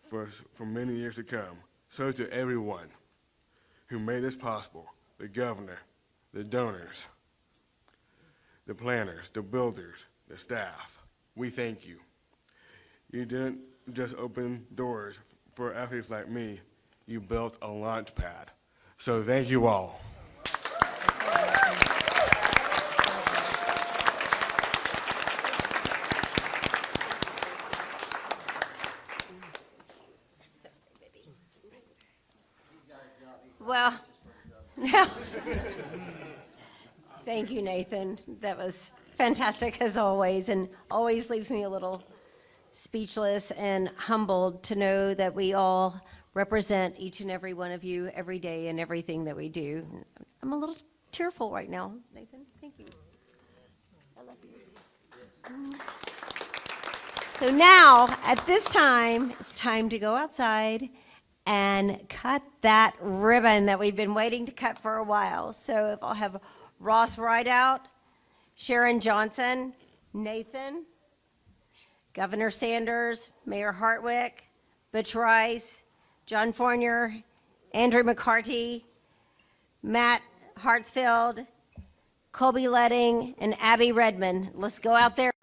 for many years to come. So to everyone who made this possible, the governor, the donors, the planners, the builders, the staff, we thank you. You didn't just open doors for athletes like me, you built a launch pad. So thank you all. Well, no. Thank you, Nathan. That was fantastic as always, and always leaves me a little speechless and humbled to know that we all represent each and every one of you every day in everything that we do. I'm a little tearful right now, Nathan. Thank you. I love you. So now, at this time, it's time to go outside and cut that ribbon that we've been waiting to cut for a while. So if I'll have Ross Rideout, Sharon Johnson, Nathan, Governor Sanders, Mayor Hartwick, Butch Rice, John Fournier, Andrew McCarty, Matt Hartsfield, Colby Letting, and Abby Redmond. Let's go out there.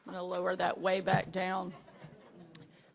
I'm going to lower that way back down.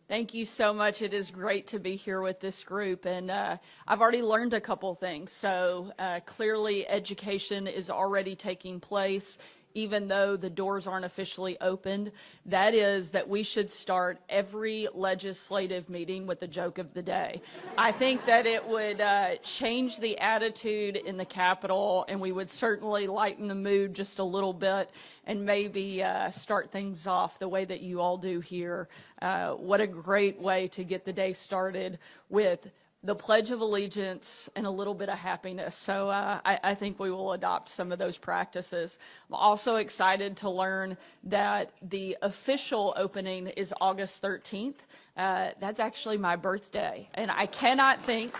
Thank you so much. It is great to be here with this group, and I've already learned a couple things. So clearly education is already taking place, even though the doors aren't officially opened. That is that we should start every legislative meeting with the joke of the day. I think that it would change the attitude in the Capitol, and we would certainly lighten the mood just a little bit, and maybe start things off the way that you all do here. What a great way to get the day started with the Pledge of Allegiance and a little bit of happiness. So I think we will adopt some of those practices. I'm also excited to learn that the official opening is August 13th. That's actually my birthday, and I cannot think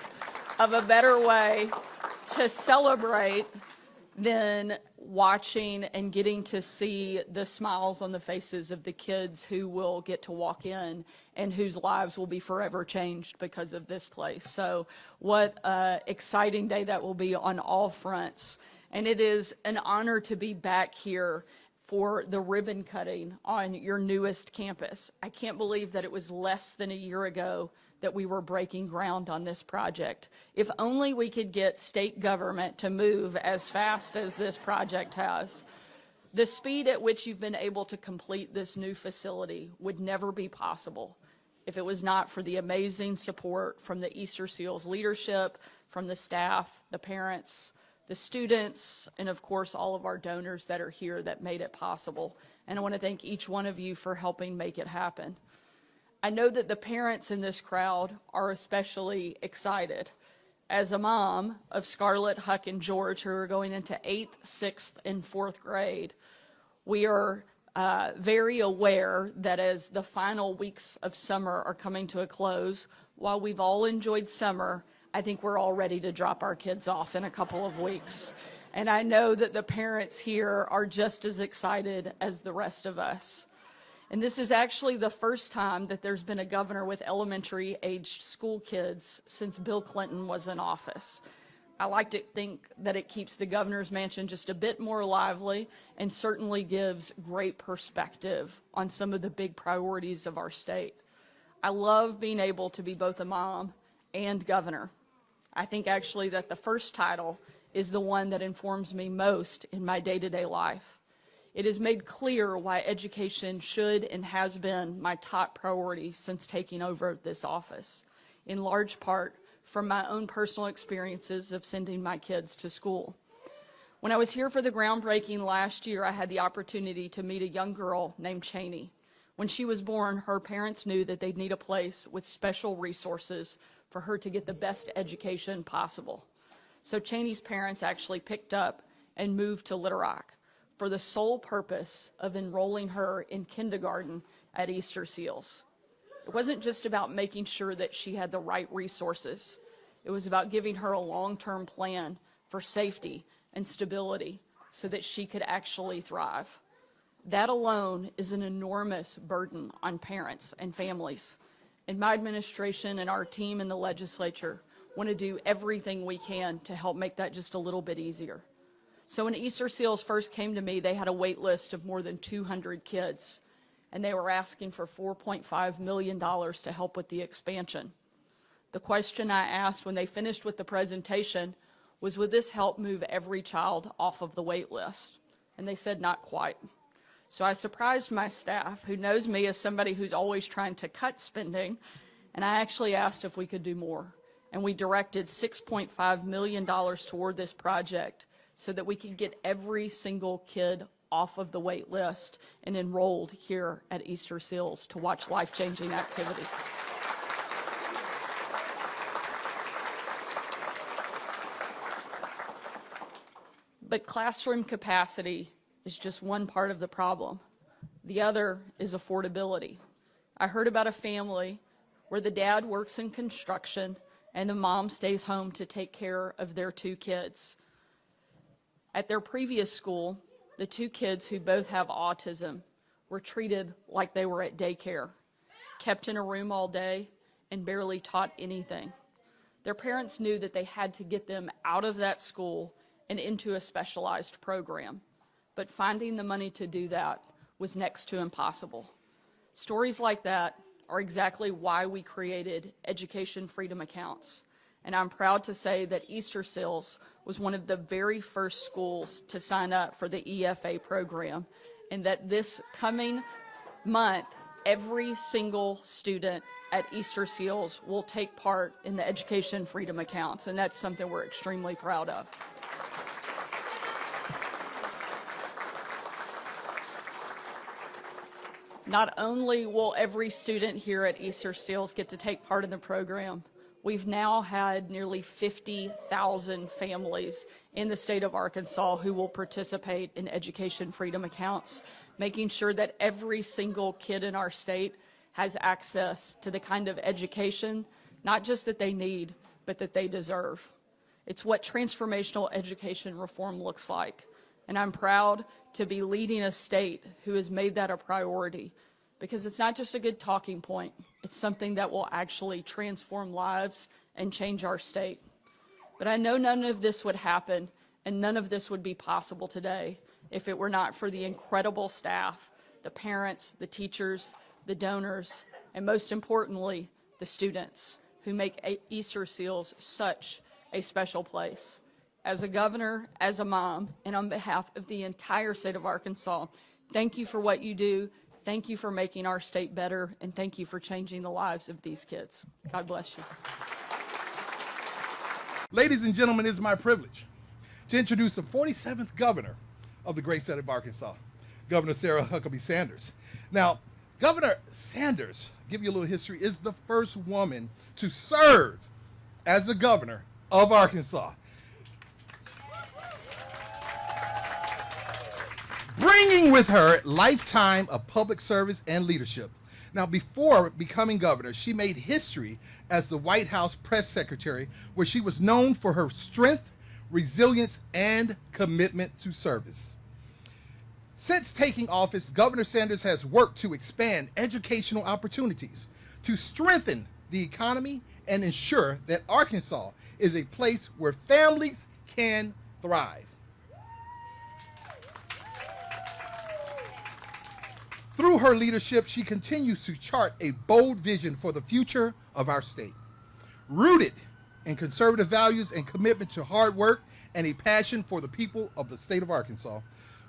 of a better way to celebrate than watching and getting to see the smiles on the faces of the kids who will get to walk in and whose lives will be forever changed because of this place. So what an exciting day that will be on all fronts. And it is an honor to be back here for the ribbon cutting on your newest campus. I can't believe that it was less than a year ago that we were breaking ground on this project. If only we could get state government to move as fast as this project has. The speed at which you've been able to complete this new facility would never be possible if it was not for the amazing support from the Easter Seals leadership, from the staff, the parents, the students, and of course all of our donors that are here that made it possible. And I want to thank each one of you for helping make it happen. I know that the parents in this crowd are especially excited. As a mom of Scarlett, Huck, and George, who are going into 8th, 6th, and 4th grade, we are very aware that as the final weeks of summer are coming to a close, while we've all enjoyed summer, I think we're all ready to drop our kids off in a couple of weeks. And I know that the parents here are just as excited as the rest of us. And this is actually the first time that there's been a governor with elementary-aged school kids since Bill Clinton was in office. I like to think that it keeps the governor's mansion just a bit more lively and certainly gives great perspective on some of the big priorities of our state. I love being able to be both a mom and governor. I think actually that the first title is the one that informs me most in my day-to-day life. It is made clear why education should and has been my top priority since taking over this office, in large part from my own personal experiences of sending my kids to school. When I was here for the groundbreaking last year, I had the opportunity to meet a young girl named Cheney. When she was born, her parents knew that they'd need a place with special resources for her to get the best education possible. So Cheney's parents actually picked up and moved to Little Rock for the sole purpose of enrolling her in kindergarten at Easter Seals. It wasn't just about making sure that she had the right resources. It was about giving her a long-term plan for safety and stability so that she could actually thrive. That alone is an enormous burden on parents and families. And my administration and our team in the legislature want to do everything we can to help make that just a little bit easier. So when Easter Seals first came to me, they had a wait list of more than 200 kids, and they were asking for $4.5 million to help with the expansion. The question I asked when they finished with the presentation was, would this help move every child off of the wait list? And they said not quite. So I surprised my staff, who knows me as somebody who's always trying to cut spending, and I actually asked if we could do more. And we directed $6.5 million toward this project so that we could get every single kid off of the wait list and enrolled here at Easter Seals to watch life-changing activity. But classroom capacity is just one part of the problem. The other is affordability. I heard about a family where the dad works in construction and the mom stays home to take care of their 2 kids. At their previous school, the 2 kids who both have autism were treated like they were at daycare, kept in a room all day, and barely taught anything. Their parents knew that they had to get them out of that school and into a specialized program, but finding the money to do that was next to impossible. Stories like that are exactly why we created Education Freedom Accounts. And I'm proud to say that Easter Seals was one of the very first schools to sign up for the EFA program, and that this coming month, every single student at Easter Seals will take part in the Education Freedom Accounts, and that's something we're extremely proud of. Not only will every student here at Easter Seals get to take part in the program, we've now had nearly 50,000 families in the state of Arkansas who will participate in Education Freedom Accounts, making sure that every single kid in our state has access to the kind of education, not just that they need, but that they deserve. It's what transformational education reform looks like. And I'm proud to be leading a state who has made that a priority, because it's not just a good talking point, it's something that will actually transform lives and change our state. But I know none of this would happen and none of this would be possible today if it were not for the incredible staff, the parents, the teachers, the donors, and most importantly, the students who make Easter Seals such a special place. As a governor, as a mom, and on behalf of the entire state of Arkansas, thank you for what you do, thank you for making our state better, and thank you for changing the lives of these kids. God bless you. Ladies and gentlemen, it is my privilege to introduce the 47th governor of the great state of Arkansas, Governor Sarah Huckabee Sanders. Now, Governor Sanders, give you a little history, is the first woman to serve as the governor of Arkansas, bringing with her a lifetime of public service and leadership. Now, before becoming governor, she made history as the White House press secretary, where she was known for her strength, resilience, and commitment to service. Since taking office, Governor Sanders has worked to expand educational opportunities, to strengthen the economy, and ensure that Arkansas is a place where families can thrive. Through her leadership, she continues to chart a bold vision for the future of our state, rooted in conservative values and commitment to hard work and a passion for the people of the state of Arkansas.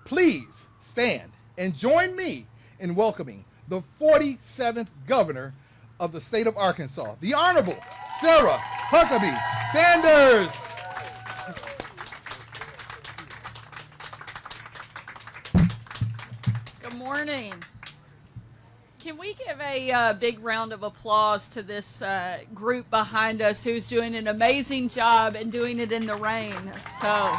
Please stand and join me in welcoming the 47th governor of the state of Arkansas, the Honorable Sarah Huckabee Sanders. Good morning. Can we give a big round of applause to this group behind us who's doing an amazing job and doing it in the rain? So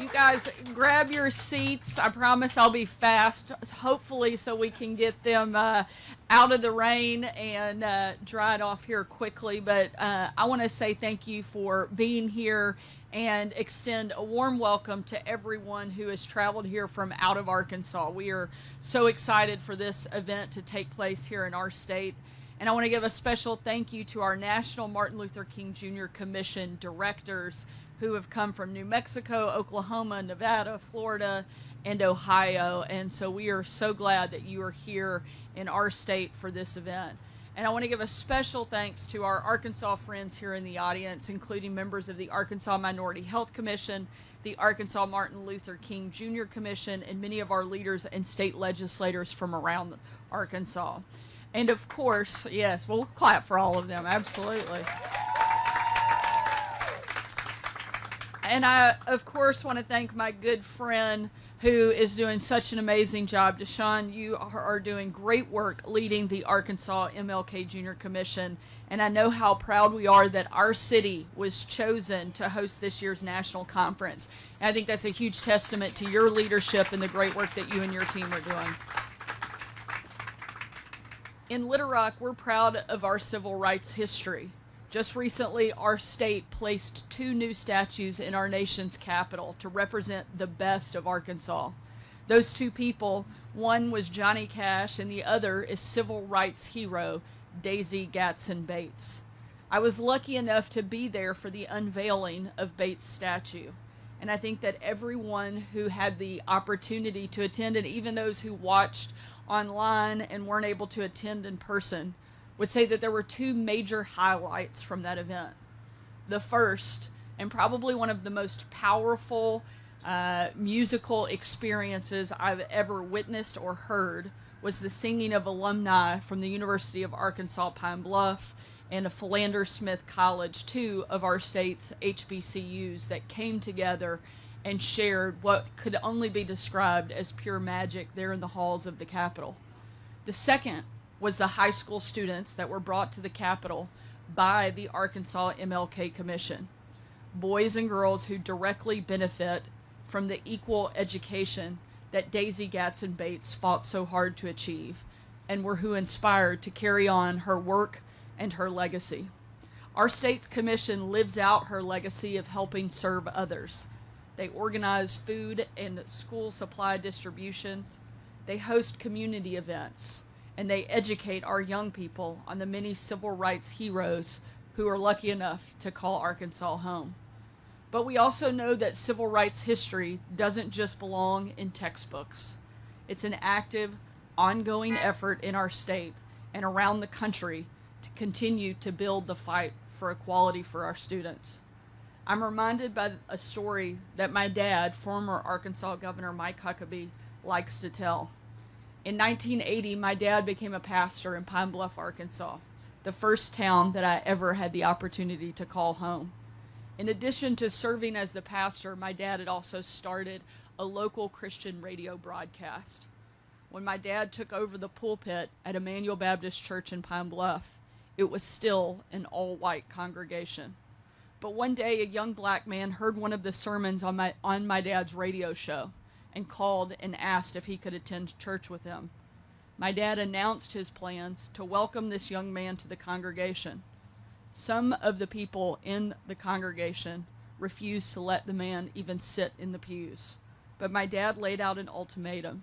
you guys grab your seats. I promise I'll be fast, hopefully, so we can get them out of the rain and dried off here quickly. But I want to say thank you for being here and extend a warm welcome to everyone who has traveled here from out of Arkansas. We are so excited for this event to take place here in our state. And I want to give a special thank you to our National Martin Luther King Jr. Commission directors who have come from New Mexico, Oklahoma, Nevada, Florida, and Ohio. And so we are so glad that you are here in our state for this event. And I want to give a special thanks to our Arkansas friends here in the audience, including members of the Arkansas Minority Health Commission, the Arkansas Martin Luther King Jr. Commission, and many of our leaders and state legislators from around Arkansas. And of course, yes, we'll clap for all of them, absolutely. And I, of course, want to thank my good friend who is doing such an amazing job. Deshaun, you are doing great work leading the Arkansas MLK Junior Commission, and I know how proud we are that our city was chosen to host this year's national conference. And I think that's a huge testament to your leadership and the great work that you and your team are doing. In Little Rock, we're proud of our civil rights history. Just recently, our state placed 2 new statues in our nation's capital to represent the best of Arkansas. Those 2 people, one was Johnny Cash and the other is civil rights hero Daisy Gatson Bates. I was lucky enough to be there for the unveiling of Bates' statue. And I think that everyone who had the opportunity to attend, and even those who watched online and weren't able to attend in person, would say that there were 2 major highlights from that event. The first, and probably one of the most powerful musical experiences I've ever witnessed or heard, was the singing of alumni from the University of Arkansas Pine Bluff and of Philander Smith College, 2 of our state's HBCUs that came together and shared what could only be described as pure magic there in the halls of the Capitol. The second was the high school students that were brought to the Capitol by the Arkansas MLK Commission. Boys and girls who directly benefit from the equal education that Daisy Gatson Bates fought so hard to achieve, and were who inspired to carry on her work and her legacy. Our state's commission lives out her legacy of helping serve others. They organize food and school supply distributions. They host community events, and they educate our young people on the many civil rights heroes who are lucky enough to call Arkansas home. But we also know that civil rights history doesn't just belong in textbooks. It's an active, ongoing effort in our state and around the country to continue to build the fight for equality for our students. I'm reminded by a story that my dad, former Arkansas Governor Mike Huckabee, likes to tell. In 1980, my dad became a pastor in Pine Bluff, Arkansas, the first town that I ever had the opportunity to call home. In addition to serving as the pastor, my dad had also started a local Christian radio broadcast. When my dad took over the pulpit at Emmanuel Baptist Church in Pine Bluff, it was still an all-white congregation. But one day, a young black man heard one of the sermons on my dad's radio show and called and asked if he could attend church with him. My dad announced his plans to welcome this young man to the congregation. Some of the people in the congregation refused to let the man even sit in the pews. But my dad laid out an ultimatum.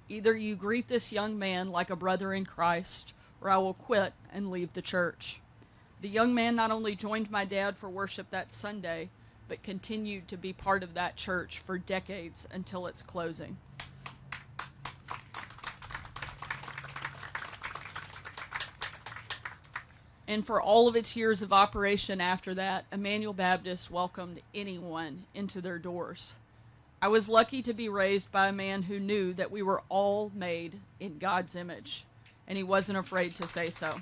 Either you greet this young man like a brother in Christ, or I will quit and leave the church. The young man not only joined my dad for worship that Sunday, but continued to be part of that church for decades until its closing. And for all of its years of operation after that, Emmanuel Baptist welcomed anyone into their doors. I was lucky to be raised by a man who knew that we were all made in God's image, and he wasn't afraid to say so.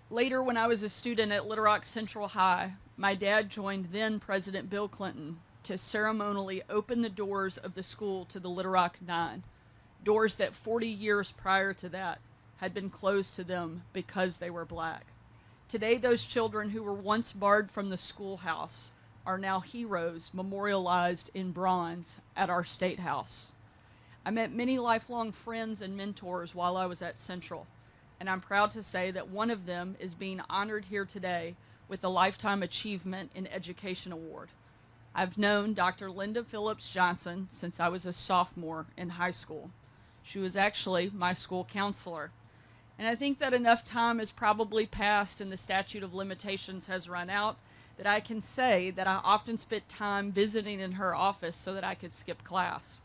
Later, when I was a student at Little Rock Central High, my dad joined then President Bill Clinton to ceremonially open the doors of the school to the Little Rock Nine, doors that 40 years prior to that had been closed to them because they were black. Today, those children who were once barred from the schoolhouse are now heroes memorialized in bronze at our State House. I met many lifelong friends and mentors while I was at Central, and I'm proud to say that one of them is being honored here today with the Lifetime Achievement in Education Award. I've known Dr. Linda Phillips Johnson since I was a sophomore in high school. She was actually my school counselor. And I think that enough time has probably passed and the statute of limitations has run out that I can say that I often spent time visiting in her office so that I could skip class.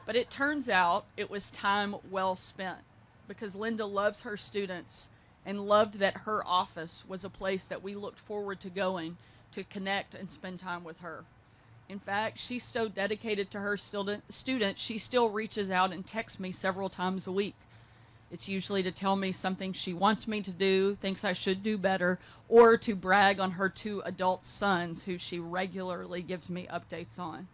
But it turns out it was time well spent because Linda loves her students and loved that her office was a place that we looked forward to going to connect and spend time with her. In fact, she's so dedicated to her students, she still reaches out and texts me several times a week. It's usually to tell me something she wants me to do, thinks I should do better, or to brag on her 2 adult sons who she regularly gives me updates on.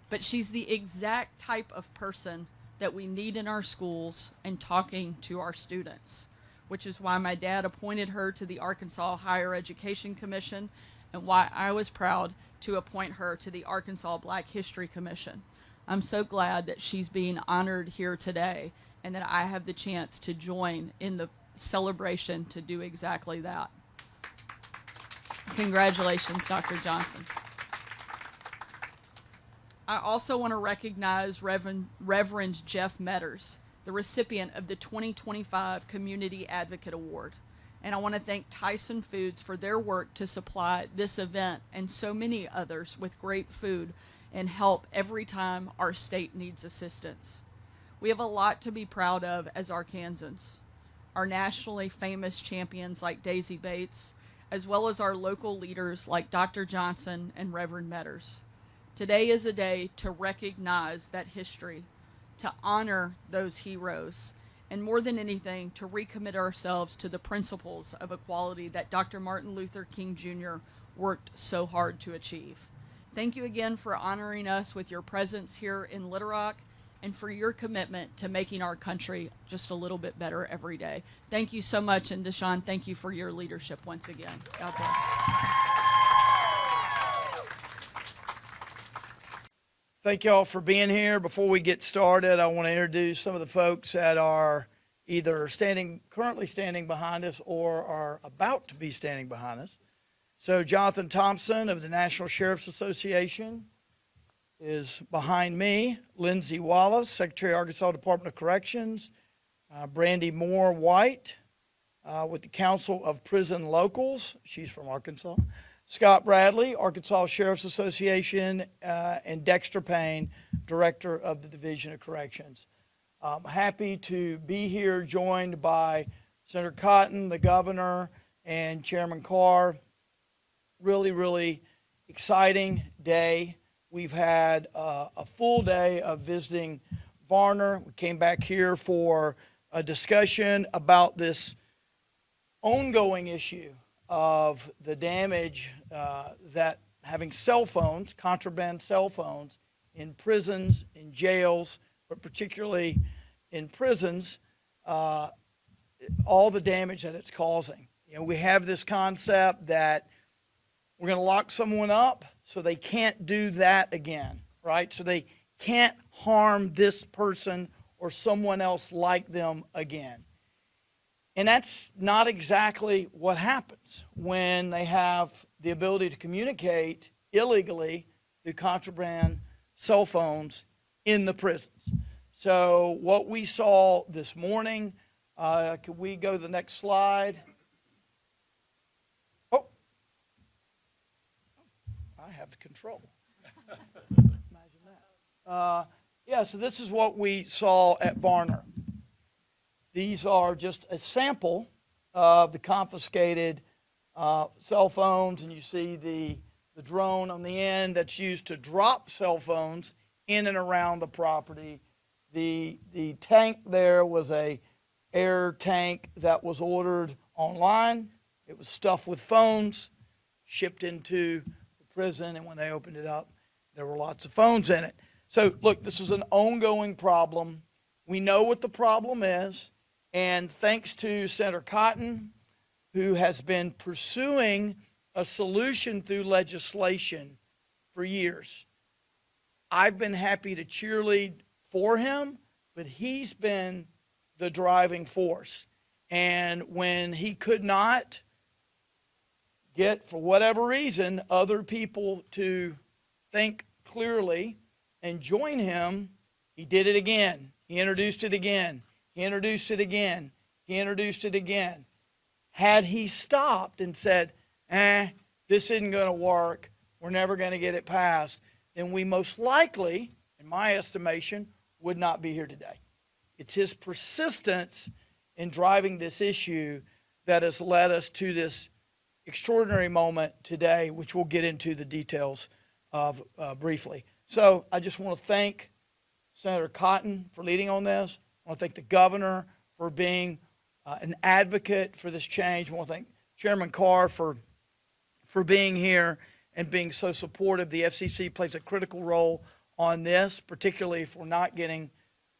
But she's the exact type of person that we need in our schools and talking to our students, which is why my dad appointed her to the Arkansas Higher Education Commission and why I was proud to appoint her to the Arkansas Black History Commission. I'm so glad that she's being honored here today and that I have the chance to join in the celebration to do exactly that. Congratulations, Dr. Johnson. I also want to recognize Reverend Jeff Metters, the recipient of the 2025 Community Advocate Award. And I want to thank Tyson Foods for their work to supply this event and so many others with great food and help every time our state needs assistance. We have a lot to be proud of as Arkansans. Our nationally famous champions like Daisy Bates, as well as our local leaders like Dr. Johnson and Reverend Metters. Today is a day to recognize that history, to honor those heroes, and more than anything, to recommit ourselves to the principles of equality that Dr. Martin Luther King Jr. worked so hard to achieve. Thank you again for honoring us with your presence here in Little Rock and for your commitment to making our country just a little bit better every day. Thank you so much, and Deshaun, thank you for your leadership once again. God bless. Thank you all for being here. Before we get started, I want to introduce some of the folks that are either currently standing behind us or are about to be standing behind us. So Jonathan Thompson of the National Sheriff's Association is behind me. Lindsay Wallace, Secretary of Arkansas Department of Corrections. Brandy Moore White with the Council of Prison Locals. She's from Arkansas. Scott Bradley, Arkansas Sheriff's Association, and Dexter Payne, Director of the Division of Corrections. I'm happy to be here joined by Senator Cotton, the Governor, and Chairman Carr. Really, really exciting day. We've had a full day of visiting Varner. We came back here for a discussion about this ongoing issue of the damage that having cell phones, contraband cell phones, in prisons, in jails, but particularly in prisons, all the damage that it's causing. You know, we have this concept that we're going to lock someone up so they can't do that again, right? So they can't harm this person or someone else like them again. And that's not exactly what happens when they have the ability to communicate illegally through contraband cell phones in the prisons. So what we saw this morning, could we go to the next slide? Oh, I have the control. Imagine that. Yeah, so this is what we saw at Varner. These are just a sample of the confiscated cell phones, and you see the drone on the end that's used to drop cell phones in and around the property. The tank there was a air tank that was ordered online. It was stuffed with phones, shipped into the prison, and when they opened it up, there were lots of phones in it. So look, this is an ongoing problem. We know what the problem is. And thanks to Senator Cotton, who has been pursuing a solution through legislation for years. I've been happy to cheerlead for him, but he's been the driving force. And when he could not get, for whatever reason, other people to think clearly and join him, he did it again. He introduced it again. He introduced it again. He introduced it again. Had he stopped and said, this isn't going to work, we're never going to get it passed, then we most likely, in my estimation, would not be here today. It's his persistence in driving this issue that has led us to this extraordinary moment today, which we'll get into the details of briefly. So I just want to thank Senator Cotton for leading on this. I want to thank the governor for being an advocate for this change. I want to thank Chairman Carr for being here and being so supportive. The FCC plays a critical role on this, particularly if we're not getting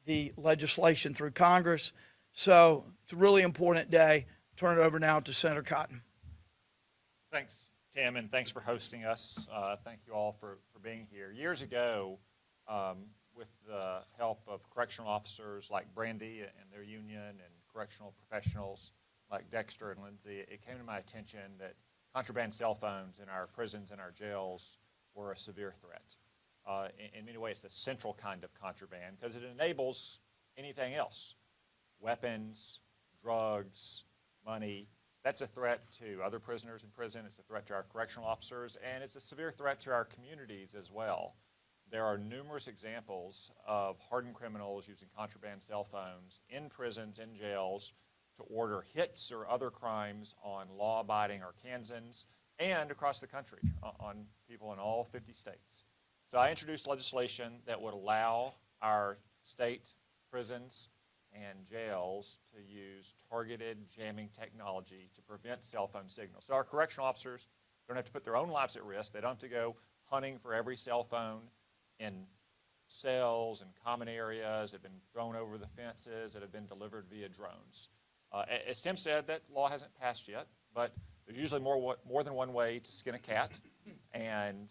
the legislation through Congress. So it's a really important day. Turn it over now to Senator Cotton. Thanks, Tim, and thanks for hosting us. Thank you all for being here. Years ago, with the help of correctional officers like Brandy and their union and correctional professionals like Dexter and Lindsay, it came to my attention that contraband cell phones in our prisons and our jails were a severe threat. In many ways, it's a central kind of contraband because it enables anything else. Weapons, drugs, money. That's a threat to other prisoners in prison. It's a threat to our correctional officers, and it's a severe threat to our communities as well. There are numerous examples of hardened criminals using contraband cell phones in prisons, in jails, to order hits or other crimes on law-abiding Arkansans and across the country on people in all 50 states. So I introduced legislation that would allow our state prisons and jails to use targeted jamming technology to prevent cell phone signals. So our correctional officers don't have to put their own lives at risk. They don't have to go hunting for every cell phone in cells and common areas that have been thrown over the fences, that have been delivered via drones. As Tim said, that law hasn't passed yet, but there's usually more than one way to skin a cat. And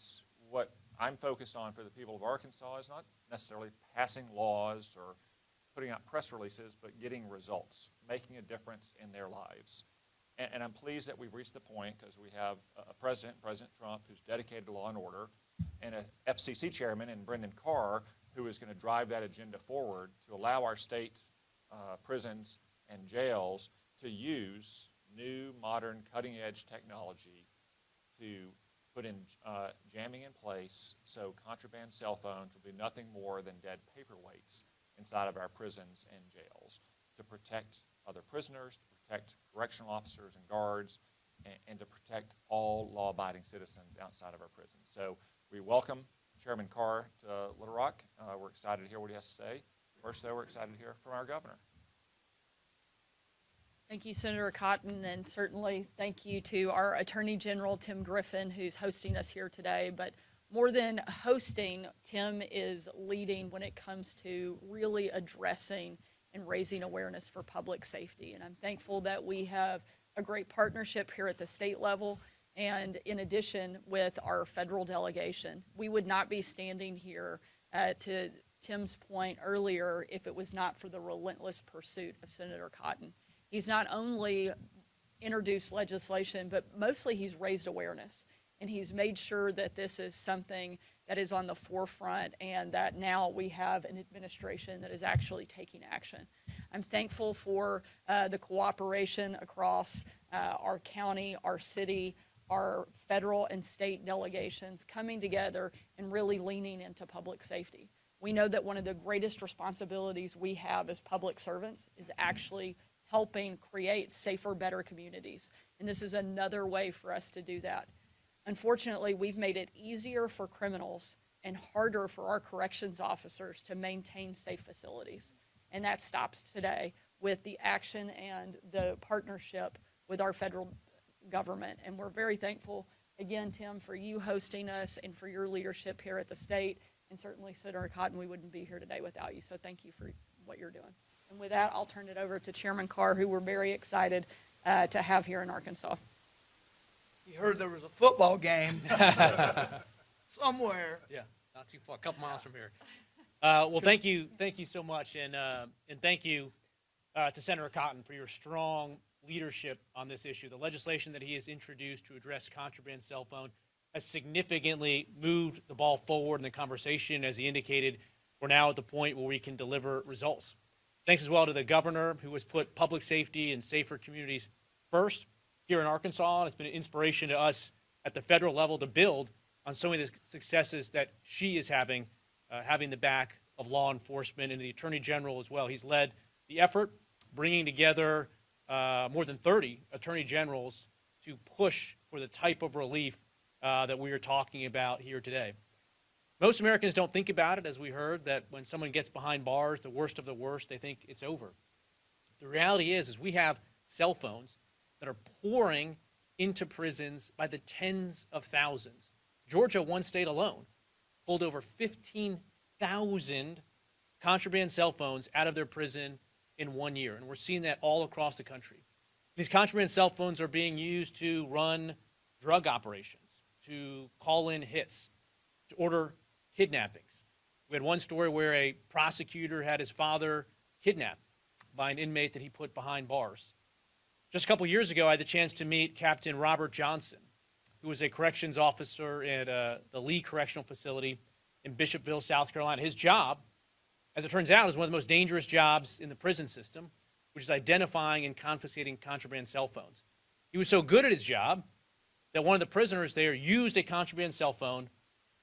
what I'm focused on for the people of Arkansas is not necessarily passing laws or putting out press releases, but getting results, making a difference in their lives. And I'm pleased that we've reached the point because we have a president, President Trump, who's dedicated to law and order, and a FCC chairman in Brendan Carr, who is going to drive that agenda forward to allow our state prisons and jails to use new, modern, cutting-edge technology to put in jamming in place so contraband cell phones will be nothing more than dead paperweights inside of our prisons and jails to protect other prisoners, to protect correctional officers and guards, and to protect all law-abiding citizens outside of our prisons. So we welcome Chairman Carr to Little Rock. We're excited to hear what he has to say. First, though, we're excited to hear from our governor. Thank you, Senator Cotton, and certainly thank you to our Attorney General, Tim Griffin, who's hosting us here today. But more than hosting, Tim is leading when it comes to really addressing and raising awareness for public safety. And I'm thankful that we have a great partnership here at the state level and in addition with our federal delegation. We would not be standing here to Tim's point earlier if it was not for the relentless pursuit of Senator Cotton. He's not only introduced legislation, but mostly he's raised awareness. And he's made sure that this is something that is on the forefront and that now we have an administration that is actually taking action. I'm thankful for the cooperation across our county, our city, our federal and state delegations coming together and really leaning into public safety. We know that one of the greatest responsibilities we have as public servants is actually helping create safer, better communities. And this is another way for us to do that. Unfortunately, we've made it easier for criminals and harder for our corrections officers to maintain safe facilities. And that stops today with the action and the partnership with our federal government. And we're very thankful, again, Tim, for you hosting us and for your leadership here at the state. And certainly, Senator Cotton, we wouldn't be here today without you. So thank you for what you're doing. And with that, I'll turn it over to Chairman Carr, who we're very excited to have here in Arkansas. You heard there was a football game somewhere. Yeah, not too far, a couple miles from here. Well, thank you so much, and thank you to Senator Cotton for your strong leadership on this issue. The legislation that he has introduced to address contraband cell phone has significantly moved the ball forward in the conversation. As he indicated, we're now at the point where we can deliver results. Thanks as well to the governor, who has put public safety and safer communities first here in Arkansas. And it's been an inspiration to us at the federal level to build on so many of the successes that she is having the back of law enforcement and the Attorney General as well. He's led the effort, bringing together more than 30 Attorney Generals to push for the type of relief that we are talking about here today. Most Americans don't think about it, as we heard, that when someone gets behind bars, the worst of the worst, they think it's over. The reality is we have cell phones that are pouring into prisons by the tens of thousands. Georgia, one state alone, pulled over 15,000 contraband cell phones out of their prison in 1 year, and we're seeing that all across the country. These contraband cell phones are being used to run drug operations, to call in hits, to order kidnappings. We had one story where a prosecutor had his father kidnapped by an inmate that he put behind bars. Just a couple years ago, I had the chance to meet Captain Robert Johnson, who was a corrections officer at the Lee Correctional Facility in Bishopville, South Carolina. His job, as it turns out, is one of the most dangerous jobs in the prison system, which is identifying and confiscating contraband cell phones. He was so good at his job that one of the prisoners there used a contraband cell phone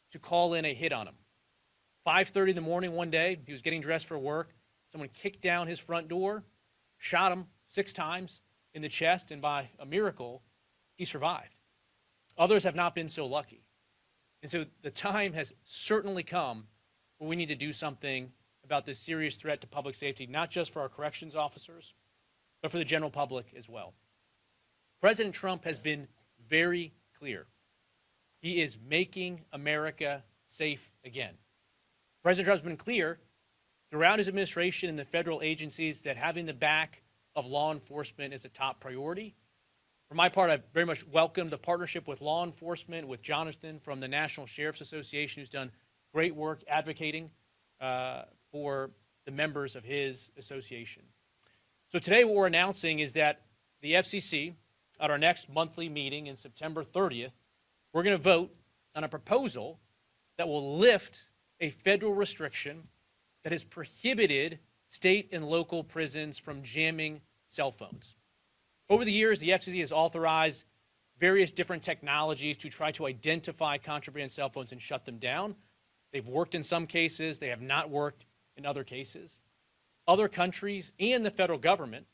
to call in a hit on him. 5:30 in the morning one day, he was getting dressed for work. Someone kicked down his front door, shot him 6 times in the chest, and by a miracle, he survived. Others have not been so lucky. And so the time has certainly come where we need to do something about this serious threat to public safety, not just for our corrections officers, but for the general public as well. President Trump has been very clear. He is making America safe again. President Trump's been clear throughout his administration and the federal agencies that having the back of law enforcement is a top priority. For my part, I very much welcome the partnership with law enforcement, with Jonathan from the National Sheriff's Association, who's done great work advocating for the members of his association. So today what we're announcing is that the FCC, at our next monthly meeting in September 30th, we're going to vote on a proposal that will lift a federal restriction that has prohibited state and local prisons from jamming cell phones. Over the years, the FCC has authorized various different technologies to try to identify contraband cell phones and shut them down. They've worked in some cases. They have not worked in other cases. Other countries and the federal government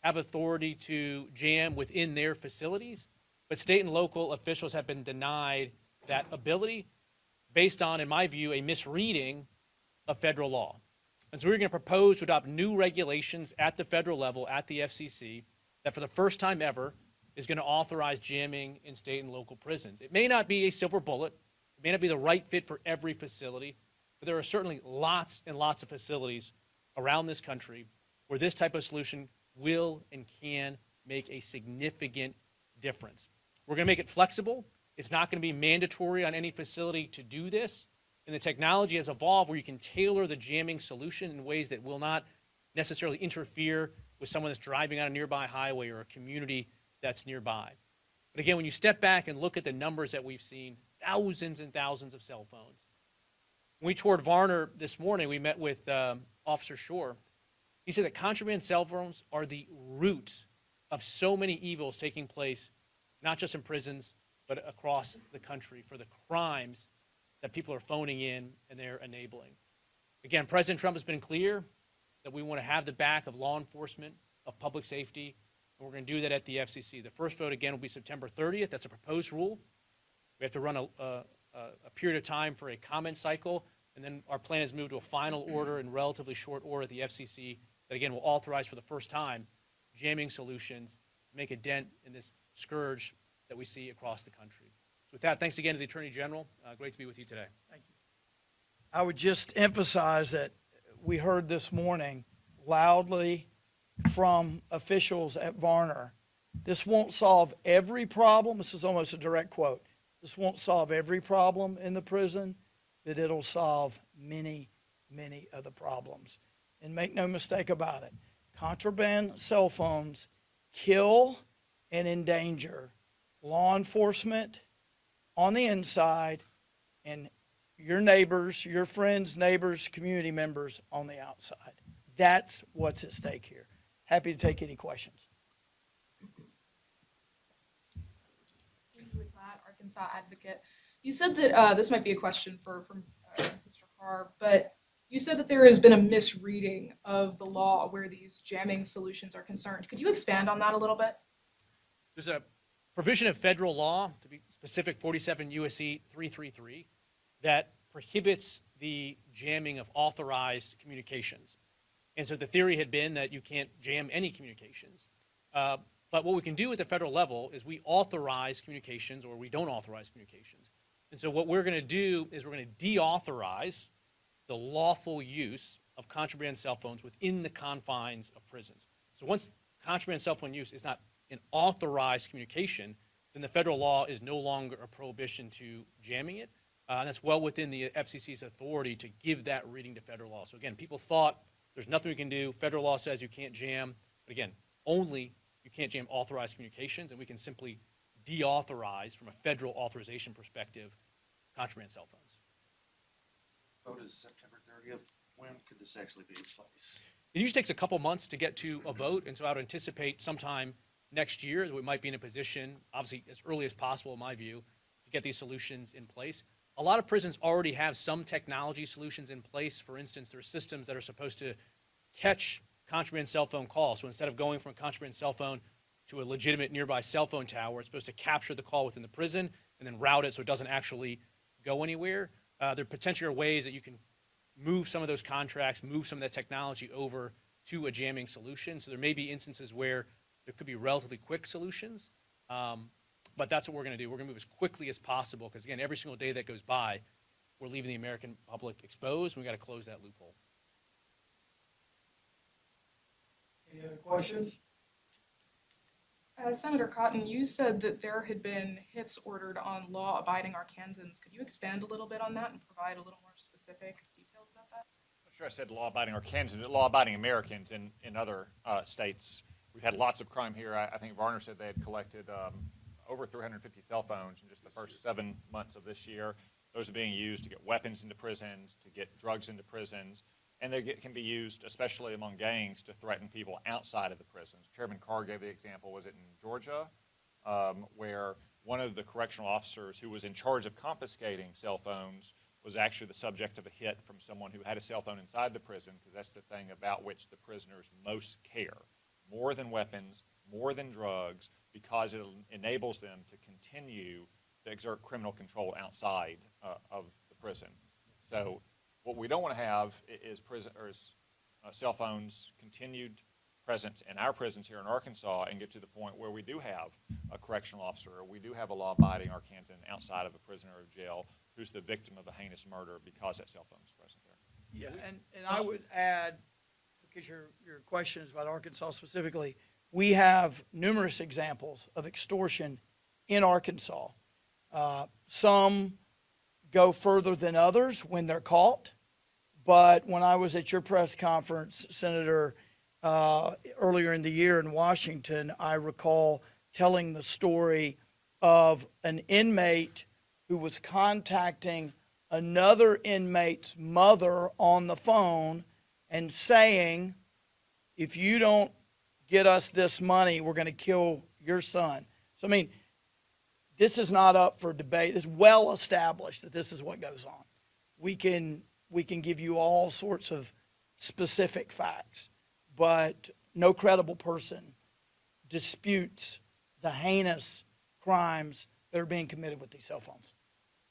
have authority to jam within their facilities, but state and local officials have been denied that ability based on, in my view, a misreading of federal law. And so we're going to propose to adopt new regulations at the federal level, at the FCC, that for the first time ever is going to authorize jamming in state and local prisons. It may not be a silver bullet. It may not be the right fit for every facility, but there are certainly lots and lots of facilities around this country where this type of solution will and can make a significant difference. We're going to make it flexible. It's not going to be mandatory on any facility to do this. And the technology has evolved where you can tailor the jamming solution in ways that will not necessarily interfere with someone that's driving on a nearby highway or a community that's nearby. But again, when you step back and look at the numbers that we've seen, thousands and thousands of cell phones. When we toured Varner this morning, we met with Officer Shore. He said that contraband cell phones are the root of so many evils taking place, not just in prisons, but across the country for the crimes that people are phoning in and they're enabling. Again, President Trump has been clear that we want to have the back of law enforcement, of public safety, and we're going to do that at the FCC. The first vote, again, will be September 30th. That's a proposed rule. We have to run a period of time for a comment cycle, and then our plan is moved to a final order in relatively short order at the FCC that, again, will authorize for the first time jamming solutions to make a dent in this scourge that we see across the country. So with that, thanks again to the Attorney General. Great to be with you today. Thank you. I would just emphasize that we heard this morning loudly from officials at Varner, this won't solve every problem. This is almost a direct quote. This won't solve every problem in the prison, but it'll solve many, many of the problems. And make no mistake about it, contraband cell phones kill and endanger law enforcement on the inside and your neighbors, your friends, neighbors, community members on the outside. That's what's at stake here. Happy to take any questions. With that, Arkansas advocate. You said that this might be a question for Mr. Carr, but you said that there has been a misreading of the law where these jamming solutions are concerned. Could you expand on that a little bit? There's a provision of federal law, to be specific, 47 U.S.C. 333, that prohibits the jamming of authorized communications. And so the theory had been that you can't jam any communications. But what we can do at the federal level is we authorize communications or we don't authorize communications. And so what we're going to do is we're going to deauthorize the lawful use of contraband cell phones within the confines of prisons. So once contraband cell phone use is not an authorized communication, then the federal law is no longer a prohibition to jamming it. And that's well within the FCC's authority to give that reading to federal law. So again, people thought there's nothing we can do. Federal law says you can't jam. But again, only you can't jam authorized communications, and we can simply deauthorize, from a federal authorization perspective, contraband cell phones. Vote is September 30th. When could this actually be in place? It usually takes a couple months to get to a vote, and so I would anticipate sometime next year that we might be in a position, obviously as early as possible in my view, to get these solutions in place. A lot of prisons already have some technology solutions in place. For instance, there are systems that are supposed to catch contraband cell phone calls. So instead of going from a contraband cell phone to a legitimate nearby cell phone tower, it's supposed to capture the call within the prison and then route it so it doesn't actually go anywhere. There potentially are ways that you can move some of those contracts, move some of that technology over to a jamming solution. So there may be instances where there could be relatively quick solutions, but that's what we're going to do. We're going to move as quickly as possible because, again, every single day that goes by, we're leaving the American public exposed, and we've got to close that loophole. Any other questions? Senator Cotton, you said that there had been hits ordered on law-abiding Arkansans. Could you expand a little bit on that and provide a little more specific details about that? I'm sure I said law-abiding Arkansans, but law-abiding Americans in other states. We've had lots of crime here. I think Varner said they had collected over 350 cell phones in just the first 7 months of this year. Those are being used to get weapons into prisons, to get drugs into prisons, and they can be used, especially among gangs, to threaten people outside of the prisons. Chairman Carr gave the example, was it in Georgia, where one of the correctional officers who was in charge of confiscating cell phones was actually the subject of a hit from someone who had a cell phone inside the prison, because that's the thing about which the prisoners most care. More than weapons, more than drugs, because it enables them to continue to exert criminal control outside of the prison. So what we don't want to have is cell phones continued presence in our prisons here in Arkansas and get to the point where we do have a correctional officer or we do have a law-abiding Arkansan outside of a prison or a jail who's the victim of a heinous murder because that cell phone is present there. Yeah, and I would add, because your question is about Arkansas specifically, we have numerous examples of extortion in Arkansas. Some go further than others when they're caught, but when I was at your press conference, Senator, earlier in the year in Washington, I recall telling the story of an inmate who was contacting another inmate's mother on the phone and saying, if you don't get us this money, we're going to kill your son. So, I mean, this is not up for debate. It's well established that this is what goes on. We can give you all sorts of specific facts, but no credible person disputes the heinous crimes that are being committed with these cell phones.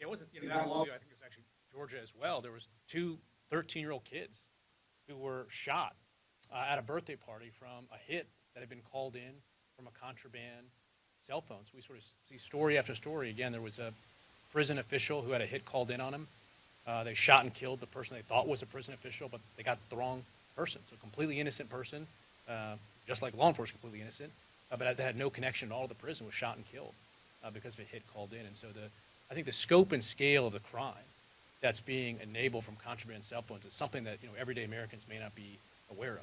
It wasn't, that long ago. I think it was actually Georgia as well. There was 2 13-year-old kids who were shot at a birthday party from a hit that had been called in from a contraband cell phone. So we sort of see story after story. Again, there was a prison official who had a hit called in on him. They shot and killed the person they thought was a prison official, but they got the wrong person. So a completely innocent person, just like law enforcement, completely innocent, but that had no connection at all to the prison, was shot and killed because of a hit called in. And so I think the scope and scale of the crime that's being enabled from contraband cell phones is something that everyday Americans may not be aware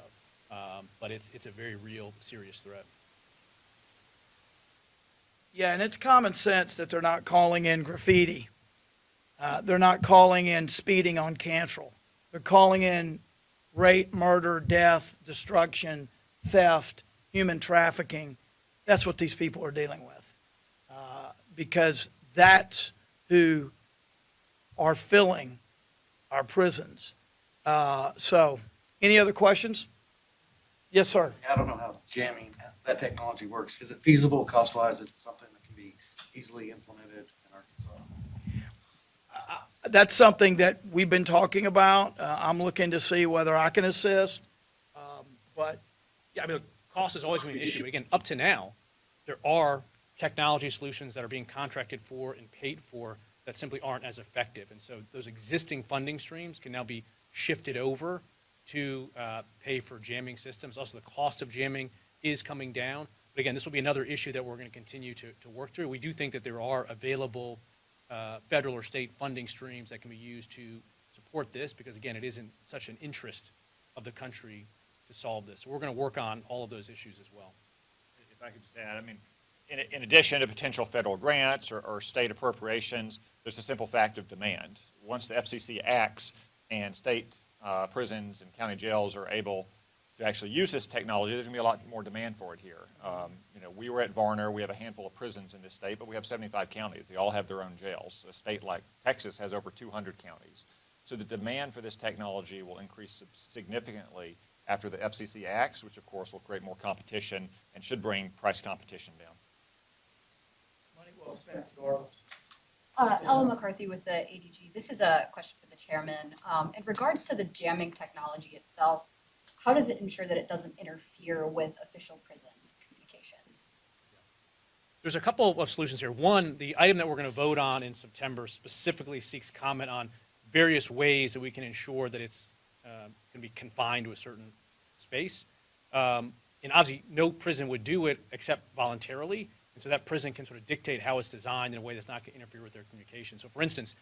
of, but it's a very real, serious threat. Yeah, and it's common sense that they're not calling in graffiti. They're not calling in speeding on Cantrell. They're calling in rape, murder, death, destruction, theft, human trafficking. That's what these people are dealing with. Because that's who are filling our prisons. So, any other questions? Yes, sir. I don't know how jamming, that technology works. Is it feasible cost-wise? Is it something that can be easily implemented in Arkansas? That's something that we've been talking about. I'm looking to see whether I can assist. But Yeah, I mean, look, cost is always going to be an issue. Again, up to now, there are technology solutions that are being contracted for and paid for that simply aren't as effective. And so those existing funding streams can now be shifted over to pay for jamming systems. Also, the cost of jamming is coming down. But again, this will be another issue that we're going to continue to work through. We do think that there are available federal or state funding streams that can be used to support this because, again, it isn't such an interest of the country to solve this. So we're going to work on all of those issues as well. If I could just add, I mean, in addition to potential federal grants or state appropriations, there's the simple fact of demand. Once the FCC acts and state prisons and county jails are able to actually use this technology, there's going to be a lot more demand for it here. You know, we were at Varner. We have a handful of prisons in this state, but we have 75 counties. They all have their own jails. A state like Texas has over 200 counties. So the demand for this technology will increase significantly after the FCC acts, which of course will create more competition and should bring price competition down. Money well spent, regardless. Ella McCarthy with the ADG. This is a question for the chairman. In regards to the jamming technology itself, how does it ensure that it doesn't interfere with official prison communications? There's a couple of solutions here. One, the item that we're going to vote on in September specifically seeks comment on various ways that we can ensure that it's going to be confined to a certain space. And obviously, no prison would do it except voluntarily. And so that prison can sort of dictate how it's designed in a way that's not going to interfere with their communication. So for instance,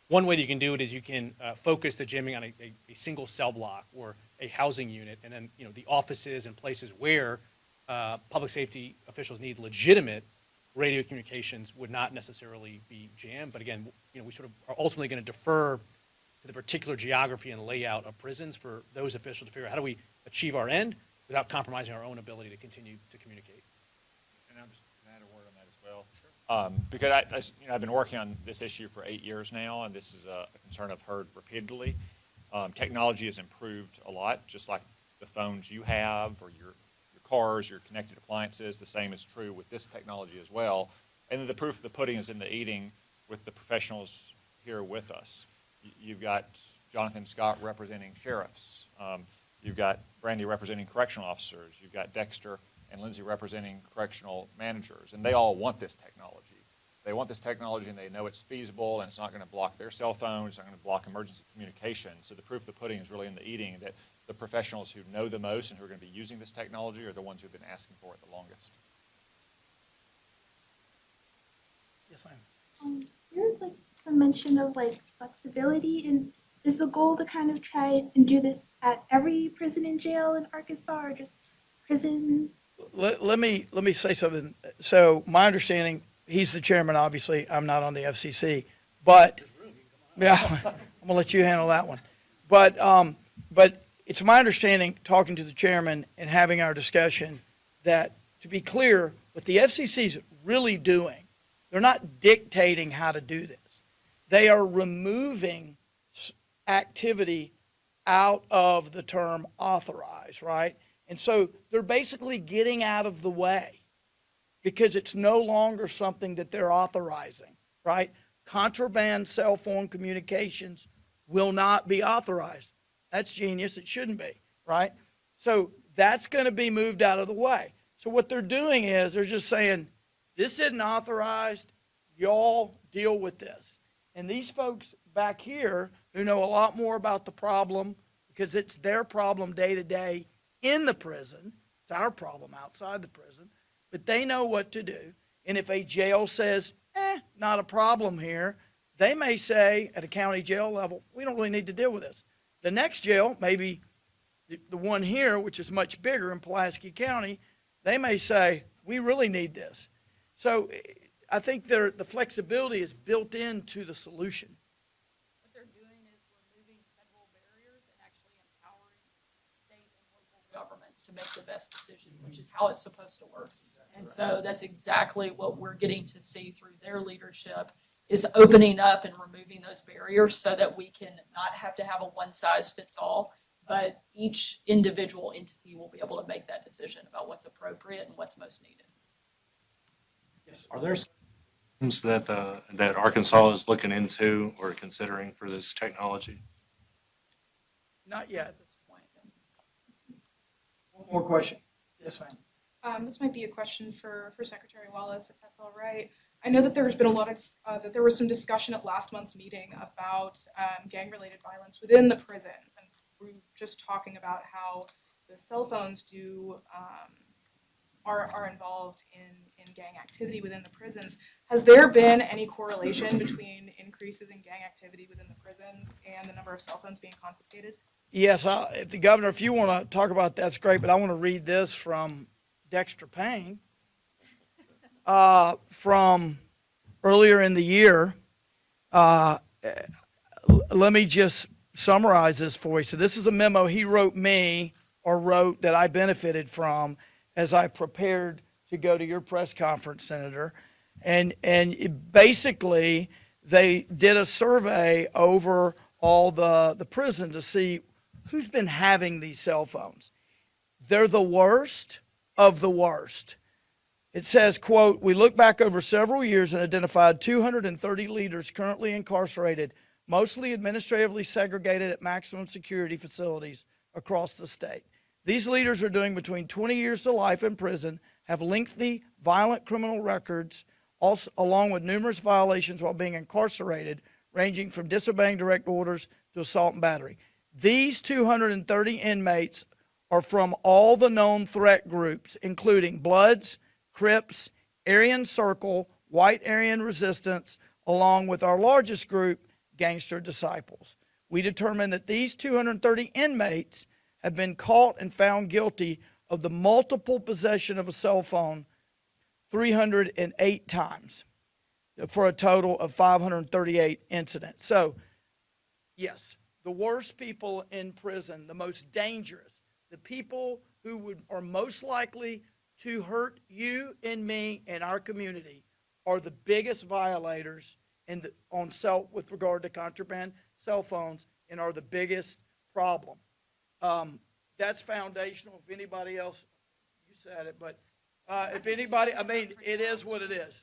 one way that you can do it is you can focus the jamming on a single cell block or a housing unit, and then the offices and places where public safety officials need legitimate radio communications would not necessarily be jammed. But again, we sort of are ultimately going to defer to the particular geography and layout of prisons for those officials to figure out how do we achieve our end without compromising our own ability to continue to communicate. And I'm just going to add a word on that as well. Sure. Because I've been working on this issue for 8 years now, and this is a concern I've heard repeatedly. Technology has improved a lot, just like the phones you have or your cars, your connected appliances. The same is true with this technology as well. And then the proof of the pudding is in the eating with the professionals here with us. You've got Jonathan Scott representing sheriffs. You've got Brandy representing correctional officers. You've got Dexter and Lindsay representing correctional managers. And they all want this technology. They want this technology and they know it's feasible and it's not going to block their cell phones, it's not going to block emergency communication. So the proof of the pudding is really in the eating, that the professionals who know the most and who are going to be using this technology are the ones who have been asking for it the longest. Yes, ma'am. There's like some mention of like flexibility, and is the goal to kind of try and do this at every prison and jail in Arkansas, or just prisons? Let me say something. So my understanding, he's the chairman, obviously. I'm not on the FCC, but yeah, I'm gonna let you handle that one. But it's my understanding, talking to the chairman and having our discussion, that to be clear, what the FCC is really doing, they're not dictating how to do this. They are removing activity out of the term authorized, right? And so they're basically getting out of the way because it's no longer something that they're authorizing, right? Contraband cell phone communications will not be authorized. That's genius. It shouldn't be, right? So that's going to be moved out of the way. So what they're doing is they're just saying, this isn't authorized. Y'all deal with this. And these folks back here who know a lot more about the problem, because it's their problem day to day in the prison. It's our problem outside the prison. But they know what to do. And if a jail says, not a problem here, they may say at a county jail level, we don't really need to deal with this. The next jail, maybe the one here, which is much bigger in Pulaski County, they may say, we really need this. So I think the flexibility is built into the solution. What they're doing is removing federal barriers and actually empowering to make the best decision, which is how it's supposed to work. And so that's exactly what we're getting to see through their leadership, is opening up and removing those barriers so that we can not have to have a one-size-fits-all, but each individual entity will be able to make that decision about what's appropriate and what's most needed. Are there things that that Arkansas is looking into or considering for this technology? Not yet. At this point. One more question. Yes, ma'am. This might be a question for Secretary Wallace, if that's all right. I know that there's been a lot of, that there was some discussion at last month's meeting about gang-related violence within the prisons. And we were just talking about how the cell phones are involved in gang activity within the prisons. Has there been any correlation between increases in gang activity within the prisons and the number of cell phones being confiscated? Yes, if the governor, if you want to talk about that, that's great, but I want to read this from Dexter Payne from earlier in the year. Let me just summarize this for you. So this is a memo he wrote me, or wrote, that I benefited from as I prepared to go to your press conference, Senator. And basically, they did a survey over all the prisons to see who's been having these cell phones. They're the worst of the worst. It says, quote, "We look back over several years and identified 230 leaders currently incarcerated, mostly administratively segregated at maximum security facilities across the state. These leaders are doing between 20 years to life in prison, have lengthy, violent criminal records, also, along with numerous violations while being incarcerated, ranging from disobeying direct orders to assault and battery. These 230 inmates are from all the known threat groups, including Bloods, Crips, Aryan Circle, White Aryan Resistance, along with our largest group, Gangster Disciples. We determined that these 230 inmates have been caught and found guilty of the multiple possession of a cell phone 308 times for a total of 538 incidents." So, yes, the worst people in prison, the most dangerous, the people who are most likely to hurt you and me and our community, are the biggest violators with regard to contraband cell phones, and are the biggest problem. That's foundational. If anybody else, you said it, but if anybody, I mean, it is what it is.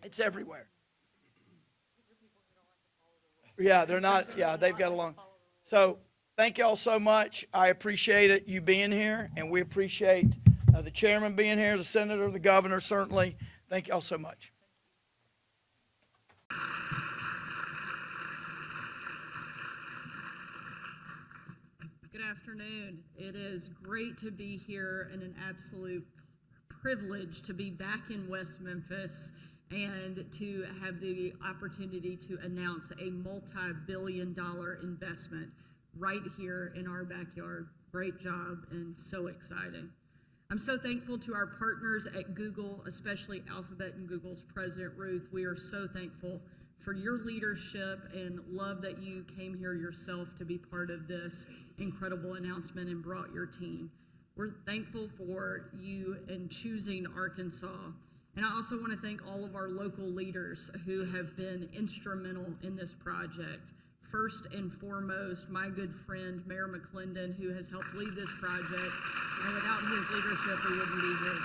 It's everywhere. Yeah, they're not, yeah, they've got a long. So thank y'all so much. I appreciate it, you being here, and we appreciate the chairman being here, the senator, the governor, certainly. Thank y'all so much. Good afternoon. It is great to be here and an absolute privilege to be back in West Memphis and to have the opportunity to announce a multi-billion-dollar investment right here in our backyard. Great job and so exciting. I'm so thankful to our partners at Google, especially Alphabet and Google's President Ruth. We are so thankful for your leadership and love that you came here yourself to be part of this incredible announcement and brought your team. We're thankful for you in choosing Arkansas. And I also want to thank all of our local leaders who have been instrumental in this project. First and foremost, my good friend, Mayor McClendon, who has helped lead this project. And without his leadership, we wouldn't be here.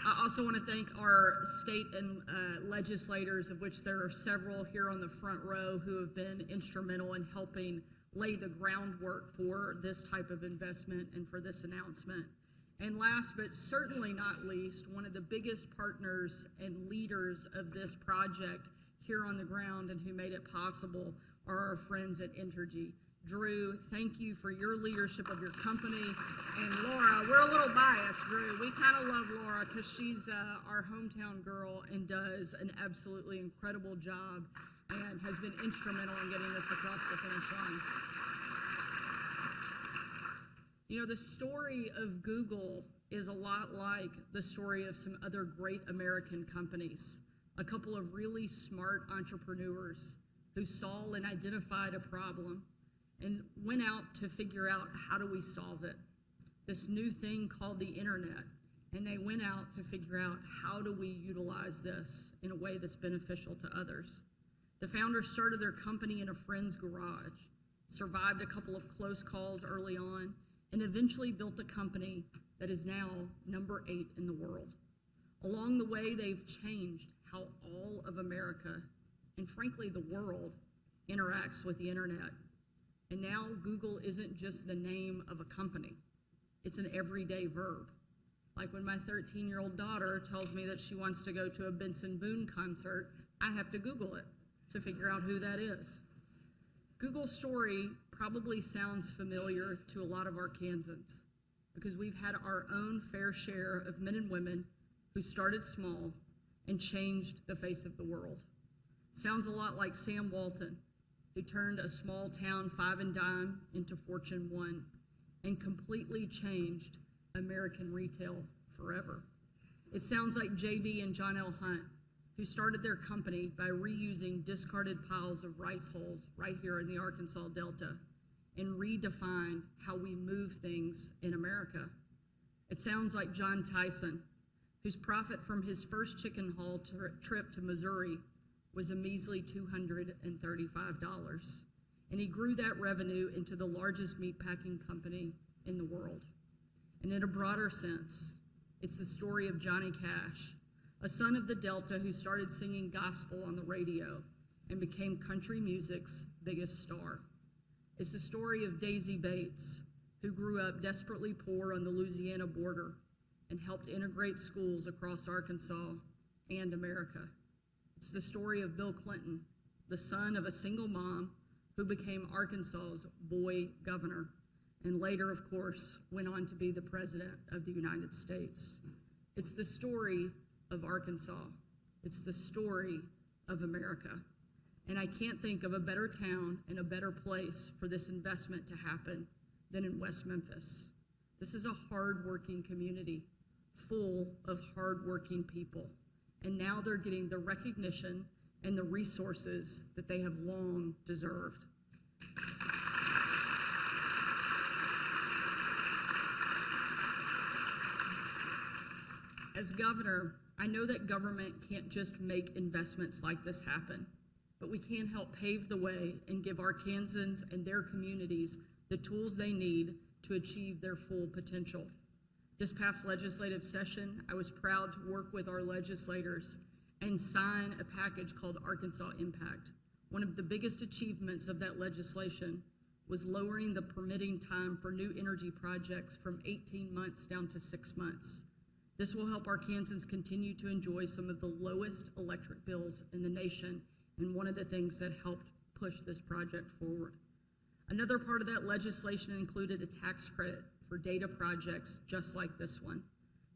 I also want to thank our state and legislators, of which there are several here on the front row, who have been instrumental in helping lay the groundwork for this type of investment and for this announcement. And last but certainly not least, one of the biggest partners and leaders of this project here on the ground and who made it possible are our friends at Entergy. Drew, thank you for your leadership of your company. And Laura, we're a little biased, Drew. We kind of love Laura because she's our hometown girl and does an absolutely incredible job and has been instrumental in getting this across the finish line. You know, the story of Google is a lot like the story of some other great American companies. A couple of really smart entrepreneurs who saw and identified a problem and went out to figure out how do we solve it. This new thing called the internet. And they went out to figure out how do we utilize this in a way that's beneficial to others. The founders started their company in a friend's garage, survived a couple of close calls early on, and eventually built a company that is now number 8 in the world. Along the way, they've changed how all of America, and frankly the world, interacts with the internet. And now Google isn't just the name of a company, it's an everyday verb. Like when my 13-year-old daughter tells me that she wants to go to a Benson Boone concert, I have to Google it to figure out who that is. Google's story probably sounds familiar to a lot of Arkansans because we've had our own fair share of men and women who started small and changed the face of the world. Sounds a lot like Sam Walton, who turned a small town 5 and dime into Fortune 1 and completely changed American retail forever. It sounds like JB and John L. Hunt, who started their company by reusing discarded piles of rice hulls right here in the Arkansas Delta and redefined how we move things in America. It sounds like John Tyson, whose profit from his first chicken haul trip to Missouri was a measly $235, and he grew that revenue into the largest meatpacking company in the world. And in a broader sense, it's the story of Johnny Cash, a son of the Delta who started singing gospel on the radio and became country music's biggest star. It's the story of Daisy Bates, who grew up desperately poor on the Louisiana border and helped integrate schools across Arkansas and America. It's the story of Bill Clinton, the son of a single mom who became Arkansas's boy governor, and later, of course, went on to be the President of the United States. It's the story of Arkansas. It's the story of America. And I can't think of a better town and a better place for this investment to happen than in West Memphis. This is a hardworking community, full of hardworking people. And now they're getting the recognition and the resources that they have long deserved. As governor, I know that government can't just make investments like this happen, but we can help pave the way and give Arkansans and their communities the tools they need to achieve their full potential. This past legislative session, I was proud to work with our legislators and sign a package called Arkansas Impact. One of the biggest achievements of that legislation was lowering the permitting time for new energy projects from 18 months down to 6 months. This will help Arkansans continue to enjoy some of the lowest electric bills in the nation, and one of the things that helped push this project forward. Another part of that legislation included a tax credit for data projects just like this one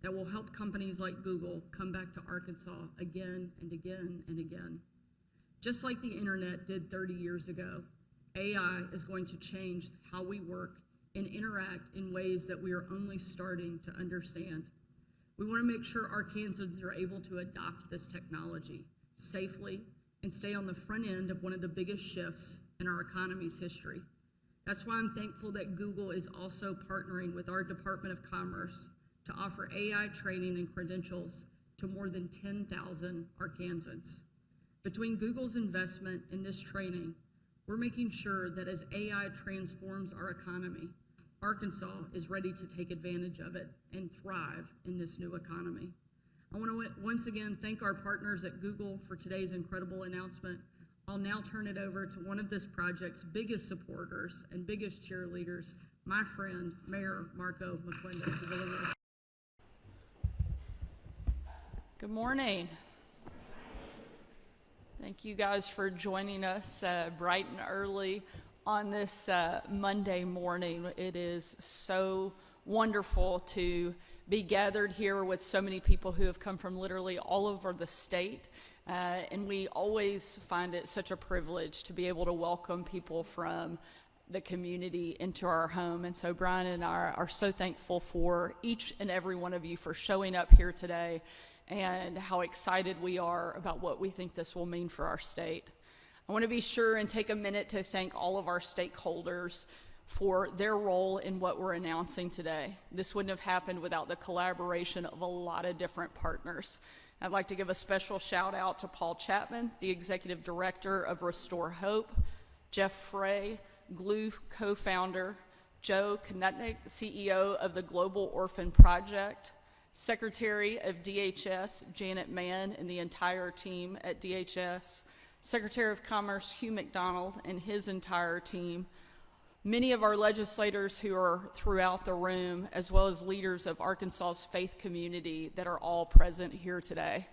that will help companies like Google come back to Arkansas again and again and again. Just like the internet did 30 years ago, AI is going to change how we work and interact in ways that we are only starting to understand. We want to make sure Arkansans are able to adopt this technology safely and stay on the front end of one of the biggest shifts in our economy's history. That's why I'm thankful that Google is also partnering with our Department of Commerce to offer AI training and credentials to more than 10,000 Arkansans. Between Google's investment in this training, we're making sure that as AI transforms our economy, Arkansas is ready to take advantage of it and thrive in this new economy. I want to once again thank our partners at Google for today's incredible announcement. I'll now turn it over to one of this project's biggest supporters and biggest cheerleaders, my friend, Mayor Marco McClendon, to deliver. Good morning. Thank you guys for joining us bright and early on this Monday morning. It is so wonderful to be gathered here with so many people who have come from literally all over the state. And we always find it such a privilege to be able to welcome people from the community into our home. And so Brian and I are so thankful for each and every one of you for showing up here today and how excited we are about what we think this will mean for our state. I want to be sure and take a minute to thank all of our stakeholders for their role in what we're announcing today. This wouldn't have happened without the collaboration of a lot of different partners. I'd like to give a special shout out to Paul Chapman, the Executive Director of Restore Hope, Jeff Frey, Glue co-founder, Joe Konutnik, CEO of the Global Orphan Project, Secretary of DHS, Janet Mann, and the entire team at DHS, Secretary of Commerce, Hugh McDonald, and his entire team, many of our legislators who are throughout the room, as well as leaders of Arkansas's faith community that are all present here today.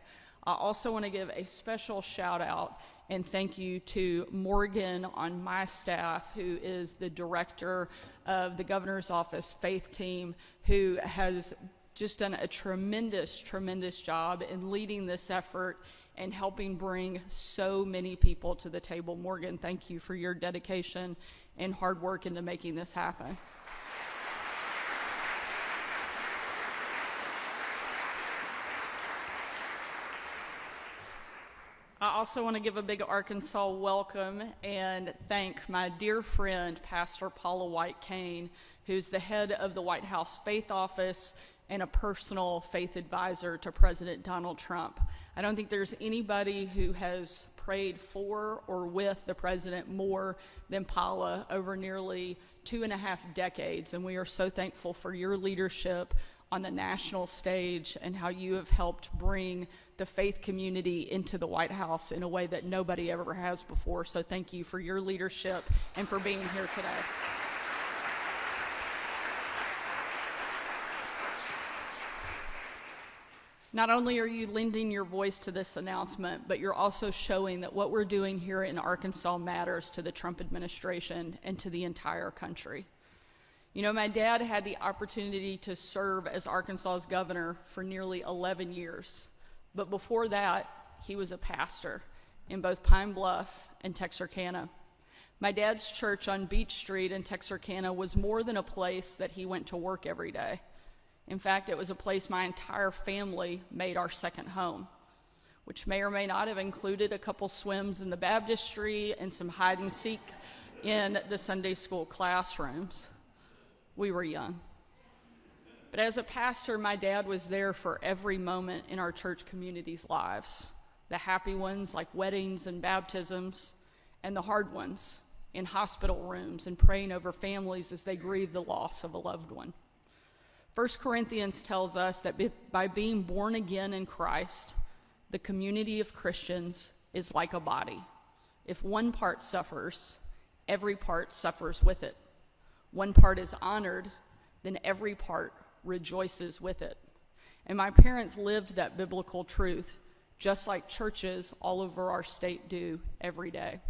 I also want to give a special shout out and thank you to Morgan on my staff, who is the director of the governor's office faith team, who has just done a tremendous, tremendous job in leading this effort and helping bring so many people to the table. Morgan, thank you for your dedication and hard work into making this happen. I also want to give a big Arkansas welcome and thank my dear friend, Pastor Paula White Kane, who's the head of the White House Faith Office and a personal faith advisor to President Donald Trump. I don't think there's anybody who has prayed for or with the president more than Paula over nearly 2.5 decades, and we are so thankful for your leadership on the national stage and how you have helped bring the faith community into the White House in a way that nobody ever has before. So thank you for your leadership and for being here today. Not only are you lending your voice to this announcement, but you're also showing that what we're doing here in Arkansas matters to the Trump administration and to the entire country. You know, my dad had the opportunity to serve as Arkansas's governor for nearly 11 years. But before that, he was a pastor in both Pine Bluff and Texarkana. My dad's church on Beach Street in Texarkana was more than a place that he went to work every day. In fact, it was a place my entire family made our second home, which may or may not have included a couple swims in the baptistry and some hide and seek in the Sunday school classrooms. We were young. But as a pastor, my dad was there for every moment in our church community's lives. The happy ones like weddings and baptisms, and the hard ones in hospital rooms and praying over families as they grieve the loss of a loved one. 1 Corinthians tells us that by being born again in Christ, the community of Christians is like a body. If one part suffers, every part suffers with it. One part is honored, then every part rejoices with it. And my parents lived that biblical truth, just like churches all over our state do every day.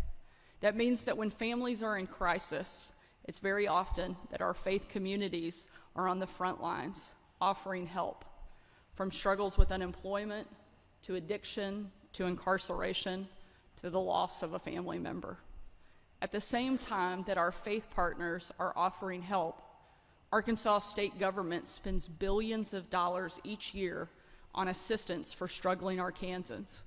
That means that when families are in crisis, it's very often that our faith communities are on the front lines, offering help, from struggles with unemployment, to addiction, to incarceration, to the loss of a family member. At the same time that our faith partners are offering help, Arkansas state government spends billions of dollars each year on assistance for struggling Arkansans,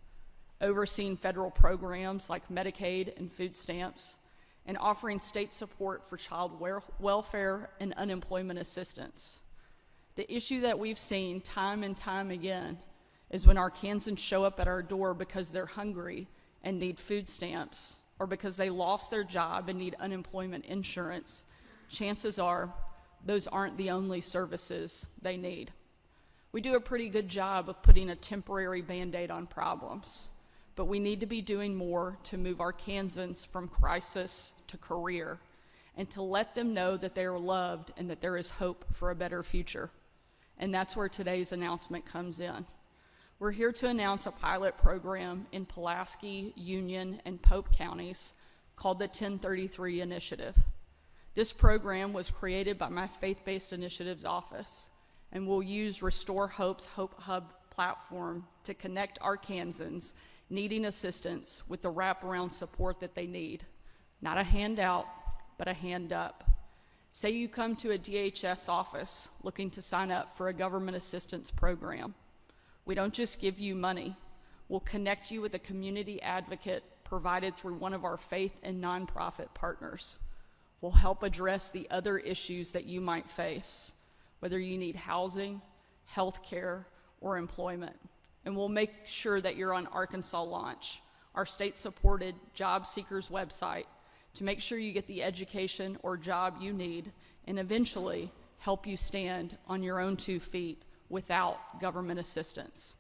overseeing federal programs like Medicaid and food stamps, and offering state support for child welfare and unemployment assistance. The issue that we've seen time and time again is when Arkansans show up at our door because they're hungry and need food stamps, or because they lost their job and need unemployment insurance, chances are those aren't the only services they need. We do a pretty good job of putting a temporary Band-Aid on problems, but we need to be doing more to move Arkansans from crisis to career and to let them know that they are loved and that there is hope for a better future. And that's where today's announcement comes in. We're here to announce a pilot program in Pulaski, Union, and Pope counties called the 1033 Initiative. This program was created by my Faith-Based Initiatives office and will use Restore Hope's Hope Hub platform to connect Arkansans needing assistance with the wraparound support that they need. Not a handout, but a hand up. Say you come to a DHS office looking to sign up for a government assistance program. We don't just give you money. We'll connect you with a community advocate provided through one of our faith and nonprofit partners will help address the other issues that you might face, whether you need housing, health care, or employment. And we'll make sure that you're on Arkansas Launch, our state-supported job seekers website, to make sure you get the education or job you need and eventually help you stand on your own 2 feet without government assistance.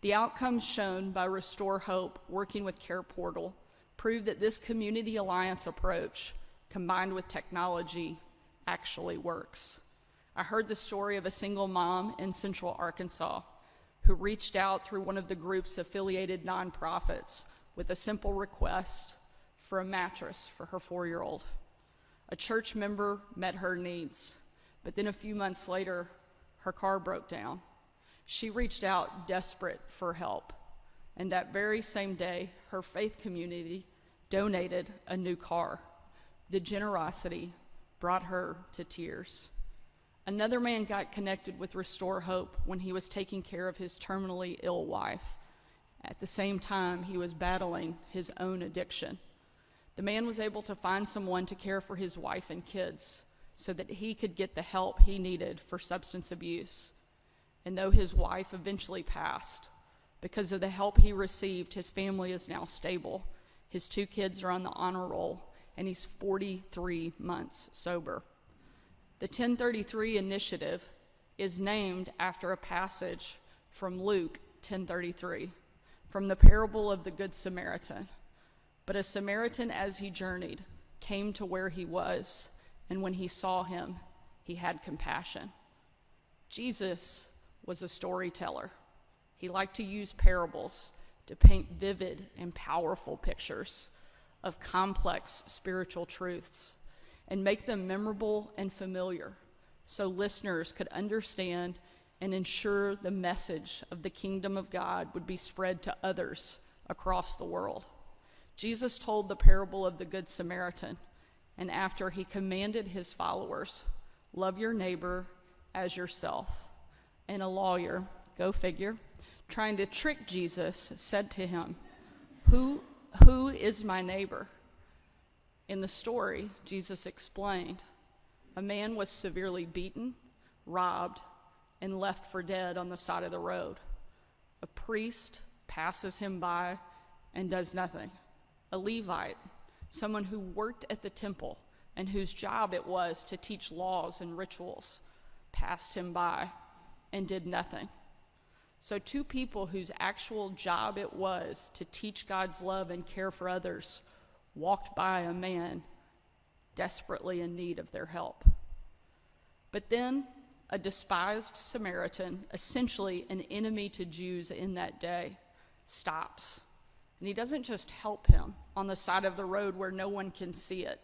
The outcomes shown by Restore Hope working with Care Portal prove that this community alliance approach, combined with technology, actually works. I heard the story of a single mom in Central Arkansas who reached out through one of the group's affiliated nonprofits with a simple request for a mattress for her 4-year-old. A church member met her needs, but then a few months later, her car broke down. She reached out desperate for help, and that very same day, her faith community donated a new car. The generosity brought her to tears. Another man got connected with Restore Hope when he was taking care of his terminally ill wife. At the same time, he was battling his own addiction. The man was able to find someone to care for his wife and kids so that he could get the help he needed for substance abuse. And though his wife eventually passed, because of the help he received, his family is now stable. His 2 kids are on the honor roll, and he's 43 months sober. The 1033 initiative is named after a passage from Luke 10:33, from the parable of the Good Samaritan. But a Samaritan, as he journeyed, came to where he was, and when he saw him, he had compassion. Jesus was a storyteller. He liked to use parables to paint vivid and powerful pictures of complex spiritual truths and make them memorable and familiar so listeners could understand and ensure the message of the kingdom of God would be spread to others across the world. Jesus told the parable of the Good Samaritan, and after he commanded his followers, love your neighbor as yourself. And a lawyer, go figure, trying to trick Jesus, said to him, Who is my neighbor? In the story, Jesus explained, a man was severely beaten, robbed, and left for dead on the side of the road. A priest passes him by and does nothing. A Levite, someone who worked at the temple and whose job it was to teach laws and rituals, passed him by and did nothing. So 2 people whose actual job it was to teach God's love and care for others walked by a man desperately in need of their help. But then a despised Samaritan, essentially an enemy to Jews in that day, stops. And he doesn't just help him on the side of the road where no one can see it.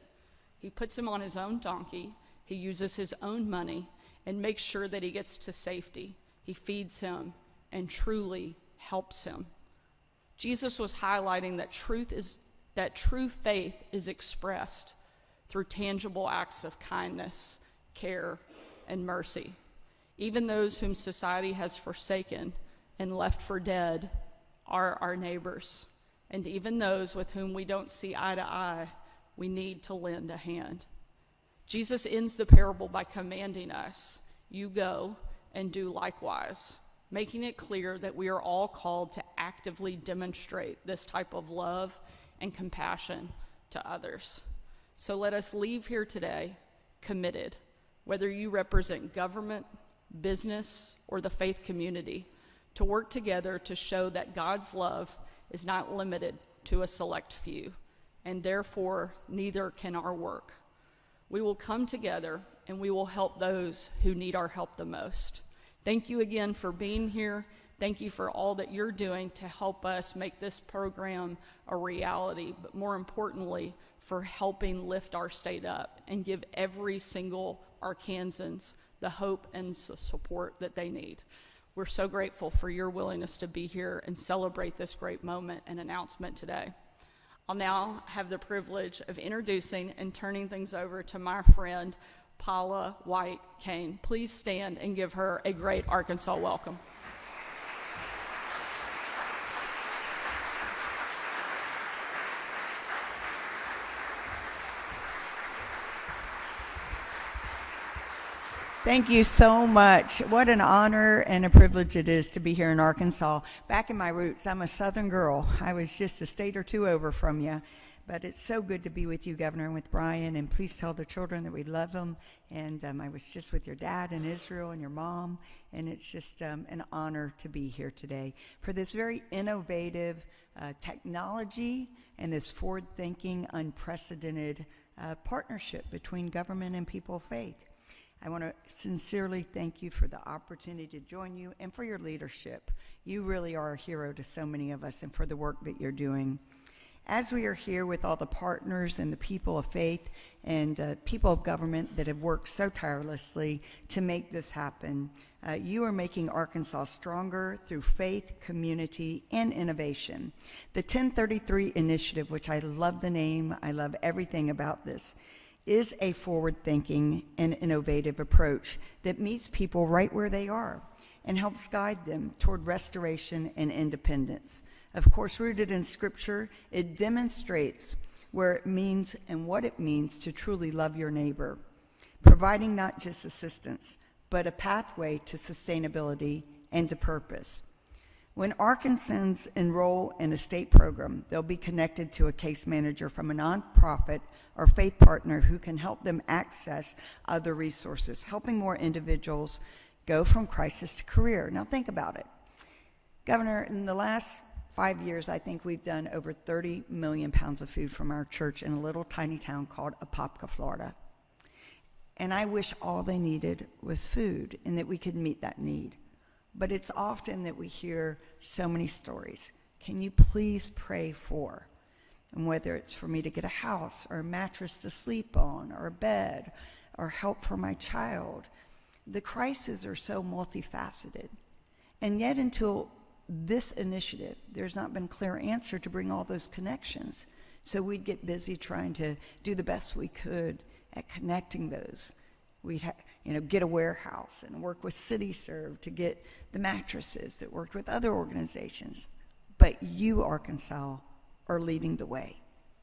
He puts him on his own donkey, he uses his own money, and makes sure that he gets to safety. He feeds him and truly helps him. Jesus was highlighting that true faith is expressed through tangible acts of kindness, care, and mercy. Even those whom society has forsaken and left for dead are our neighbors. And even those with whom we don't see eye to eye, we need to lend a hand. Jesus ends the parable by commanding us, you go and do likewise, making it clear that we are all called to actively demonstrate this type of love and compassion to others. So let us leave here today committed, whether you represent government, business, or the faith community, to work together to show that God's love is not limited to a select few, and therefore neither can our work. We will come together and we will help those who need our help the most. Thank you again for being here. Thank you for all that you're doing to help us make this program a reality, but more importantly, for helping lift our state up and give every single Arkansans the hope and the support that they need. We're so grateful for your willingness to be here and celebrate this great moment and announcement today. I'll now have the privilege of introducing and turning things over to my friend, Paula White Kane. Please stand and give her a great Arkansas welcome. Thank you so much. What an honor and a privilege it is to be here in Arkansas. Back in my roots, I'm a Southern girl. I was just a state or two over from you. But it's so good to be with you, Governor, and with Brian. And please tell the children that we love them. And I was just with your dad in Israel and your mom. And it's just an honor to be here today for this very innovative technology and this forward-thinking, unprecedented partnership between government and people of faith. I want to sincerely thank you for the opportunity to join you and for your leadership. You really are a hero to so many of us and for the work that you're doing. As we are here with all the partners and the people of faith and people of government that have worked so tirelessly to make this happen, you are making Arkansas stronger through faith, community, and innovation. The 1033 Initiative, which I love the name, I love everything about this, is a forward-thinking and innovative approach that meets people right where they are and helps guide them toward restoration and independence. Of course, rooted in Scripture, it demonstrates where it means and what it means to truly love your neighbor, providing not just assistance, but a pathway to sustainability and to purpose. When Arkansans enroll in a state program, they'll be connected to a case manager from a nonprofit or faith partner who can help them access other resources, helping more individuals go from crisis to career. Now think about it. Governor, in the last 5 years, I think we've done over 30 million pounds of food from our church in a little tiny town called Apopka, Florida. And I wish all they needed was food and that we could meet that need. But it's often that we hear so many stories. Can you please pray for? And whether it's for me to get a house or a mattress to sleep on or a bed or help for my child, the crises are so multifaceted. And yet until this initiative, there's not been a clear answer to bring all those connections. So we'd get busy trying to do the best we could at connecting those. We'd get a warehouse and work with CityServe to get the mattresses that worked with other organizations. But you, Arkansas, are leading the way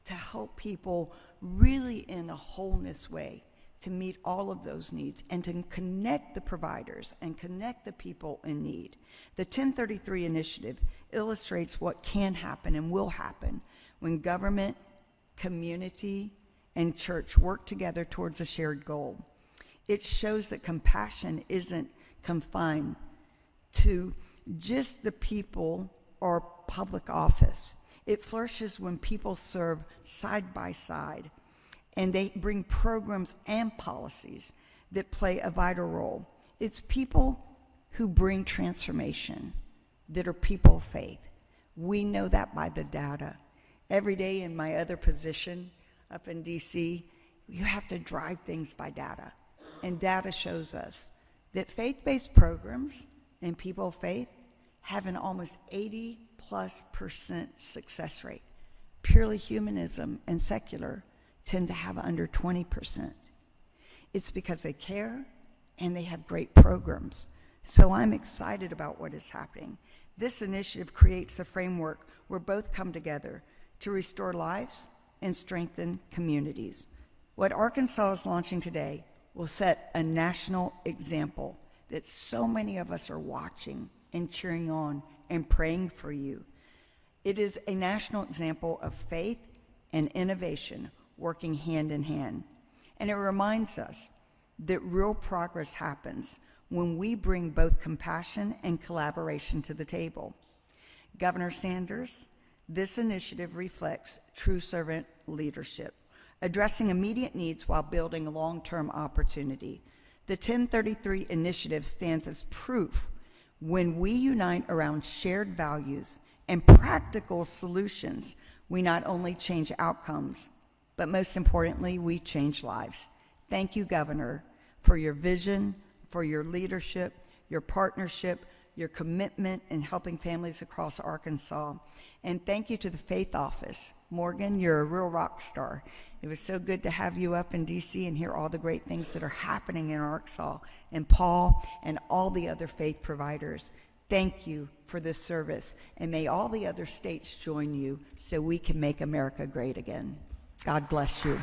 to help people really in a wholeness way to meet all of those needs and to connect the providers and connect the people in need. The 1033 Initiative illustrates what can happen and will happen when government, community, and church work together towards a shared goal. It shows that compassion isn't confined to just the people or public office. It flourishes when people serve side by side, and they bring programs and policies that play a vital role. It's people who bring transformation that are people of faith. We know that by the data. Every day in my other position up in DC, you have to drive things by data. And data shows us that faith-based programs and people of faith have an almost 80+% success rate. Purely humanism and secular tend to have under 20%. It's because they care and they have great programs. So I'm excited about what is happening. This initiative creates the framework where both come together to restore lives and strengthen communities. What Arkansas is launching today will set a national example that so many of us are watching and cheering on and praying for you. It is a national example of faith and innovation working hand in hand. And it reminds us that real progress happens when we bring both compassion and collaboration to the table. Governor Sanders, this initiative reflects true servant leadership, addressing immediate needs while building long-term opportunity. The 1033 Initiative stands as proof when we unite around shared values and practical solutions, we not only change outcomes, but most importantly, we change lives. Thank you, Governor, for your vision, for your leadership, your partnership, your commitment in helping families across Arkansas. And thank you to the Faith Office. Morgan, you're a real rock star. It was so good to have you up in DC and hear all the great things that are happening in Arkansas. And Paul and all the other faith providers, thank you for this service. And may all the other states join you so we can make America great again. God bless you.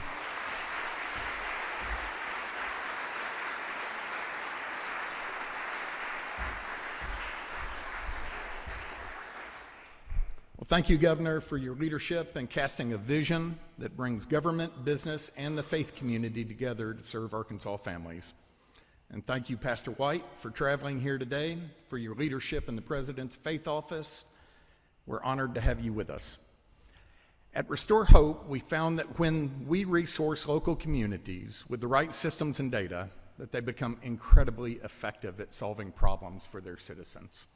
Well, thank you, Governor, for your leadership and casting a vision that brings government, business, and the faith community together to serve Arkansas families. And thank you, Pastor White, for traveling here today, for your leadership in the President's Faith Office. We're honored to have you with us. At Restore Hope, we found that when we resource local communities with the right systems and data, that they become incredibly effective at solving problems for their citizens.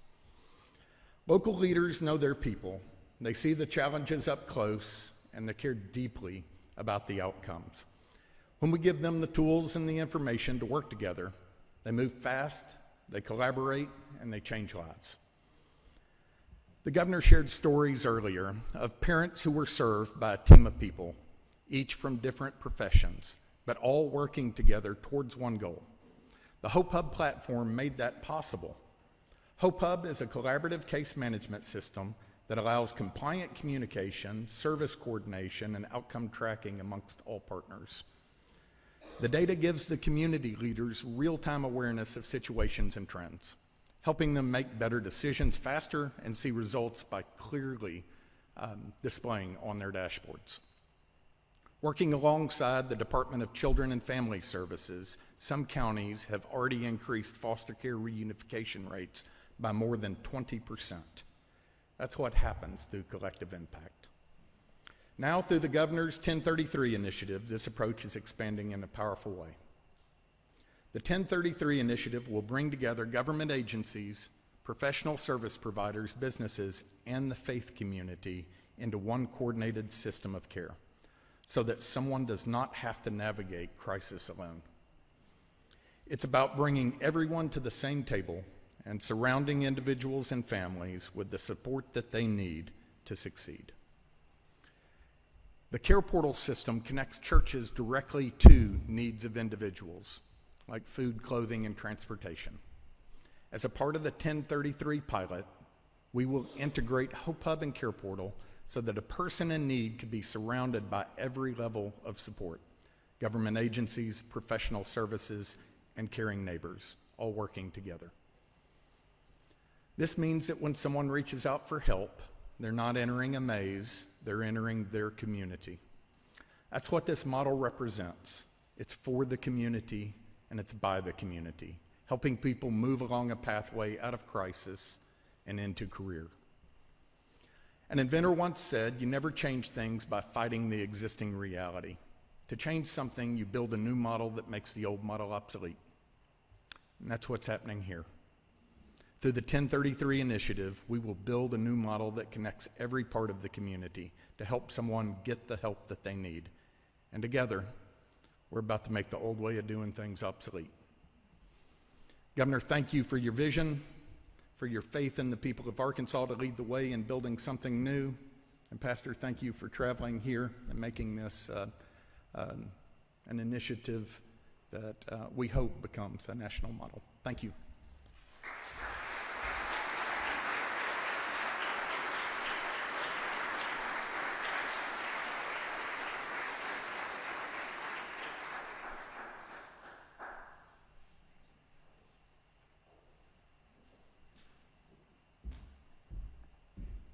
Local leaders know their people. They see the challenges up close, and they care deeply about the outcomes. When we give them the tools and the information to work together, they move fast, they collaborate, and they change lives. The governor shared stories earlier of parents who were served by a team of people, each from different professions, but all working together towards one goal. The Hope Hub platform made that possible. Hope Hub is a collaborative case management system that allows compliant communication, service coordination, and outcome tracking amongst all partners. The data gives the community leaders real-time awareness of situations and trends, helping them make better decisions faster and see results by clearly displaying on their dashboards. Working alongside the Department of Children and Family Services, some counties have already increased foster care reunification rates by more than 20%. That's what happens through collective impact. Now, through the Governor's 1033 initiative, this approach is expanding in a powerful way. The 1033 initiative will bring together government agencies, professional service providers, businesses, and the faith community into one coordinated system of care so that someone does not have to navigate crisis alone. It's about bringing everyone to the same table and surrounding individuals and families with the support that they need to succeed. The Care Portal system connects churches directly to needs of individuals, like food, clothing, and transportation. As a part of the 1033 pilot, we will integrate Hope Hub and Care Portal so that a person in need can be surrounded by every level of support: government agencies, professional services, and caring neighbors, all working together. This means that when someone reaches out for help, they're not entering a maze, they're entering their community. That's what this model represents. It's for the community and it's by the community, helping people move along a pathway out of crisis and into career. An inventor once said, you never change things by fighting the existing reality. To change something, you build a new model that makes the old model obsolete. And that's what's happening here. Through the 1033 initiative, we will build a new model that connects every part of the community to help someone get the help that they need. And together, we're about to make the old way of doing things obsolete. Governor, thank you for your vision, for your faith in the people of Arkansas to lead the way in building something new. And Pastor, thank you for traveling here and making this an initiative that we hope becomes a national model. Thank you.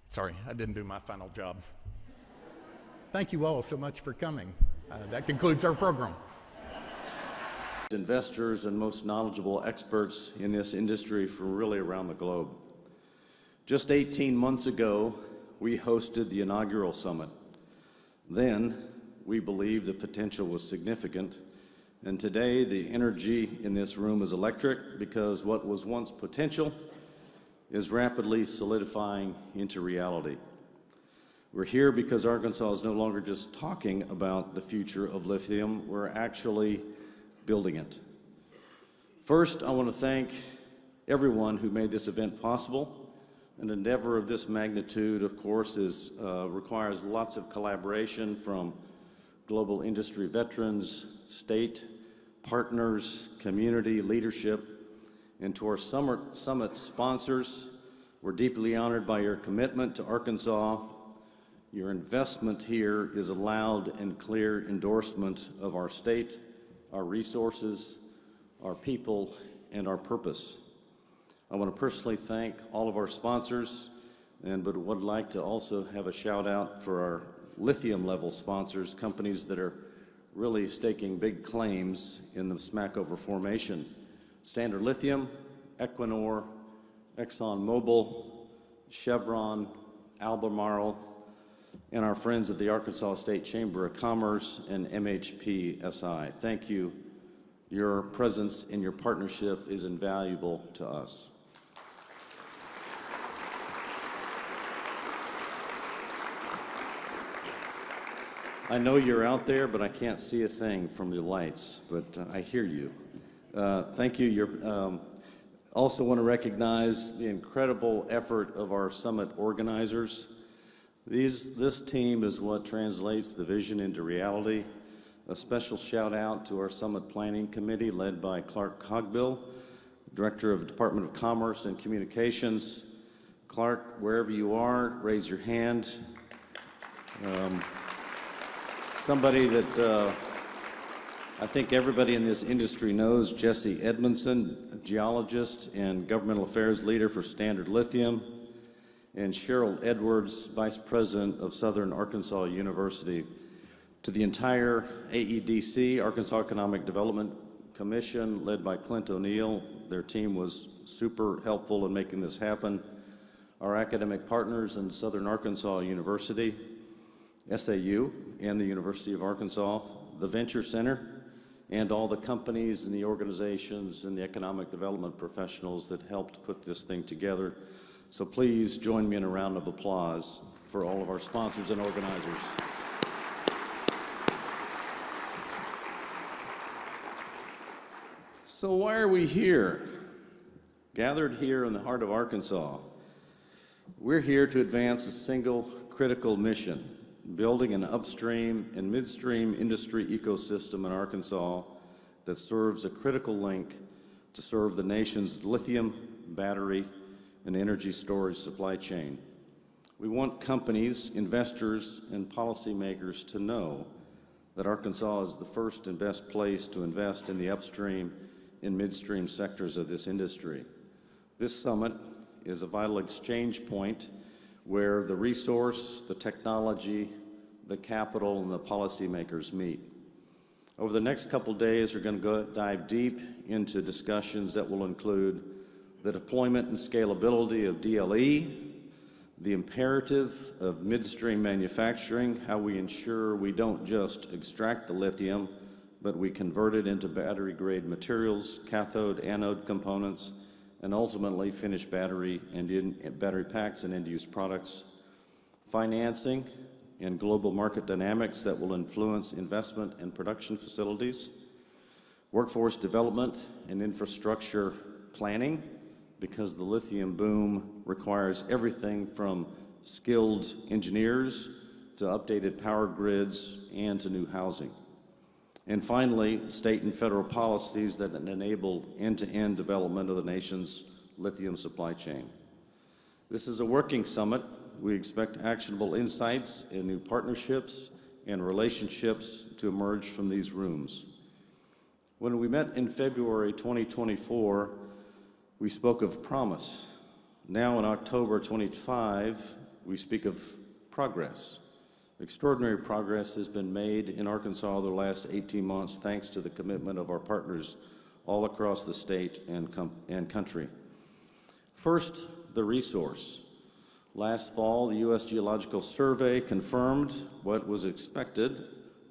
Sorry, I didn't do my final job. Thank you all so much for coming. That concludes our program. Investors and most knowledgeable experts in this industry from really around the globe. Just 18 months ago, we hosted the inaugural summit. Then, we believed the potential was significant, and today the energy in this room is electric because what was once potential is rapidly solidifying into reality. We're here because Arkansas is no longer just talking about the future of lithium, we're actually building it. First, I want to thank everyone who made this event possible. An endeavor of this magnitude, of course, requires lots of collaboration from global industry veterans, state partners, community leadership, and to our summit sponsors. We're deeply honored by your commitment to Arkansas. Your investment here is a loud and clear endorsement of our state, our resources, our people, and our purpose. I want to personally thank all of our sponsors, but would like to also have a shout out for our lithium level sponsors, companies that are really staking big claims in the Smackover formation. Standard Lithium, Equinor, ExxonMobil, Chevron, Albemarle, and our friends at the Arkansas State Chamber of Commerce and MHPSI. Thank you. Your presence and your partnership is invaluable to us. I know you're out there, but I can't see a thing from the lights, but I hear you. Thank you. Also want to recognize the incredible effort of our summit organizers. This team is what translates the vision into reality. A special shout out to our Summit Planning Committee led by Clark Cogbill, Director of the Department of Commerce and Communications. Clark, wherever you are, raise your hand. Somebody that I think everybody in this industry knows, Jesse Edmondson, a geologist and governmental affairs leader for Standard Lithium, and Cheryl Edwards, Vice President of Southern Arkansas University. To the entire AEDC, Arkansas Economic Development Commission, led by Clint O'Neill, their team was super helpful in making this happen. Our academic partners in Southern Arkansas University, SAU, and the University of Arkansas, the Venture Center, and all the companies and the organizations and the economic development professionals that helped put this thing together. So please join me in a round of applause for all of our sponsors and organizers. So why are we here? Gathered here in the heart of Arkansas. We're here to advance a single critical mission: building an upstream and midstream industry ecosystem in Arkansas that serves a critical link to serve the nation's lithium, battery, and energy storage supply chain. We want companies, investors, and policymakers to know that Arkansas is the first and best place to invest in the upstream and midstream sectors of this industry. This summit is a vital exchange point where the resource, the technology, the capital, and the policymakers meet. Over the next couple days, we're going to dive deep into discussions that will include the deployment and scalability of DLE, the imperative of midstream manufacturing, how we ensure we don't just extract the lithium, but we convert it into battery-grade materials, cathode, anode components, and ultimately finished battery packs and end-use products. Financing and global market dynamics that will influence investment and production facilities. Workforce development and infrastructure planning, because the lithium boom requires everything from skilled engineers to updated power grids and to new housing. And finally, state and federal policies that enable end-to-end development of the nation's lithium supply chain. This is a working summit. We expect actionable insights and new partnerships and relationships to emerge from these rooms. When we met in February 2024, we spoke of promise. Now in October 25, we speak of progress. Extraordinary progress has been made in Arkansas over the last 18 months thanks to the commitment of our partners all across the state and country. First, the resource. Last fall, the U.S. Geological Survey confirmed what was expected.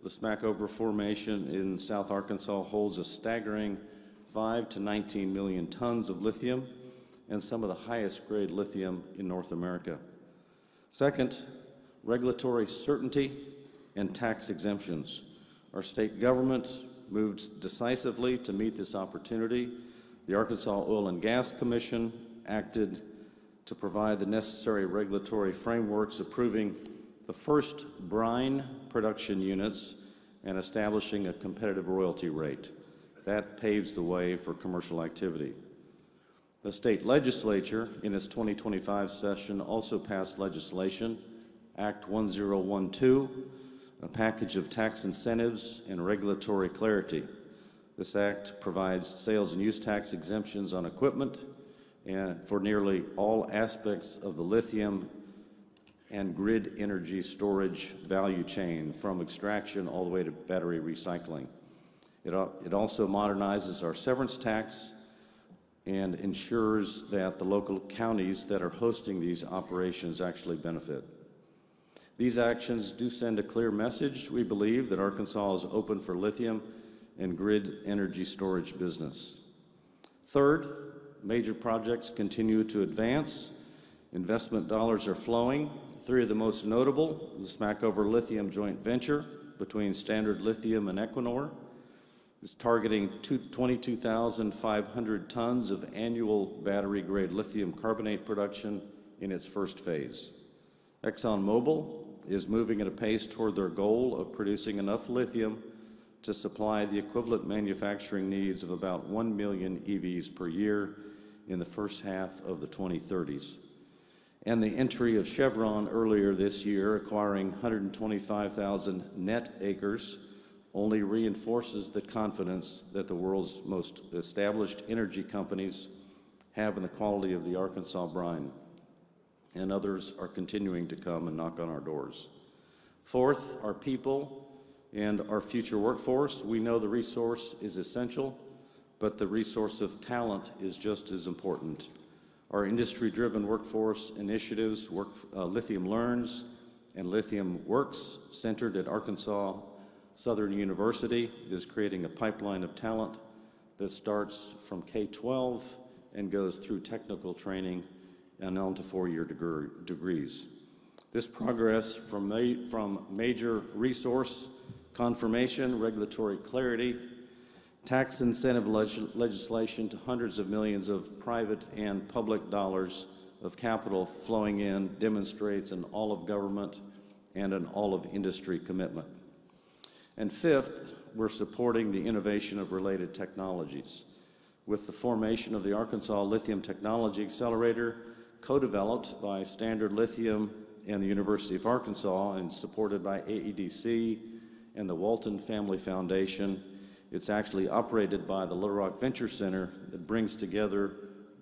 The Smackover Formation in South Arkansas holds a staggering 5 to 19 million tons of lithium and some of the highest grade lithium in North America. Second, regulatory certainty and tax exemptions. Our state government moved decisively to meet this opportunity. The Arkansas Oil and Gas Commission acted to provide the necessary regulatory frameworks, approving the first brine production units and establishing a competitive royalty rate. That paves the way for commercial activity. The state legislature, in its 2025 session, also passed legislation, Act 1012, a package of tax incentives and regulatory clarity. This act provides sales and use tax exemptions on equipment and for nearly all aspects of the lithium and grid energy storage value chain, from extraction all the way to battery recycling. It also modernizes our severance tax and ensures that the local counties that are hosting these operations actually benefit. These actions do send a clear message, we believe, that Arkansas is open for lithium and grid energy storage business. Third, major projects continue to advance. Investment dollars are flowing. Three of the most notable: the Smackover Lithium joint venture between Standard Lithium and Equinor is targeting 22,500 tons of annual battery-grade lithium carbonate production in its first phase. ExxonMobil is moving at a pace toward their goal of producing enough lithium to supply the equivalent manufacturing needs of about 1 million EVs per year in the first half of the 2030s. And the entry of Chevron earlier this year, acquiring 125,000 net acres, only reinforces the confidence that the world's most established energy companies have in the quality of the Arkansas brine. And others are continuing to come and knock on our doors. Fourth, our people and our future workforce. We know the resource is essential, but the resource of talent is just as important. Our industry-driven workforce initiatives, Lithium Learns and Lithium Works, centered at Arkansas Southern University, is creating a pipeline of talent that starts from K-12 and goes through technical training and on to four-year degrees. This progress from major resource confirmation, regulatory clarity, tax incentive legislation to hundreds of millions of private and public dollars of capital flowing in demonstrates an all-of-government and an all-of-industry commitment. And fifth, we're supporting the innovation of related technologies. With the formation of the Arkansas Lithium Technology Accelerator, co-developed by Standard Lithium and the University of Arkansas and supported by AEDC and the Walton Family Foundation, it's actually operated by the Little Rock Venture Center that brings together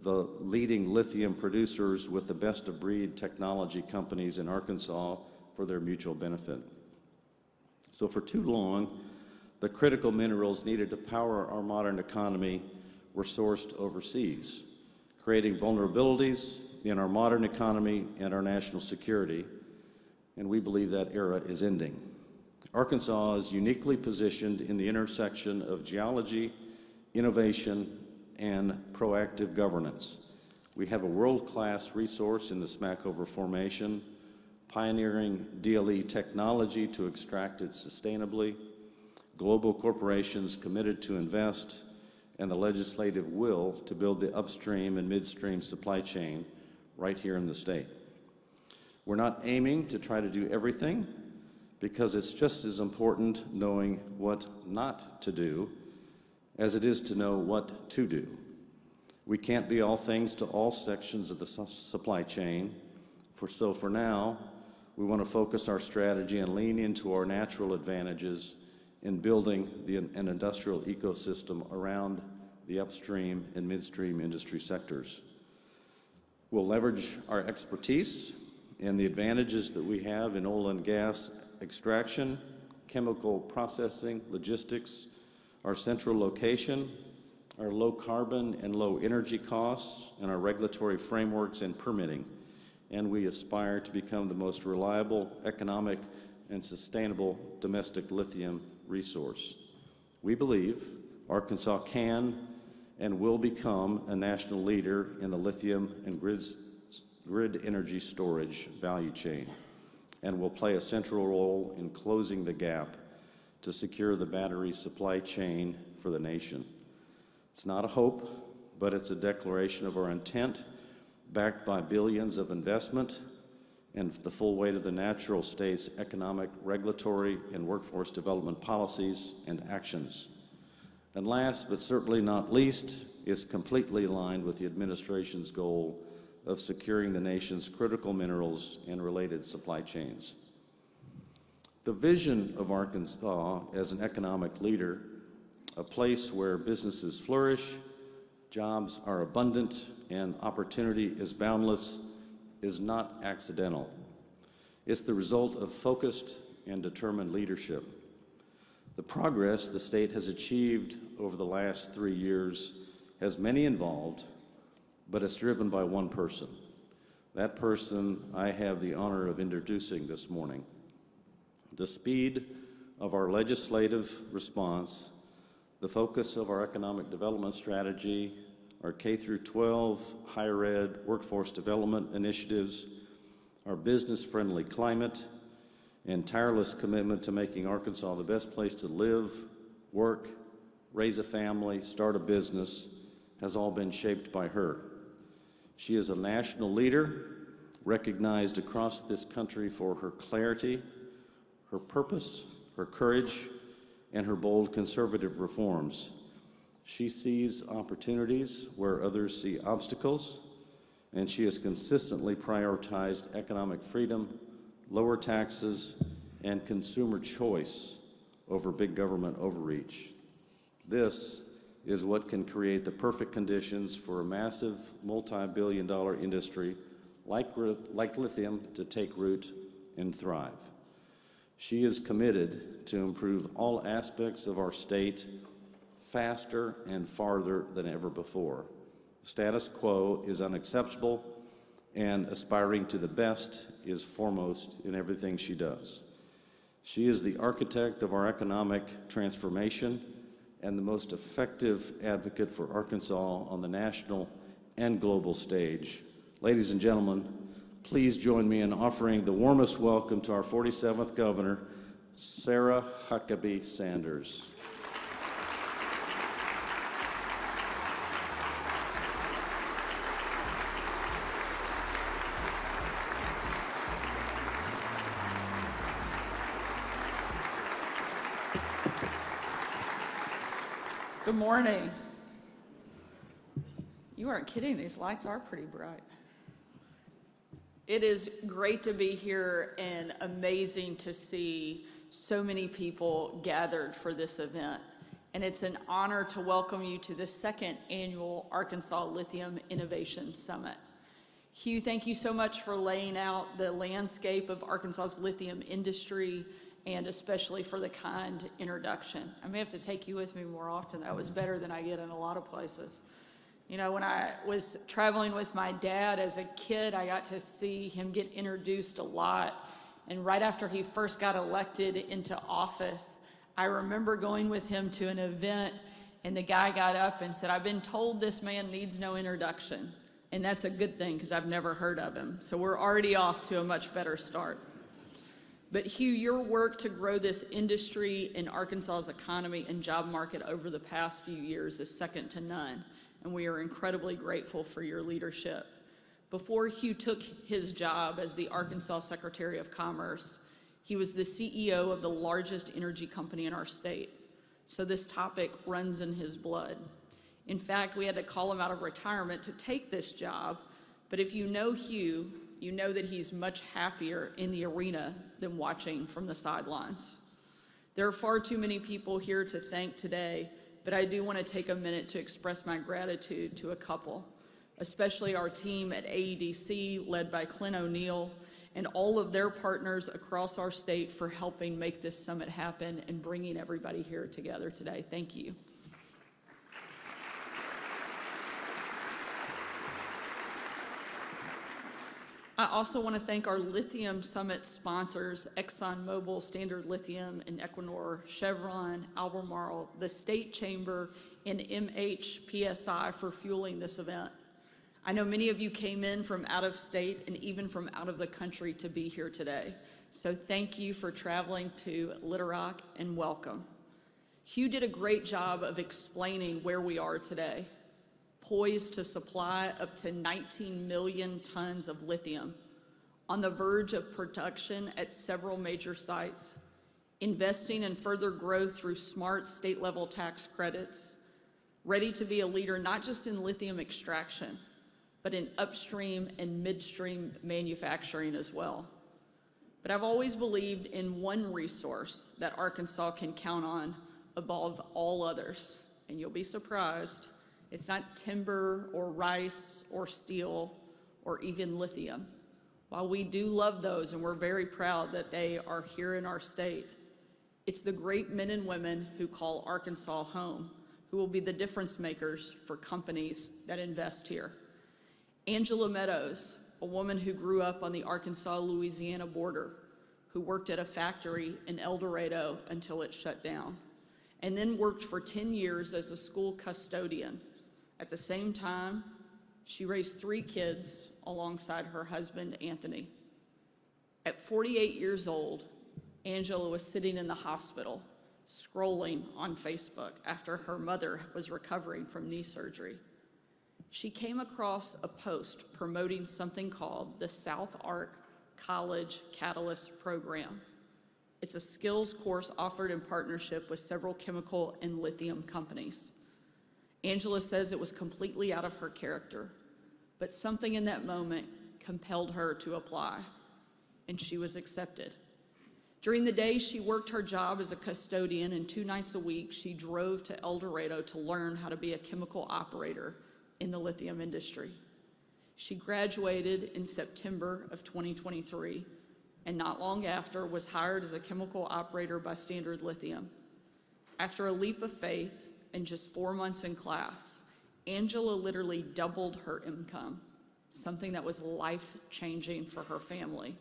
the leading lithium producers with the best-of-breed technology companies in Arkansas for their mutual benefit. So for too long, the critical minerals needed to power our modern economy were sourced overseas, creating vulnerabilities in our modern economy and our national security, and we believe that era is ending. Arkansas is uniquely positioned in the intersection of geology, innovation, and proactive governance. We have a world-class resource in the Smackover Formation, pioneering DLE technology to extract it sustainably, global corporations committed to invest, and the legislative will to build the upstream and midstream supply chain right here in the state. We're not aiming to try to do everything, because it's just as important knowing what not to do as it is to know what to do. We can't be all things to all sections of the supply chain. So for now, we want to focus our strategy and lean into our natural advantages in building an industrial ecosystem around the upstream and midstream industry sectors. We'll leverage our expertise and the advantages that we have in oil and gas extraction, chemical processing, logistics, our central location, our low carbon and low energy costs, and our regulatory frameworks and permitting. And we aspire to become the most reliable, economic, and sustainable domestic lithium resource. We believe Arkansas can and will become a national leader in the lithium and grid energy storage value chain, and will play a central role in closing the gap to secure the battery supply chain for the nation. It's not a hope, but it's a declaration of our intent, backed by billions of investment and the full weight of the natural state's economic, regulatory, and workforce development policies and actions. And last, but certainly not least, it's completely aligned with the administration's goal of securing the nation's critical minerals and related supply chains. The vision of Arkansas as an economic leader, a place where businesses flourish, jobs are abundant and opportunity is boundless is not accidental. It's the result of focused and determined leadership. The progress the state has achieved over the last 3 years has many involved, but it's driven by one person. That person I have the honor of introducing this morning. The speed of our legislative response, the focus of our economic development strategy, our K through 12 higher ed workforce development initiatives, our business-friendly climate, and tireless commitment to making Arkansas the best place to live, work, raise a family, start a business, has all been shaped by her. She is a national leader, recognized across this country for her clarity, her purpose, her courage, and her bold conservative reforms. She sees opportunities where others see obstacles, and she has consistently prioritized economic freedom, lower taxes, and consumer choice over big government overreach. This is what can create the perfect conditions for a massive multi-billion-dollar industry like lithium to take root and thrive. She is committed to improve all aspects of our state faster and farther than ever before. Status quo is unacceptable, and aspiring to the best is foremost in everything she does. She is the architect of our economic transformation and the most effective advocate for Arkansas on the national and global stage. Ladies and gentlemen, please join me in offering the warmest welcome to our 47th Governor, Sarah Huckabee Sanders. Good morning. You aren't kidding, these lights are pretty bright. It is great to be here and amazing to see so many people gathered for this event. And it's an honor to welcome you to the second annual Arkansas Lithium Innovation Summit. Hugh, thank you so much for laying out the landscape of Arkansas's lithium industry, and especially for the kind introduction. I may have to take you with me more often. That was better than I get in a lot of places. You know, when I was traveling with my dad as a kid, I got to see him get introduced a lot. And right after he first got elected into office, I remember going with him to an event, and the guy got up and said, "I've been told this man needs no introduction." And that's a good thing, because I've never heard of him. So we're already off to a much better start. But Hugh, your work to grow this industry in Arkansas's economy and job market over the past few years is second to none, and we are incredibly grateful for your leadership. Before Hugh took his job as the Arkansas Secretary of Commerce, he was the CEO of the largest energy company in our state. So this topic runs in his blood. In fact, we had to call him out of retirement to take this job, but if you know Hugh, you know that he's much happier in the arena than watching from the sidelines. There are far too many people here to thank today, but I do want to take a minute to express my gratitude to a couple, especially our team at AEDC, led by Clint O'Neill, and all of their partners across our state for helping make this summit happen and bringing everybody here together today. Thank you. I also want to thank our Lithium Summit sponsors, ExxonMobil, Standard Lithium, and Equinor, Chevron, Albemarle, the State Chamber, and MHPSI for fueling this event. I know many of you came in from out of state and even from out of the country to be here today. So thank you for traveling to Little Rock, and welcome. Hugh did a great job of explaining where we are today, poised to supply up to 19 million tons of lithium, on the verge of production at several major sites, investing in further growth through smart state-level tax credits, ready to be a leader not just in lithium extraction, but in upstream and midstream manufacturing as well. But I've always believed in one resource that Arkansas can count on above all others, and you'll be surprised, It's not timber or rice or steel or even lithium. While we do love those and we're very proud that they are here in our state, it's the great men and women who call Arkansas home who will be the difference makers for companies that invest here. Angela Meadows, a woman who grew up on the Arkansas-Louisiana border, who worked at a factory in El Dorado until it shut down, and then worked for 10 years as a school custodian. At the same time, she raised 3 kids alongside her husband, Anthony. At 48 years old, Angela was sitting in the hospital, scrolling on Facebook after her mother was recovering from knee surgery. She came across a post promoting something called the South Ark College Catalyst Program. It's a skills course offered in partnership with several chemical and lithium companies. Angela says it was completely out of her character, but something in that moment compelled her to apply, and she was accepted. During the day, she worked her job as a custodian, and 2 nights a week, she drove to El Dorado to learn how to be a chemical operator in the lithium industry. She graduated in September of 2023, and not long after was hired as a chemical operator by Standard Lithium. After a leap of faith and just 4 months in class, Angela literally doubled her income, something that was life-changing for her family.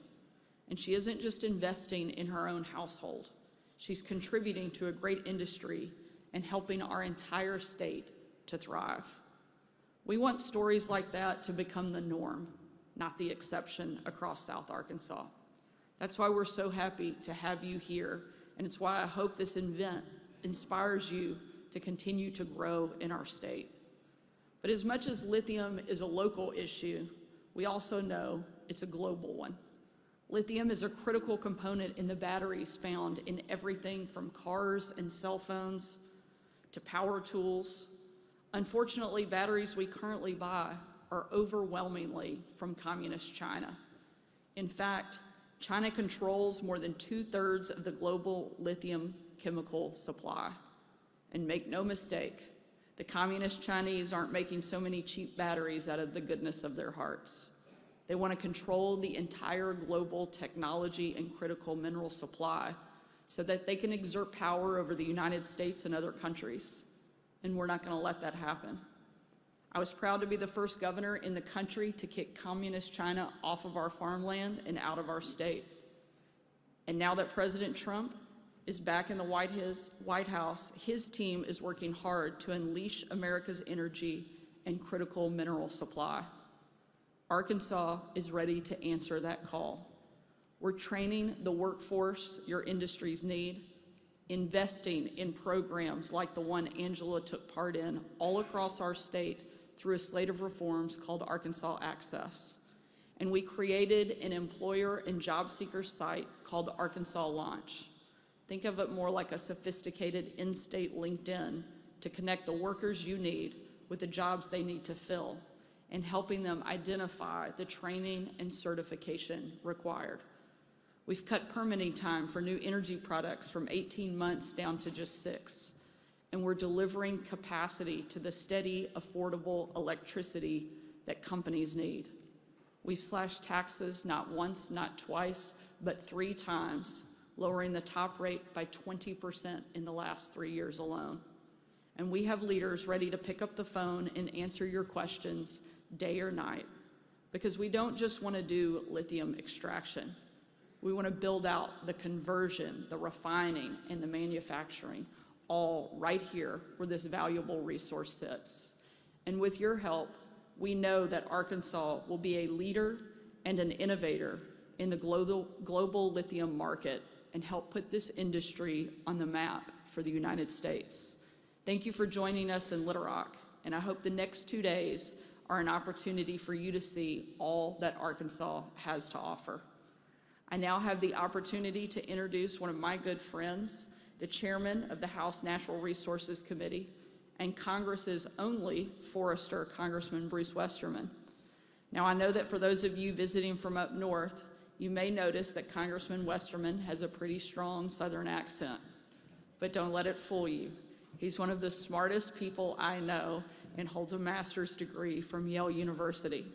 And she isn't just investing in her own household. She's contributing to a great industry and helping our entire state to thrive. We want stories like that to become the norm, not the exception across South Arkansas. That's why we're so happy to have you here, and it's why I hope this event inspires you to continue to grow in our state. But as much as lithium is a local issue, we also know it's a global one. Lithium is a critical component in the batteries found in everything from cars and cell phones to power tools. Unfortunately, batteries we currently buy are overwhelmingly from communist China. In fact, China controls more than 2/3 of the global lithium chemical supply. And make no mistake, the communist Chinese aren't making so many cheap batteries out of the goodness of their hearts. They want to control the entire global technology and critical mineral supply so that they can exert power over the United States and other countries. And we're not going to let that happen. I was proud to be the first governor in the country to kick communist China off of our farmland and out of our state. And now that President Trump is back in the White House, his team is working hard to unleash America's energy and critical mineral supply. Arkansas is ready to answer that call. We're training the workforce your industries need, investing in programs like the one Angela took part in all across our state through a slate of reforms called Arkansas Access. And we created an employer and job seeker site called Arkansas Launch. Think of it more like a sophisticated in-state LinkedIn to connect the workers you need with the jobs they need to fill and helping them identify the training and certification required. We've cut permitting time for new energy products from 18 months down to just 6, and we're delivering capacity to the steady, affordable electricity that companies need. We've slashed taxes not once, not twice, but 3 times, lowering the top rate by 20% in the last 3 years alone. And we have leaders ready to pick up the phone and answer your questions day or night, because we don't just want to do lithium extraction. We want to build out the conversion, the refining, and the manufacturing, all right here where this valuable resource sits. And with your help, we know that Arkansas will be a leader and an innovator in the global lithium market and help put this industry on the map for the United States. Thank you for joining us in Little Rock, and I hope the next 2 days are an opportunity for you to see all that Arkansas has to offer. I now have the opportunity to introduce one of my good friends, the chairman of the House Natural Resources Committee and Congress's only forester, Congressman Bruce Westerman. Now, I know that for those of you visiting from up north, you may notice that Congressman Westerman has a pretty strong Southern accent, but don't let it fool you. He's one of the smartest people I know, and holds a master's degree from Yale University.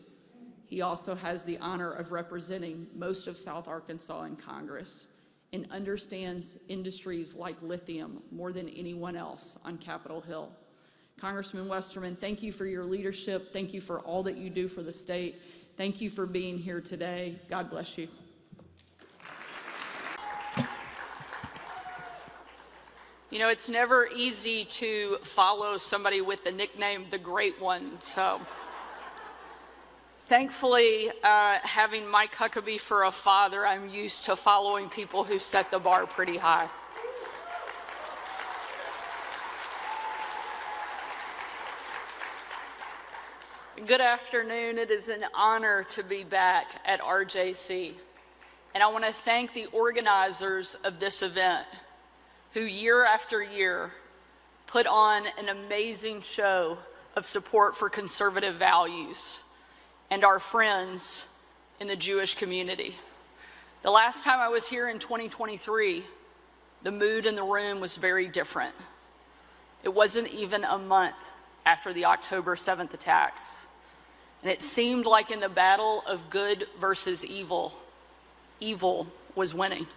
He also has the honor of representing most of South Arkansas in Congress and understands industries like lithium more than anyone else on Capitol Hill. Congressman Westerman, thank you for your leadership. Thank you for all that you do for the state. Thank you for being here today. God bless you. You know, it's never easy to follow somebody with the nickname The Great One, so thankfully, having Mike Huckabee for a father, I'm used to following people who set the bar pretty high. Good afternoon. It is an honor to be back at RJC. And I want to thank the organizers of this event who year after year put on an amazing show of support for conservative values and our friends in the Jewish community. The last time I was here in 2023, the mood in the room was very different. It wasn't even a month after the October 7th attacks. And it seemed like in the battle of good versus evil, evil was winning.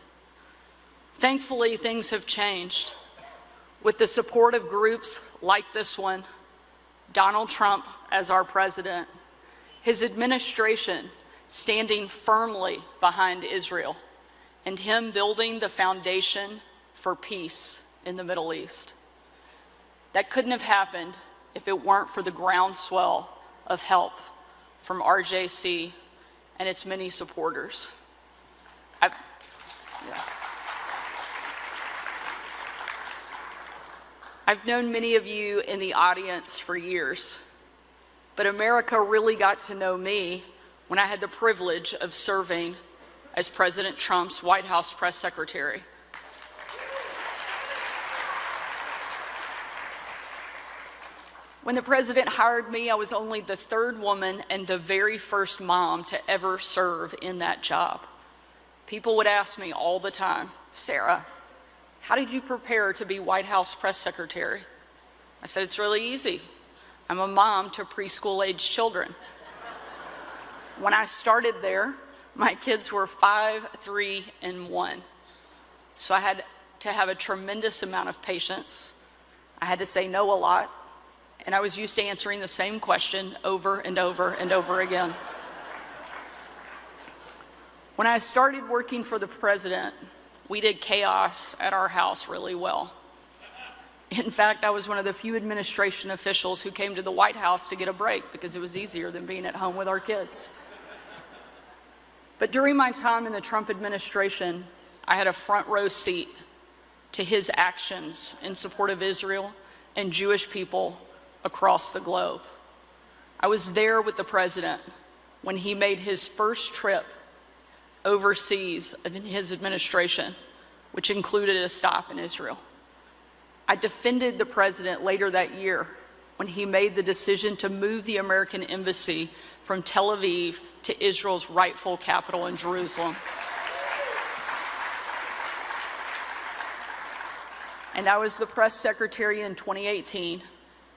Thankfully, things have changed. With the support of groups like this one, Donald Trump as our president, his administration standing firmly behind Israel, and him building the foundation for peace in the Middle East. That couldn't have happened if it weren't for the groundswell of help from RJC and its many supporters. I've known many of you in the audience for years, but America really got to know me when I had the privilege of serving as President Trump's White House press secretary. When the president hired me, I was only the third woman and the very first mom to ever serve in that job. People would ask me all the time, Sarah, how did you prepare to be White House press secretary? I said, it's really easy. I'm a mom to preschool-age children. When I started there, my kids were 5, 3, and 1. So I had to have a tremendous amount of patience. I had to say no a lot. And I was used to answering the same question over and over and over again. When I started working for the president, we did chaos at our house really well. In fact, I was one of the few administration officials who came to the White House to get a break because it was easier than being at home with our kids. But during my time in the Trump administration, I had a front row seat to his actions in support of Israel and Jewish people across the globe. I was there with the president when he made his first trip overseas in his administration, which included a stop in Israel. I defended the president later that year when he made the decision to move the American embassy from Tel Aviv to Israel's rightful capital in Jerusalem. And I was the press secretary in 2018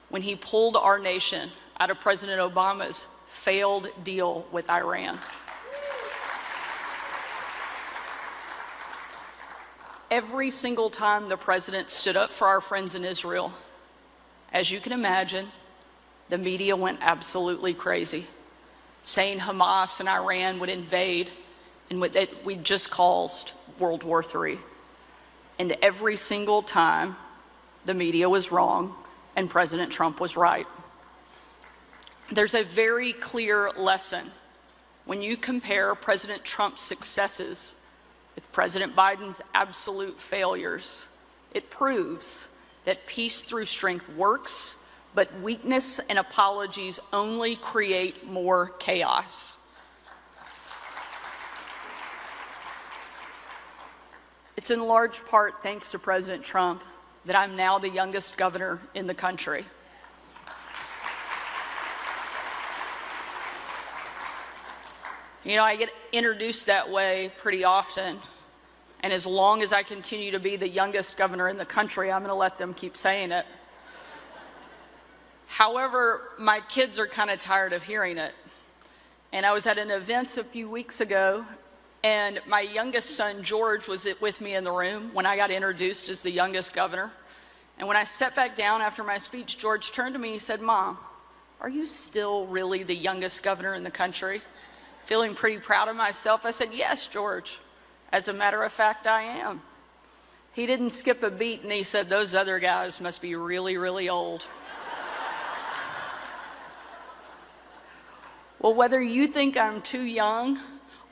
when he pulled our nation out of President Obama's failed deal with Iran. Every single time the president stood up for our friends in Israel, as you can imagine, the media went absolutely crazy, saying Hamas and Iran would invade and that we just caused World War III. And every single time, the media was wrong and President Trump was right. There's a very clear lesson when you compare President Trump's successes with President Biden's absolute failures. It proves that peace through strength works, but weakness and apologies only create more chaos. It's in large part thanks to President Trump that I'm now the youngest governor in the country. You know, I get introduced that way pretty often, and as long as I continue to be the youngest governor in the country, I'm going to let them keep saying it. However, my kids are kind of tired of hearing it. And I was at an event a few weeks ago, and my youngest son, George, was with me in the room when I got introduced as the youngest governor. And when I sat back down after my speech, George turned to me and he said, "Mom, are you still really the youngest governor in the country?" Feeling pretty proud of myself, I said, "Yes, George. As a matter of fact, I am." He didn't skip a beat and he said, "Those other guys must be really, really old." Well, whether you think I'm too young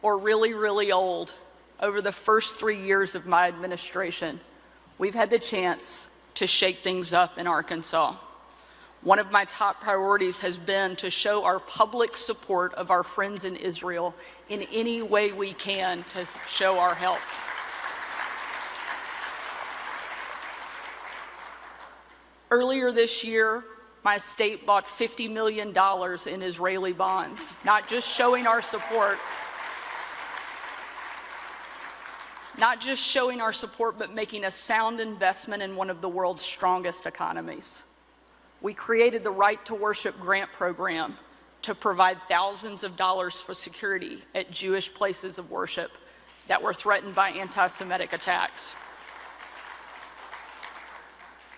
or really, really old, over the first 3 years of my administration, we've had the chance to shake things up in Arkansas. One of my top priorities has been to show our public support of our friends in Israel in any way we can to show our help. Earlier this year, my state bought $50 million in Israeli bonds, not just showing our support, but making a sound investment in one of the world's strongest economies. We created the Right to Worship grant program to provide thousands of dollars for security at Jewish places of worship that were threatened by anti-Semitic attacks.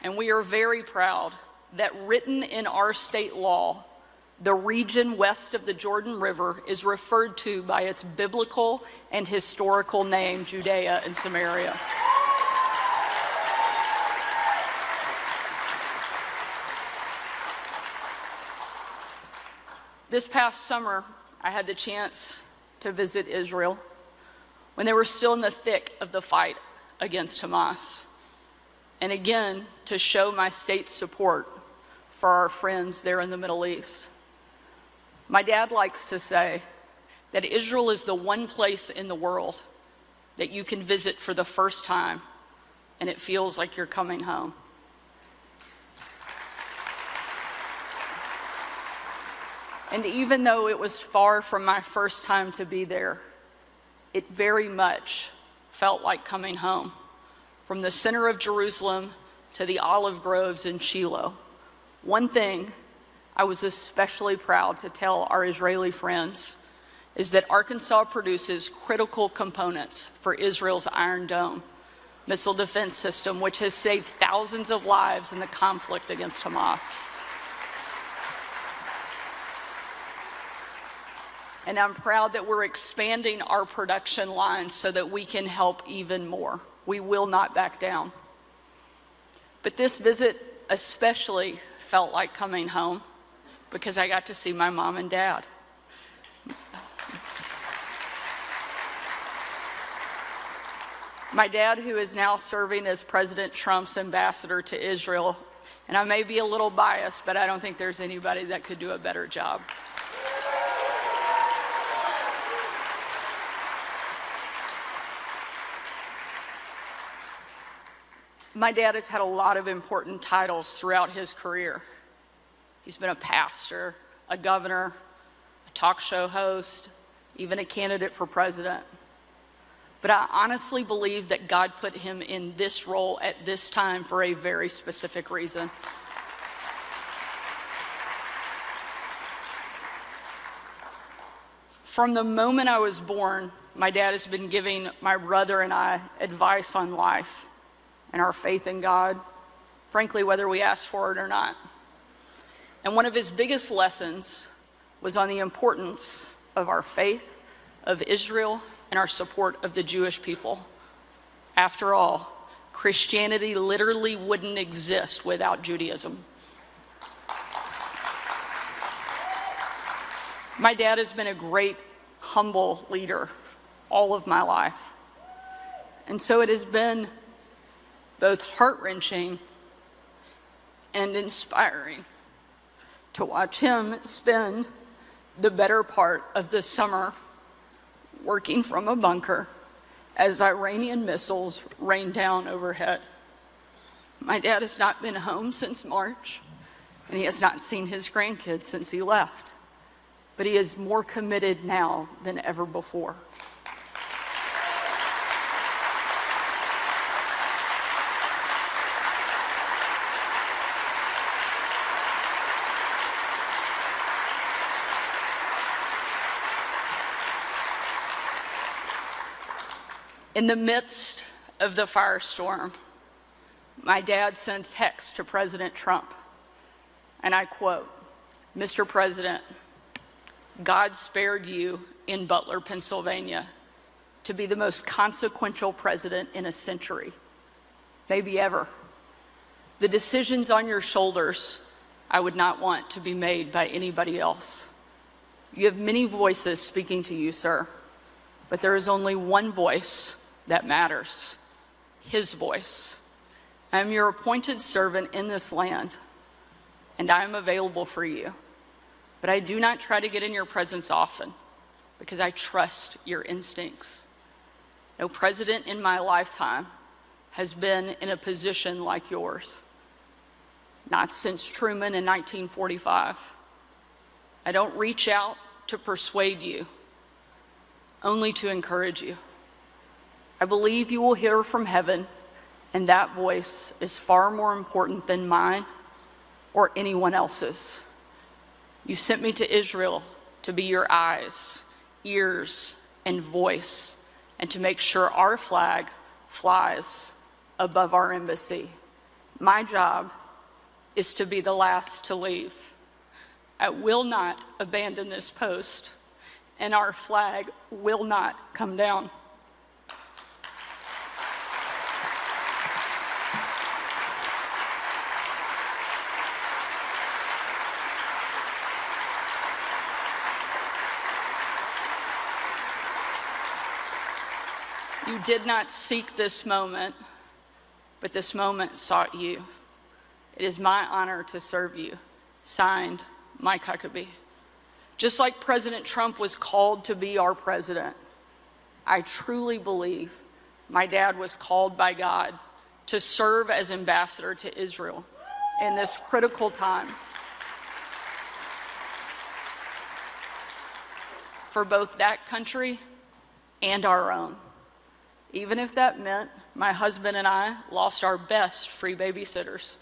And we are very proud that written in our state law, the region west of the Jordan River is referred to by its biblical and historical name, Judea and Samaria. This past summer, I had the chance to visit Israel when they were still in the thick of the fight against Hamas. And again, to show my state's support for our friends there in the Middle East. My dad likes to say that Israel is the one place in the world that you can visit for the first time and it feels like you're coming home. And even though it was far from my first time to be there, it very much felt like coming home. From the center of Jerusalem to the olive groves in Shiloh. One thing I was especially proud to tell our Israeli friends is that Arkansas produces critical components for Israel's Iron Dome missile defense system, which has saved thousands of lives in the conflict against Hamas. And I'm proud that we're expanding our production lines so that we can help even more. We will not back down. But this visit especially felt like coming home because I got to see my mom and dad. My dad, who is now serving as President Trump's ambassador to Israel, and I may be a little biased, but I don't think there's anybody that could do a better job. My dad has had a lot of important titles throughout his career. He's been a pastor, a governor, a talk show host, even a candidate for president. But I honestly believe that God put him in this role at this time for a very specific reason. From the moment I was born, my dad has been giving my brother and I advice on life and our faith in God, frankly, whether we ask for it or not. And one of his biggest lessons was on the importance of our faith, of Israel, and our support of the Jewish people. After all, Christianity literally wouldn't exist without Judaism. My dad has been a great, humble leader all of my life. And so it has been both heart-wrenching and inspiring to watch him spend the better part of the summer working from a bunker as Iranian missiles rain down overhead. My dad has not been home since March, and he has not seen his grandkids since he left. But he is more committed now than ever before. In the midst of the firestorm, my dad sent text to President Trump, and I quote, "Mr. President, God spared you in Butler, Pennsylvania, to be the most consequential president in a century, maybe ever. The decisions on your shoulders I would not want to be made by anybody else. You have many voices speaking to you, sir, but there is only one voice that matters, his voice. I am your appointed servant in this land, and I am available for you. But I do not try to get in your presence often because I trust your instincts. No president in my lifetime has been in a position like yours. Not since Truman in 1945. I don't reach out to persuade you, only to encourage you. I believe you will hear from heaven, and that voice is far more important than mine or anyone else's. You sent me to Israel to be your eyes, ears, and voice, and to make sure our flag flies above our embassy. My job is to be the last to leave. I will not abandon this post, and our flag will not come down. You did not seek this moment, but this moment sought you. It is my honor to serve you. Signed, Mike Huckabee. Just like President Trump was called to be our president, I truly believe my dad was called by God to serve as ambassador to Israel in this critical time for both that country and our own. Even if that meant my husband and I lost our best free babysitters.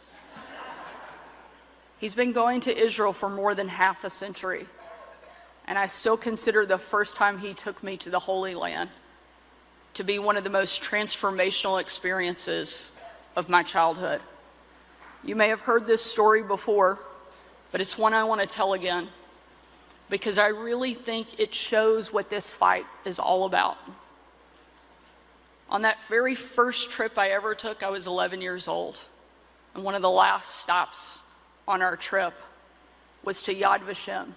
He's been going to Israel for more than half a century, and I still consider the first time he took me to the Holy Land to be one of the most transformational experiences of my childhood. You may have heard this story before, but it's one I want to tell again because I really think it shows what this fight is all about. On that very first trip I ever took, I was 11 years old, and one of the last stops on our trip was to Yad Vashem,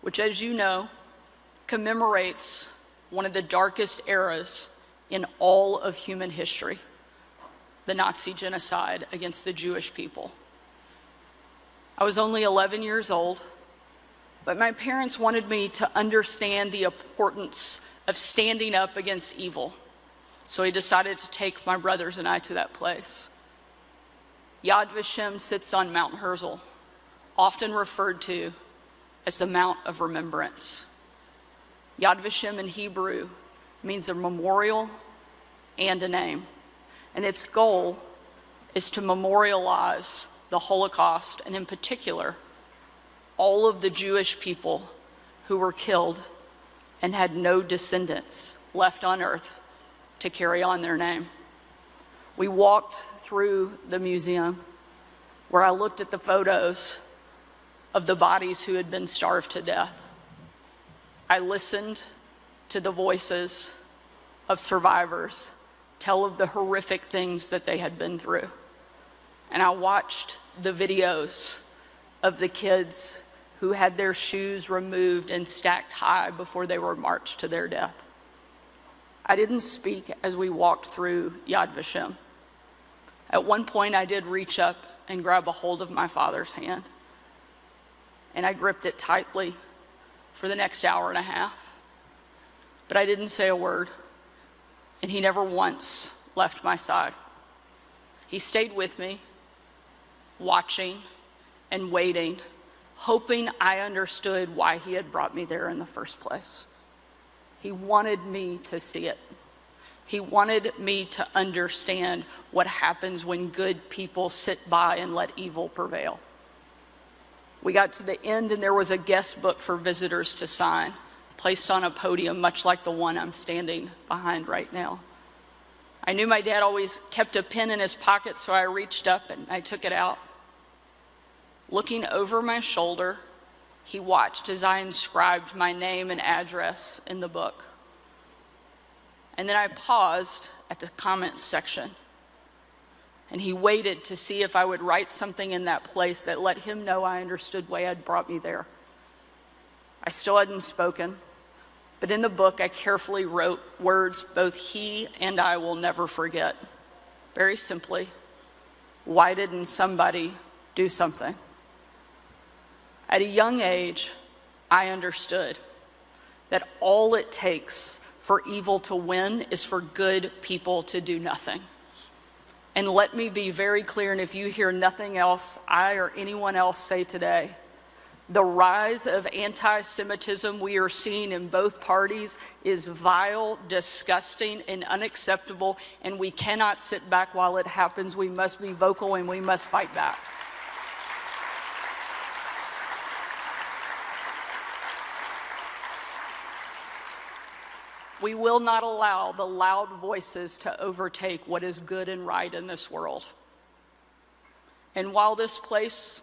which, as you know, commemorates one of the darkest eras in all of human history, the Nazi genocide against the Jewish people. I was only 11 years old, but my parents wanted me to understand the importance of standing up against evil, so he decided to take my brothers and I to that place. Yad Vashem sits on Mount Herzl, often referred to as the Mount of Remembrance. Yad Vashem in Hebrew means a memorial and a name, and its goal is to memorialize the Holocaust, and in particular, all of the Jewish people who were killed and had no descendants left on earth to carry on their name. We walked through the museum where I looked at the photos of the bodies who had been starved to death. I listened to the voices of survivors tell of the horrific things that they had been through. And I watched the videos of the kids who had their shoes removed and stacked high before they were marched to their death. I didn't speak as we walked through Yad Vashem. At one point, I did reach up and grab a hold of my father's hand, and I gripped it tightly for the next hour and a half. But I didn't say a word, and he never once left my side. He stayed with me, watching and waiting, hoping I understood why he had brought me there in the first place. He wanted me to see it. He wanted me to understand what happens when good people sit by and let evil prevail. We got to the end and there was a guest book for visitors to sign. placed on a podium much like the one I'm standing behind right now. I knew my dad always kept a pen in his pocket, so I reached up and I took it out. Looking over my shoulder, he watched as I inscribed my name and address in the book. And then I paused at the comments section, and he waited to see if I would write something in that place that let him know I understood why had brought me there. I still hadn't spoken, but in the book I carefully wrote words both he and I will never forget. Very simply, why didn't somebody do something? At a young age, I understood that all it takes for evil to win is for good people to do nothing. And let me be very clear, and if you hear nothing else I or anyone else say today, the rise of anti-Semitism we are seeing in both parties is vile, disgusting, and unacceptable, and we cannot sit back while it happens. We must be vocal and we must fight back. We will not allow the loud voices to overtake what is good and right in this world. And while this place,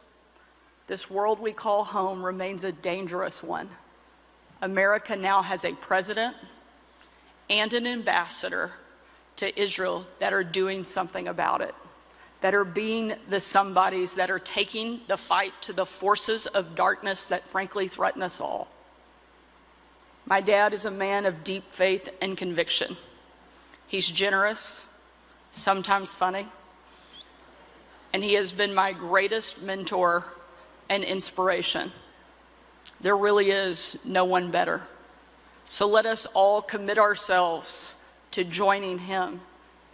this world we call home, remains a dangerous one, America now has a president and an ambassador to Israel that are doing something about it, that are being the somebodies that are taking the fight to the forces of darkness that frankly threaten us all. My dad is a man of deep faith and conviction. He's generous, sometimes funny, and he has been my greatest mentor and inspiration. There really is no one better. So let us all commit ourselves to joining him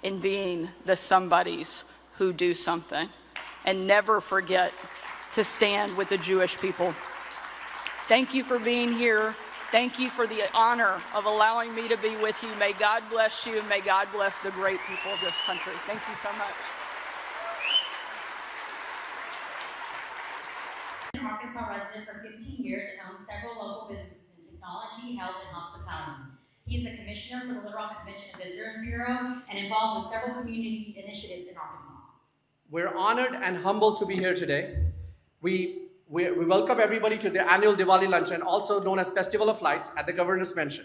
in being the somebodies who do something, and never forget to stand with the Jewish people. Thank you for being here. Thank you for the honor of allowing me to be with you. May God bless you, and may God bless the great people of this country. Thank you so much. An Arkansas resident for 15 years and owns several local businesses in technology, health, and hospitality. He is the commissioner for the Little Rock Convention and Visitors Bureau and involved with several community initiatives in Arkansas. We're honored and humbled to be here today. We welcome everybody to the annual Diwali luncheon, also known as Festival of Lights, at the Governor's Mansion.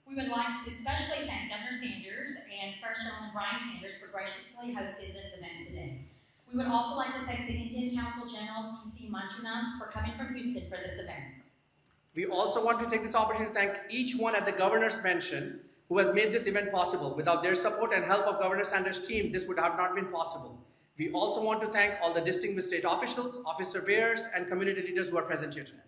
We would like to especially thank Governor Sanders and First Gentleman Brian Sanders for graciously hosting this event today. We would also like to thank the Indian Council General, T.C. Manjunath, for coming from Houston for this event. We also want to take this opportunity to thank each one at the Governor's Mansion who has made this event possible. Without their support and help of Governor Sanders' team, this would have not been possible. We also want to thank all the distinguished state officials, officer bearers, and community leaders who are present here today.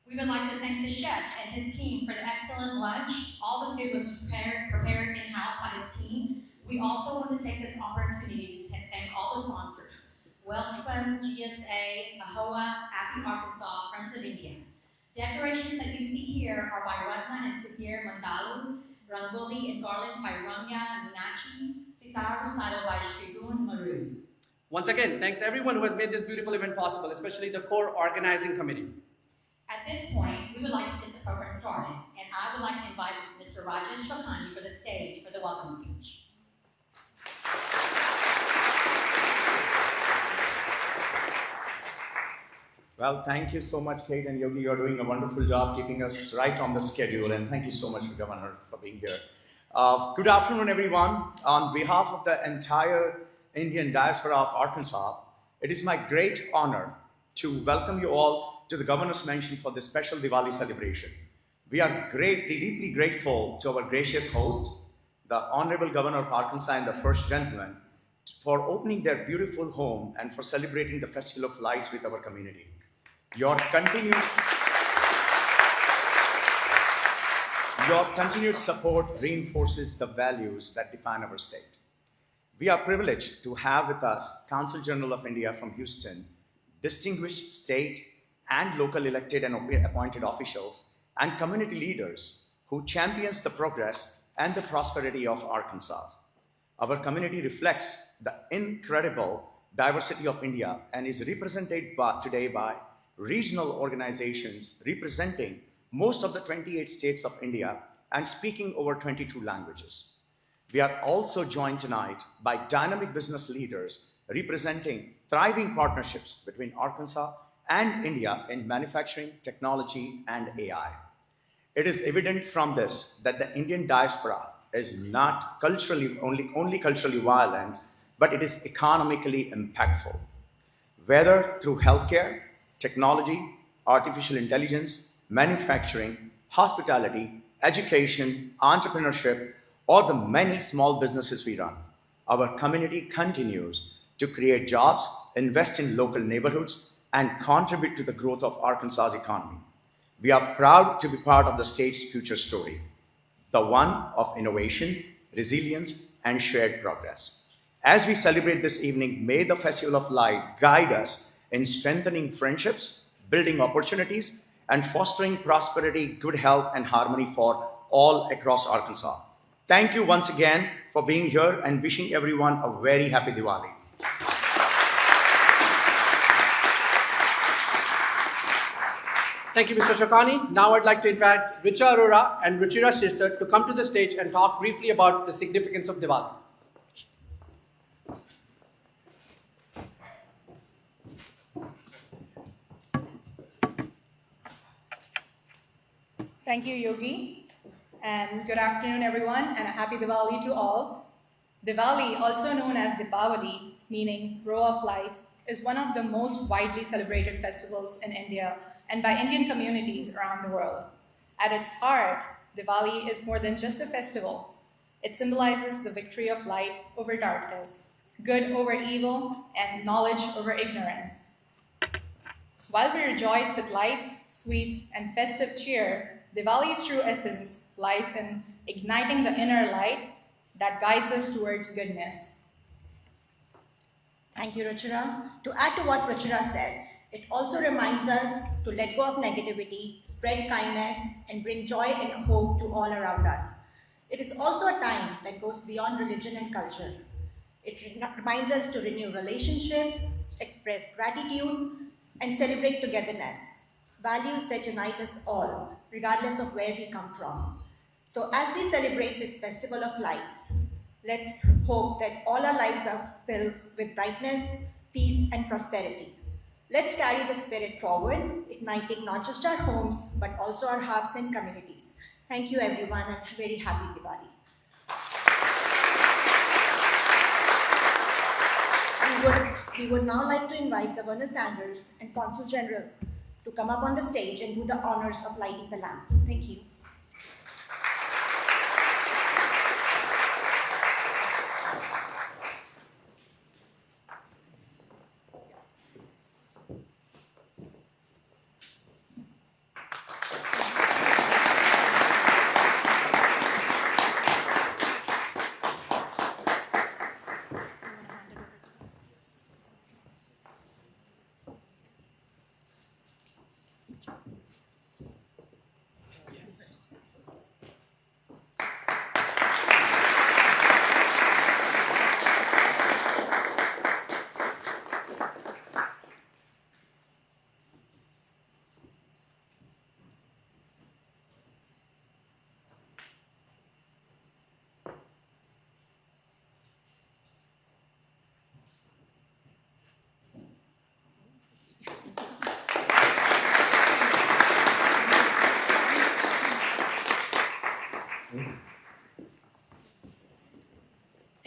We would like to thank the chef and his team for the excellent lunch. All the food was prepared in-house by his team. We also want to take this opportunity to thank all the sponsors: Wellspun, GSA, AHOA, Appy Arkansas, Friends of India. Decorations that you see here are by Ratna and Sudhir Mandalu, Rangoli and garlands by Ramya Meenakshi, Sitar recital by Shigun Maru. Once again, thanks everyone who has made this beautiful event possible, especially the core organizing committee. At this point, we would like to get the program started, and I would like to invite Mr. Rajesh Shokhani for the stage for the welcome speech. Well, thank you so much, Kate and Yogi. You're doing a wonderful job keeping us right on the schedule, and thank you so much, Governor, for being here. Good afternoon, everyone. On behalf of the entire Indian diaspora of Arkansas, it is my great honor to welcome you all to the Governor's Mansion for this special Diwali celebration. We are deeply grateful to our gracious host, the Honorable Governor of Arkansas and the First Gentleman, for opening their beautiful home and for celebrating the Festival of Lights with our community. Your continued support reinforces the values that define our state. We are privileged to have with us Consul General of India from Houston, distinguished state and local elected and appointed officials, and community leaders who champions the progress and the prosperity of Arkansas. Our community reflects the incredible diversity of India and is represented today by regional organizations representing most of the 28 states of India and speaking over 22 languages. We are also joined tonight by dynamic business leaders representing thriving partnerships between Arkansas and India in manufacturing, technology, and AI. It is evident from this that the Indian diaspora is not only culturally violent, but it is economically impactful. Whether through healthcare, technology, artificial intelligence, manufacturing, hospitality, education, entrepreneurship, or the many small businesses we run, our community continues to create jobs, invest in local neighborhoods, and contribute to the growth of Arkansas's economy. We are proud to be part of the state's future story, the one of innovation, resilience, and shared progress. As we celebrate this evening, may the Festival of Light guide us in strengthening friendships, building opportunities, and fostering prosperity, good health, and harmony for all across Arkansas. Thank you once again for being here and wishing everyone a very happy Diwali. Thank you, Mr. Shokani. Now I'd like to invite Richa Arora and Ruchira Sirsat to come to the stage and talk briefly about the significance of Diwali. Thank you, Yogi. And good afternoon, everyone, and a happy Diwali to all. Diwali, also known as Deepavali, meaning row of lights, is one of the most widely celebrated festivals in India and by Indian communities around the world. At its heart, Diwali is more than just a festival. It symbolizes the victory of light over darkness, good over evil, and knowledge over ignorance. While we rejoice with lights, sweets, and festive cheer, Diwali's true essence lies in igniting the inner light that guides us towards goodness. Thank you, Ruchira. To add to what Ruchira said, it also reminds us to let go of negativity, spread kindness, and bring joy and hope to all around us. It is also a time that goes beyond religion and culture. It reminds us to renew relationships, express gratitude, and celebrate togetherness, values that unite us all, regardless of where we come from. So as we celebrate this festival of lights, let's hope that all our lives are filled with brightness, peace, and prosperity. Let's carry the spirit forward, igniting not just our homes, but also our hearts and communities. Thank you, everyone, and a very happy Diwali. We would now like to invite Governor Sanders and Consul General to come up on the stage and do the honors of lighting the lamp. Thank you.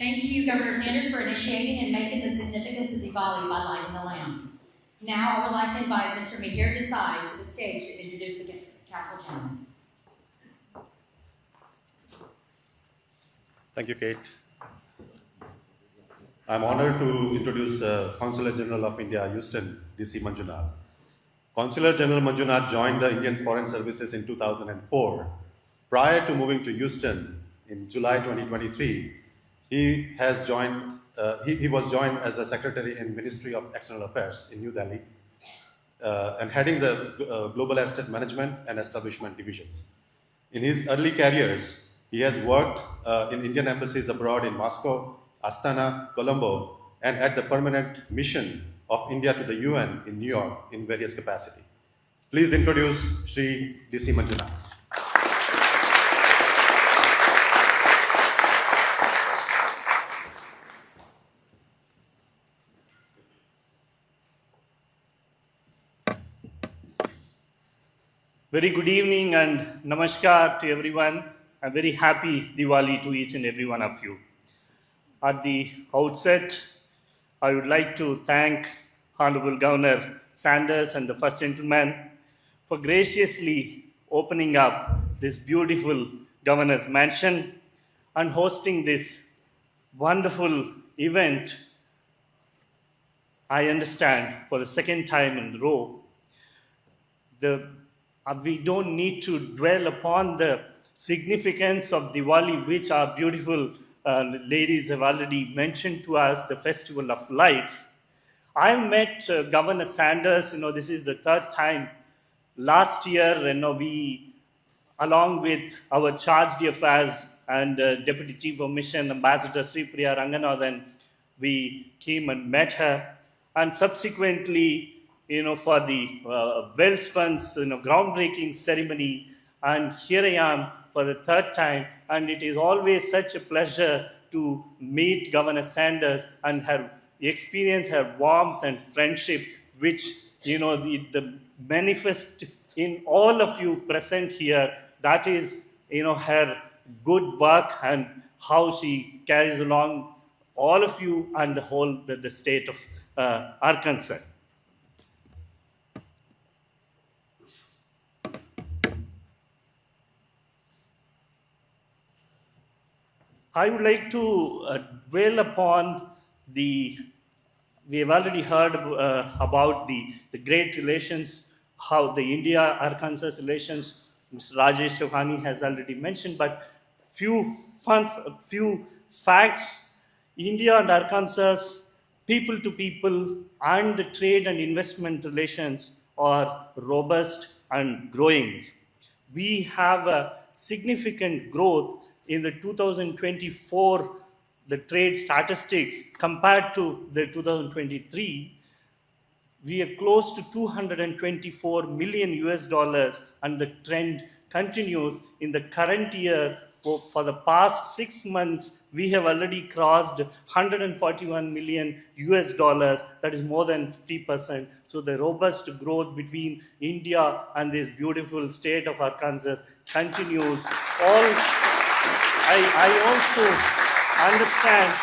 Thank you, Governor Sanders, for initiating and making the significance of Diwali by lighting the lamp. Now, I would like to invite Mr. Mihir Desai to the stage to introduce the council gentleman. Thank you, Kate. I'm honored to introduce Consular General of India, Houston, D.C. Manjunath. Consular General Manjunath joined the Indian Foreign Services in 2004. Prior to moving to Houston in July 2023, he was joined as a secretary in Ministry of External Affairs in New Delhi and heading the Global Asset Management and Establishment divisions. In his early careers, he has worked in Indian embassies abroad in Moscow, Astana, Colombo, and at the Permanent Mission of India to the UN in New York in various capacities. Please introduce Sri DC Manjunath. Very good evening and namaskar to everyone. A very happy Diwali to each and every one of you. At the outset, I would like to thank Honorable Governor Sanders and the First Gentleman for graciously opening up this beautiful Governor's Mansion and hosting this wonderful event, I understand, for the second time in a row. We don't need to dwell upon the significance of Diwali, which our beautiful ladies have already mentioned to us, the Festival of Lights. I met Governor Sanders, this is the third time. Last year, we, along with our Charge d'Affaires and Deputy Chief of Mission, Ambassador Sri Priya Ranganathan, we came and met her. And subsequently, for the Wells Funds, groundbreaking ceremony. And here I am for the third time. And it is always such a pleasure to meet Governor Sanders and her experience, her warmth and friendship, which, the manifest in all of you present here. That is, her good work and how she carries along all of you and the state of Arkansas. I would like to dwell upon we have already heard about the great relations, how the India-Arkansas relations, Mr. Rajesh Chauhani has already mentioned, but few facts. India and Arkansas, people to people, and the trade and investment relations are robust and growing. We have a significant growth in the 2024, the trade statistics compared to the 2023. We are close to 224 million US dollars, and the trend continues in the current year. For the past 6 months, we have already crossed 141 million US dollars. That is more than 50%. So the robust growth between India and this beautiful state of Arkansas continues. I also understand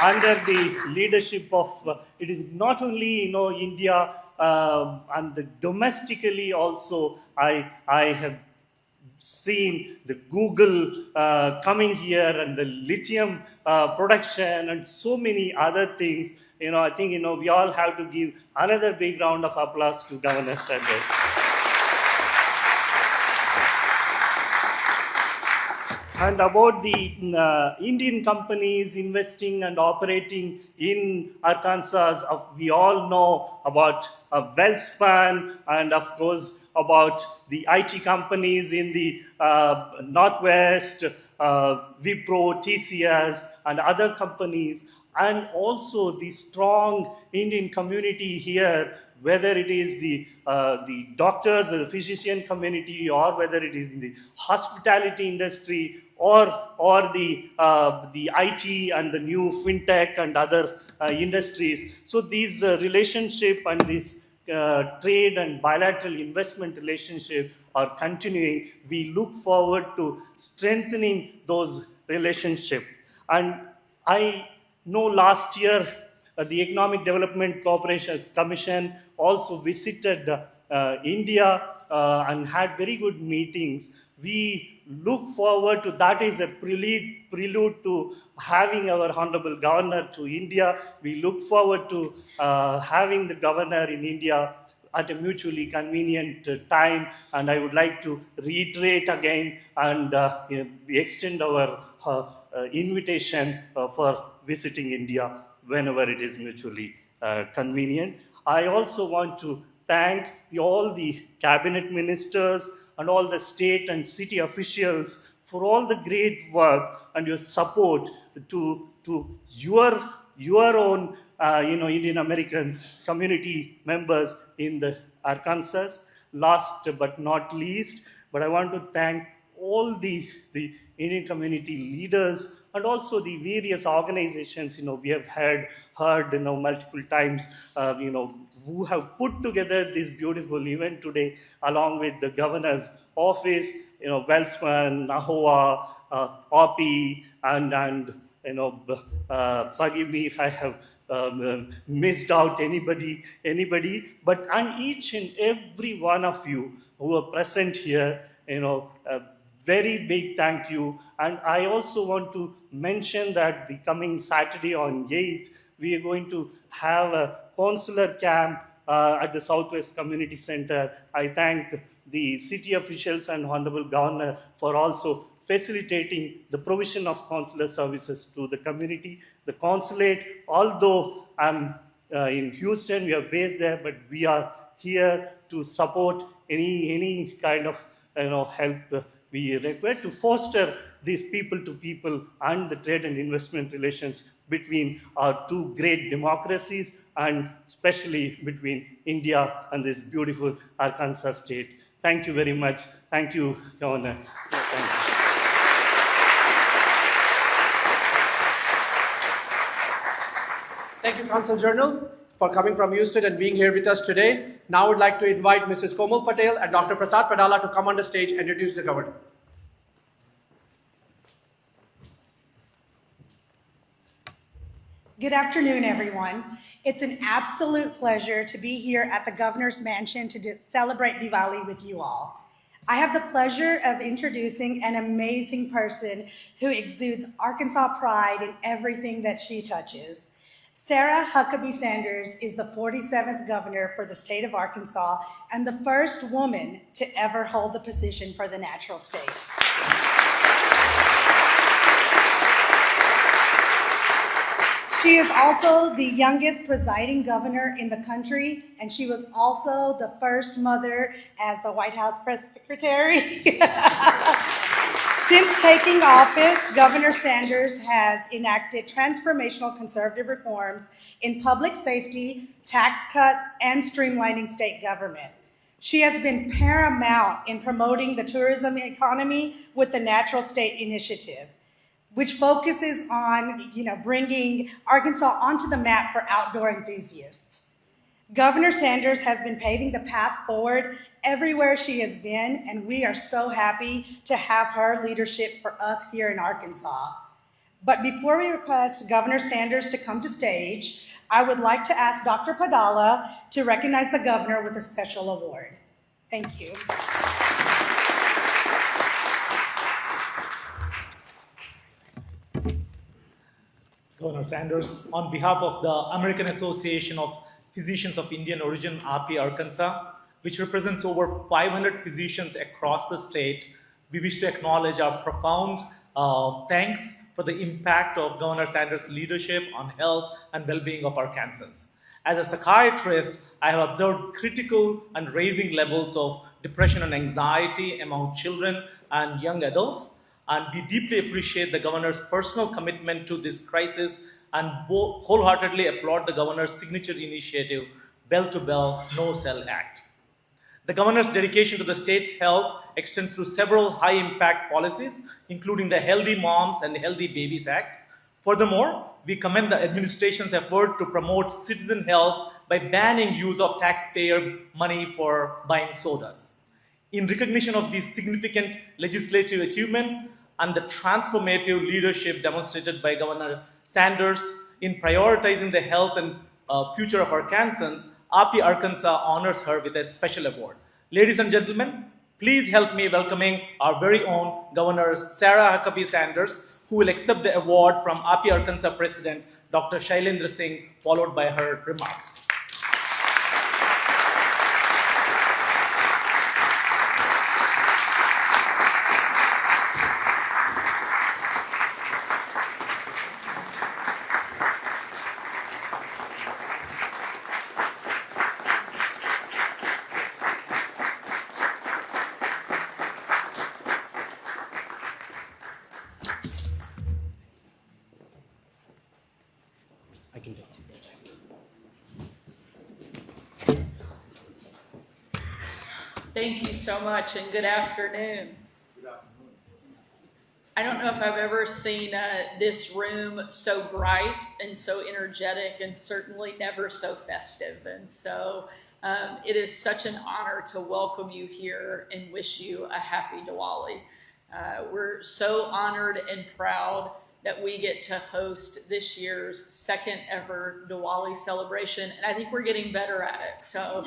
under the leadership of, it is not only, India, and domestically also, I have seen the Google coming here and the lithium production and so many other things. I think, we all have to give another big round of applause to Governor Sanders. And about the Indian companies investing and operating in Arkansas, we all know about Wells Fund and, of course, about the IT companies in the Northwest, Wipro, TCS, and other companies, and also the strong Indian community here, whether it is the doctors, the physician community, or whether it is in the hospitality industry, or the IT and the new fintech and other industries. So these relationship and this trade and bilateral investment relationship are continuing. We look forward to strengthening those relationships. And I know last year the Economic Development Cooperation Commission also visited India and had very good meetings. We look forward to that is a prelude to having our Honorable Governor to India. We look forward to having the Governor in India at a mutually convenient time. And I would like to reiterate again and extend our invitation for visiting India whenever it is mutually convenient. I also want to thank all the cabinet ministers and all the state and city officials for all the great work and your support to your own Indian American community members in the Arkansas. last but not least, but I want to thank all the Indian community leaders and also the various organizations, we have heard, multiple times, who have put together this beautiful event today, along with the governor's office, Wellspan, Nahoa, OPI, and forgive me if I have missed out anybody, but and each and every one of you who are present here, a very big thank you. And I also want to mention that the coming Saturday on 8th, we are going to have a consular camp at the Southwest Community Center. I thank the city officials and Honorable Governor for also facilitating the provision of consular services to the community. The consulate, although I'm in Houston, we are based there, but we are here to support any kind of help we require to foster these people-to-people and the trade and investment relations between our two great democracies, and especially between India and this beautiful Arkansas state. Thank you very much. Thank you, Governor. Thank you. Thank you, Council Journal, for coming from Houston and being here with us today. Now I would like to invite Mrs. Komal Patel and Dr. Prasad Padala to come on the stage and introduce the governor. Good afternoon, everyone. It's an absolute pleasure to be here at the Governor's Mansion to celebrate Diwali with you all. I have the pleasure of introducing an amazing person who exudes Arkansas pride in everything that she touches. Sarah Huckabee Sanders is the 47th governor for the state of Arkansas and the first woman to ever hold the position for the natural state. She is also the youngest presiding governor in the country, and she was also the first mother as the White House press secretary. Since taking office, Governor Sanders has enacted transformational conservative reforms in public safety, tax cuts, and streamlining state government. She has been paramount in promoting the tourism economy with the Natural State Initiative, which focuses on bringing Arkansas onto the map for outdoor enthusiasts. Governor Sanders has been paving the path forward everywhere she has been, and we are so happy to have her leadership for us here in Arkansas. But before we request Governor Sanders to come to stage, I would like to ask Dr. Padala to recognize the governor with a special award. Thank you. Governor Sanders, on behalf of the American Association of Physicians of Indian Origin, API Arkansas, which represents over 500 physicians across the state, we wish to acknowledge our profound thanks for the impact of Governor Sanders' leadership on health and well-being of Arkansans. As a psychiatrist, I have observed critical and rising levels of depression and anxiety among children and young adults. And we deeply appreciate the governor's personal commitment to this crisis and wholeheartedly applaud the governor's signature initiative, Bell to Bell, No Cell Act. The governor's dedication to the state's health extends through several high-impact policies, including the Healthy Moms and Healthy Babies Act. Furthermore, we commend the administration's effort to promote citizen health by banning use of taxpayer money for buying sodas. In recognition of these significant legislative achievements and the transformative leadership demonstrated by Governor Sanders in prioritizing the health and future of Arkansans, API Arkansas honors her with a special award. Ladies and gentlemen, please help me welcoming our very own Governor Sarah Huckabee Sanders, who will accept the award from API Arkansas President Dr. Shailendra Singh, followed by her remarks. I can take it. Thank you so much, and good afternoon. I don't know if I've ever seen this room so bright and so energetic, and certainly never so festive. And so it is such an honor to welcome you here and wish you a happy Diwali. We're so honored and proud that we get to host this year's second ever Diwali celebration, and I think we're getting better at it. So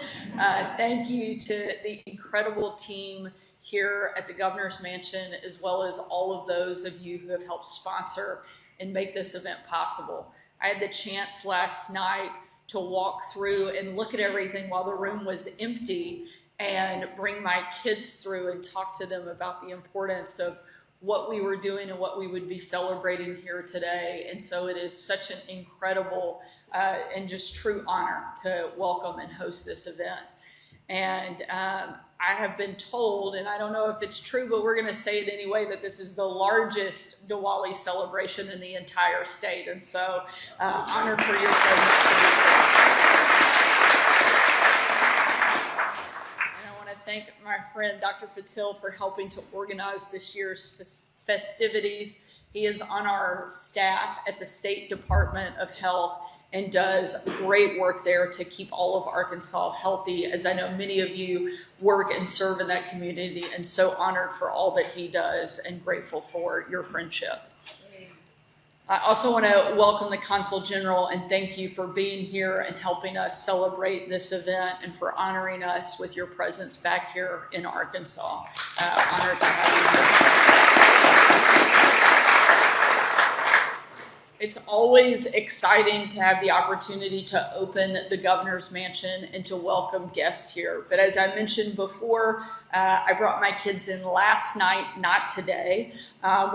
thank you to the incredible team here at the Governor's Mansion, as well as all of those of you who have helped sponsor and make this event possible. I had the chance last night to walk through and look at everything while the room was empty and bring my kids through and talk to them about the importance of what we were doing and what we would be celebrating here today. And so it is such an incredible and just true honor to welcome and host this event. And I have been told, and I don't know if it's true, but we're gonna say it anyway, that this is the largest Diwali celebration in the entire state. And so honored for your presence. Thank my friend Dr. Patil for helping to organize this year's festivities. He is on our staff at the State Department of Health and does great work there to keep all of Arkansas healthy, as I know many of you work and serve in that community, and so honored for all that he does and grateful for your friendship. I also want to welcome the Consul General and thank you for being here and helping us celebrate this event and for honoring us with your presence back here in Arkansas. Honored to have you here. It's always exciting to have the opportunity to open the Governor's Mansion and to welcome guests here. But as I mentioned before, I brought my kids in last night, not today,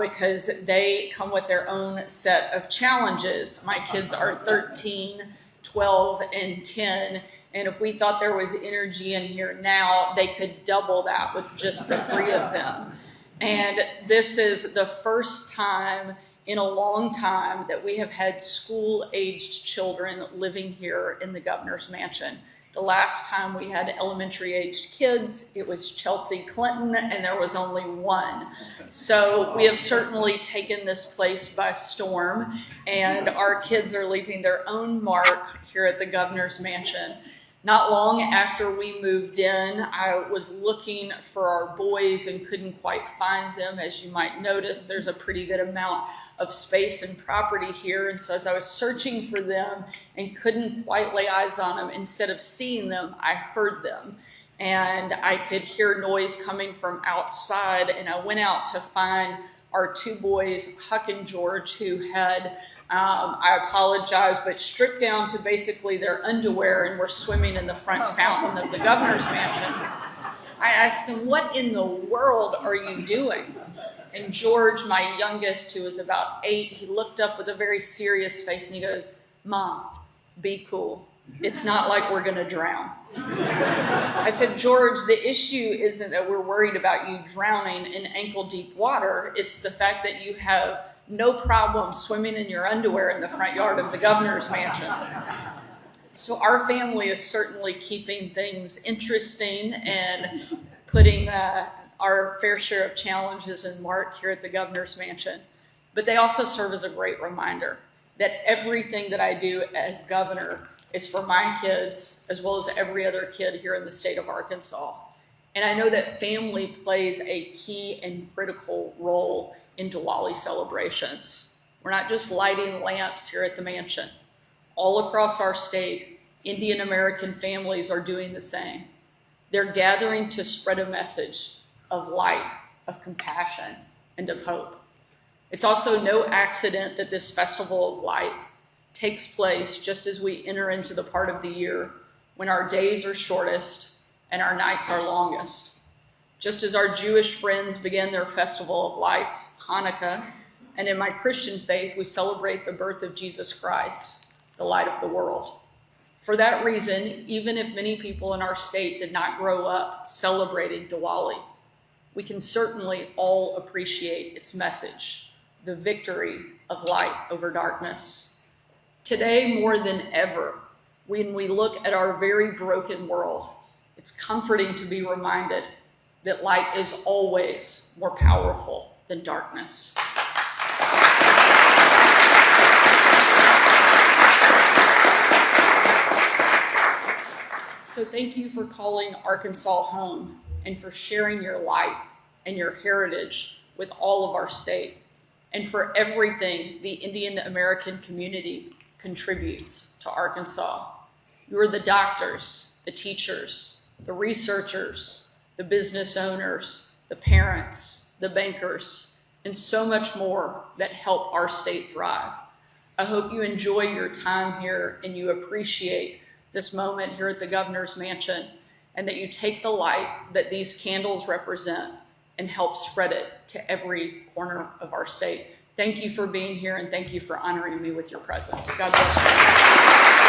because they come with their own set of challenges. My kids are 13, 12, and 10. And if we thought there was energy in here now, they could double that with just the three of them. And this is the first time in a long time that we have had school-aged children living here in the Governor's Mansion. The last time we had elementary-aged kids, it was Chelsea Clinton, and there was only one. So we have certainly taken this place by storm, and our kids are leaving their own mark here at the Governor's Mansion. Not long after we moved in, I was looking for our boys and couldn't quite find them. As you might notice, there's a pretty good amount of space and property here. And so as I was searching for them and couldn't quite lay eyes on them, instead of seeing them, I heard them. And I could hear noise coming from outside. And I went out to find our two boys, Huck and George, who had, I apologize, but stripped down to basically their underwear and were swimming in the front fountain of the Governor's Mansion. I asked them, what in the world are you doing? And George, my youngest, who was about 8, he looked up with a very serious face and he goes, Mom, be cool. It's not like we're gonna drown. I said, George, the issue isn't that we're worried about you drowning in ankle-deep water. It's the fact that you have no problem swimming in your underwear in the front yard of the Governor's Mansion. So our family is certainly keeping things interesting and putting our fair share of challenges in mark here at the Governor's Mansion. But they also serve as a great reminder that everything that I do as governor is for my kids, as well as every other kid here in the state of Arkansas. And I know that family plays a key and critical role in Diwali celebrations. We're not just lighting lamps here at the mansion. All across our state, Indian American families are doing the same. They're gathering to spread a message of light, of compassion, and of hope. It's also no accident that this festival of light takes place just as we enter into the part of the year when our days are shortest and our nights are longest. Just as our Jewish friends begin their festival of lights, Hanukkah, and in my Christian faith, we celebrate the birth of Jesus Christ, the light of the world. For that reason, even if many people in our state did not grow up celebrating Diwali, we can certainly all appreciate its message, the victory of light over darkness. Today, more than ever, when we look at our very broken world, it's It's comforting to be reminded that light is always more powerful than darkness. So thank you for calling Arkansas home and for sharing your light and your heritage with all of our state, and for everything the Indian American community contributes to Arkansas. You are the doctors, the teachers, the researchers, the business owners, the parents, the bankers, and so much more that help our state thrive. I hope you enjoy your time here and you appreciate this moment here at the Governor's Mansion, and that you take the light that these candles represent and help spread it to every corner of our state. Thank you for being here, and thank you for honoring me with your presence. God bless you.